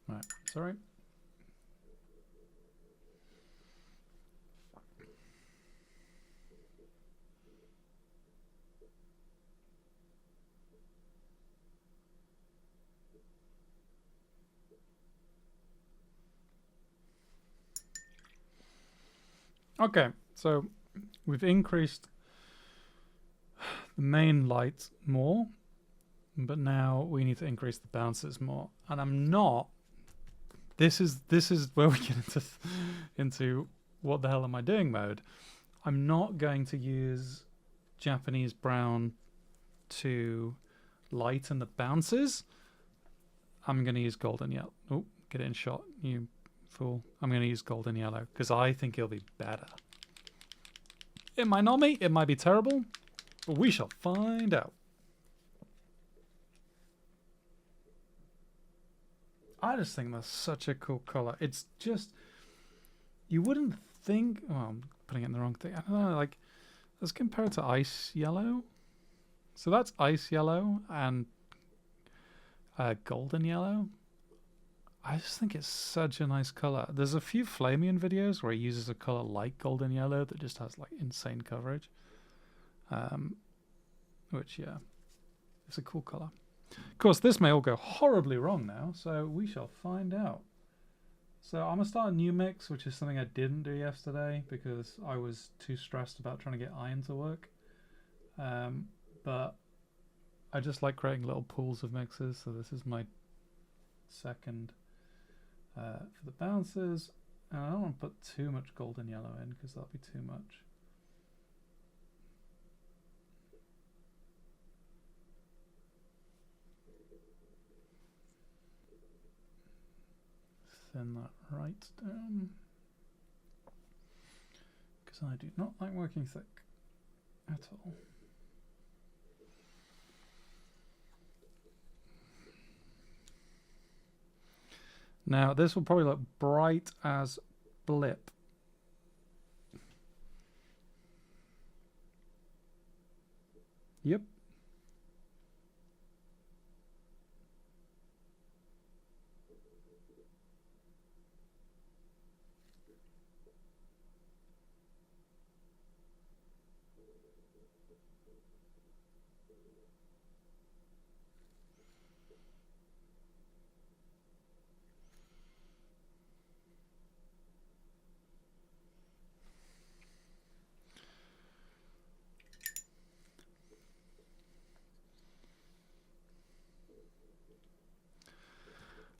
Right, sorry. Okay, so we've increased the main light more, but now we need to increase the bounces more. And I'm not. This is where we get into what the hell am I doing mode. I'm not going to use Japanese brown to lighten the bounces. I'm going to use golden yellow. Oh, get it in shot, you fool. I'm going to use golden yellow because I think it'll be better. It might not be. It might be terrible. But we shall find out. I just think that's such a cool color. It's just, you wouldn't think, oh, I'm putting it in the wrong thing. I don't know, like, let's compare it to ice yellow. So that's ice yellow and golden yellow. I just think it's such a nice color. There's a few Flamian videos where he uses a color like golden yellow that just has like insane coverage. Which, yeah, it's a cool color. Of course, this may all go horribly wrong now, so we shall find out. So I'm going to start a new mix, which is something I didn't do yesterday because I was too stressed about trying to get iron to work. But I just like creating little pools of mixes, so this is my second for the bounces. And I don't want to put too much golden yellow in because that'll be too much. Thin that right down because I do not like working thick at all. Now this will probably look bright as blip. Yep.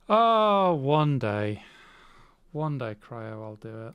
Oh, one day. One day, Cryo, I'll do it.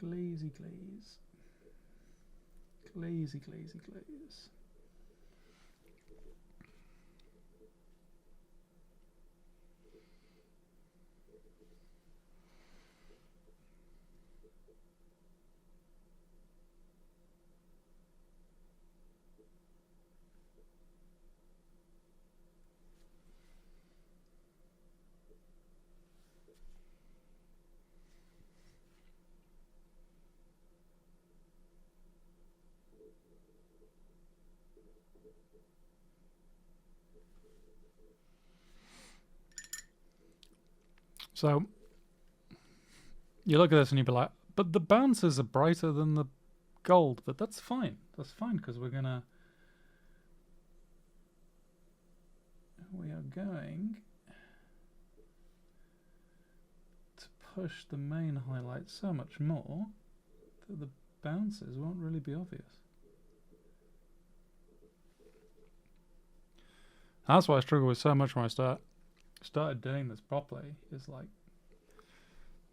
Glazy glaze. Glazy glazy glaze. So you look at this and you'd be like, but the bounces are brighter than the gold, but that's fine. That's fine because we are going to push the main highlight so much more that the bounces won't really be obvious. That's why I struggle with so much when I started doing this properly, is like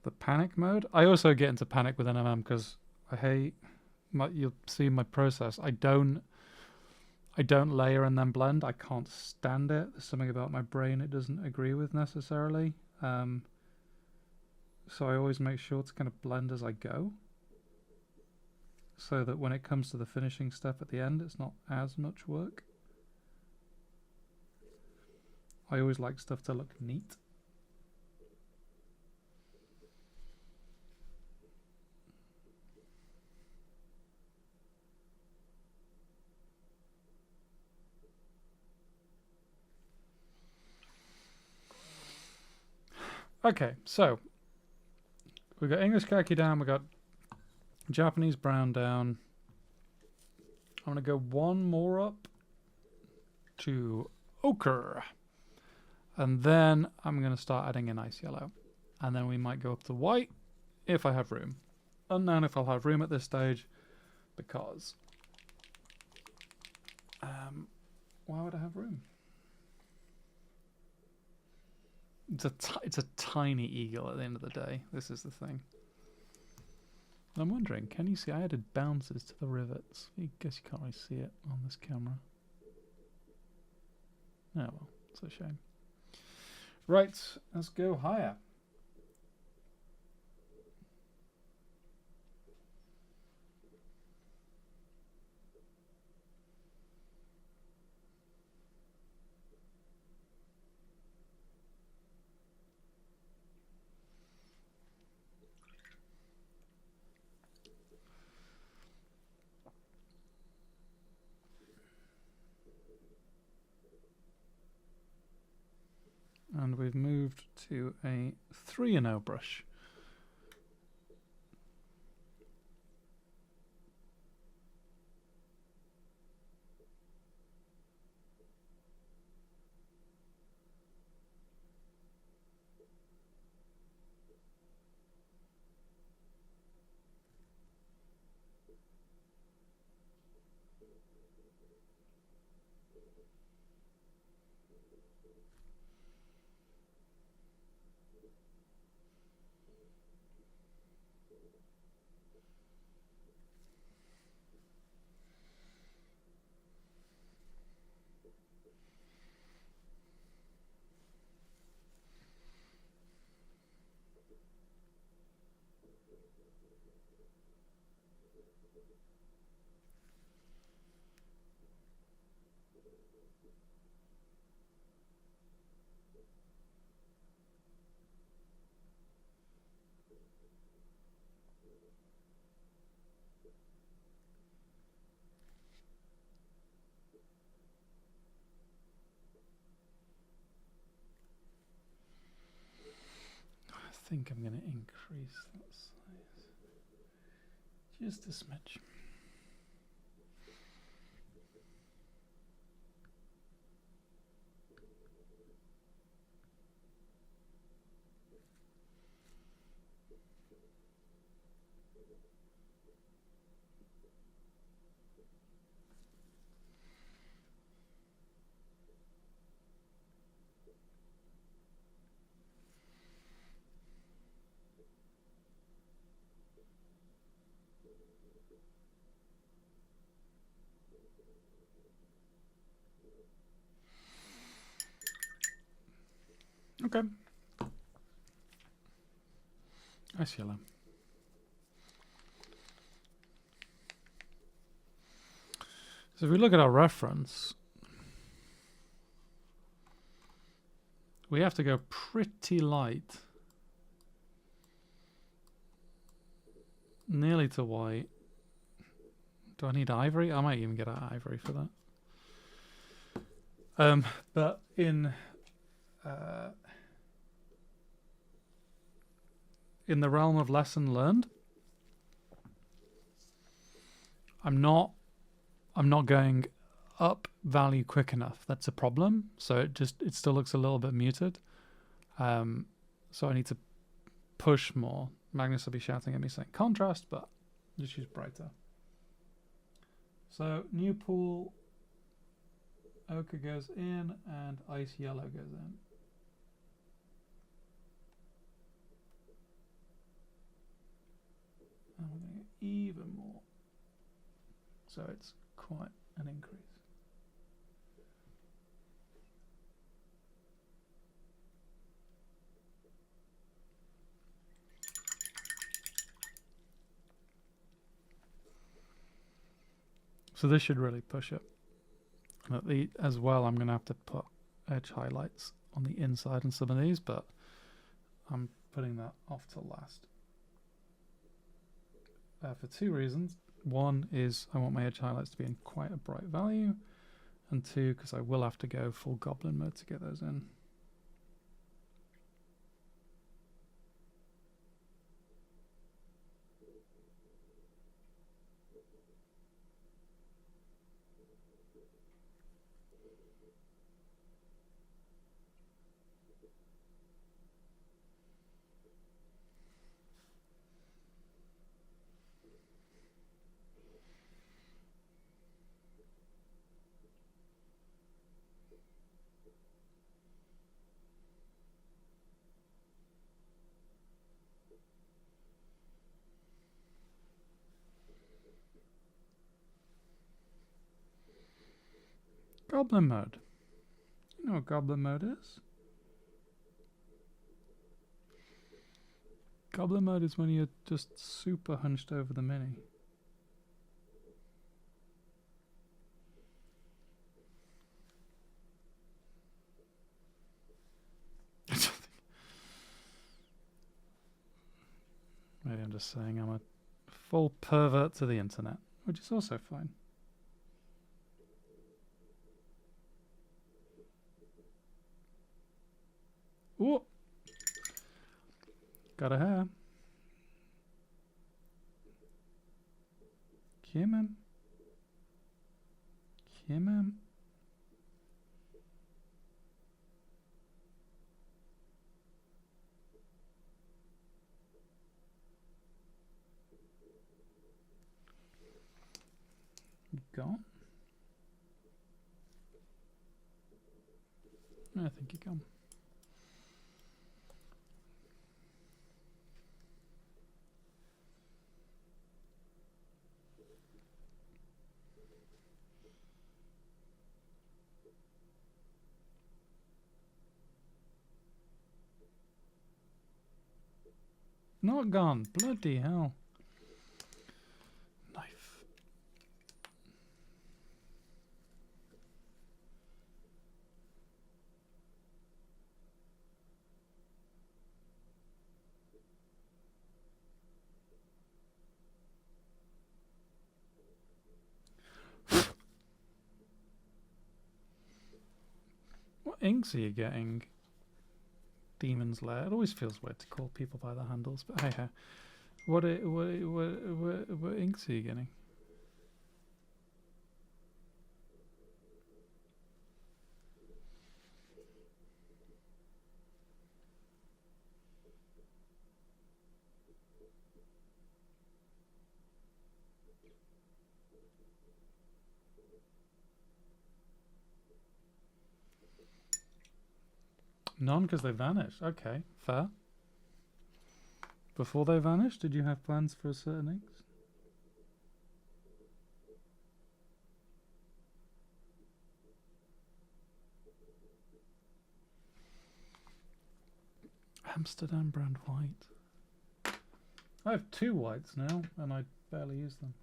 the panic mode. I also get into panic with NMM because I hate you'll see my process. I don't layer and then blend. I can't stand it. There's something about my brain it doesn't agree with necessarily. So I always make sure to kind of blend as I go, so that when it comes to the finishing step at the end, it's not as much work. I always like stuff to look neat. Okay, so we got English khaki down, we got Japanese brown down. I'm going to go one more up to ochre. And then I'm going to start adding in ice yellow. And then we might go up to white if I have room. Unknown if I'll have room at this stage, because why would I have room? It's a tiny eagle at the end of the day. This is the thing. I'm wondering, can you see? I added bounces to the rivets. I guess you can't really see it on this camera. Oh well, it's a shame. Right, let's go higher. And we've moved to a 3-0 brush. I think I'm going to increase that size just a smidge. Okay. Ice yellow. So if we look at our reference, we have to go pretty light, nearly to white. Do I need ivory? I might even get out ivory for that. But in the realm of lesson learned, I'm not going up value quick enough. That's a problem. So it still looks a little bit muted. So I need to push more. Magnus will be shouting at me saying contrast, but just use brighter. So new pool, ochre goes in and ice yellow goes in. And we're going to get even more. So it's quite an increase. So this should really push it. And as well, I'm going to have to put edge highlights on the inside in some of these, but I'm putting that off till last. For two reasons. One is I want my edge highlights to be in quite a bright value, and two, because I will have to go full goblin mode to get those in. Goblin mode. You know what goblin mode is? Goblin mode is when you're just super hunched over the mini. Maybe I'm just saying I'm a full pervert to the internet, which is also fine. Ooh! Got a hair. Come on. Come on. You gone? I think you're gone. Not gone. Bloody hell. Knife. What inks are you getting? Demon's Lair. It always feels weird to call people by their handles, but hey ho. What inks are you getting? None because they vanished. Okay, fair. Before they vanished, did you have plans for certain inks? Amsterdam brand white. I have 2 whites now, and I barely use them.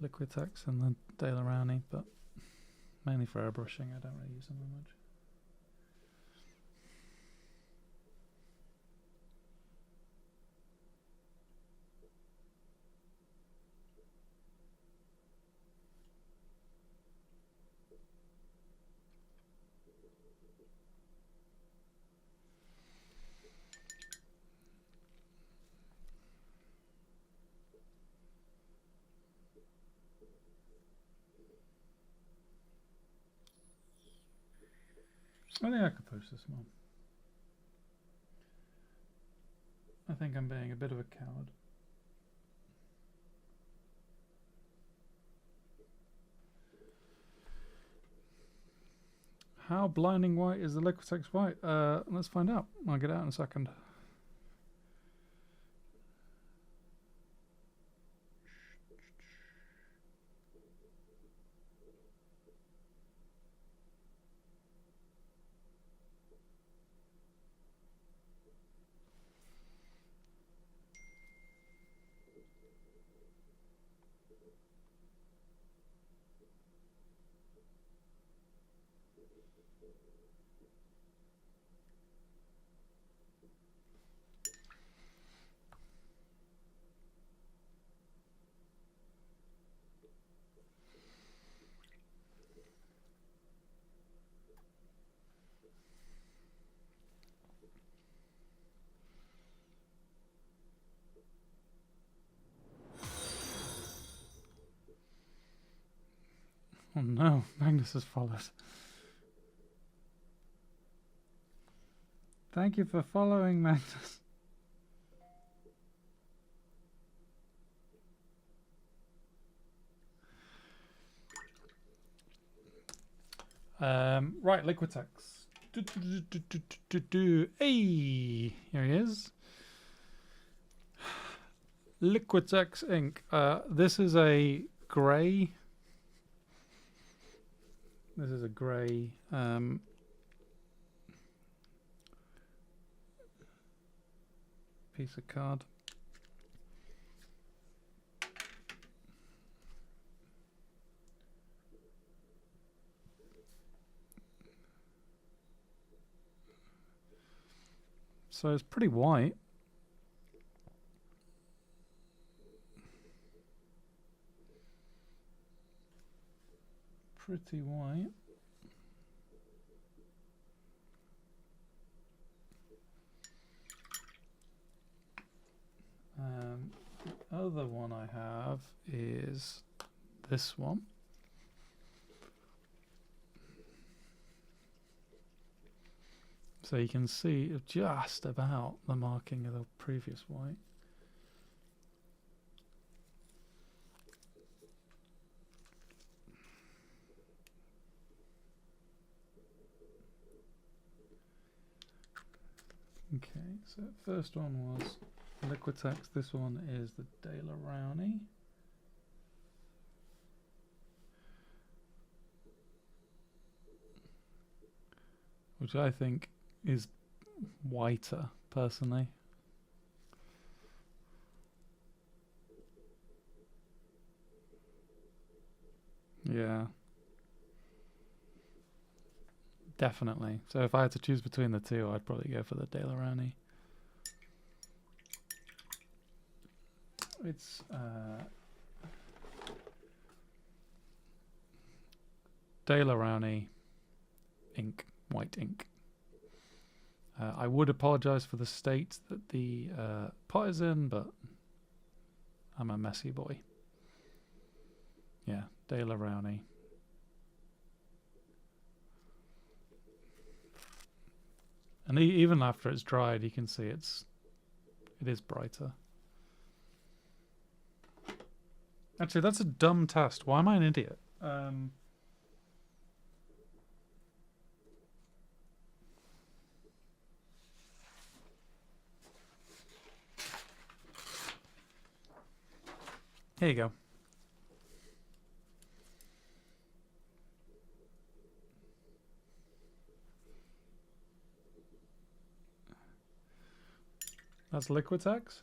Liquitex and the Dale Rowney, but mainly for airbrushing. I don't really use them that much. I think I could push this one. I think I'm being a bit of a coward. How blinding white is the Liquitex white? Let's find out. I'll get out in a second. Oh no, Magnus has followed. Thank you for following, Magnus. Right, Liquitex. Hey, here he is. Liquitex ink. This is a grey. This is a grey piece of card. So it's pretty white. Pretty white. The other one I have is this one. So you can see just about the marking of the previous white. Okay, so first one was Liquitex. This one is the Dale Rowney. Which I think is whiter, personally. Yeah. Definitely. So if I had to choose between the two, I'd probably go for the Dale Rowney. It's Dale Rowney ink, white ink. I would apologise for the state that the pot is in, but I'm a messy boy. Yeah, Dale Rowney. And even after it's dried, you can see it is brighter. Actually, that's a dumb test. Why am I an idiot? Here you go. That's Liquitex.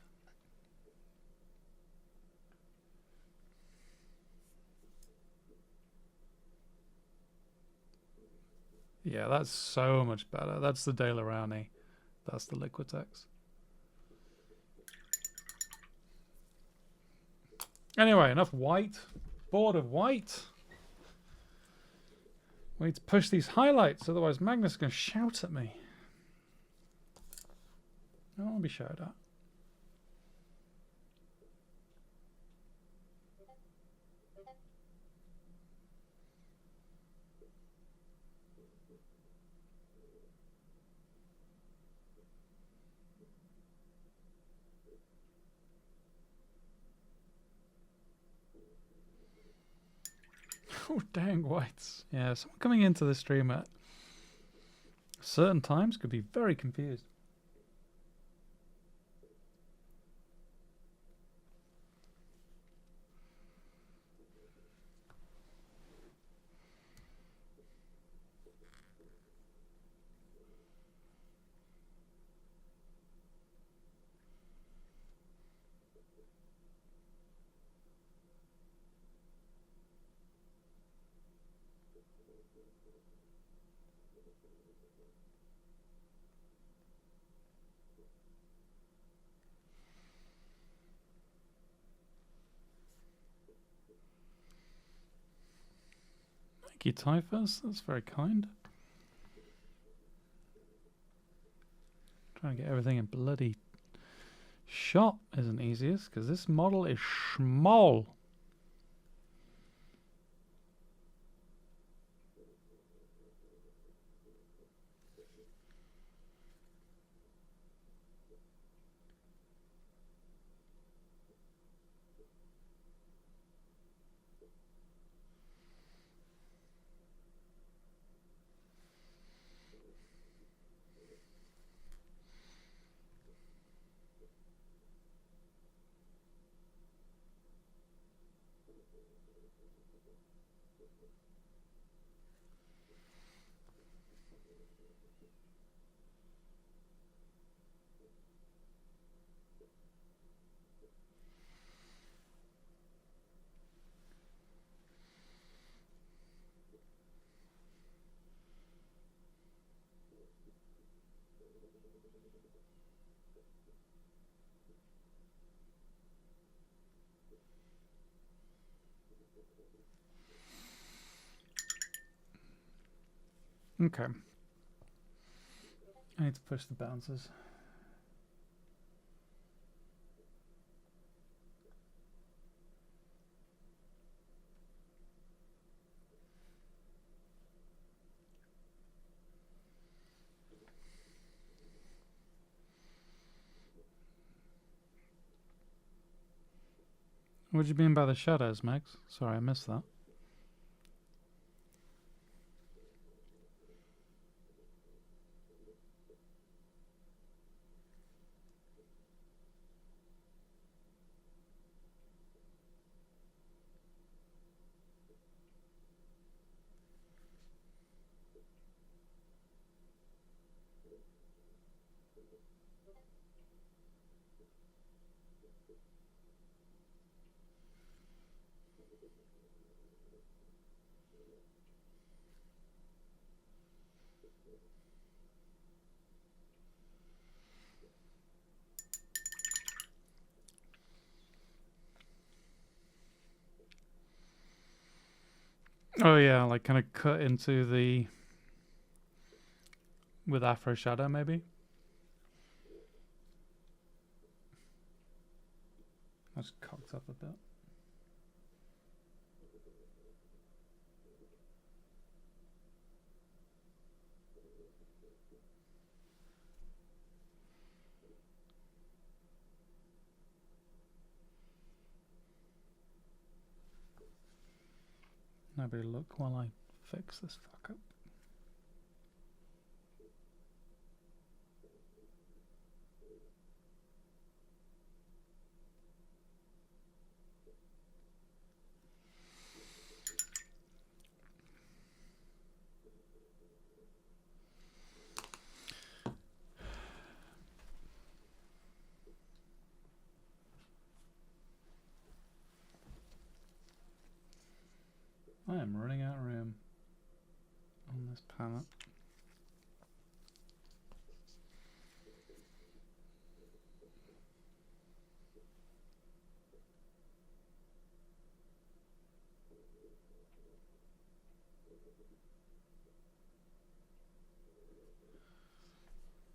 Yeah, that's so much better. That's the De La Rowney. That's the Liquitex. Anyway, enough white. Bored of white. We need to push these highlights, otherwise Magnus is going to shout at me. I don't want to be shouted at. Oh, dang whites. Yeah, someone coming into the stream at certain times could be very confused. Thank you, Typhus. That's very kind. Trying to get everything in bloody shot isn't easiest because this model is small. Okay. I need to push the bouncers. What do you mean by the shadows, Max? Sorry, I missed that. Oh yeah, like kind of cut into the with Afro Shadow, maybe. I just cocked up a bit. Nobody look while I fix this fuck up. I am running out of room on this palette.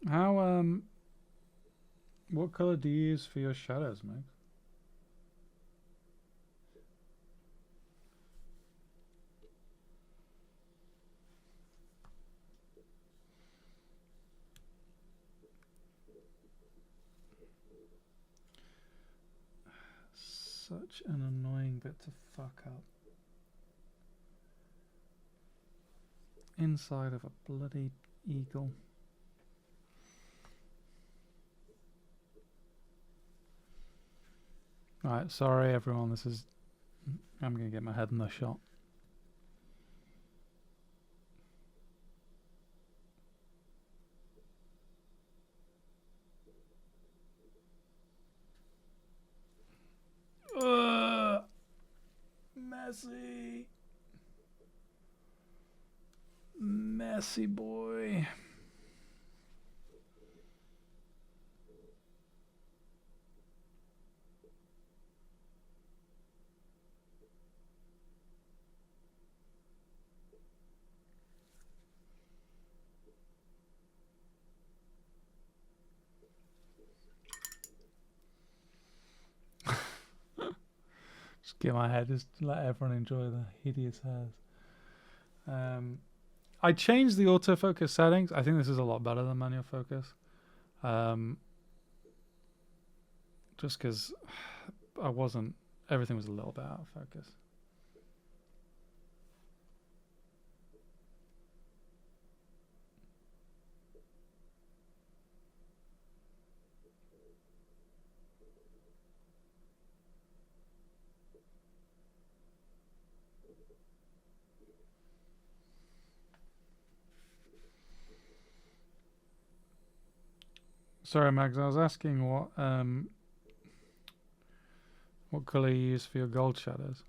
How what color do you use for your shadows, Meg? Such an annoying bit to fuck up. Inside of a bloody eagle. Alright, sorry everyone, this is... I'm gonna get my head in the shot. Messy. Messy boy. Just get my head, just let everyone enjoy the hideous hairs. I changed the autofocus settings. I think this is a lot better than manual focus. Just because everything was a little bit out of focus. Sorry, Mags, I was asking what color you use for your gold shadows.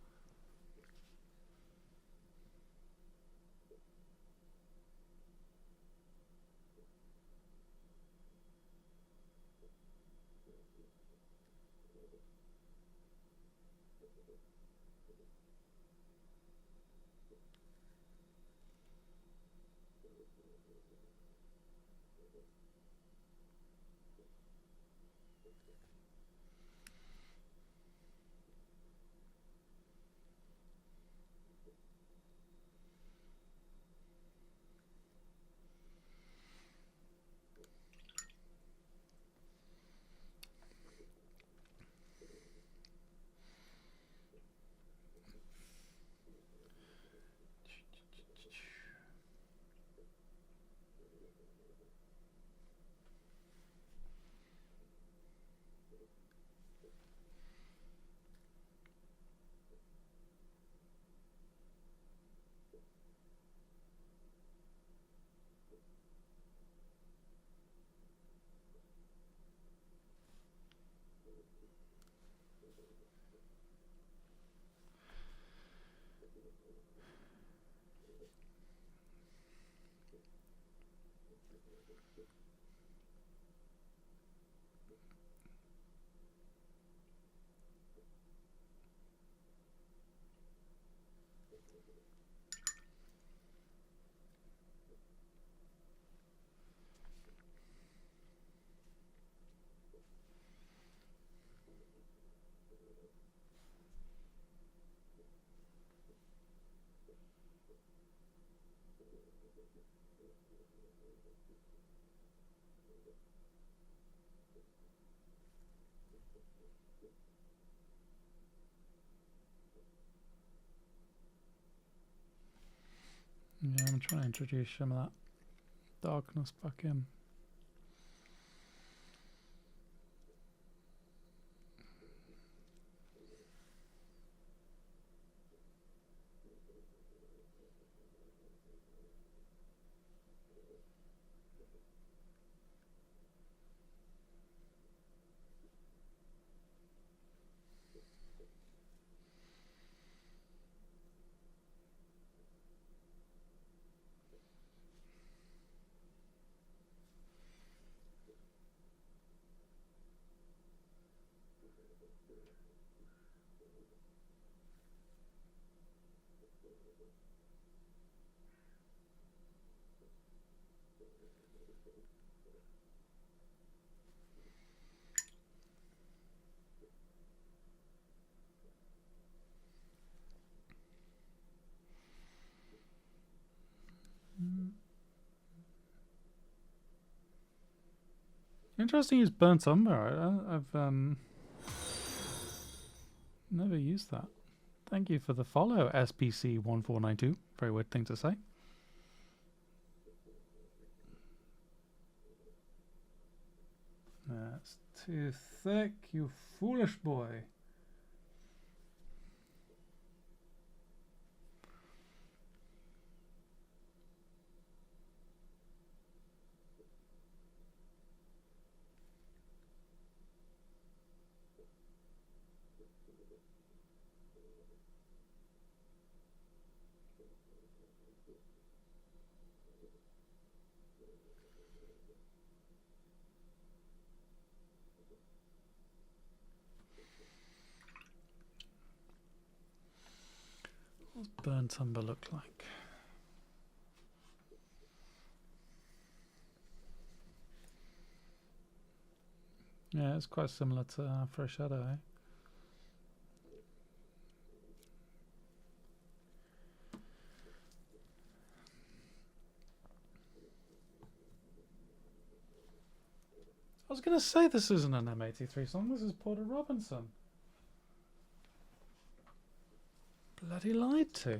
Yeah, I'm trying to introduce some of that darkness back in. Interesting, use burnt umber. I've never used that. Thank you for the follow, SPC1492. Very weird thing to say. That's too thick, you foolish boy. What's burnt umber look like? Yeah, it's quite similar to Fresh Shadow, eh? I was going to say this isn't an M83 song, this is Porter Robinson. Bloody lied to.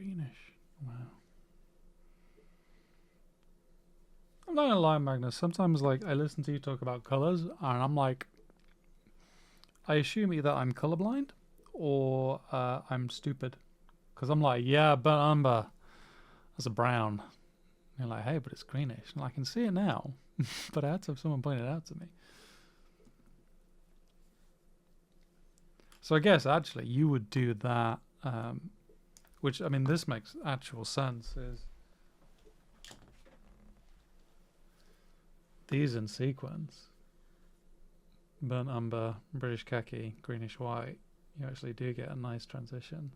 Greenish. Wow. I'm not gonna lie, Magnus. Sometimes, like, I listen to you talk about colors, and I'm like, I assume either I'm colorblind or I'm stupid, because I'm like, yeah, burnt umber, that's a brown. And you're like, hey, but it's greenish, and I can see it now, but I had to have someone point it out to me. So I guess actually you would do that, which, I mean, this makes actual sense. Is these in sequence, burnt umber, British khaki, greenish white, you actually do get a nice transition.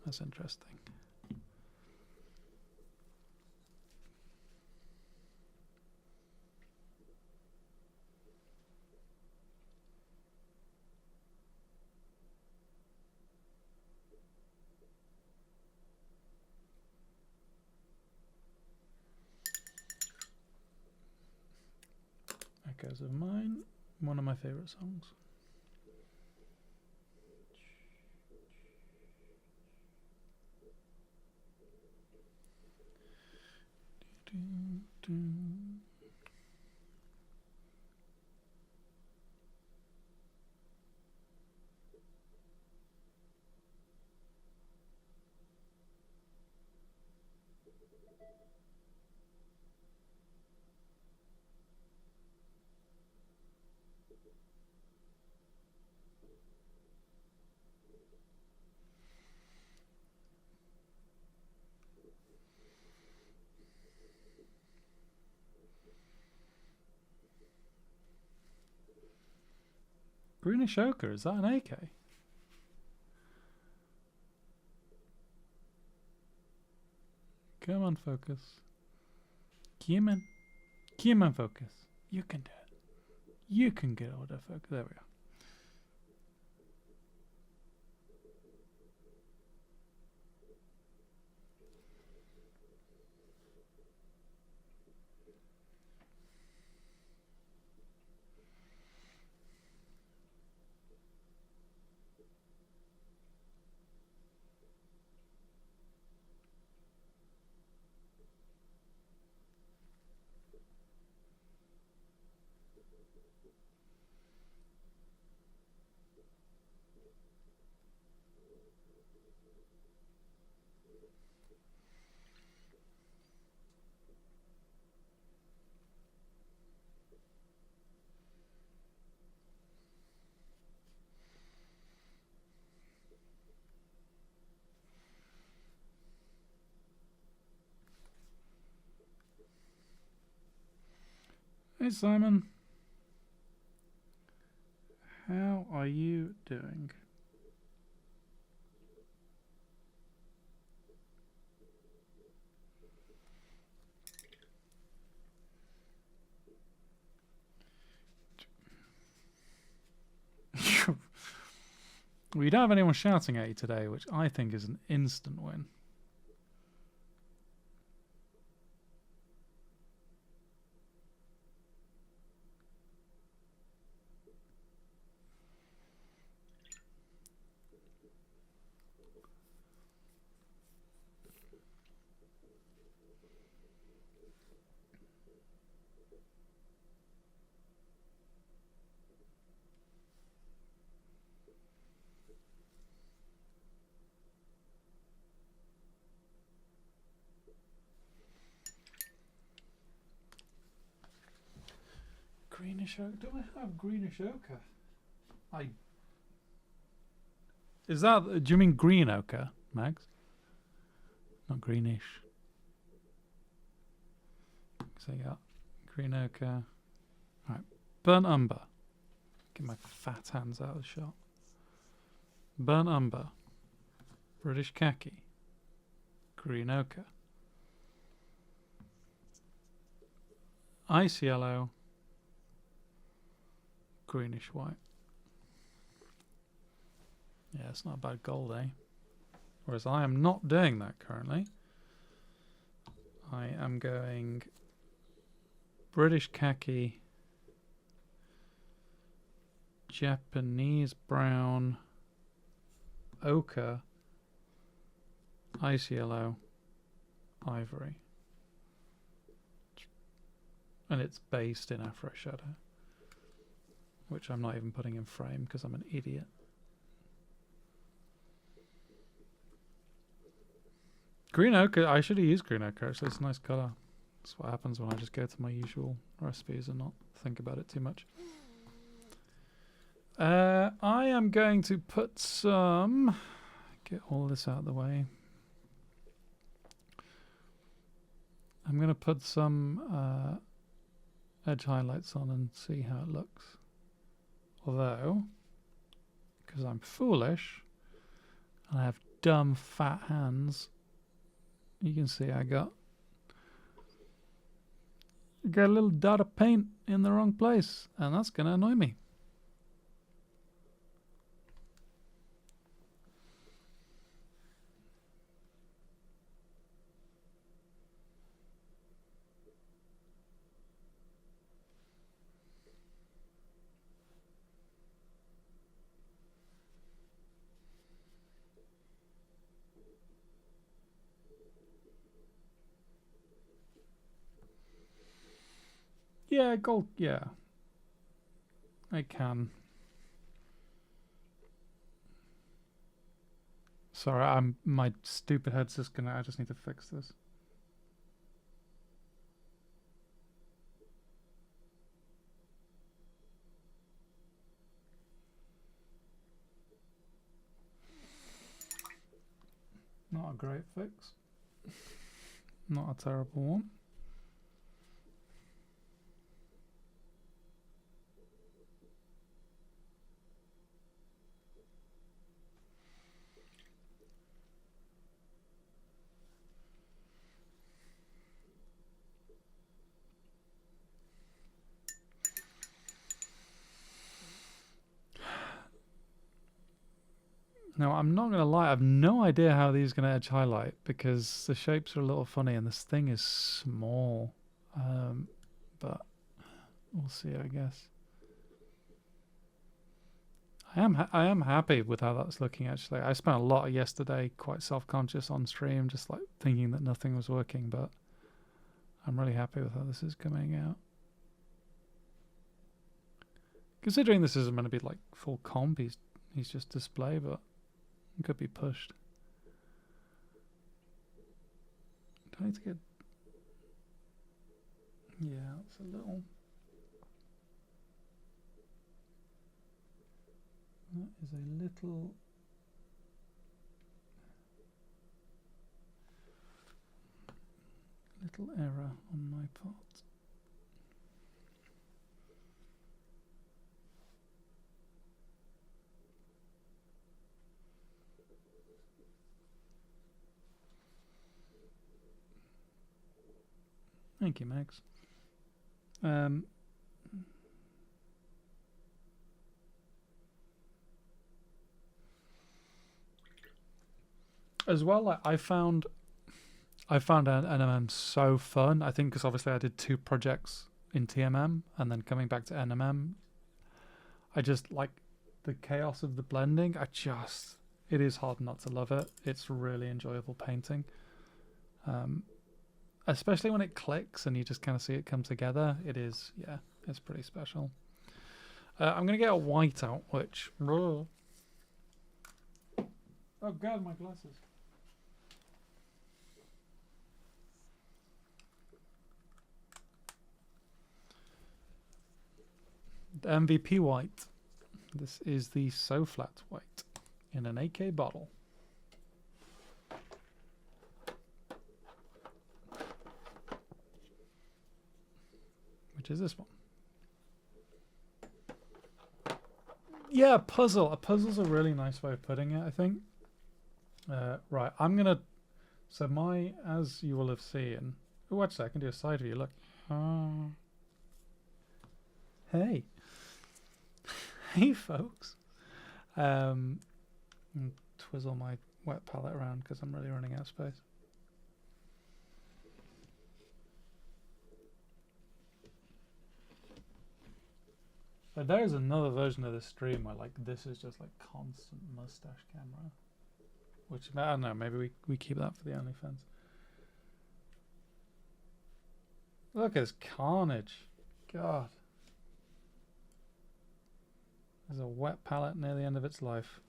That's interesting. Echoes of Mine, one of my favorite songs. Greenish ochre, is that an AK? Come on, focus. Come on. Come on, focus. You can do it. You can get autofocus. There we go. Hey Simon, how are you doing? We don't have anyone shouting at you today, which I think is an instant win. Greenish ochre? Do I have greenish ochre? Is that... Do you mean green ochre, Max? Not greenish. So you got green ochre. Alright. Burnt umber. Get my fat hands out of the shot. Burnt umber. British khaki. Green ochre. Ice yellow. Greenish white. Yeah, it's not a bad gold, eh? Whereas I am not doing that currently. I am going British khaki, Japanese brown, ochre, ice yellow, ivory. And it's based in Afro Shadow, which I'm not even putting in frame because I'm an idiot. Green ochre, I should have used green ochre actually, it's a nice colour. That's what happens when I just go to my usual recipes and not think about it too much. I am going to put some... Get all this out of the way. I'm going to put some edge highlights on and see how it looks. Although, because I'm foolish, and I have dumb fat hands, you can see I got a little dot of paint in the wrong place, and that's going to annoy me. Yeah, gold. Yeah, I can. Sorry, my stupid head's just gonna. I just need to fix this. Not a great fix. Not a terrible one. Now, I'm not going to lie, I have no idea how these are going to edge highlight because the shapes are a little funny and this thing is small. But we'll see, I guess. I am happy with how that's looking, actually. I spent a lot of yesterday quite self-conscious on stream, just like thinking that nothing was working, but I'm really happy with how this is coming out. Considering this isn't going to be like full comp, he's just display, but it could be pushed. Do I need to get... Yeah, it's a little... That is a little... little error on my part. Thank you, Max. As well, like, I found NMM so fun. I think because obviously I did 2 projects in TMM and then coming back to NMM, I just like the chaos of the blending. It is hard not to love it. It's really enjoyable painting. Especially when it clicks and you just kind of see it come together. It is, yeah, it's pretty special. I'm going to get a white out, which... Oh God, my glasses. The MVP white. This is the So Flat white in an AK bottle. Which is this one. Yeah, puzzle. A puzzle's a really nice way of putting it, I think. Right, I'm gonna... So as you will have seen... Oh, actually, I can do a side view, look. Hey. Hey, folks. Twizzle my wet palette around because I'm really running out of space. So there's another version of this stream where like this is just like constant mustache camera. Which, I don't know, maybe we keep that for the OnlyFans. Look at this carnage. God. There's a wet palette near the end of its life.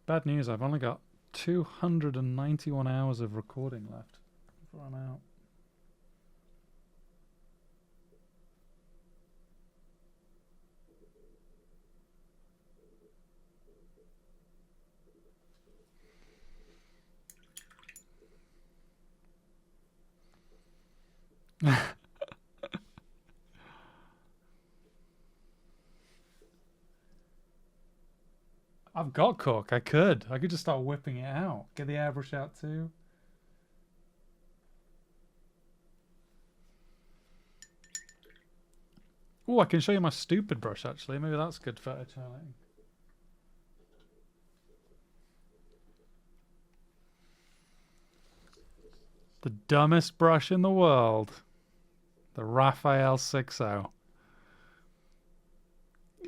Bad news, I've only got 291 hours of recording left before I'm out. I've got cork. I could just start whipping it out. Get the airbrush out too. Oh, I can show you my stupid brush actually. Maybe that's good for highlighting. The dumbest brush in the world. The Raphael 6.0.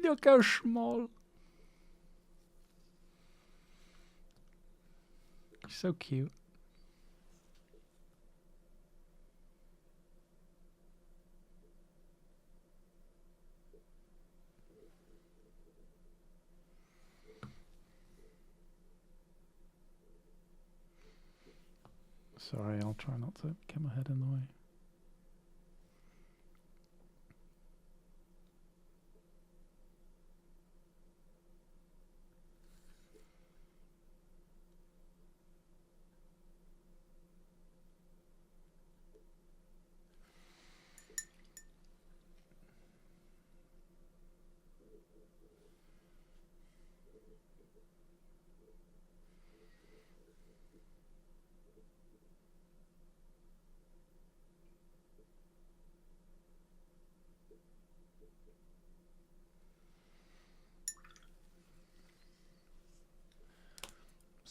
Look how small. So cute. Sorry, I'll try not to get my head in the way.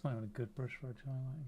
It's not even a good brush for edge highlighting.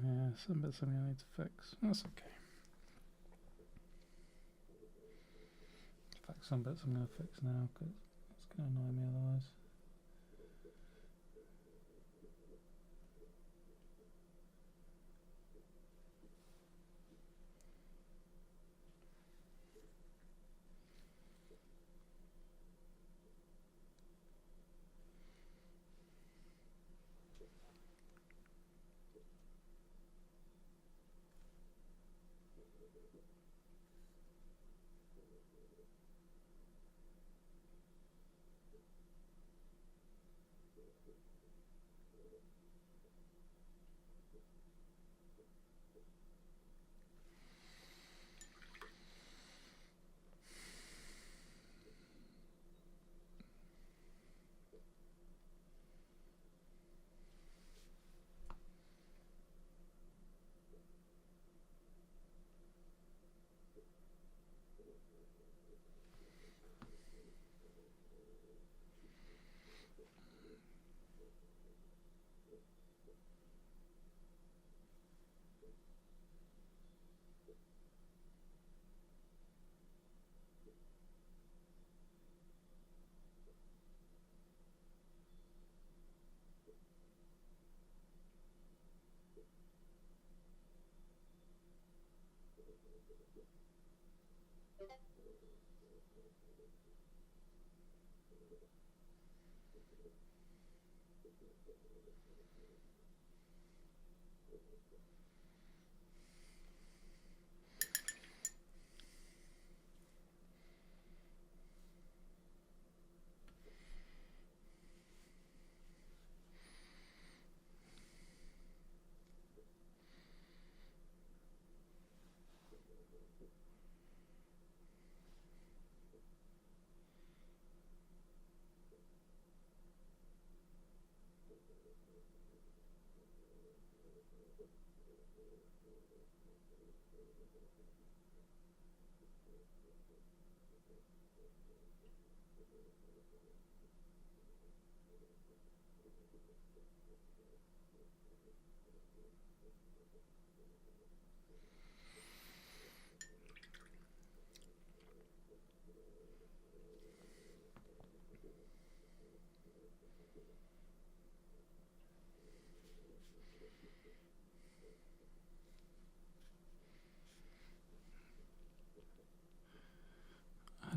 Yeah, some bits I'm going to need to fix. That's okay. In fact, some bits I'm going to fix now because it's going to annoy me otherwise.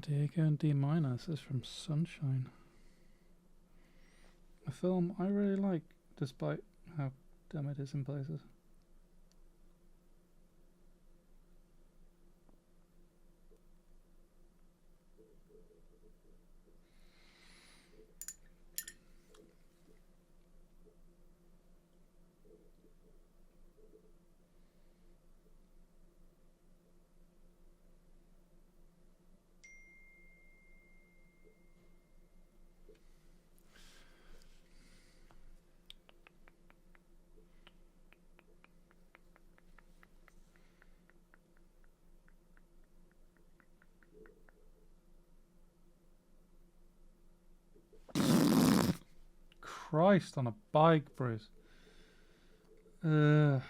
Diego and D minor. This is from Sunshine. A film I really like, despite how dumb it is in places. Christ on a bike, Bruce. Fat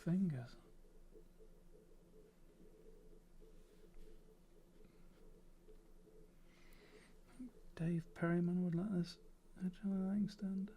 fingers. Dave Perryman would let this thing stand.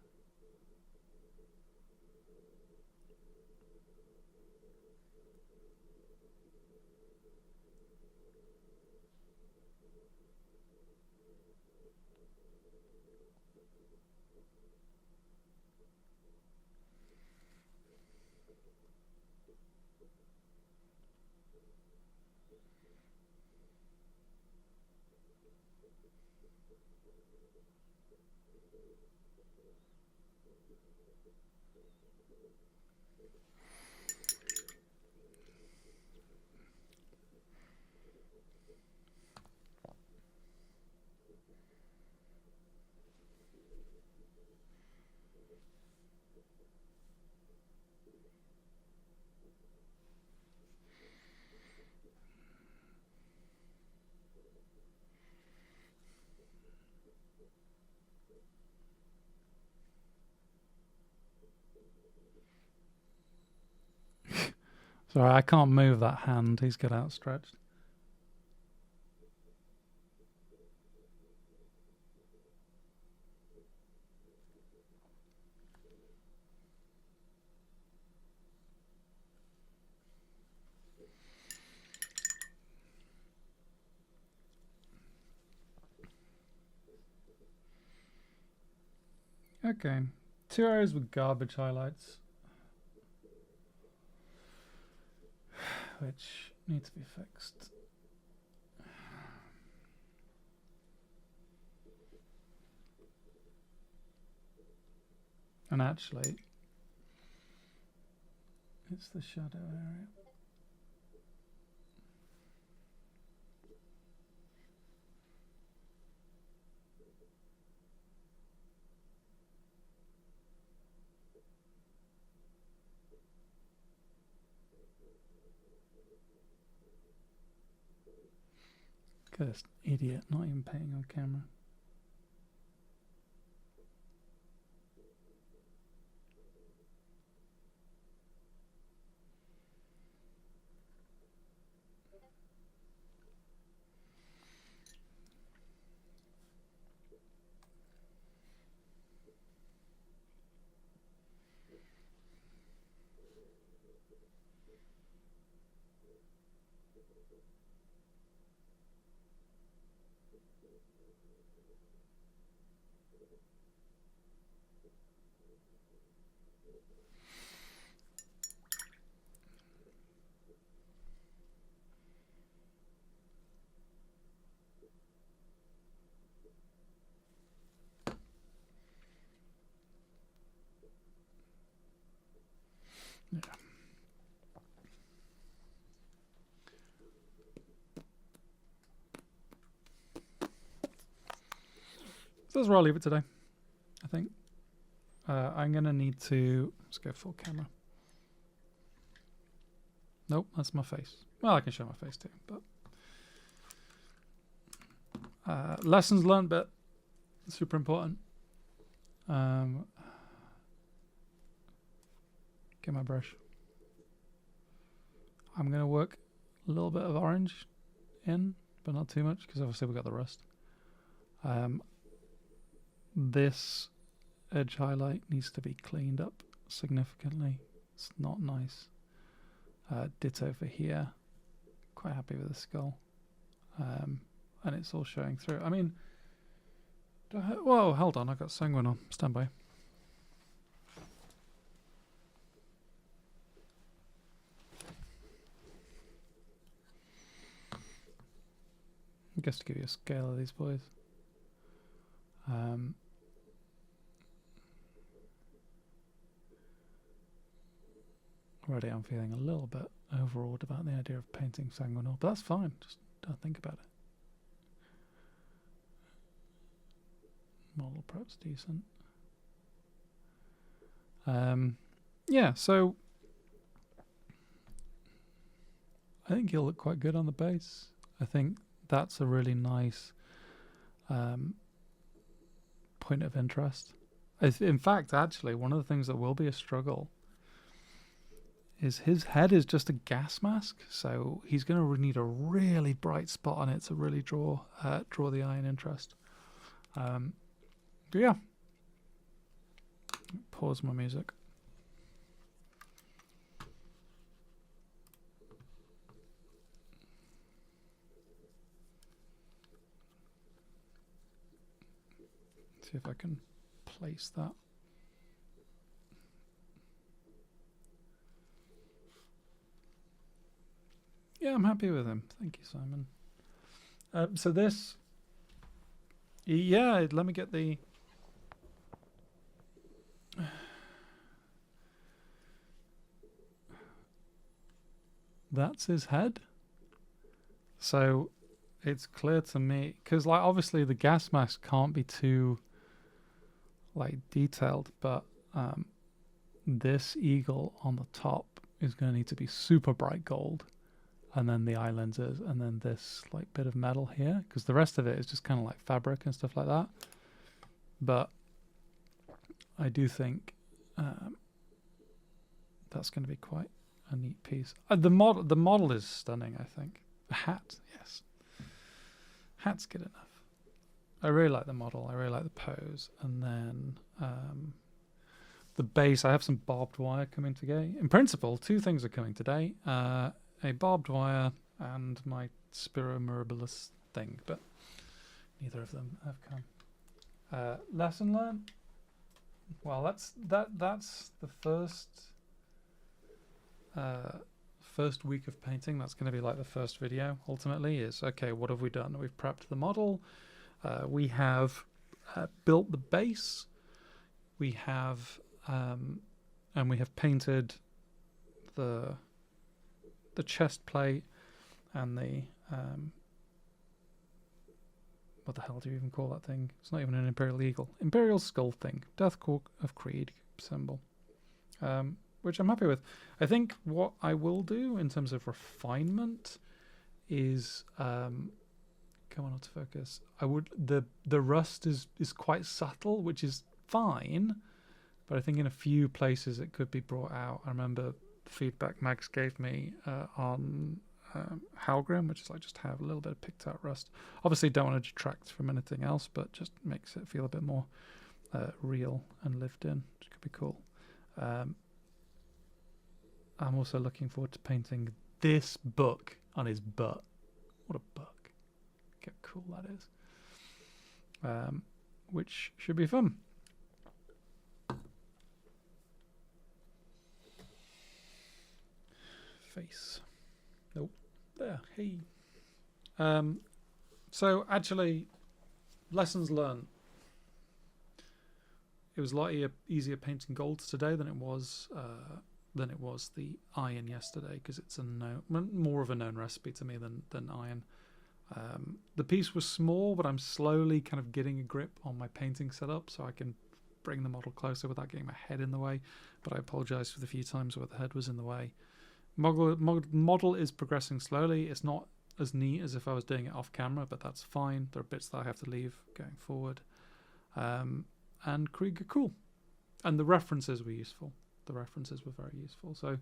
Sorry, I can't move that hand. He's got outstretched. Okay, 2 areas with garbage highlights, which need to be fixed. And actually, it's the shadow area. This idiot not even paying on camera. Yeah. So that's where I'll leave it today, I think. I'm going to need to... Let's go full camera. Nope, that's my face. Well, I can show my face too, but... lessons learned bit. Super important. Get my brush. I'm going to work a little bit of orange in, but not too much, because obviously we've got the rust. This edge highlight needs to be cleaned up significantly. It's not nice. Ditto for here. Quite happy with the skull. And it's all showing through. I mean, whoa, hold on, I've got sanguine on. Stand by. I guess to give you a scale of these boys. Already I'm feeling a little bit overawed about the idea of painting sanguinal, but that's fine, just don't think about it. Model prep's decent. Yeah, so I think he'll look quite good on the base. I think that's a really nice point of interest. In fact, actually, one of the things that will be a struggle is his head is just a gas mask, so he's going to need a really bright spot on it to really draw the eye and interest. But yeah, pause my music. See if I can place that. Yeah, I'm happy with him. Thank you, Simon. So this, yeah, let me get the. That's his head. So it's clear to me, because like obviously the gas mask can't be too like detailed, but this eagle on the top is going to need to be super bright gold, and then the eye lenses, and then this like bit of metal here, because the rest of it is just kind of like fabric and stuff like that. But I do think that's going to be quite a neat piece. The model is stunning, I think. The hat, yes, hat's good enough. I really like the model. I really like the pose, and then the base. I have some barbed wire coming today. In principle, two things are coming today: a barbed wire and my Spiro Mirabilis thing, but neither of them have come. Lesson learned. Well, that's the first week of painting. That's going to be like the first video. Ultimately, is okay. What have we done? We've prepped the model. We have built the base. We have and we have painted the chest plate and the what the hell do you even call that thing? It's not even an Imperial Eagle. Imperial Skull thing. Death Korps of Krieg symbol. Which I'm happy with. I think what I will do in terms of refinement is come on, autofocus. I would the rust is quite subtle, which is fine, but I think in a few places it could be brought out. I remember the feedback Max gave me on Halgrim, which is like just have a little bit of picked out rust. Obviously don't want to detract from anything else, but just makes it feel a bit more real and lived in, which could be cool. I'm also looking forward to painting this book on his butt. What a buck. Look how cool that is. which should be fun. Face. Nope. There. Hey. So actually, lessons learned. It was a lot easier painting golds today than it was the iron yesterday, because it's more of a known recipe to me than iron. The piece was small, but I'm slowly kind of getting a grip on my painting setup so I can bring the model closer without getting my head in the way. But I apologize for the few times where the head was in the way. Model is progressing slowly. It's not as neat as if I was doing it off camera, but that's fine. There are bits that I have to leave going forward. And Krieg are cool. And the references were useful. The references were very useful. So,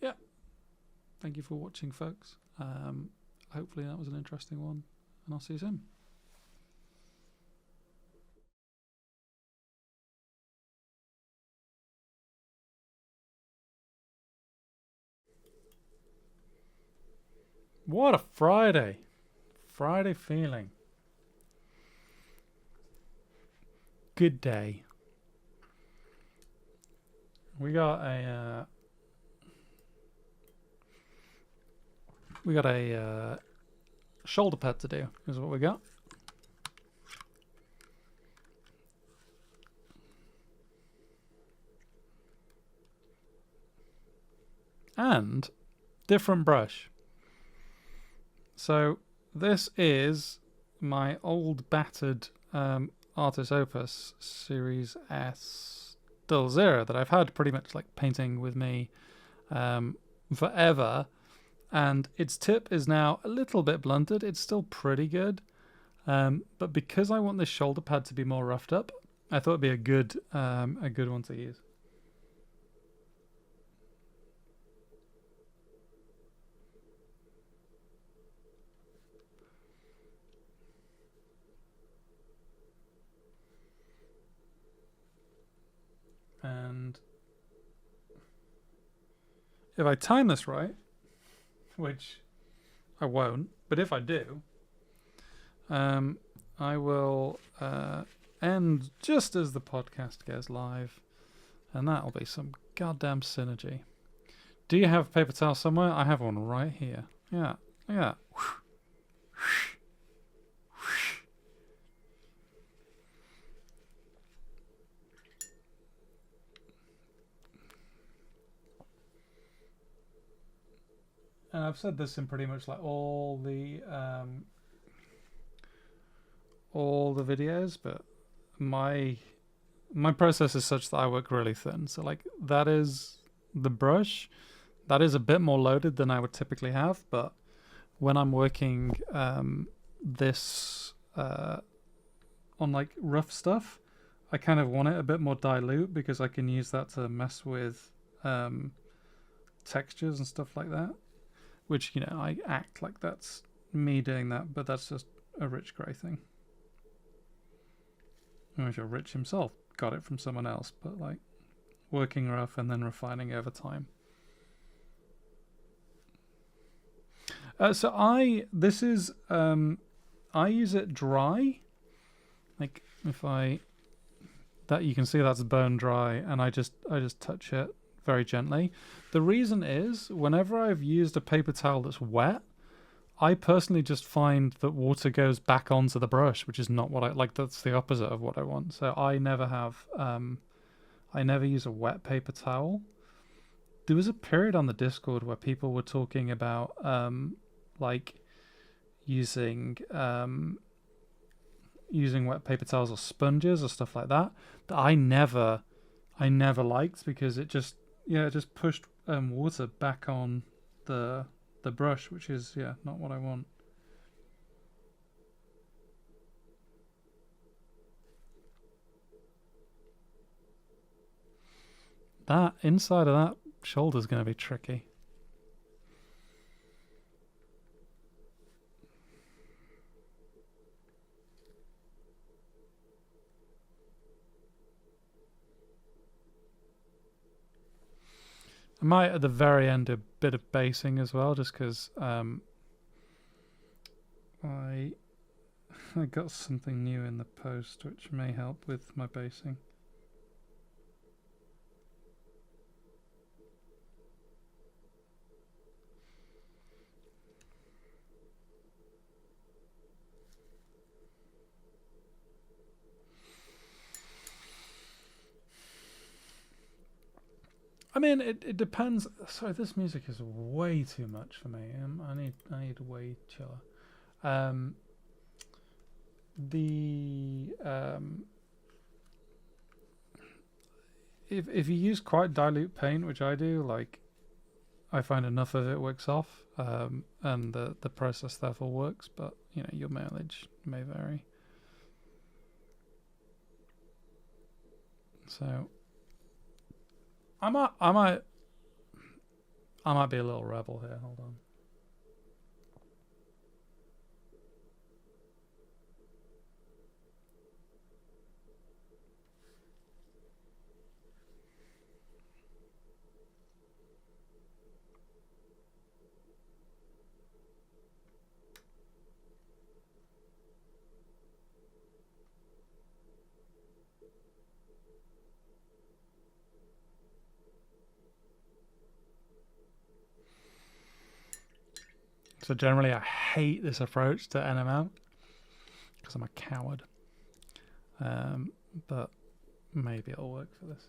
yeah. Thank you for watching, folks. Hopefully that was an interesting one. And I'll see you soon. What a Friday. Friday feeling. Good day. We got a shoulder pad to do, is what we got. And different brush. So this is my old battered Artis Opus Series S Dull Zero that I've had pretty much like painting with me forever, and its tip is now a little bit blunted. It's still pretty good, but because I want this shoulder pad to be more roughed up, I thought it'd be a good one to use. And if I time this right, which I won't, but if I do, I will end just as the podcast goes live, and that'll be some goddamn synergy. Do you have a paper towel somewhere? I have one right here. Yeah, yeah. And I've said this in pretty much like all the videos, but my process is such that I work really thin. So like that is the brush. That is a bit more loaded than I would typically have, but when I'm working this on like rough stuff, I kind of want it a bit more dilute because I can use that to mess with textures and stuff like that. Which, you know, I act like that's me doing that, but that's just a Rich Gray thing. I'm sure Rich himself got it from someone else, but like working rough and then refining over time. So I use it dry. Like if that you can see that's bone dry, and I just touch it very gently. The reason is, whenever I've used a paper towel that's wet, I personally just find that water goes back onto the brush, which is not what I like. That's the opposite of what I want. So I never have, I never use a wet paper towel. There was a period on the Discord where people were talking about, like using wet paper towels or sponges or stuff like that. That I never liked, because it just pushed water back on the brush, which is not what I want. That inside of that shoulder is going to be tricky. I might at the very end a bit of basing as well, just because I I got something new in the post which may help with my basing. I mean, it depends. Sorry, this music is way too much for me. I need way chiller. If you use quite dilute paint, which I do, like I find enough of it wicks off, and the process therefore works. But you know, your mileage may vary. So I might be a little rebel here. Hold on. So generally, I hate this approach to NMM because I'm a coward. But maybe it'll work for this.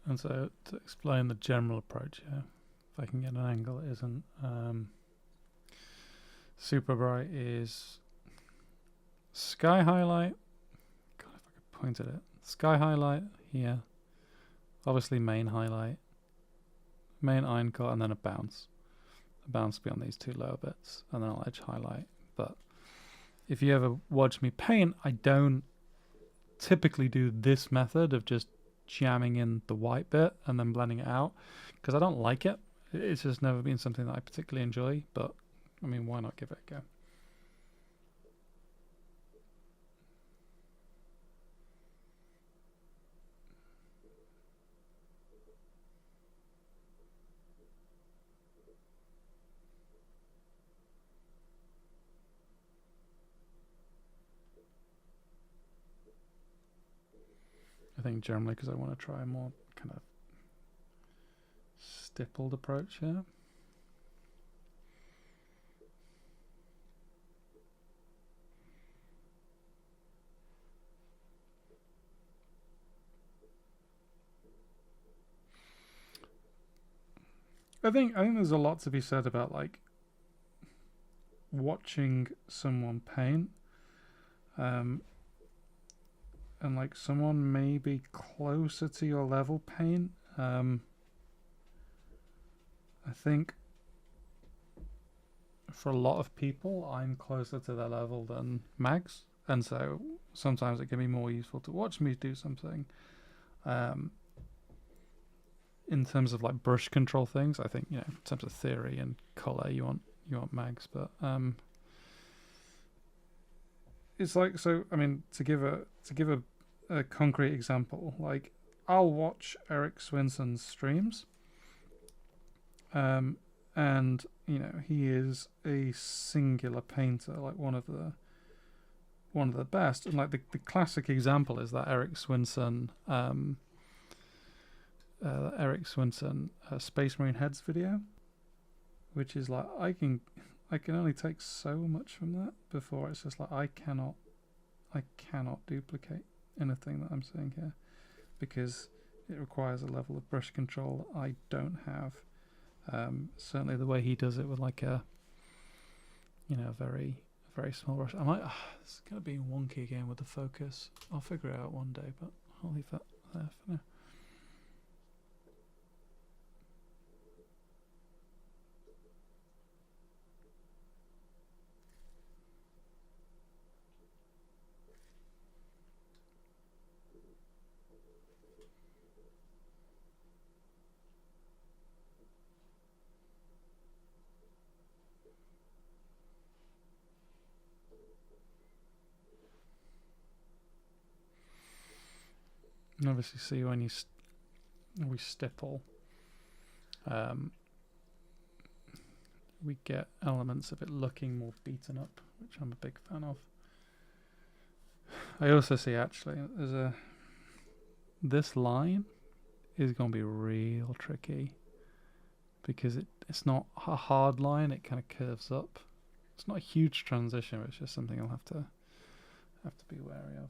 And so to explain the general approach here, if I can get an angle, it isn't super bright is sky highlight. God, if I could point at it. Sky highlight here. Obviously main highlight. Main iron cut and then a bounce. A bounce beyond these two lower bits. And then I'll edge highlight. But if you ever watch me paint, I don't typically do this method of just jamming in the white bit and then blending it out because I don't like it. It's just never been something that I particularly enjoy, but I mean, why not give it a go? I think generally because I want to try a more kind of stippled approach here. I think there's a lot to be said about like watching someone paint, and like someone maybe closer to your level paint. I think for a lot of people, I'm closer to their level than Mags, and so sometimes it can be more useful to watch me do something. In terms of like brush control things, I think, you know, in terms of theory and color, you want Mags, but it's like, so I mean, to give a concrete example, like I'll watch Eric Swinson's streams, and you know, he is a singular painter, like one of the best, and like the classic example is that Eric Swinson Space Marine Heads video, which is like I can only take so much from that before it's just like I cannot duplicate anything that I'm seeing here, because it requires a level of brush control that I don't have. Certainly the way he does it with like a, you know, very small brush. I might it's gonna be wonky again with the focus. I'll figure it out one day, but I'll leave that there for now. And obviously see when we stipple, we get elements of it looking more beaten up, which I'm a big fan of. I also see actually this line is going to be real tricky, because it's not a hard line, it kind of curves up. It's not a huge transition, but it's just something I'll have to be wary of.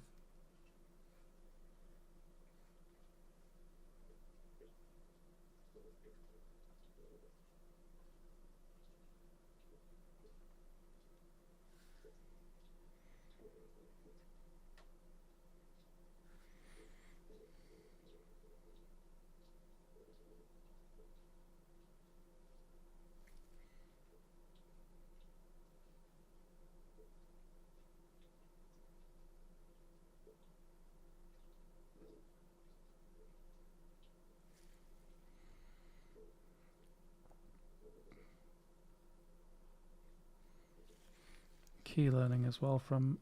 Key learning as well from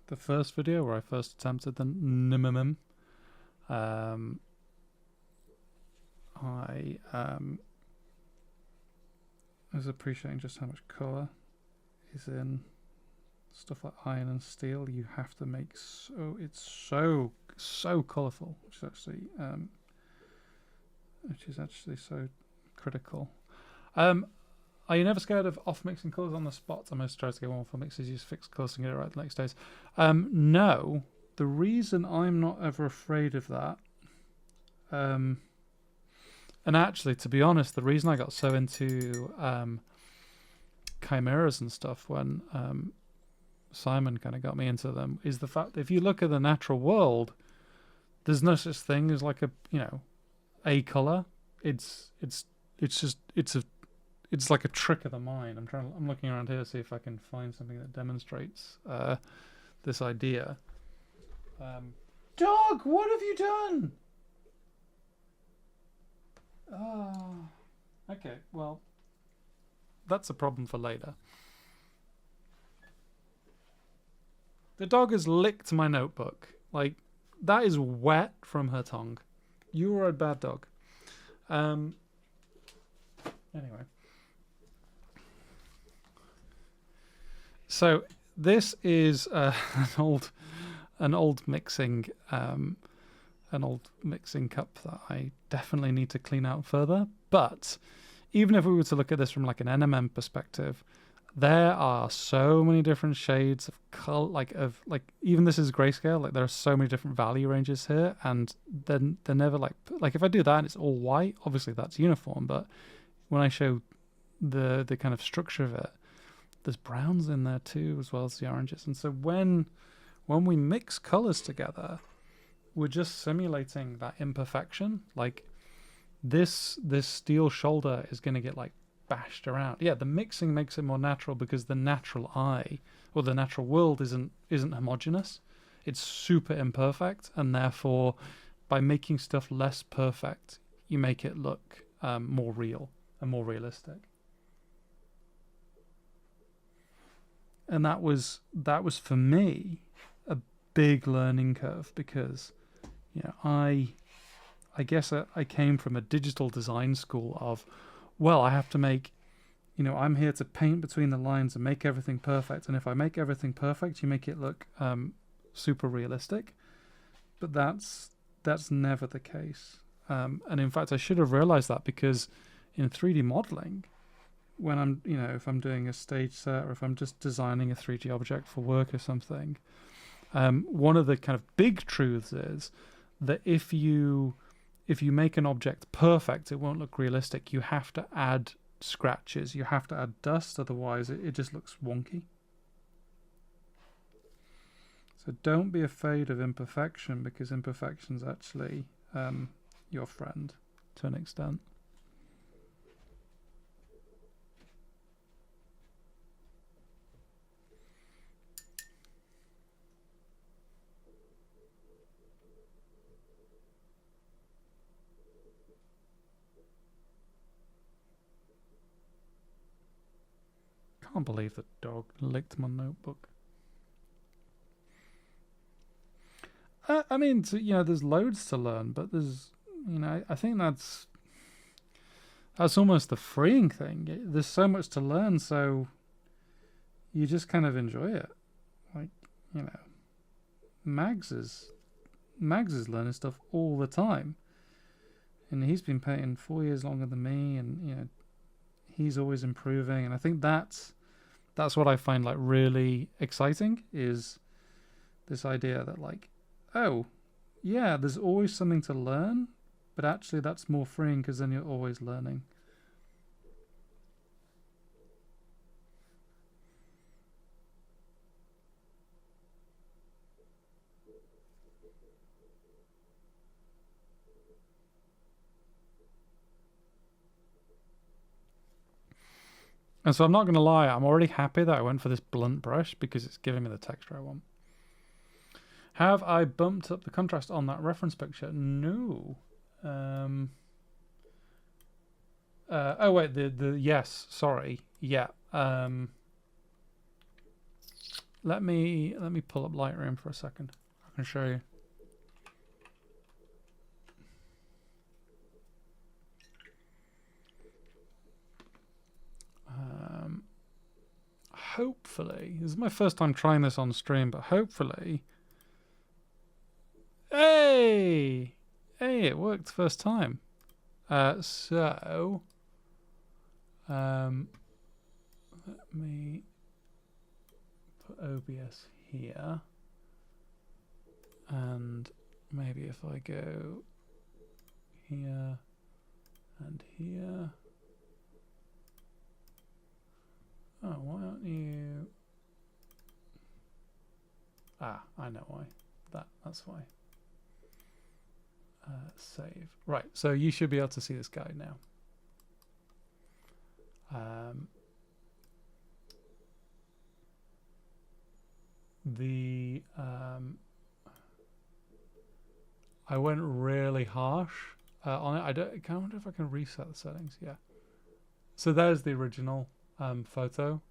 the first video where I first attempted the NMM. I was appreciating just how much colour is in stuff like iron and steel. You have to make it's so colourful, which is actually so critical. Are you never scared of off-mixing colours on the spot? I most try to get one for mixes, use fixed colours and get it right the next days. No, the reason I'm not ever afraid of that, and actually, to be honest, the reason I got so into chimeras and stuff when Simon kind of got me into them is the fact that if you look at the natural world, there's no such thing as like a colour. It's like a trick of the mind. I'm looking around here to see if I can find something that demonstrates this idea. Dog, what have you done? Okay, well, that's a problem for later. The dog has licked my notebook. Like, that is wet from her tongue. You are a bad dog. Anyway. So this is an old an old mixing cup that I definitely need to clean out further. But even if we were to look at this from like an NMM perspective, there are so many different shades of color, like even this is grayscale. Like there are so many different value ranges here, and then they're never like if I do that and it's all white, obviously that's uniform. But when I show the kind of structure of it, there's browns in there too, as well as the oranges. And so when we mix colors together, we're just simulating that imperfection. Like this steel shoulder is going to get like bashed around. Yeah, the mixing makes it more natural because the natural eye or the natural world isn't homogeneous. It's super imperfect, and therefore by making stuff less perfect, you make it look more real and more realistic. And that was for me a big learning curve, because I guess I came from a digital design school of, well, I have to make, I'm here to paint between the lines and make everything perfect. And if I make everything perfect, you make it look super realistic. But that's never the case. And in fact, I should have realized that, because in 3D modeling, when I'm, if I'm doing a stage set or if I'm just designing a 3D object for work or something, one of the kind of big truths is that if you make an object perfect, it won't look realistic. You have to add scratches. You have to add dust. Otherwise, it just looks wonky. So don't be afraid of imperfection, because imperfection's actually your friend to an extent. I can't believe the dog licked my notebook. I mean, there's loads to learn, but there's, I think that's almost the freeing thing. There's so much to learn, so you just kind of enjoy it. Like, Mags is learning stuff all the time, and he's been painting 4 years longer than me, and he's always improving. And I think that's what I find like really exciting, is this idea that like, oh yeah, there's always something to learn, but actually that's more freeing, because then you're always learning. And so I'm not going to lie, I'm already happy that I went for this blunt brush, because it's giving me the texture I want. Have I bumped up the contrast on that reference picture? No. Oh wait, the yes, sorry. Yeah. Let me pull up Lightroom for a second. I can show you. Hopefully, this is my first time trying this on stream, but hopefully, hey, it worked first time. So, let me put OBS here, and maybe if I go here and here. Oh, why aren't you? Ah, I know why. That's why. Save. Right, so you should be able to see this guy now. I went really harsh on it. I wonder if I can reset the settings. Yeah. So there's the original photo,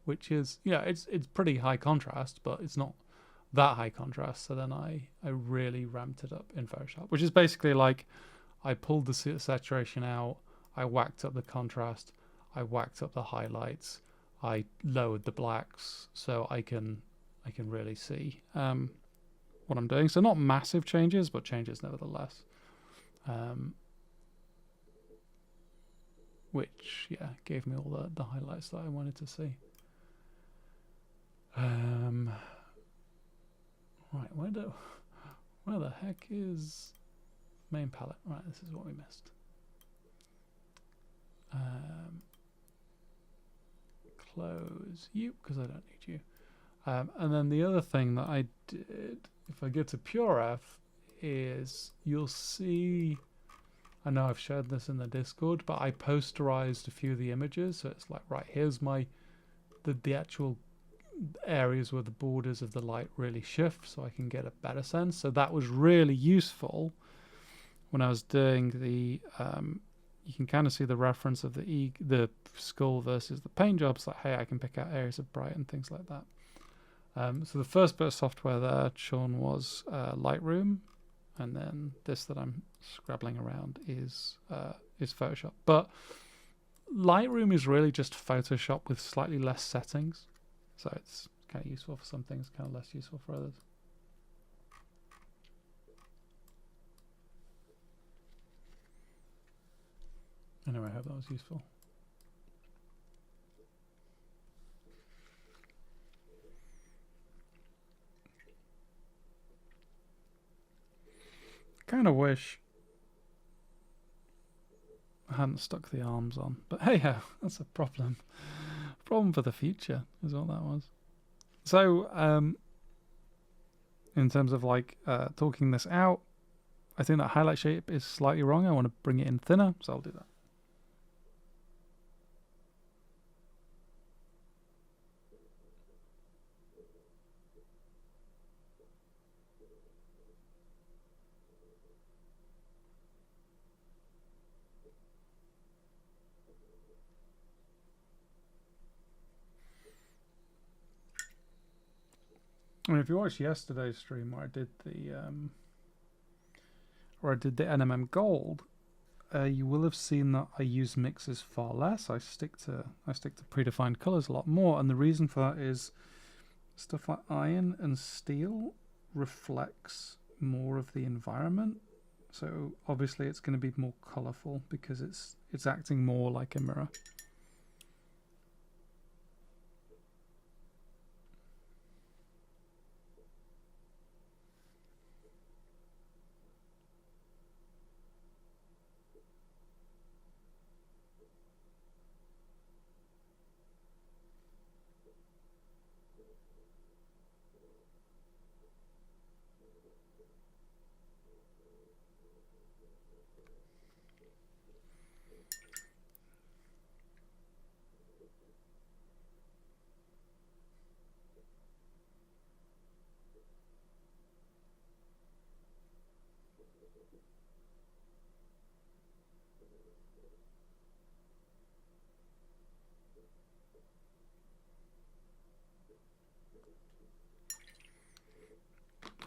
which is, it's pretty high contrast, but it's not that high contrast. So then I really ramped it up in Photoshop, which is basically like I pulled the saturation out, I whacked up the contrast, I whacked up the highlights, I lowered the blacks so I can really see. what I'm doing. So not massive changes, but changes nevertheless. Which, yeah, gave me all the highlights that I wanted to see. Right, where the heck is main palette? Right, this is what we missed. Close you, because I don't need you. And then the other thing that I did, if I get to Pure F, is you'll see, I know I've shared this in the Discord, but I posterized a few of the images. So it's like, right, here's the actual areas where the borders of the light really shift, so I can get a better sense. So that was really useful when I was doing the, you can kind of see the reference of the skull versus the paint jobs. Like, hey, I can pick out areas of bright and things like that. So the first bit of software there shown was Lightroom, and then this that I'm scrabbling around is Photoshop. But Lightroom is really just Photoshop with slightly less settings, so it's kind of useful for some things, kind of less useful for others. Anyway, I hope that was useful. Kind of wish I hadn't stuck the arms on, but hey ho, that's a problem. Problem for the future is what that was. So, in terms of like talking this out, I think that highlight shape is slightly wrong. I want to bring it in thinner, so I'll do that. I mean, if you watched yesterday's stream where I did the NMM Gold, you will have seen that I use mixes far less. I stick to predefined colors a lot more, and the reason for that is stuff like iron and steel reflects more of the environment. So obviously it's going to be more colorful because it's acting more like a mirror.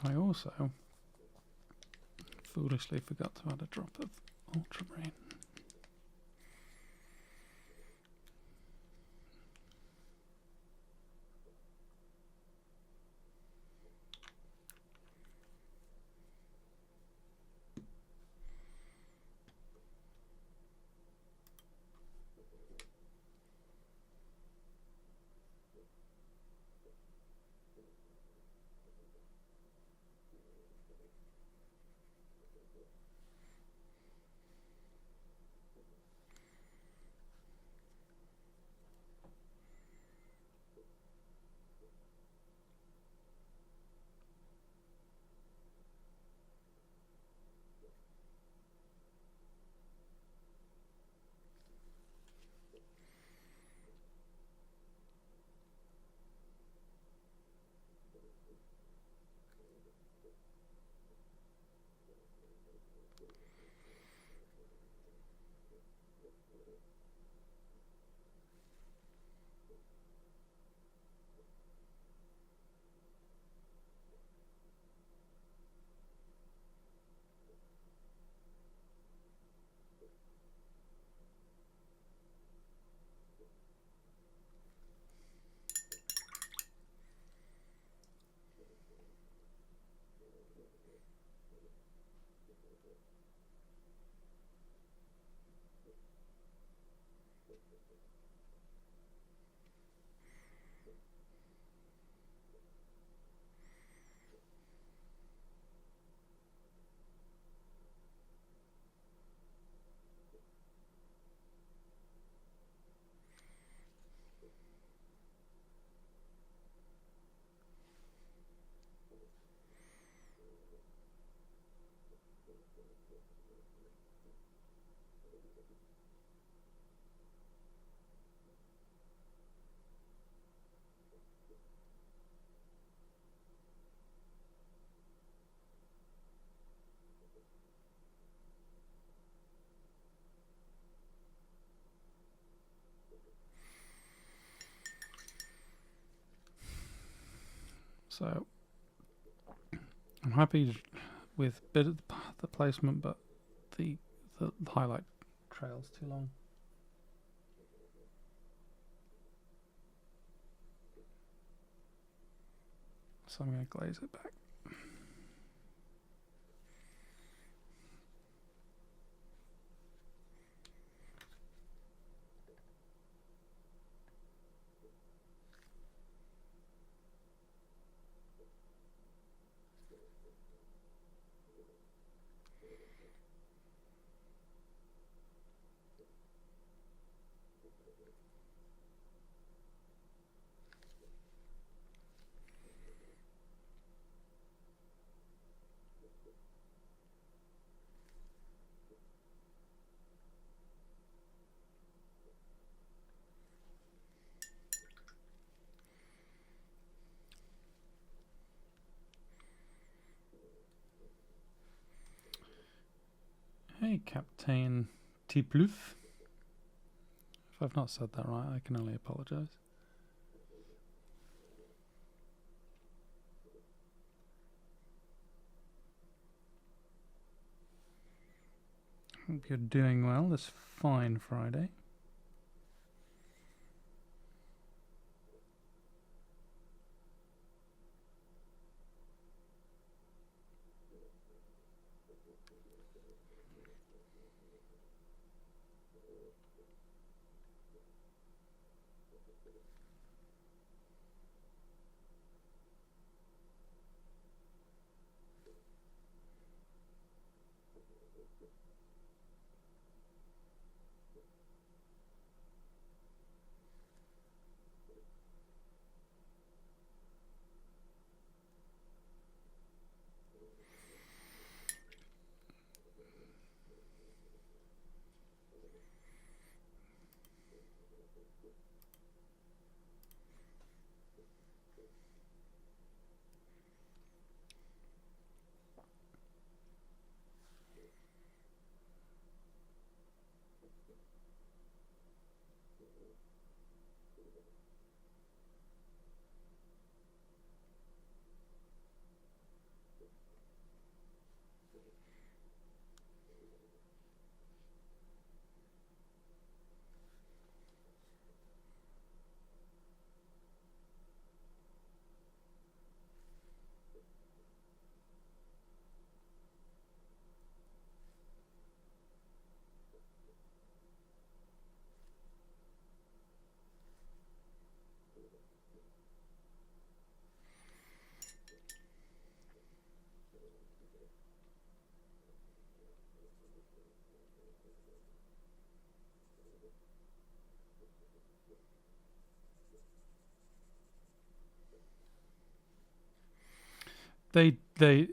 I also foolishly forgot to add a drop of ultramarine. So I'm happy with a bit of the placement, but the highlight trail's too long. So I'm going to glaze it back. Hey, Captain Tiplouf. If I've not said that right, I can only apologise. Hope you're doing well this fine Friday.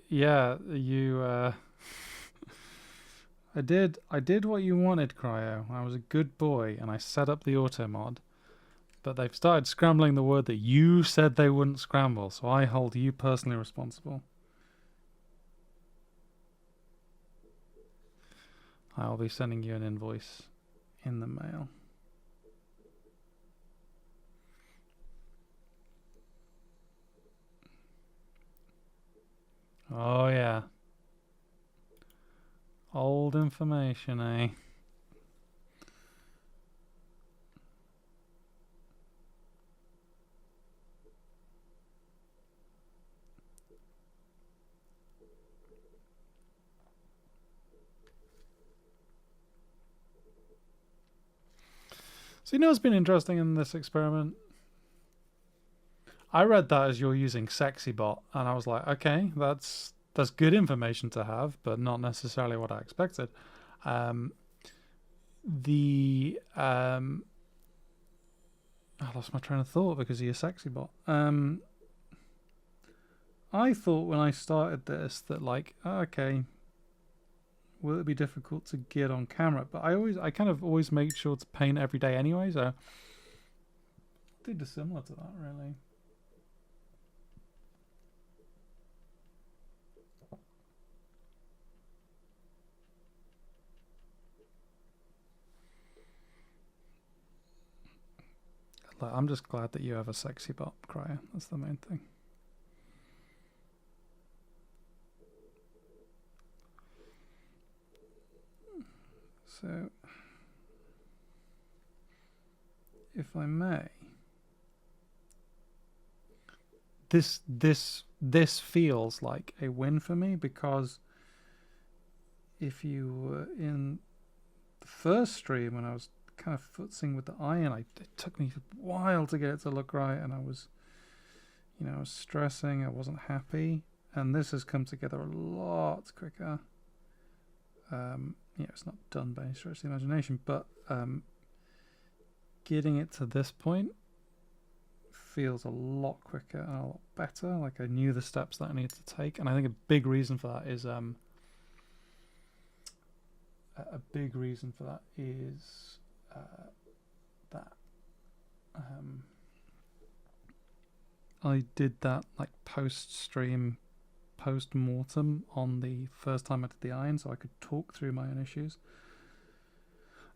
Yeah, you, I did what you wanted, Cryo. I was a good boy, and I set up the auto mod. But they've started scrambling the word that you said they wouldn't scramble, so I hold you personally responsible. I'll be sending you an invoice in the mail. Oh, yeah. Old information, eh? So you know what's been interesting in this experiment? I read that as you're using SexyBot, and I was like, okay, that's good information to have, but not necessarily what I expected. I lost my train of thought because of your SexyBot. I thought when I started this that like, okay, will it be difficult to get on camera? But I kind of always make sure to paint every day anyway, so I did similar to that really. I'm just glad that you have a SexyBot, Cryo. That's the main thing. So, if I may, this feels like a win for me, because if you were in the first stream when I was kind of futzing with the iron, it took me a while to get it to look right, and I was stressing, I wasn't happy, and this has come together a lot quicker. It's not done by any stretch of the imagination, but getting it to this point feels a lot quicker and a lot better. Like, I knew the steps that I needed to take, and I think a big reason for that is that I did that like post-stream, post-mortem on the first time I did the iron, so I could talk through my own issues.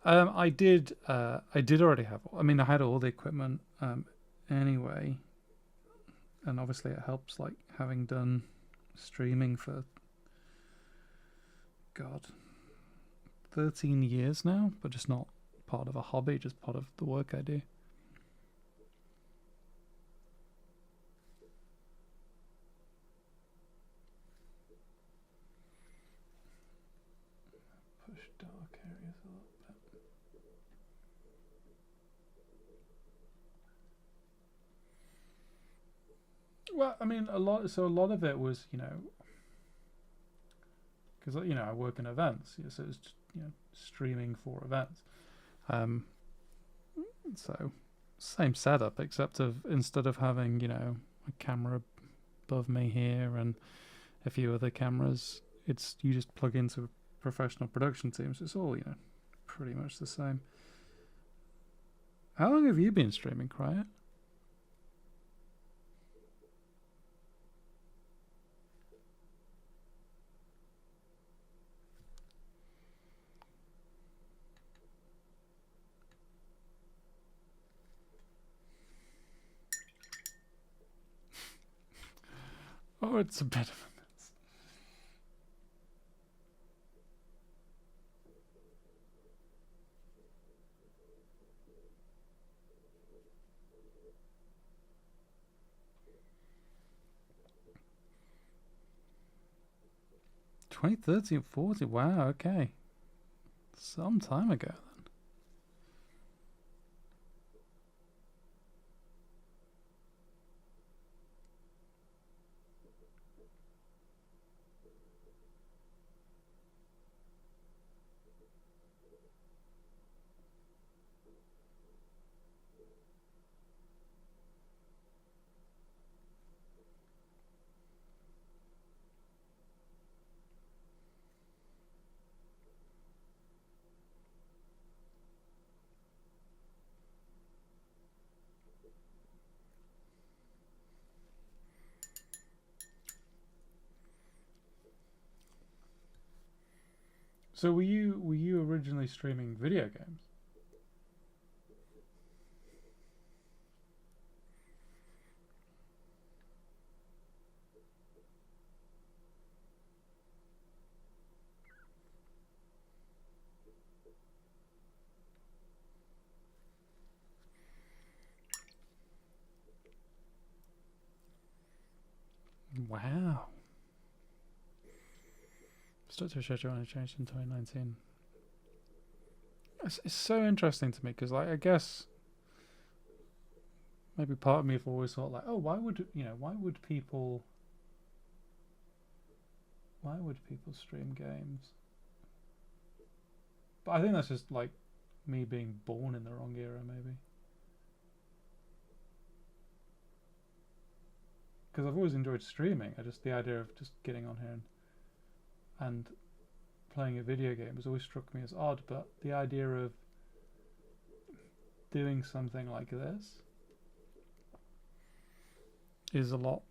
I did already have. I mean, I had all the equipment anyway, and obviously it helps, like, having done streaming for 13 years now, but just not part of a hobby, just part of the work I do. Push dark areas a little bit. Well, I mean, a lot of it was, because I work in events, so it's just, streaming for events. So same setup, except instead of having a camera above me here and a few other cameras, you just plug into a professional production team, so it's all pretty much the same. How long have you been streaming, Quiet? Oh, it's a bit of a mess. (2013, 40). Wow, okay. Some time ago then. So were you originally streaming video games? Wow. Structure schedule only changed in 2019. It's so interesting to me, because, like, I guess maybe part of me have always thought, like, oh, why would people stream games? But I think that's just like me being born in the wrong era, maybe. Because I've always enjoyed streaming. The idea of just getting on here and playing a video game has always struck me as odd. But the idea of doing something like this is a lot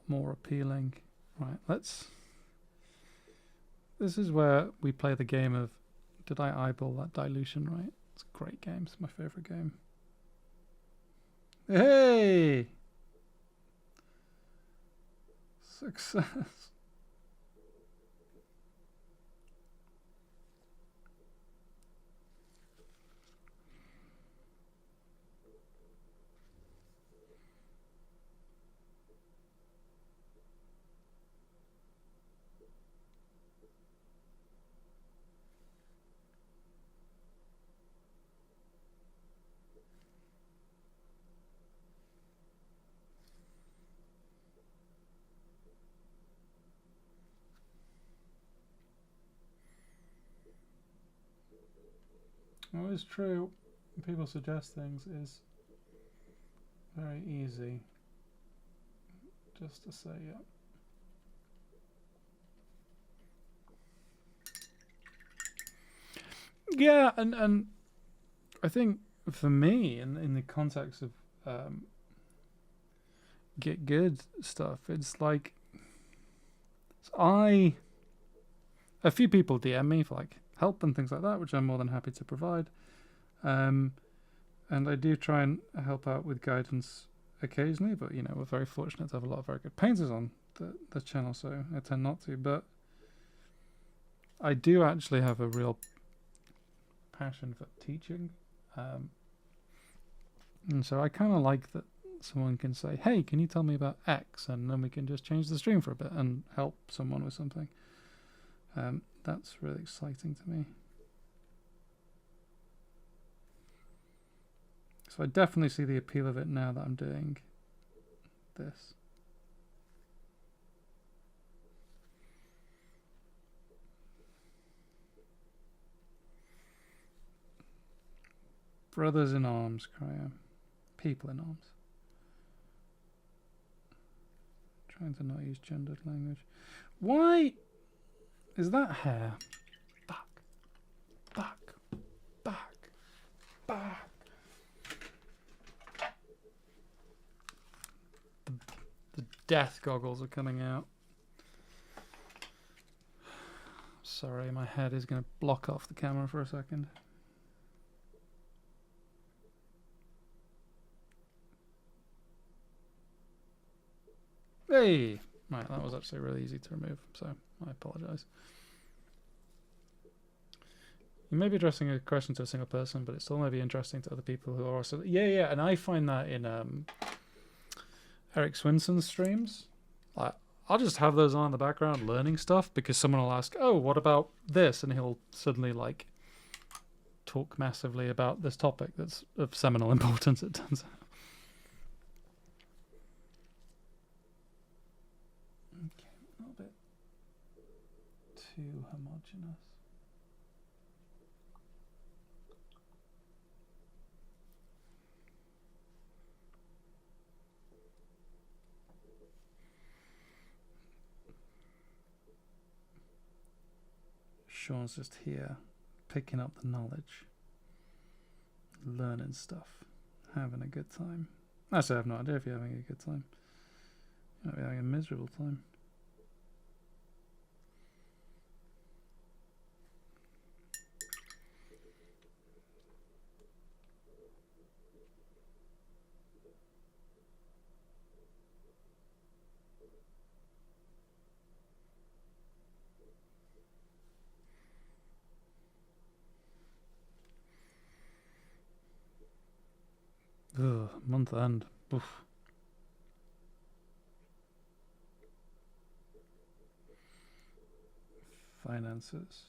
more appealing. Right, this is where we play the game of, did I eyeball that dilution right? It's a great game. It's my favorite game. Hey! Success. What is true, when people suggest things, is very easy just to say, yeah. Yeah, and I think for me, in the context of get good stuff, it's like a few people DM me for like help and things like that, which I'm more than happy to provide. And I do try and help out with guidance occasionally, but you know, we're very fortunate to have a lot of very good painters on the channel, so I tend not to. But I do actually have a real passion for teaching, and so I kind of like that someone can say, hey, can you tell me about X, and then we can just change the stream for a bit and help someone with something. That's really exciting to me. So I definitely see the appeal of it now that I'm doing this. Brothers in arms, Cryo. People in arms. Trying to not use gendered language. Why is that hair? Back. Back. Back. Back. The death goggles are coming out. Sorry, my head is going to block off the camera for a second. Hey! Right, that was actually really easy to remove, so I apologise. You may be addressing a question to a single person, but it still may be interesting to other people who are also... Yeah, and I find that in Eric Swinson's streams. I'll just have those on in the background learning stuff, because someone will ask, oh, what about this? And he'll suddenly, like, talk massively about this topic that's of seminal importance, it turns out. Too homogeneous. Sean's just here, picking up the knowledge, learning stuff, having a good time. Actually, I have no idea if you're having a good time. You might be having a miserable time. Ugh, month end. Oof. Finances.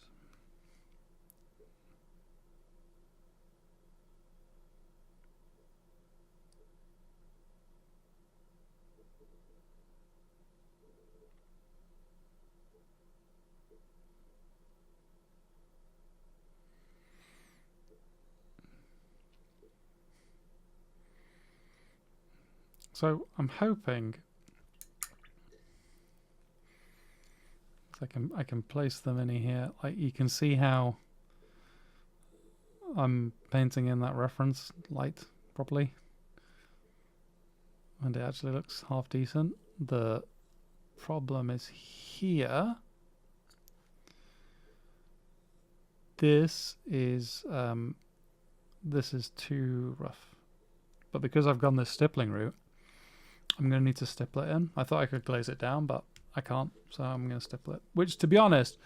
So I'm hoping I can place them in here. Like, you can see how I'm painting in that reference light properly, and it actually looks half decent. The problem is here. This is too rough, but because I've gone this stippling route, I'm going to need to stipple it in. I thought I could glaze it down, but I can't, so I'm going to stipple it. Which, to be honest,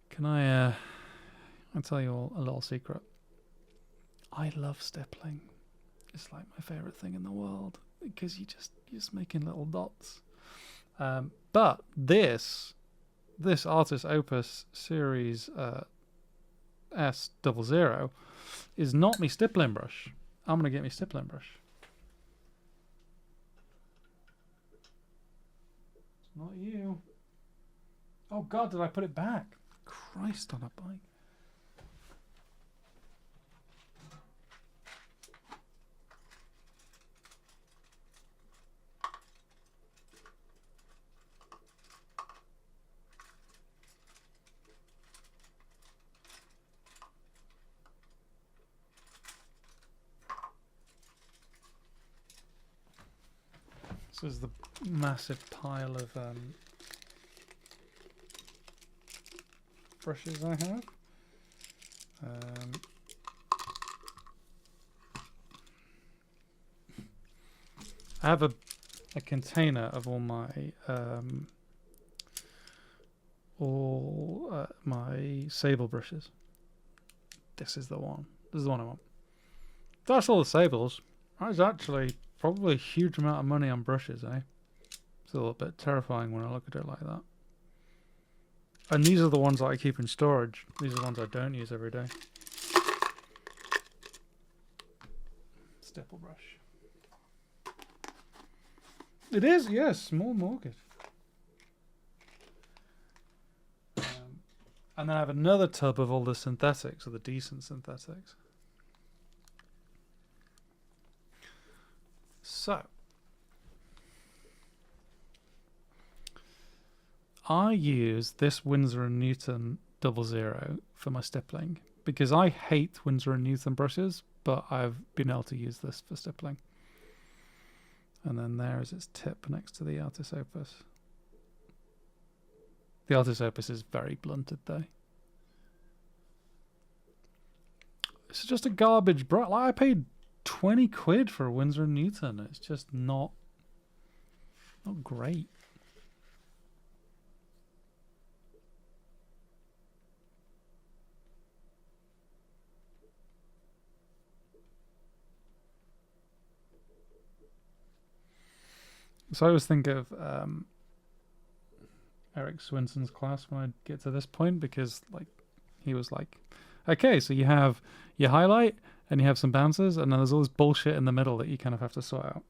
can I'll tell you all a little secret. I love stippling. It's like my favorite thing in the world, because you're just making little dots. But this Artist Opus Series S00 is not me stippling brush. I'm going to get me stippling brush. Not you. Oh God, did I put it back? Christ on a bike. This is the massive pile of brushes I have. I have a container of all my my sable brushes. This is the one. This is the one I want. That's all the sables. That's actually probably a huge amount of money on brushes, eh? It's a little bit terrifying when I look at it like that. And these are the ones that I keep in storage. These are the ones I don't use every day. Stipple brush. It is, yes, small market. And then I have another tub of all the synthetics, or the decent synthetics. So, I use this Winsor & Newton 00 for my stippling because I hate Winsor & Newton brushes, but I've been able to use this for stippling. And then there is its tip next to the Artis Opus. The Artis Opus is very blunted though. It's just a garbage brush. Like, I paid 20 quid for a Winsor & Newton. It's just not great. So I always think of Eric Swinson's class when I get to this point, because like he was like, okay, so you have your highlight and you have some bouncers, and then there's all this bullshit in the middle that you kind of have to sort out.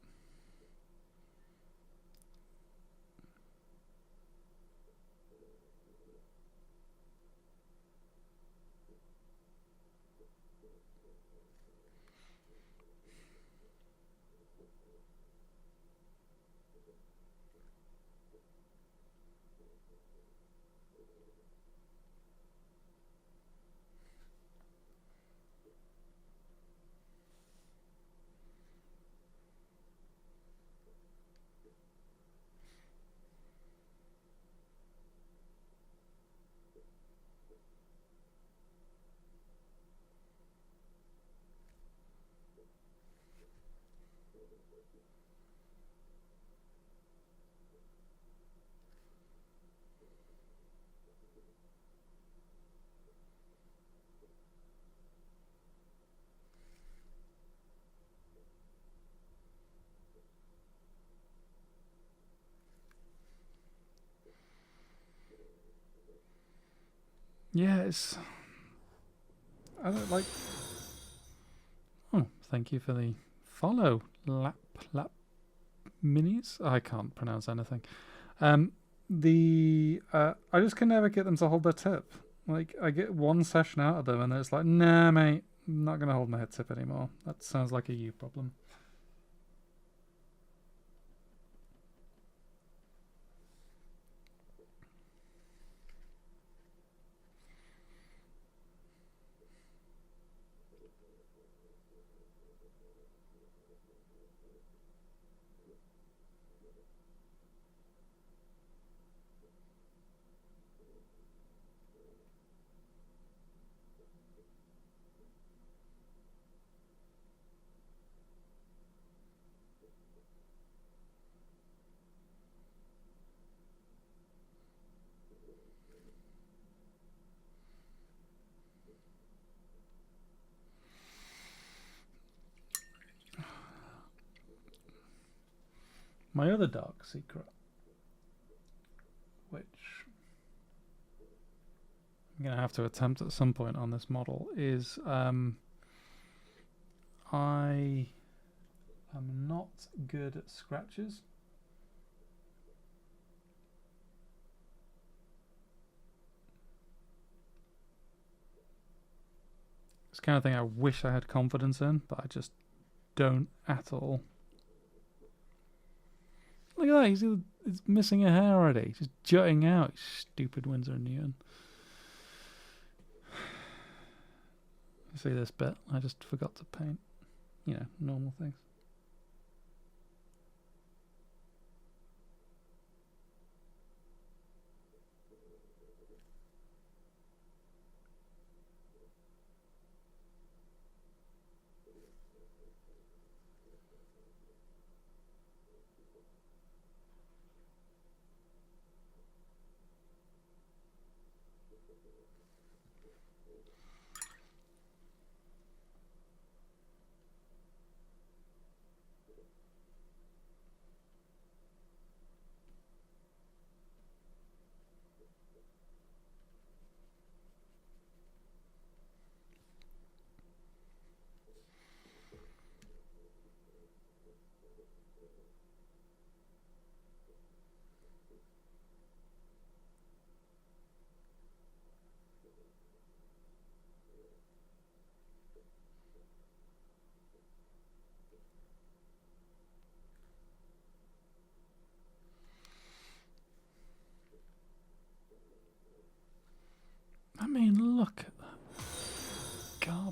Yeah, I don't like... Oh, thank you for the follow, lap minis. I can't pronounce anything. I just can never get them to hold their tip. Like, I get one session out of them and it's like, nah, mate, I'm not going to hold my head tip anymore. That sounds like a you problem. My other dark secret, which I'm going to have to attempt at some point on this model, is I am not good at scratches. It's the kind of thing I wish I had confidence in, but I just don't at all. Look at that, he's missing a hair already. Just jutting out, stupid Winsor & Newton. See this bit? I just forgot to paint. You know, normal things.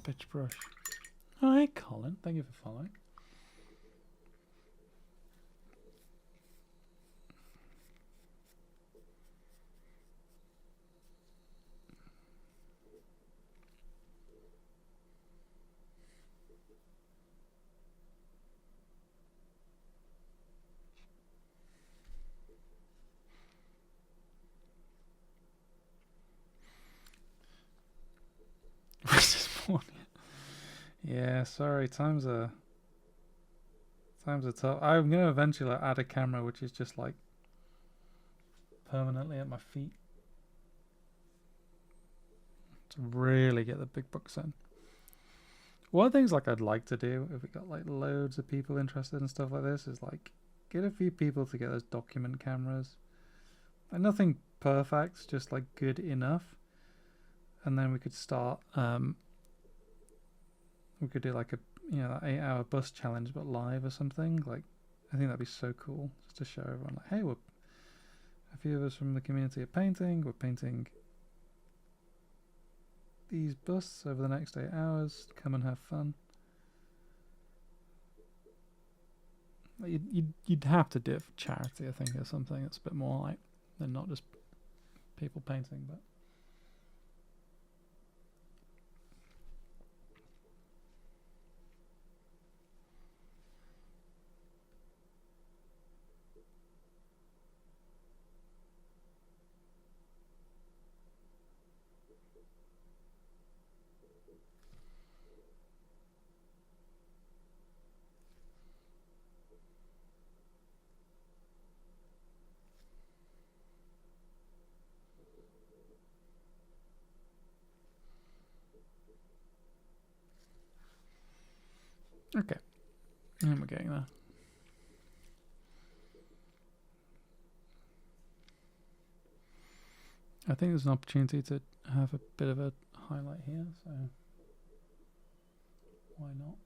Bitch brush. Oh, hey, Colin. Thank you for following. Yeah, sorry. Times are tough. I'm gonna eventually add a camera which is just like permanently at my feet to really get the big bucks in. One of the things like I'd like to do if we got like loads of people interested in stuff like this is like get a few people to get those document cameras. Like nothing perfect, just like good enough, and then we could start. We could do like a 8-hour bus challenge but live or something. Like I think that'd be so cool just to show everyone like, hey, we're a few of us from the community are painting. We're painting these busts over the next 8 hours. Come and have fun. You'd have to do it for charity, I think, or something. It's a bit more like than not just people painting, but. Okay, and we're getting there. I think there's an opportunity to have a bit of a highlight here, so why not?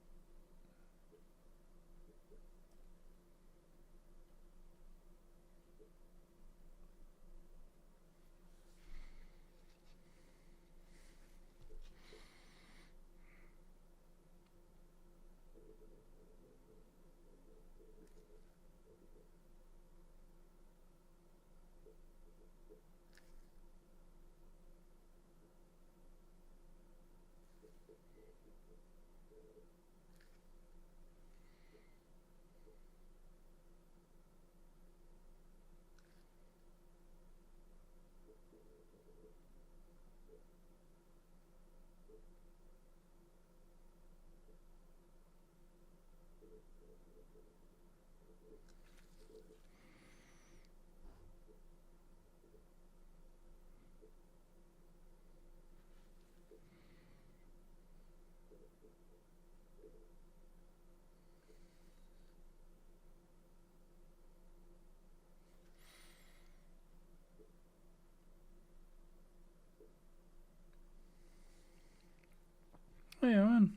Hey, Owen.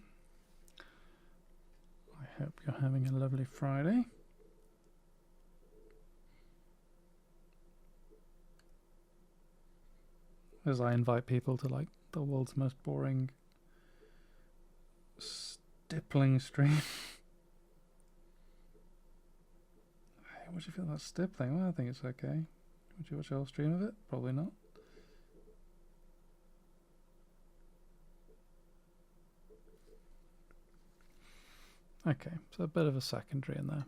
I hope you're having a lovely Friday. As I invite people to like the world's most boring stippling stream. Hey, what do you feel about stippling? Well, I think it's okay. Would you watch a whole stream of it? Probably not. Okay, so a bit of a secondary in there.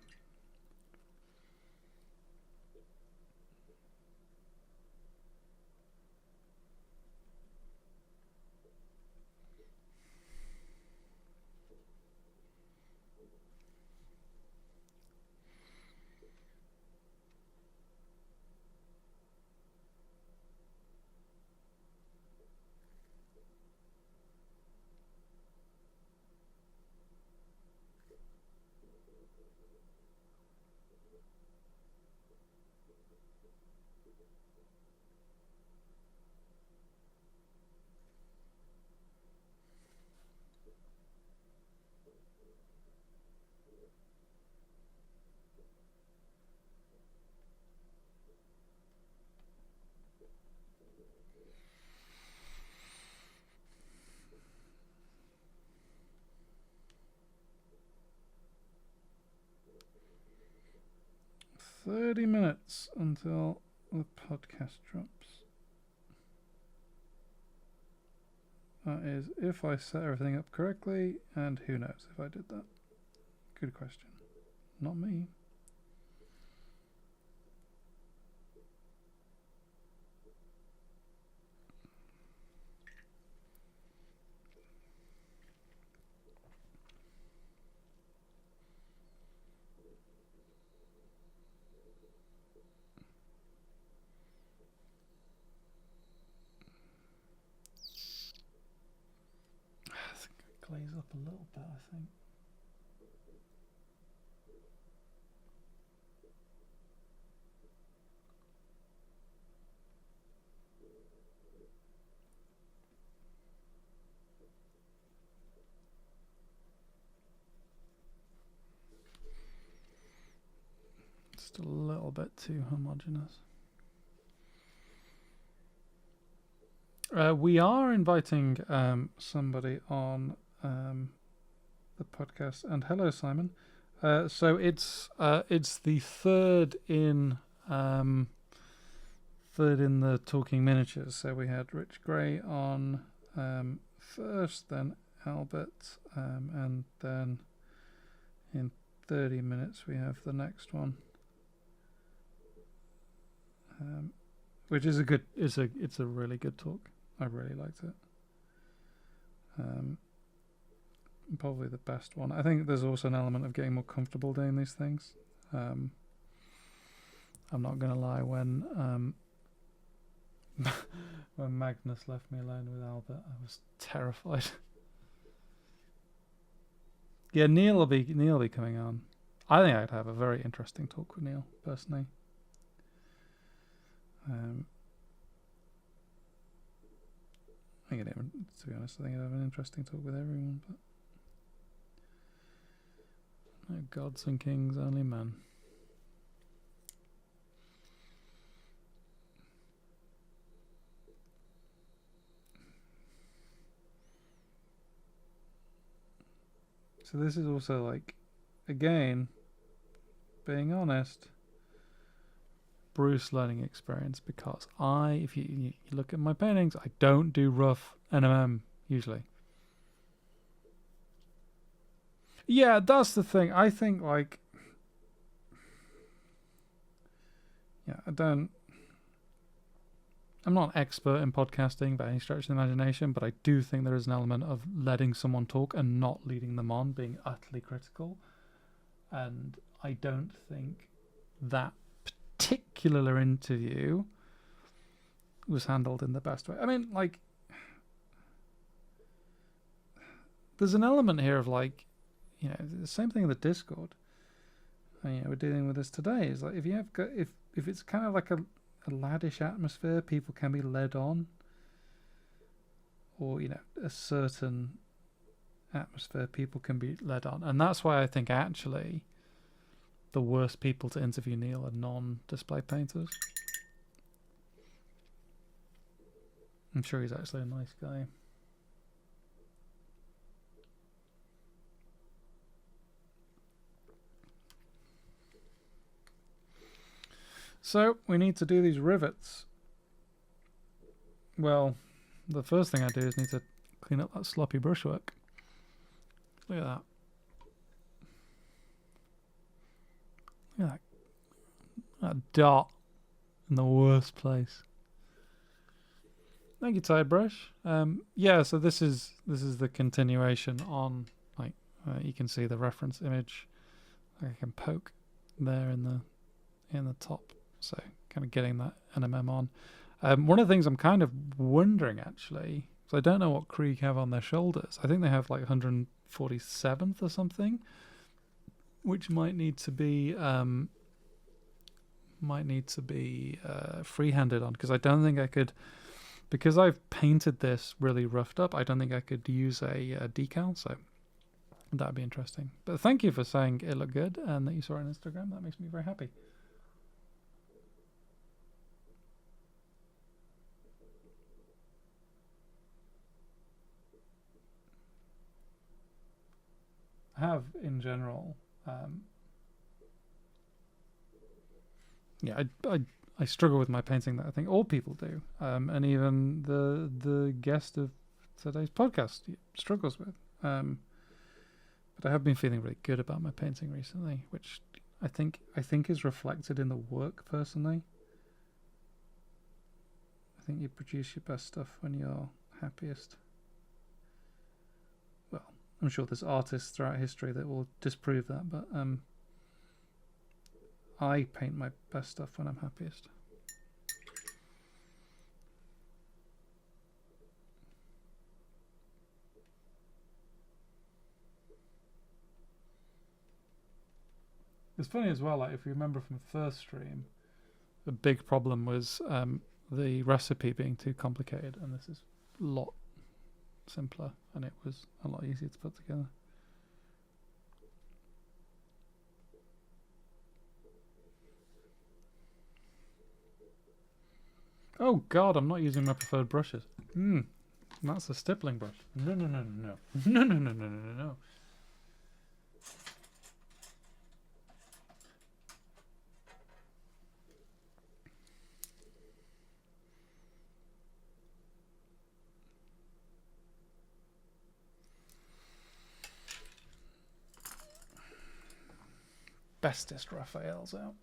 30 minutes until the podcast drops. That is if I set everything up correctly, and who knows if I did that. Good question. Not me. I think I glaze up a little bit, I think. Just a little bit too homogeneous. We are inviting somebody on the podcast, and hello, Simon. So it's the third in the Talking Miniatures. So we had Rich Gray on first, then Albert, and then in 30 minutes we have the next one, which is it's a really good talk. I really liked it. Probably the best one. I think there's also an element of getting more comfortable doing these things. I'm not gonna lie, when when Magnus left me alone with Albert, I was terrified. Yeah, Neil will be coming on. I think I'd have a very interesting talk with Neil, personally. I think to be honest, I think I'd have an interesting talk with everyone, but no gods and kings, only men. So this is also like, again, being honest, Bruce learning experience, because if you look at my paintings, I don't do rough NMM usually. Yeah, that's the thing. I think like, yeah, I'm not an expert in podcasting by any stretch of the imagination, but I do think there is an element of letting someone talk and not leading them on, being utterly critical. And I don't think that particular interview was handled in the best way. I mean, like, there's an element here of like, you know, the same thing in the Discord. And, you know, we're dealing with this today. Is like, if it's kind of like a laddish atmosphere, people can be led on, or, you know, a certain atmosphere, people can be led on. And that's why I think actually the worst people to interview Neil are non-display painters. I'm sure he's actually a nice guy. So we need to do these rivets. Well, the first thing I do is need to clean up that sloppy brushwork. Look at that. Look at that dot in the worst place. Thank you, Tide Brush. Yeah, so this is the continuation on, like, you can see the reference image. I can poke there in the top. So kind of getting that NMM on. One of the things I'm kind of wondering, actually, because I don't know what Krieg have on their shoulders. I think they have like 147th or something, which might need to be free-handed on, because I don't think I could, because I've painted this really roughed up, I don't think I could use a decal, so that'd be interesting. But thank you for saying it looked good and that you saw it on Instagram. That makes me very happy. Have in general yeah, I struggle with my painting that I think all people do, and even the guest of today's podcast struggles with. But I have been feeling really good about my painting recently, which I think is reflected in the work personally. I think you produce your best stuff when you're happiest. Well, I'm sure there's artists throughout history that will disprove that, but I paint my best stuff when I'm happiest. It's funny as well, like if you remember from the first stream, the big problem was the recipe being too complicated, and this is a lot simpler, and it was a lot easier to put together. Oh god, I'm not using my preferred brushes. That's a stippling brush. No. No. Bestest Raphael's out.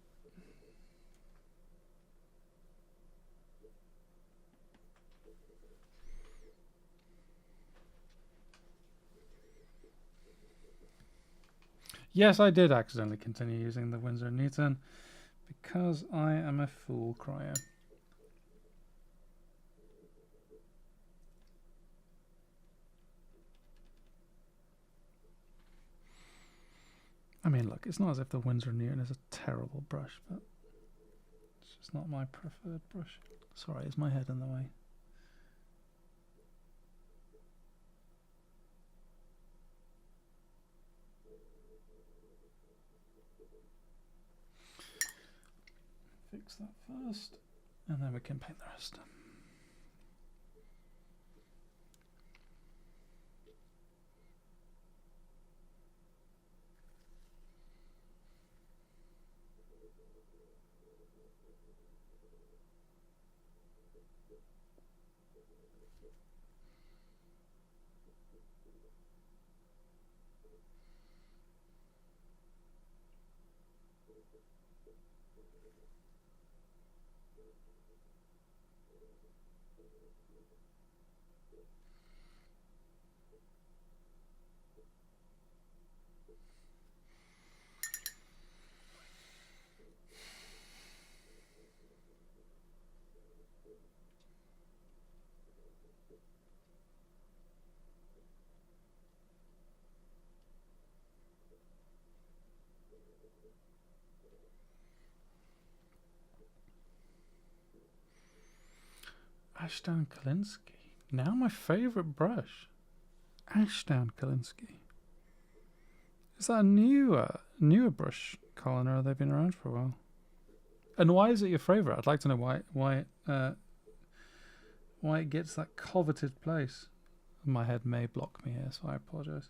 Yes, I did accidentally continue using the Winsor & Newton because I am a fool crier. I mean, look, it's not as if the Winsor & Newton is a terrible brush, but it's just not my preferred brush. Sorry, is my head in the way? Fix that first, and then we can paint the rest. Ashdown Kalinsky. Now my favourite brush. Ashdown Kalinsky. Is that a newer brush, Colin, or have they been around for a while? And why is it your favourite? I'd like to know why it gets that coveted place. My head may block me here, so I apologise.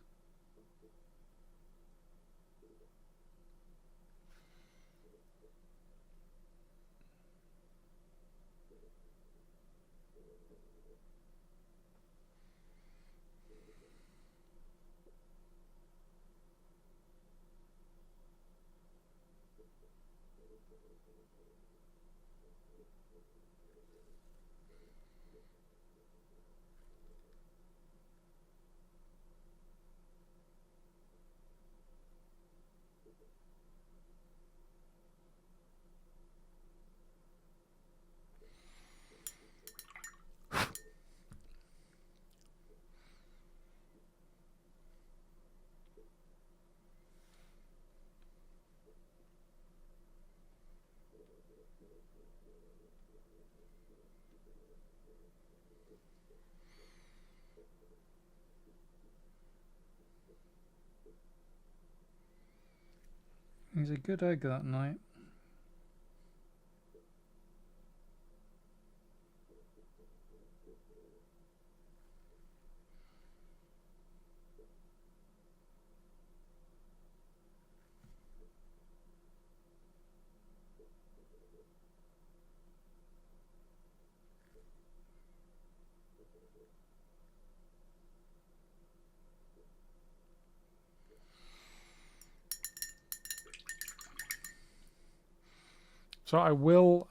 He's a good egg that night. So I will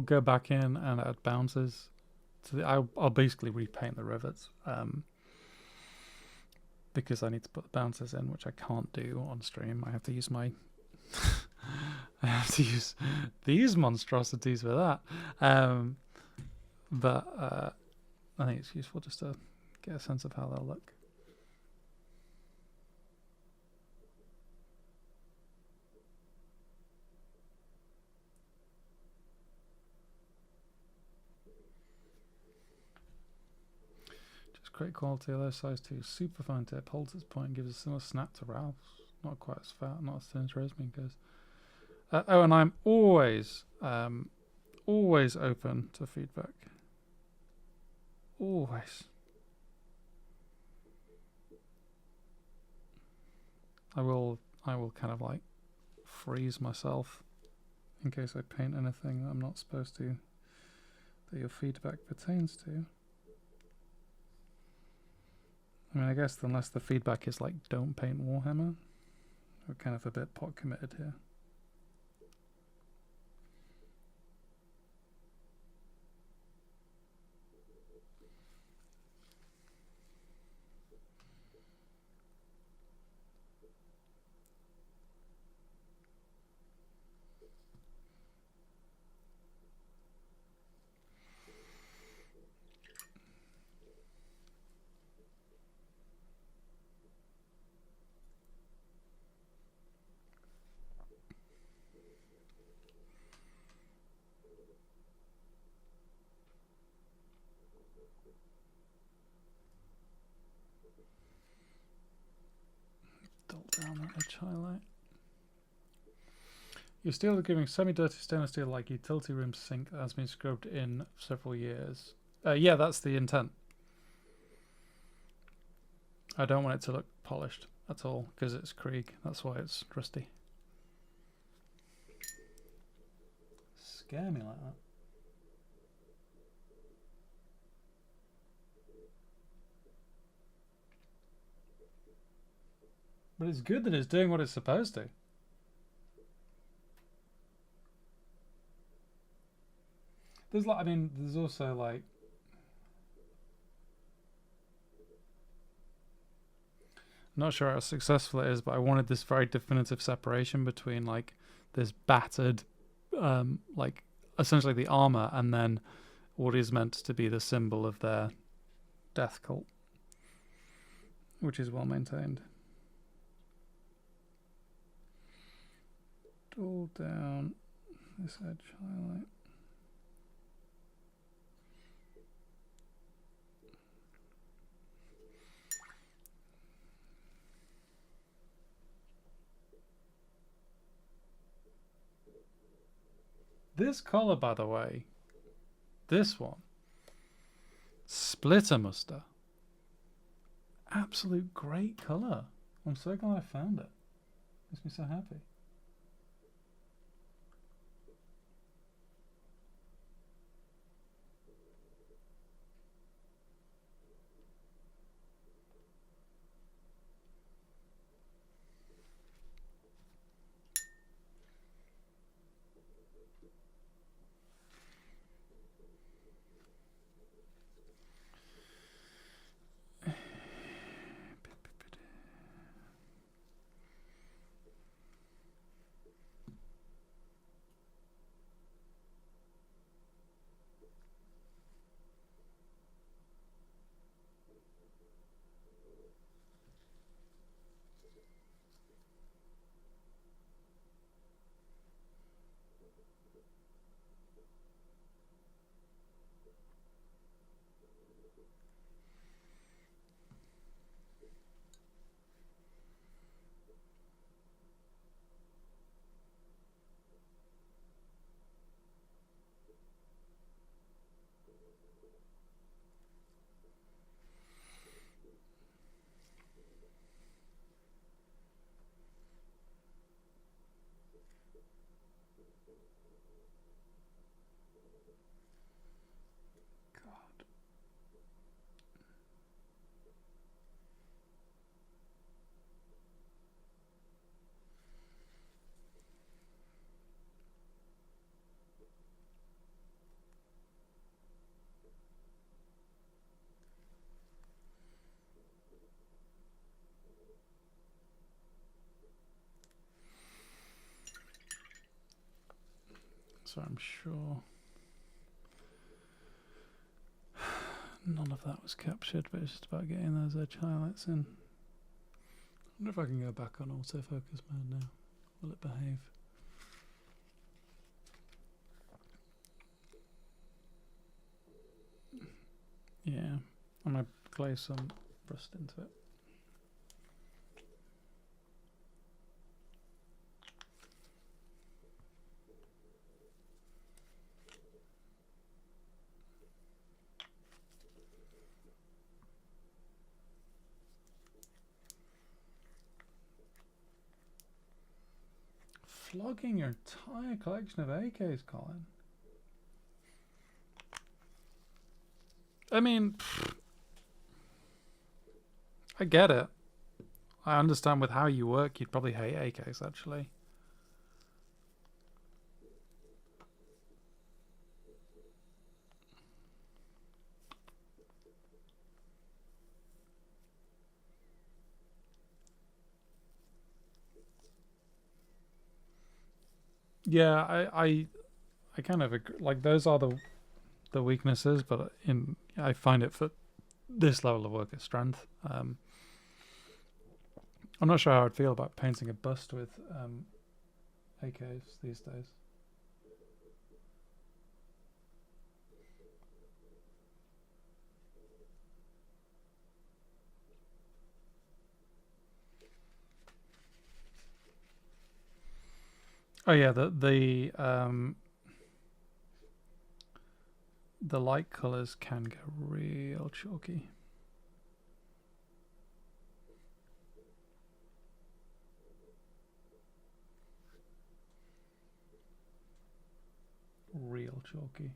go back in and add bounces. I'll basically repaint the rivets because I need to put the bounces in, which I can't do on stream. I have to use my I have to use these monstrosities for that. But I think it's useful just to get a sense of how they'll look. Great quality, low size too. Super fine tip, holds its point, gives a similar snap to Ralph's. Not quite as fat, not as thin as Rosemary goes. Oh, and I'm always open to feedback. Always. I will kind of like freeze myself in case I paint anything that I'm not supposed to, that your feedback pertains to. I mean, I guess unless the feedback is like, don't paint Warhammer, we're kind of a bit pot committed here. Down that edge highlight. Your steel is giving semi-dirty stainless steel like utility room sink that has been scrubbed in several years. Yeah, that's the intent. I don't want it to look polished at all because it's Krieg. That's why it's rusty. Scare me like that. But it's good that it's doing what it's supposed to. There's like, I mean, there's also like, I'm not sure how successful it is, but I wanted this very definitive separation between like this battered, like essentially the armor, and then what is meant to be the symbol of their death cult, which is well maintained. All down this edge highlight. This color, by the way, this one, Splitter Muster, absolute great color. I'm so glad I found it. Makes me so happy. So I'm sure none of that was captured, but it's just about getting those edge highlights in. I wonder if I can go back on autofocus mode now. Will it behave? Yeah, I'm going to glaze some rust into it. Flogging your entire collection of AKs, Colin. I mean, I get it. I understand with how you work, you'd probably hate AKs, actually. Yeah, I kind of agree. Like, those are the weaknesses, but I find it for this level of work at strength. I'm not sure how I'd feel about painting a bust with AKs these days. Oh yeah, the light colors can get real chalky. Real chalky.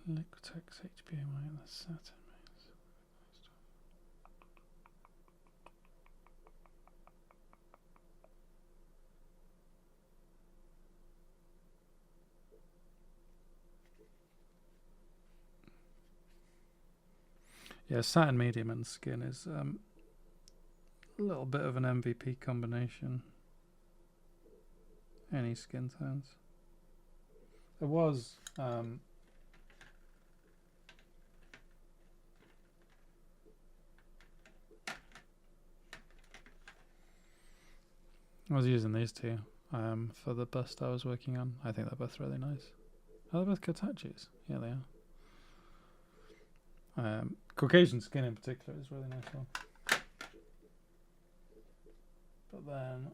Liquitex HPMI and the Saturn. Yeah, satin medium and skin is a little bit of an MVP combination. Any skin tones. There was I was using these two for the bust I was working on. I think they're both really nice. Are they both Katachis? Yeah, they are. Caucasian skin in particular is really nice one. But then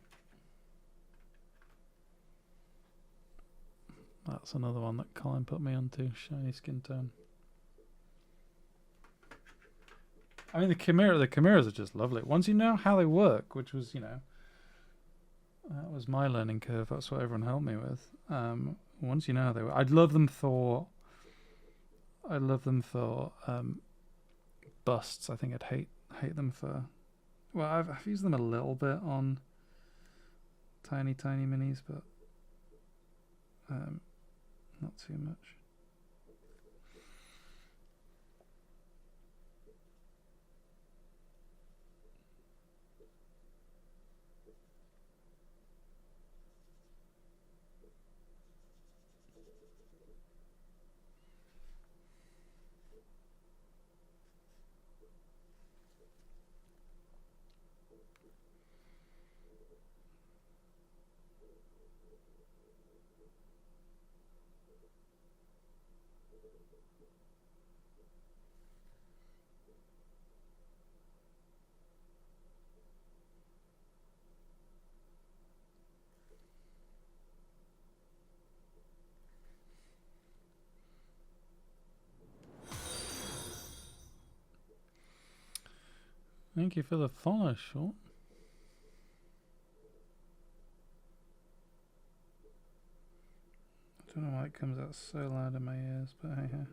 that's another one that Colin put me onto, shiny skin tone. I mean, the chimeras are just lovely. Once you know how they work, which was, that was my learning curve. That's what everyone helped me with. Once you know how they work, I'd love them for busts. I think I'd hate them for. Well, I've used them a little bit on tiny minis, but not too much. Thank you for the follow, Short. I don't know why it comes out so loud in my ears, but hey ho.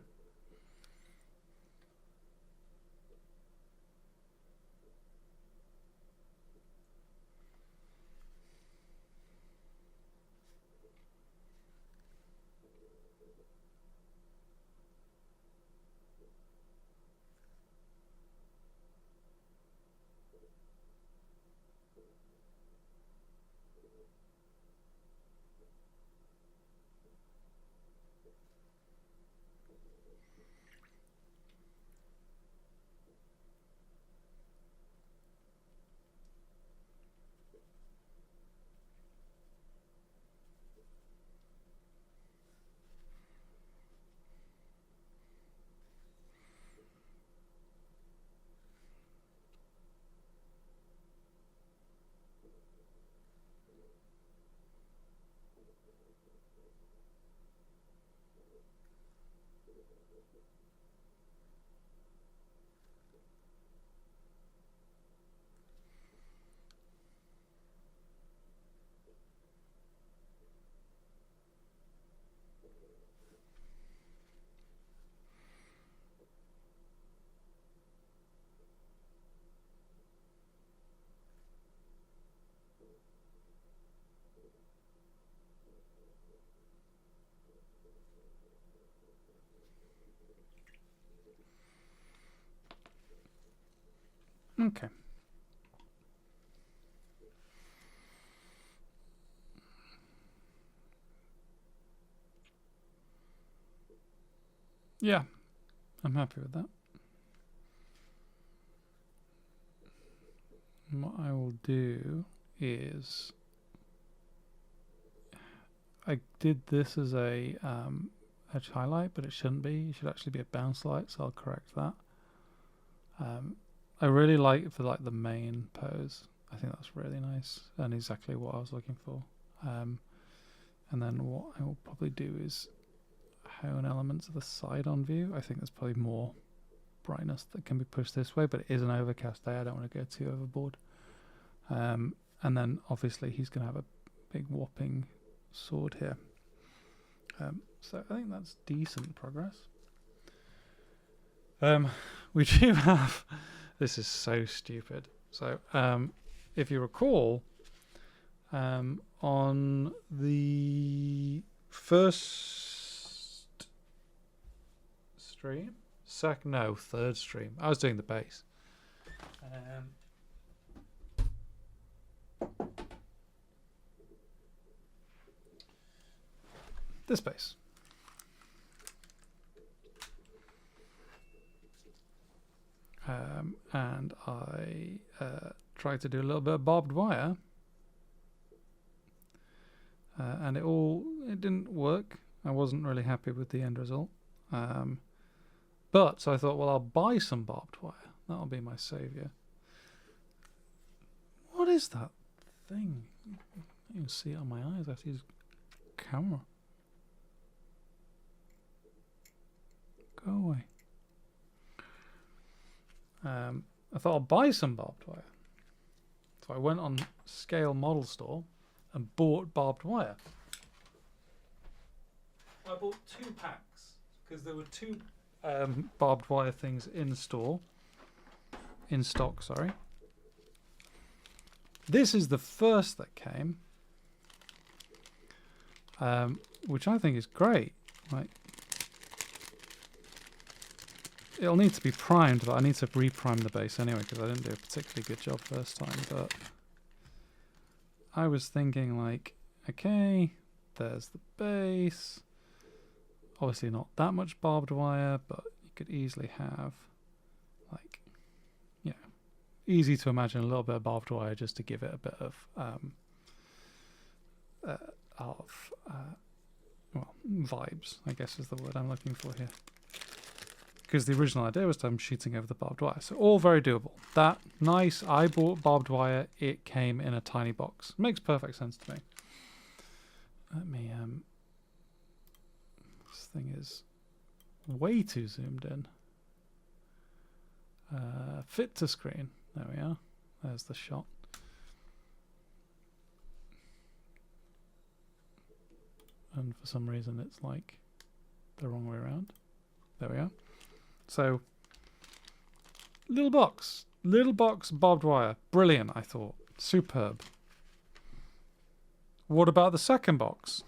Okay. Yeah, I'm happy with that. And what I will do is I did this as a edge highlight, but it shouldn't be. It should actually be a bounce light, so I'll correct that. I really like it for like the main pose. I think that's really nice and exactly what I was looking for. And then what I will probably do is hone elements of the side-on view. I think there's probably more brightness that can be pushed this way, but it is an overcast day. I don't want to go too overboard. And then obviously he's going to have a big whopping sword here. So I think that's decent progress. We do have... This is so stupid. So if you recall, on the first stream, third stream, I was doing the bass. This bass. And I tried to do a little bit of barbed wire, and it didn't work. I wasn't really happy with the end result. But so I thought, well, I'll buy some barbed wire. That'll be my savior. What is that thing? I can't even see it on my eyes. I have to use camera. Go away. I thought I'll buy some barbed wire. So I went on Scale Model Store and bought barbed wire. I bought 2 packs because there were 2 barbed wire things in stock, sorry. This is the first that came, which I think is great. Like, it'll need to be primed, but I need to reprime the base anyway because I didn't do a particularly good job first time. But I was thinking like, okay, there's the base. Obviously not that much barbed wire, but you could easily have like, you know, easy to imagine a little bit of barbed wire just to give it a bit of well, vibes, I guess is the word I'm looking for here. Because the original idea was I'm shooting over the barbed wire. So all very doable. That, nice, I bought barbed wire, it came in a tiny box. Makes perfect sense to me. Let me, this thing is way too zoomed in. Fit to screen, there we are. There's the shot. And for some reason it's like the wrong way around. There we are. So, little box barbed wire. Brilliant, I thought. Superb. What about the second box?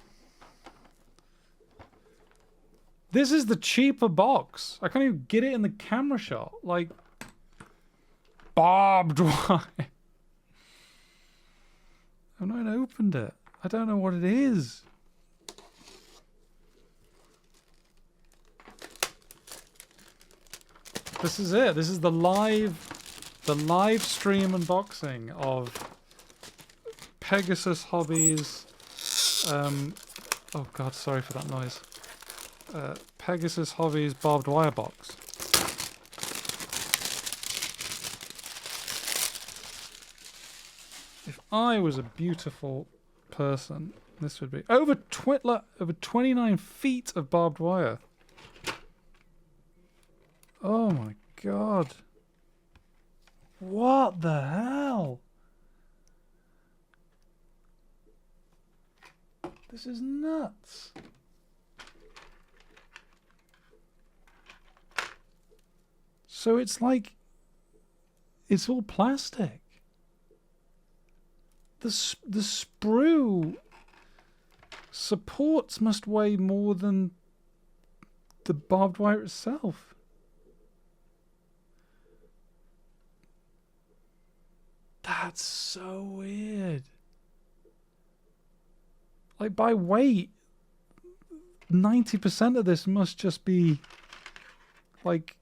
This is the cheaper box. I can't even get it in the camera shot. Like, barbed wire. I've not even opened it. I don't know what it is. This is it. This is the live stream unboxing of Pegasus Hobbies. Oh God, sorry for that noise. Pegasus Hobbies barbed wire box. If I was a beautiful person, this would be over 29 feet of barbed wire. Oh my God. What the hell? This is nuts. So it's like, it's all plastic. The sprue supports must weigh more than the barbed wire itself. That's so weird. Like, by weight, 90% of this must just be like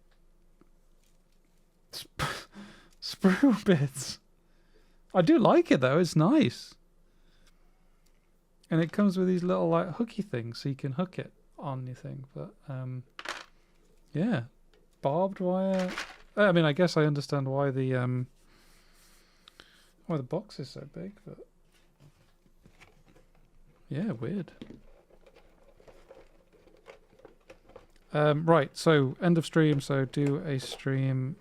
sprue bits. I do like it though, it's nice. And it comes with these little like hooky things so you can hook it on your thing. But yeah, barbed wire. I mean, I guess I understand why the box is so big, but yeah, weird. Right, so end of stream. So do a stream.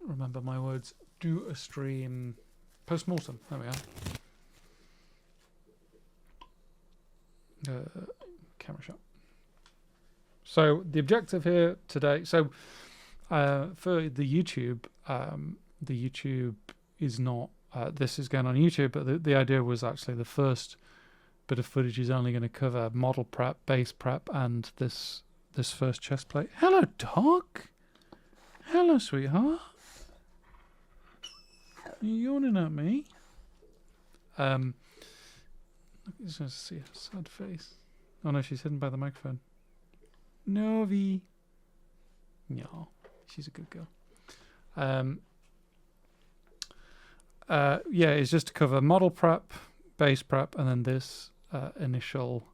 Remember my words. Do a stream. Post-mortem. There we are. Camera shot. So the objective here today. So for the YouTube is not. This is going on YouTube, but the idea was actually the first bit of footage is only going to cover model prep, base prep, and this first chest plate. Hello, dog. Hello, sweetheart. You yawning at me? I just want to see her sad face. Oh no, she's hidden by the microphone. Novi. No, she's a good girl. Yeah, it's just to cover model prep, base prep, and then this initial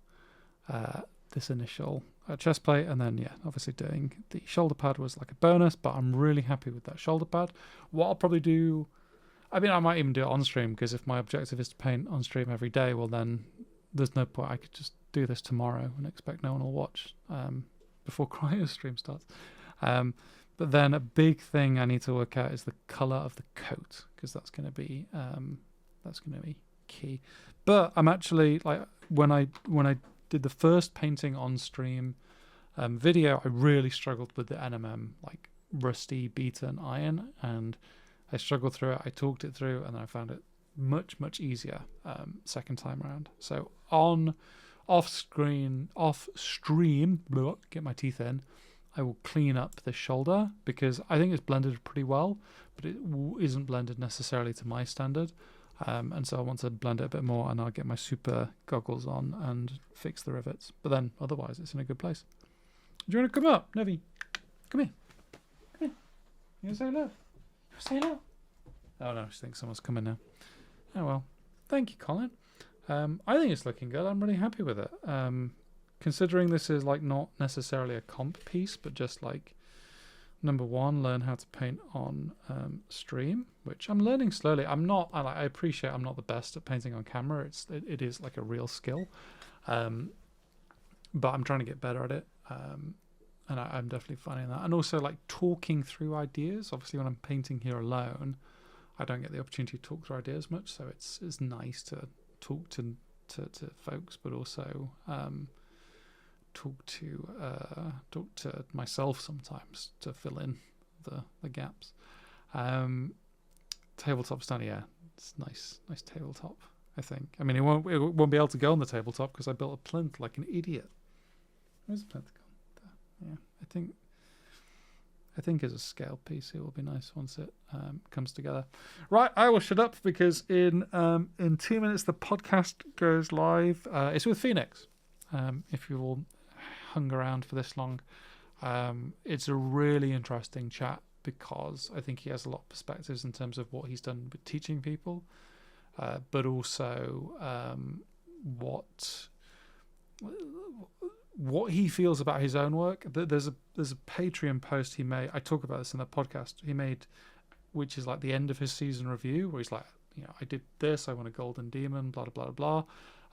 chest plate, and then yeah, obviously doing the shoulder pad was like a bonus, but I'm really happy with that shoulder pad. What I'll probably do, I mean, I might even do it on stream, because if my objective is to paint on stream every day, well then there's no point. I could just do this tomorrow and expect no one will watch before cryo stream starts. But then a big thing I need to work out is the color of the coat, because that's going to be key. But I'm actually like when I did the first painting on stream video, I really struggled with the NMM like rusty beaten iron, and I struggled through it. I talked it through, and then I found it much easier second time around. So off stream, get my teeth in, I will clean up the shoulder because I think it's blended pretty well, but it isn't blended necessarily to my standard. And so I want to blend it a bit more, and I'll get my super goggles on and fix the rivets. But then otherwise it's in a good place. Do you want to come up, Nevi? Come here. Come here. You want to say hello? You want to say hello? Oh no, she thinks someone's coming now. Oh well. Thank you, Colin. I think it's looking good. I'm really happy with it. Considering this is like not necessarily a comp piece, but just like number one, learn how to paint on stream, which I'm learning slowly. I appreciate I'm not the best at painting on camera. It is like a real skill, but I'm trying to get better at it. And I'm definitely finding that. And also like talking through ideas. Obviously when I'm painting here alone, I don't get the opportunity to talk through ideas much. So it's nice to talk to folks, but also talk to myself sometimes to fill in the gaps. Tabletop's done, yeah. It's nice tabletop, I think. I mean, it won't be able to go on the tabletop because I built a plinth like an idiot. Where's the plinth gone? There. Yeah, I think as a scale piece it will be nice once it comes together. Right, I will shut up because in 2 minutes the podcast goes live. It's with Phoenix. If you all hung around for this long, it's a really interesting chat because I think he has a lot of perspectives in terms of what he's done with teaching people, but also what he feels about his own work. There's a Patreon post he made. I talk about this in the podcast he made, which is like the end of his season review, where he's like, I did this, I won a golden demon, blah blah blah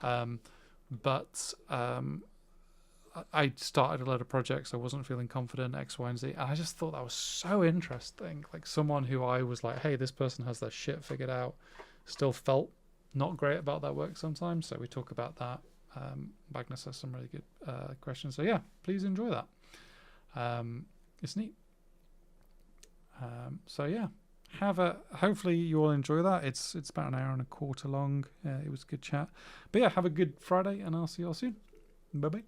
blah. But I started a load of projects. I wasn't feeling confident, X, Y, and Z. And I just thought that was so interesting. Like someone who I was like, hey, this person has their shit figured out, still felt not great about their work sometimes. So we talk about that. Magnus has some really good questions. So yeah, please enjoy that. It's neat. So yeah, hopefully you all enjoy that. It's about an hour and a quarter long. It was a good chat. But yeah, have a good Friday, and I'll see you all soon. Bye bye.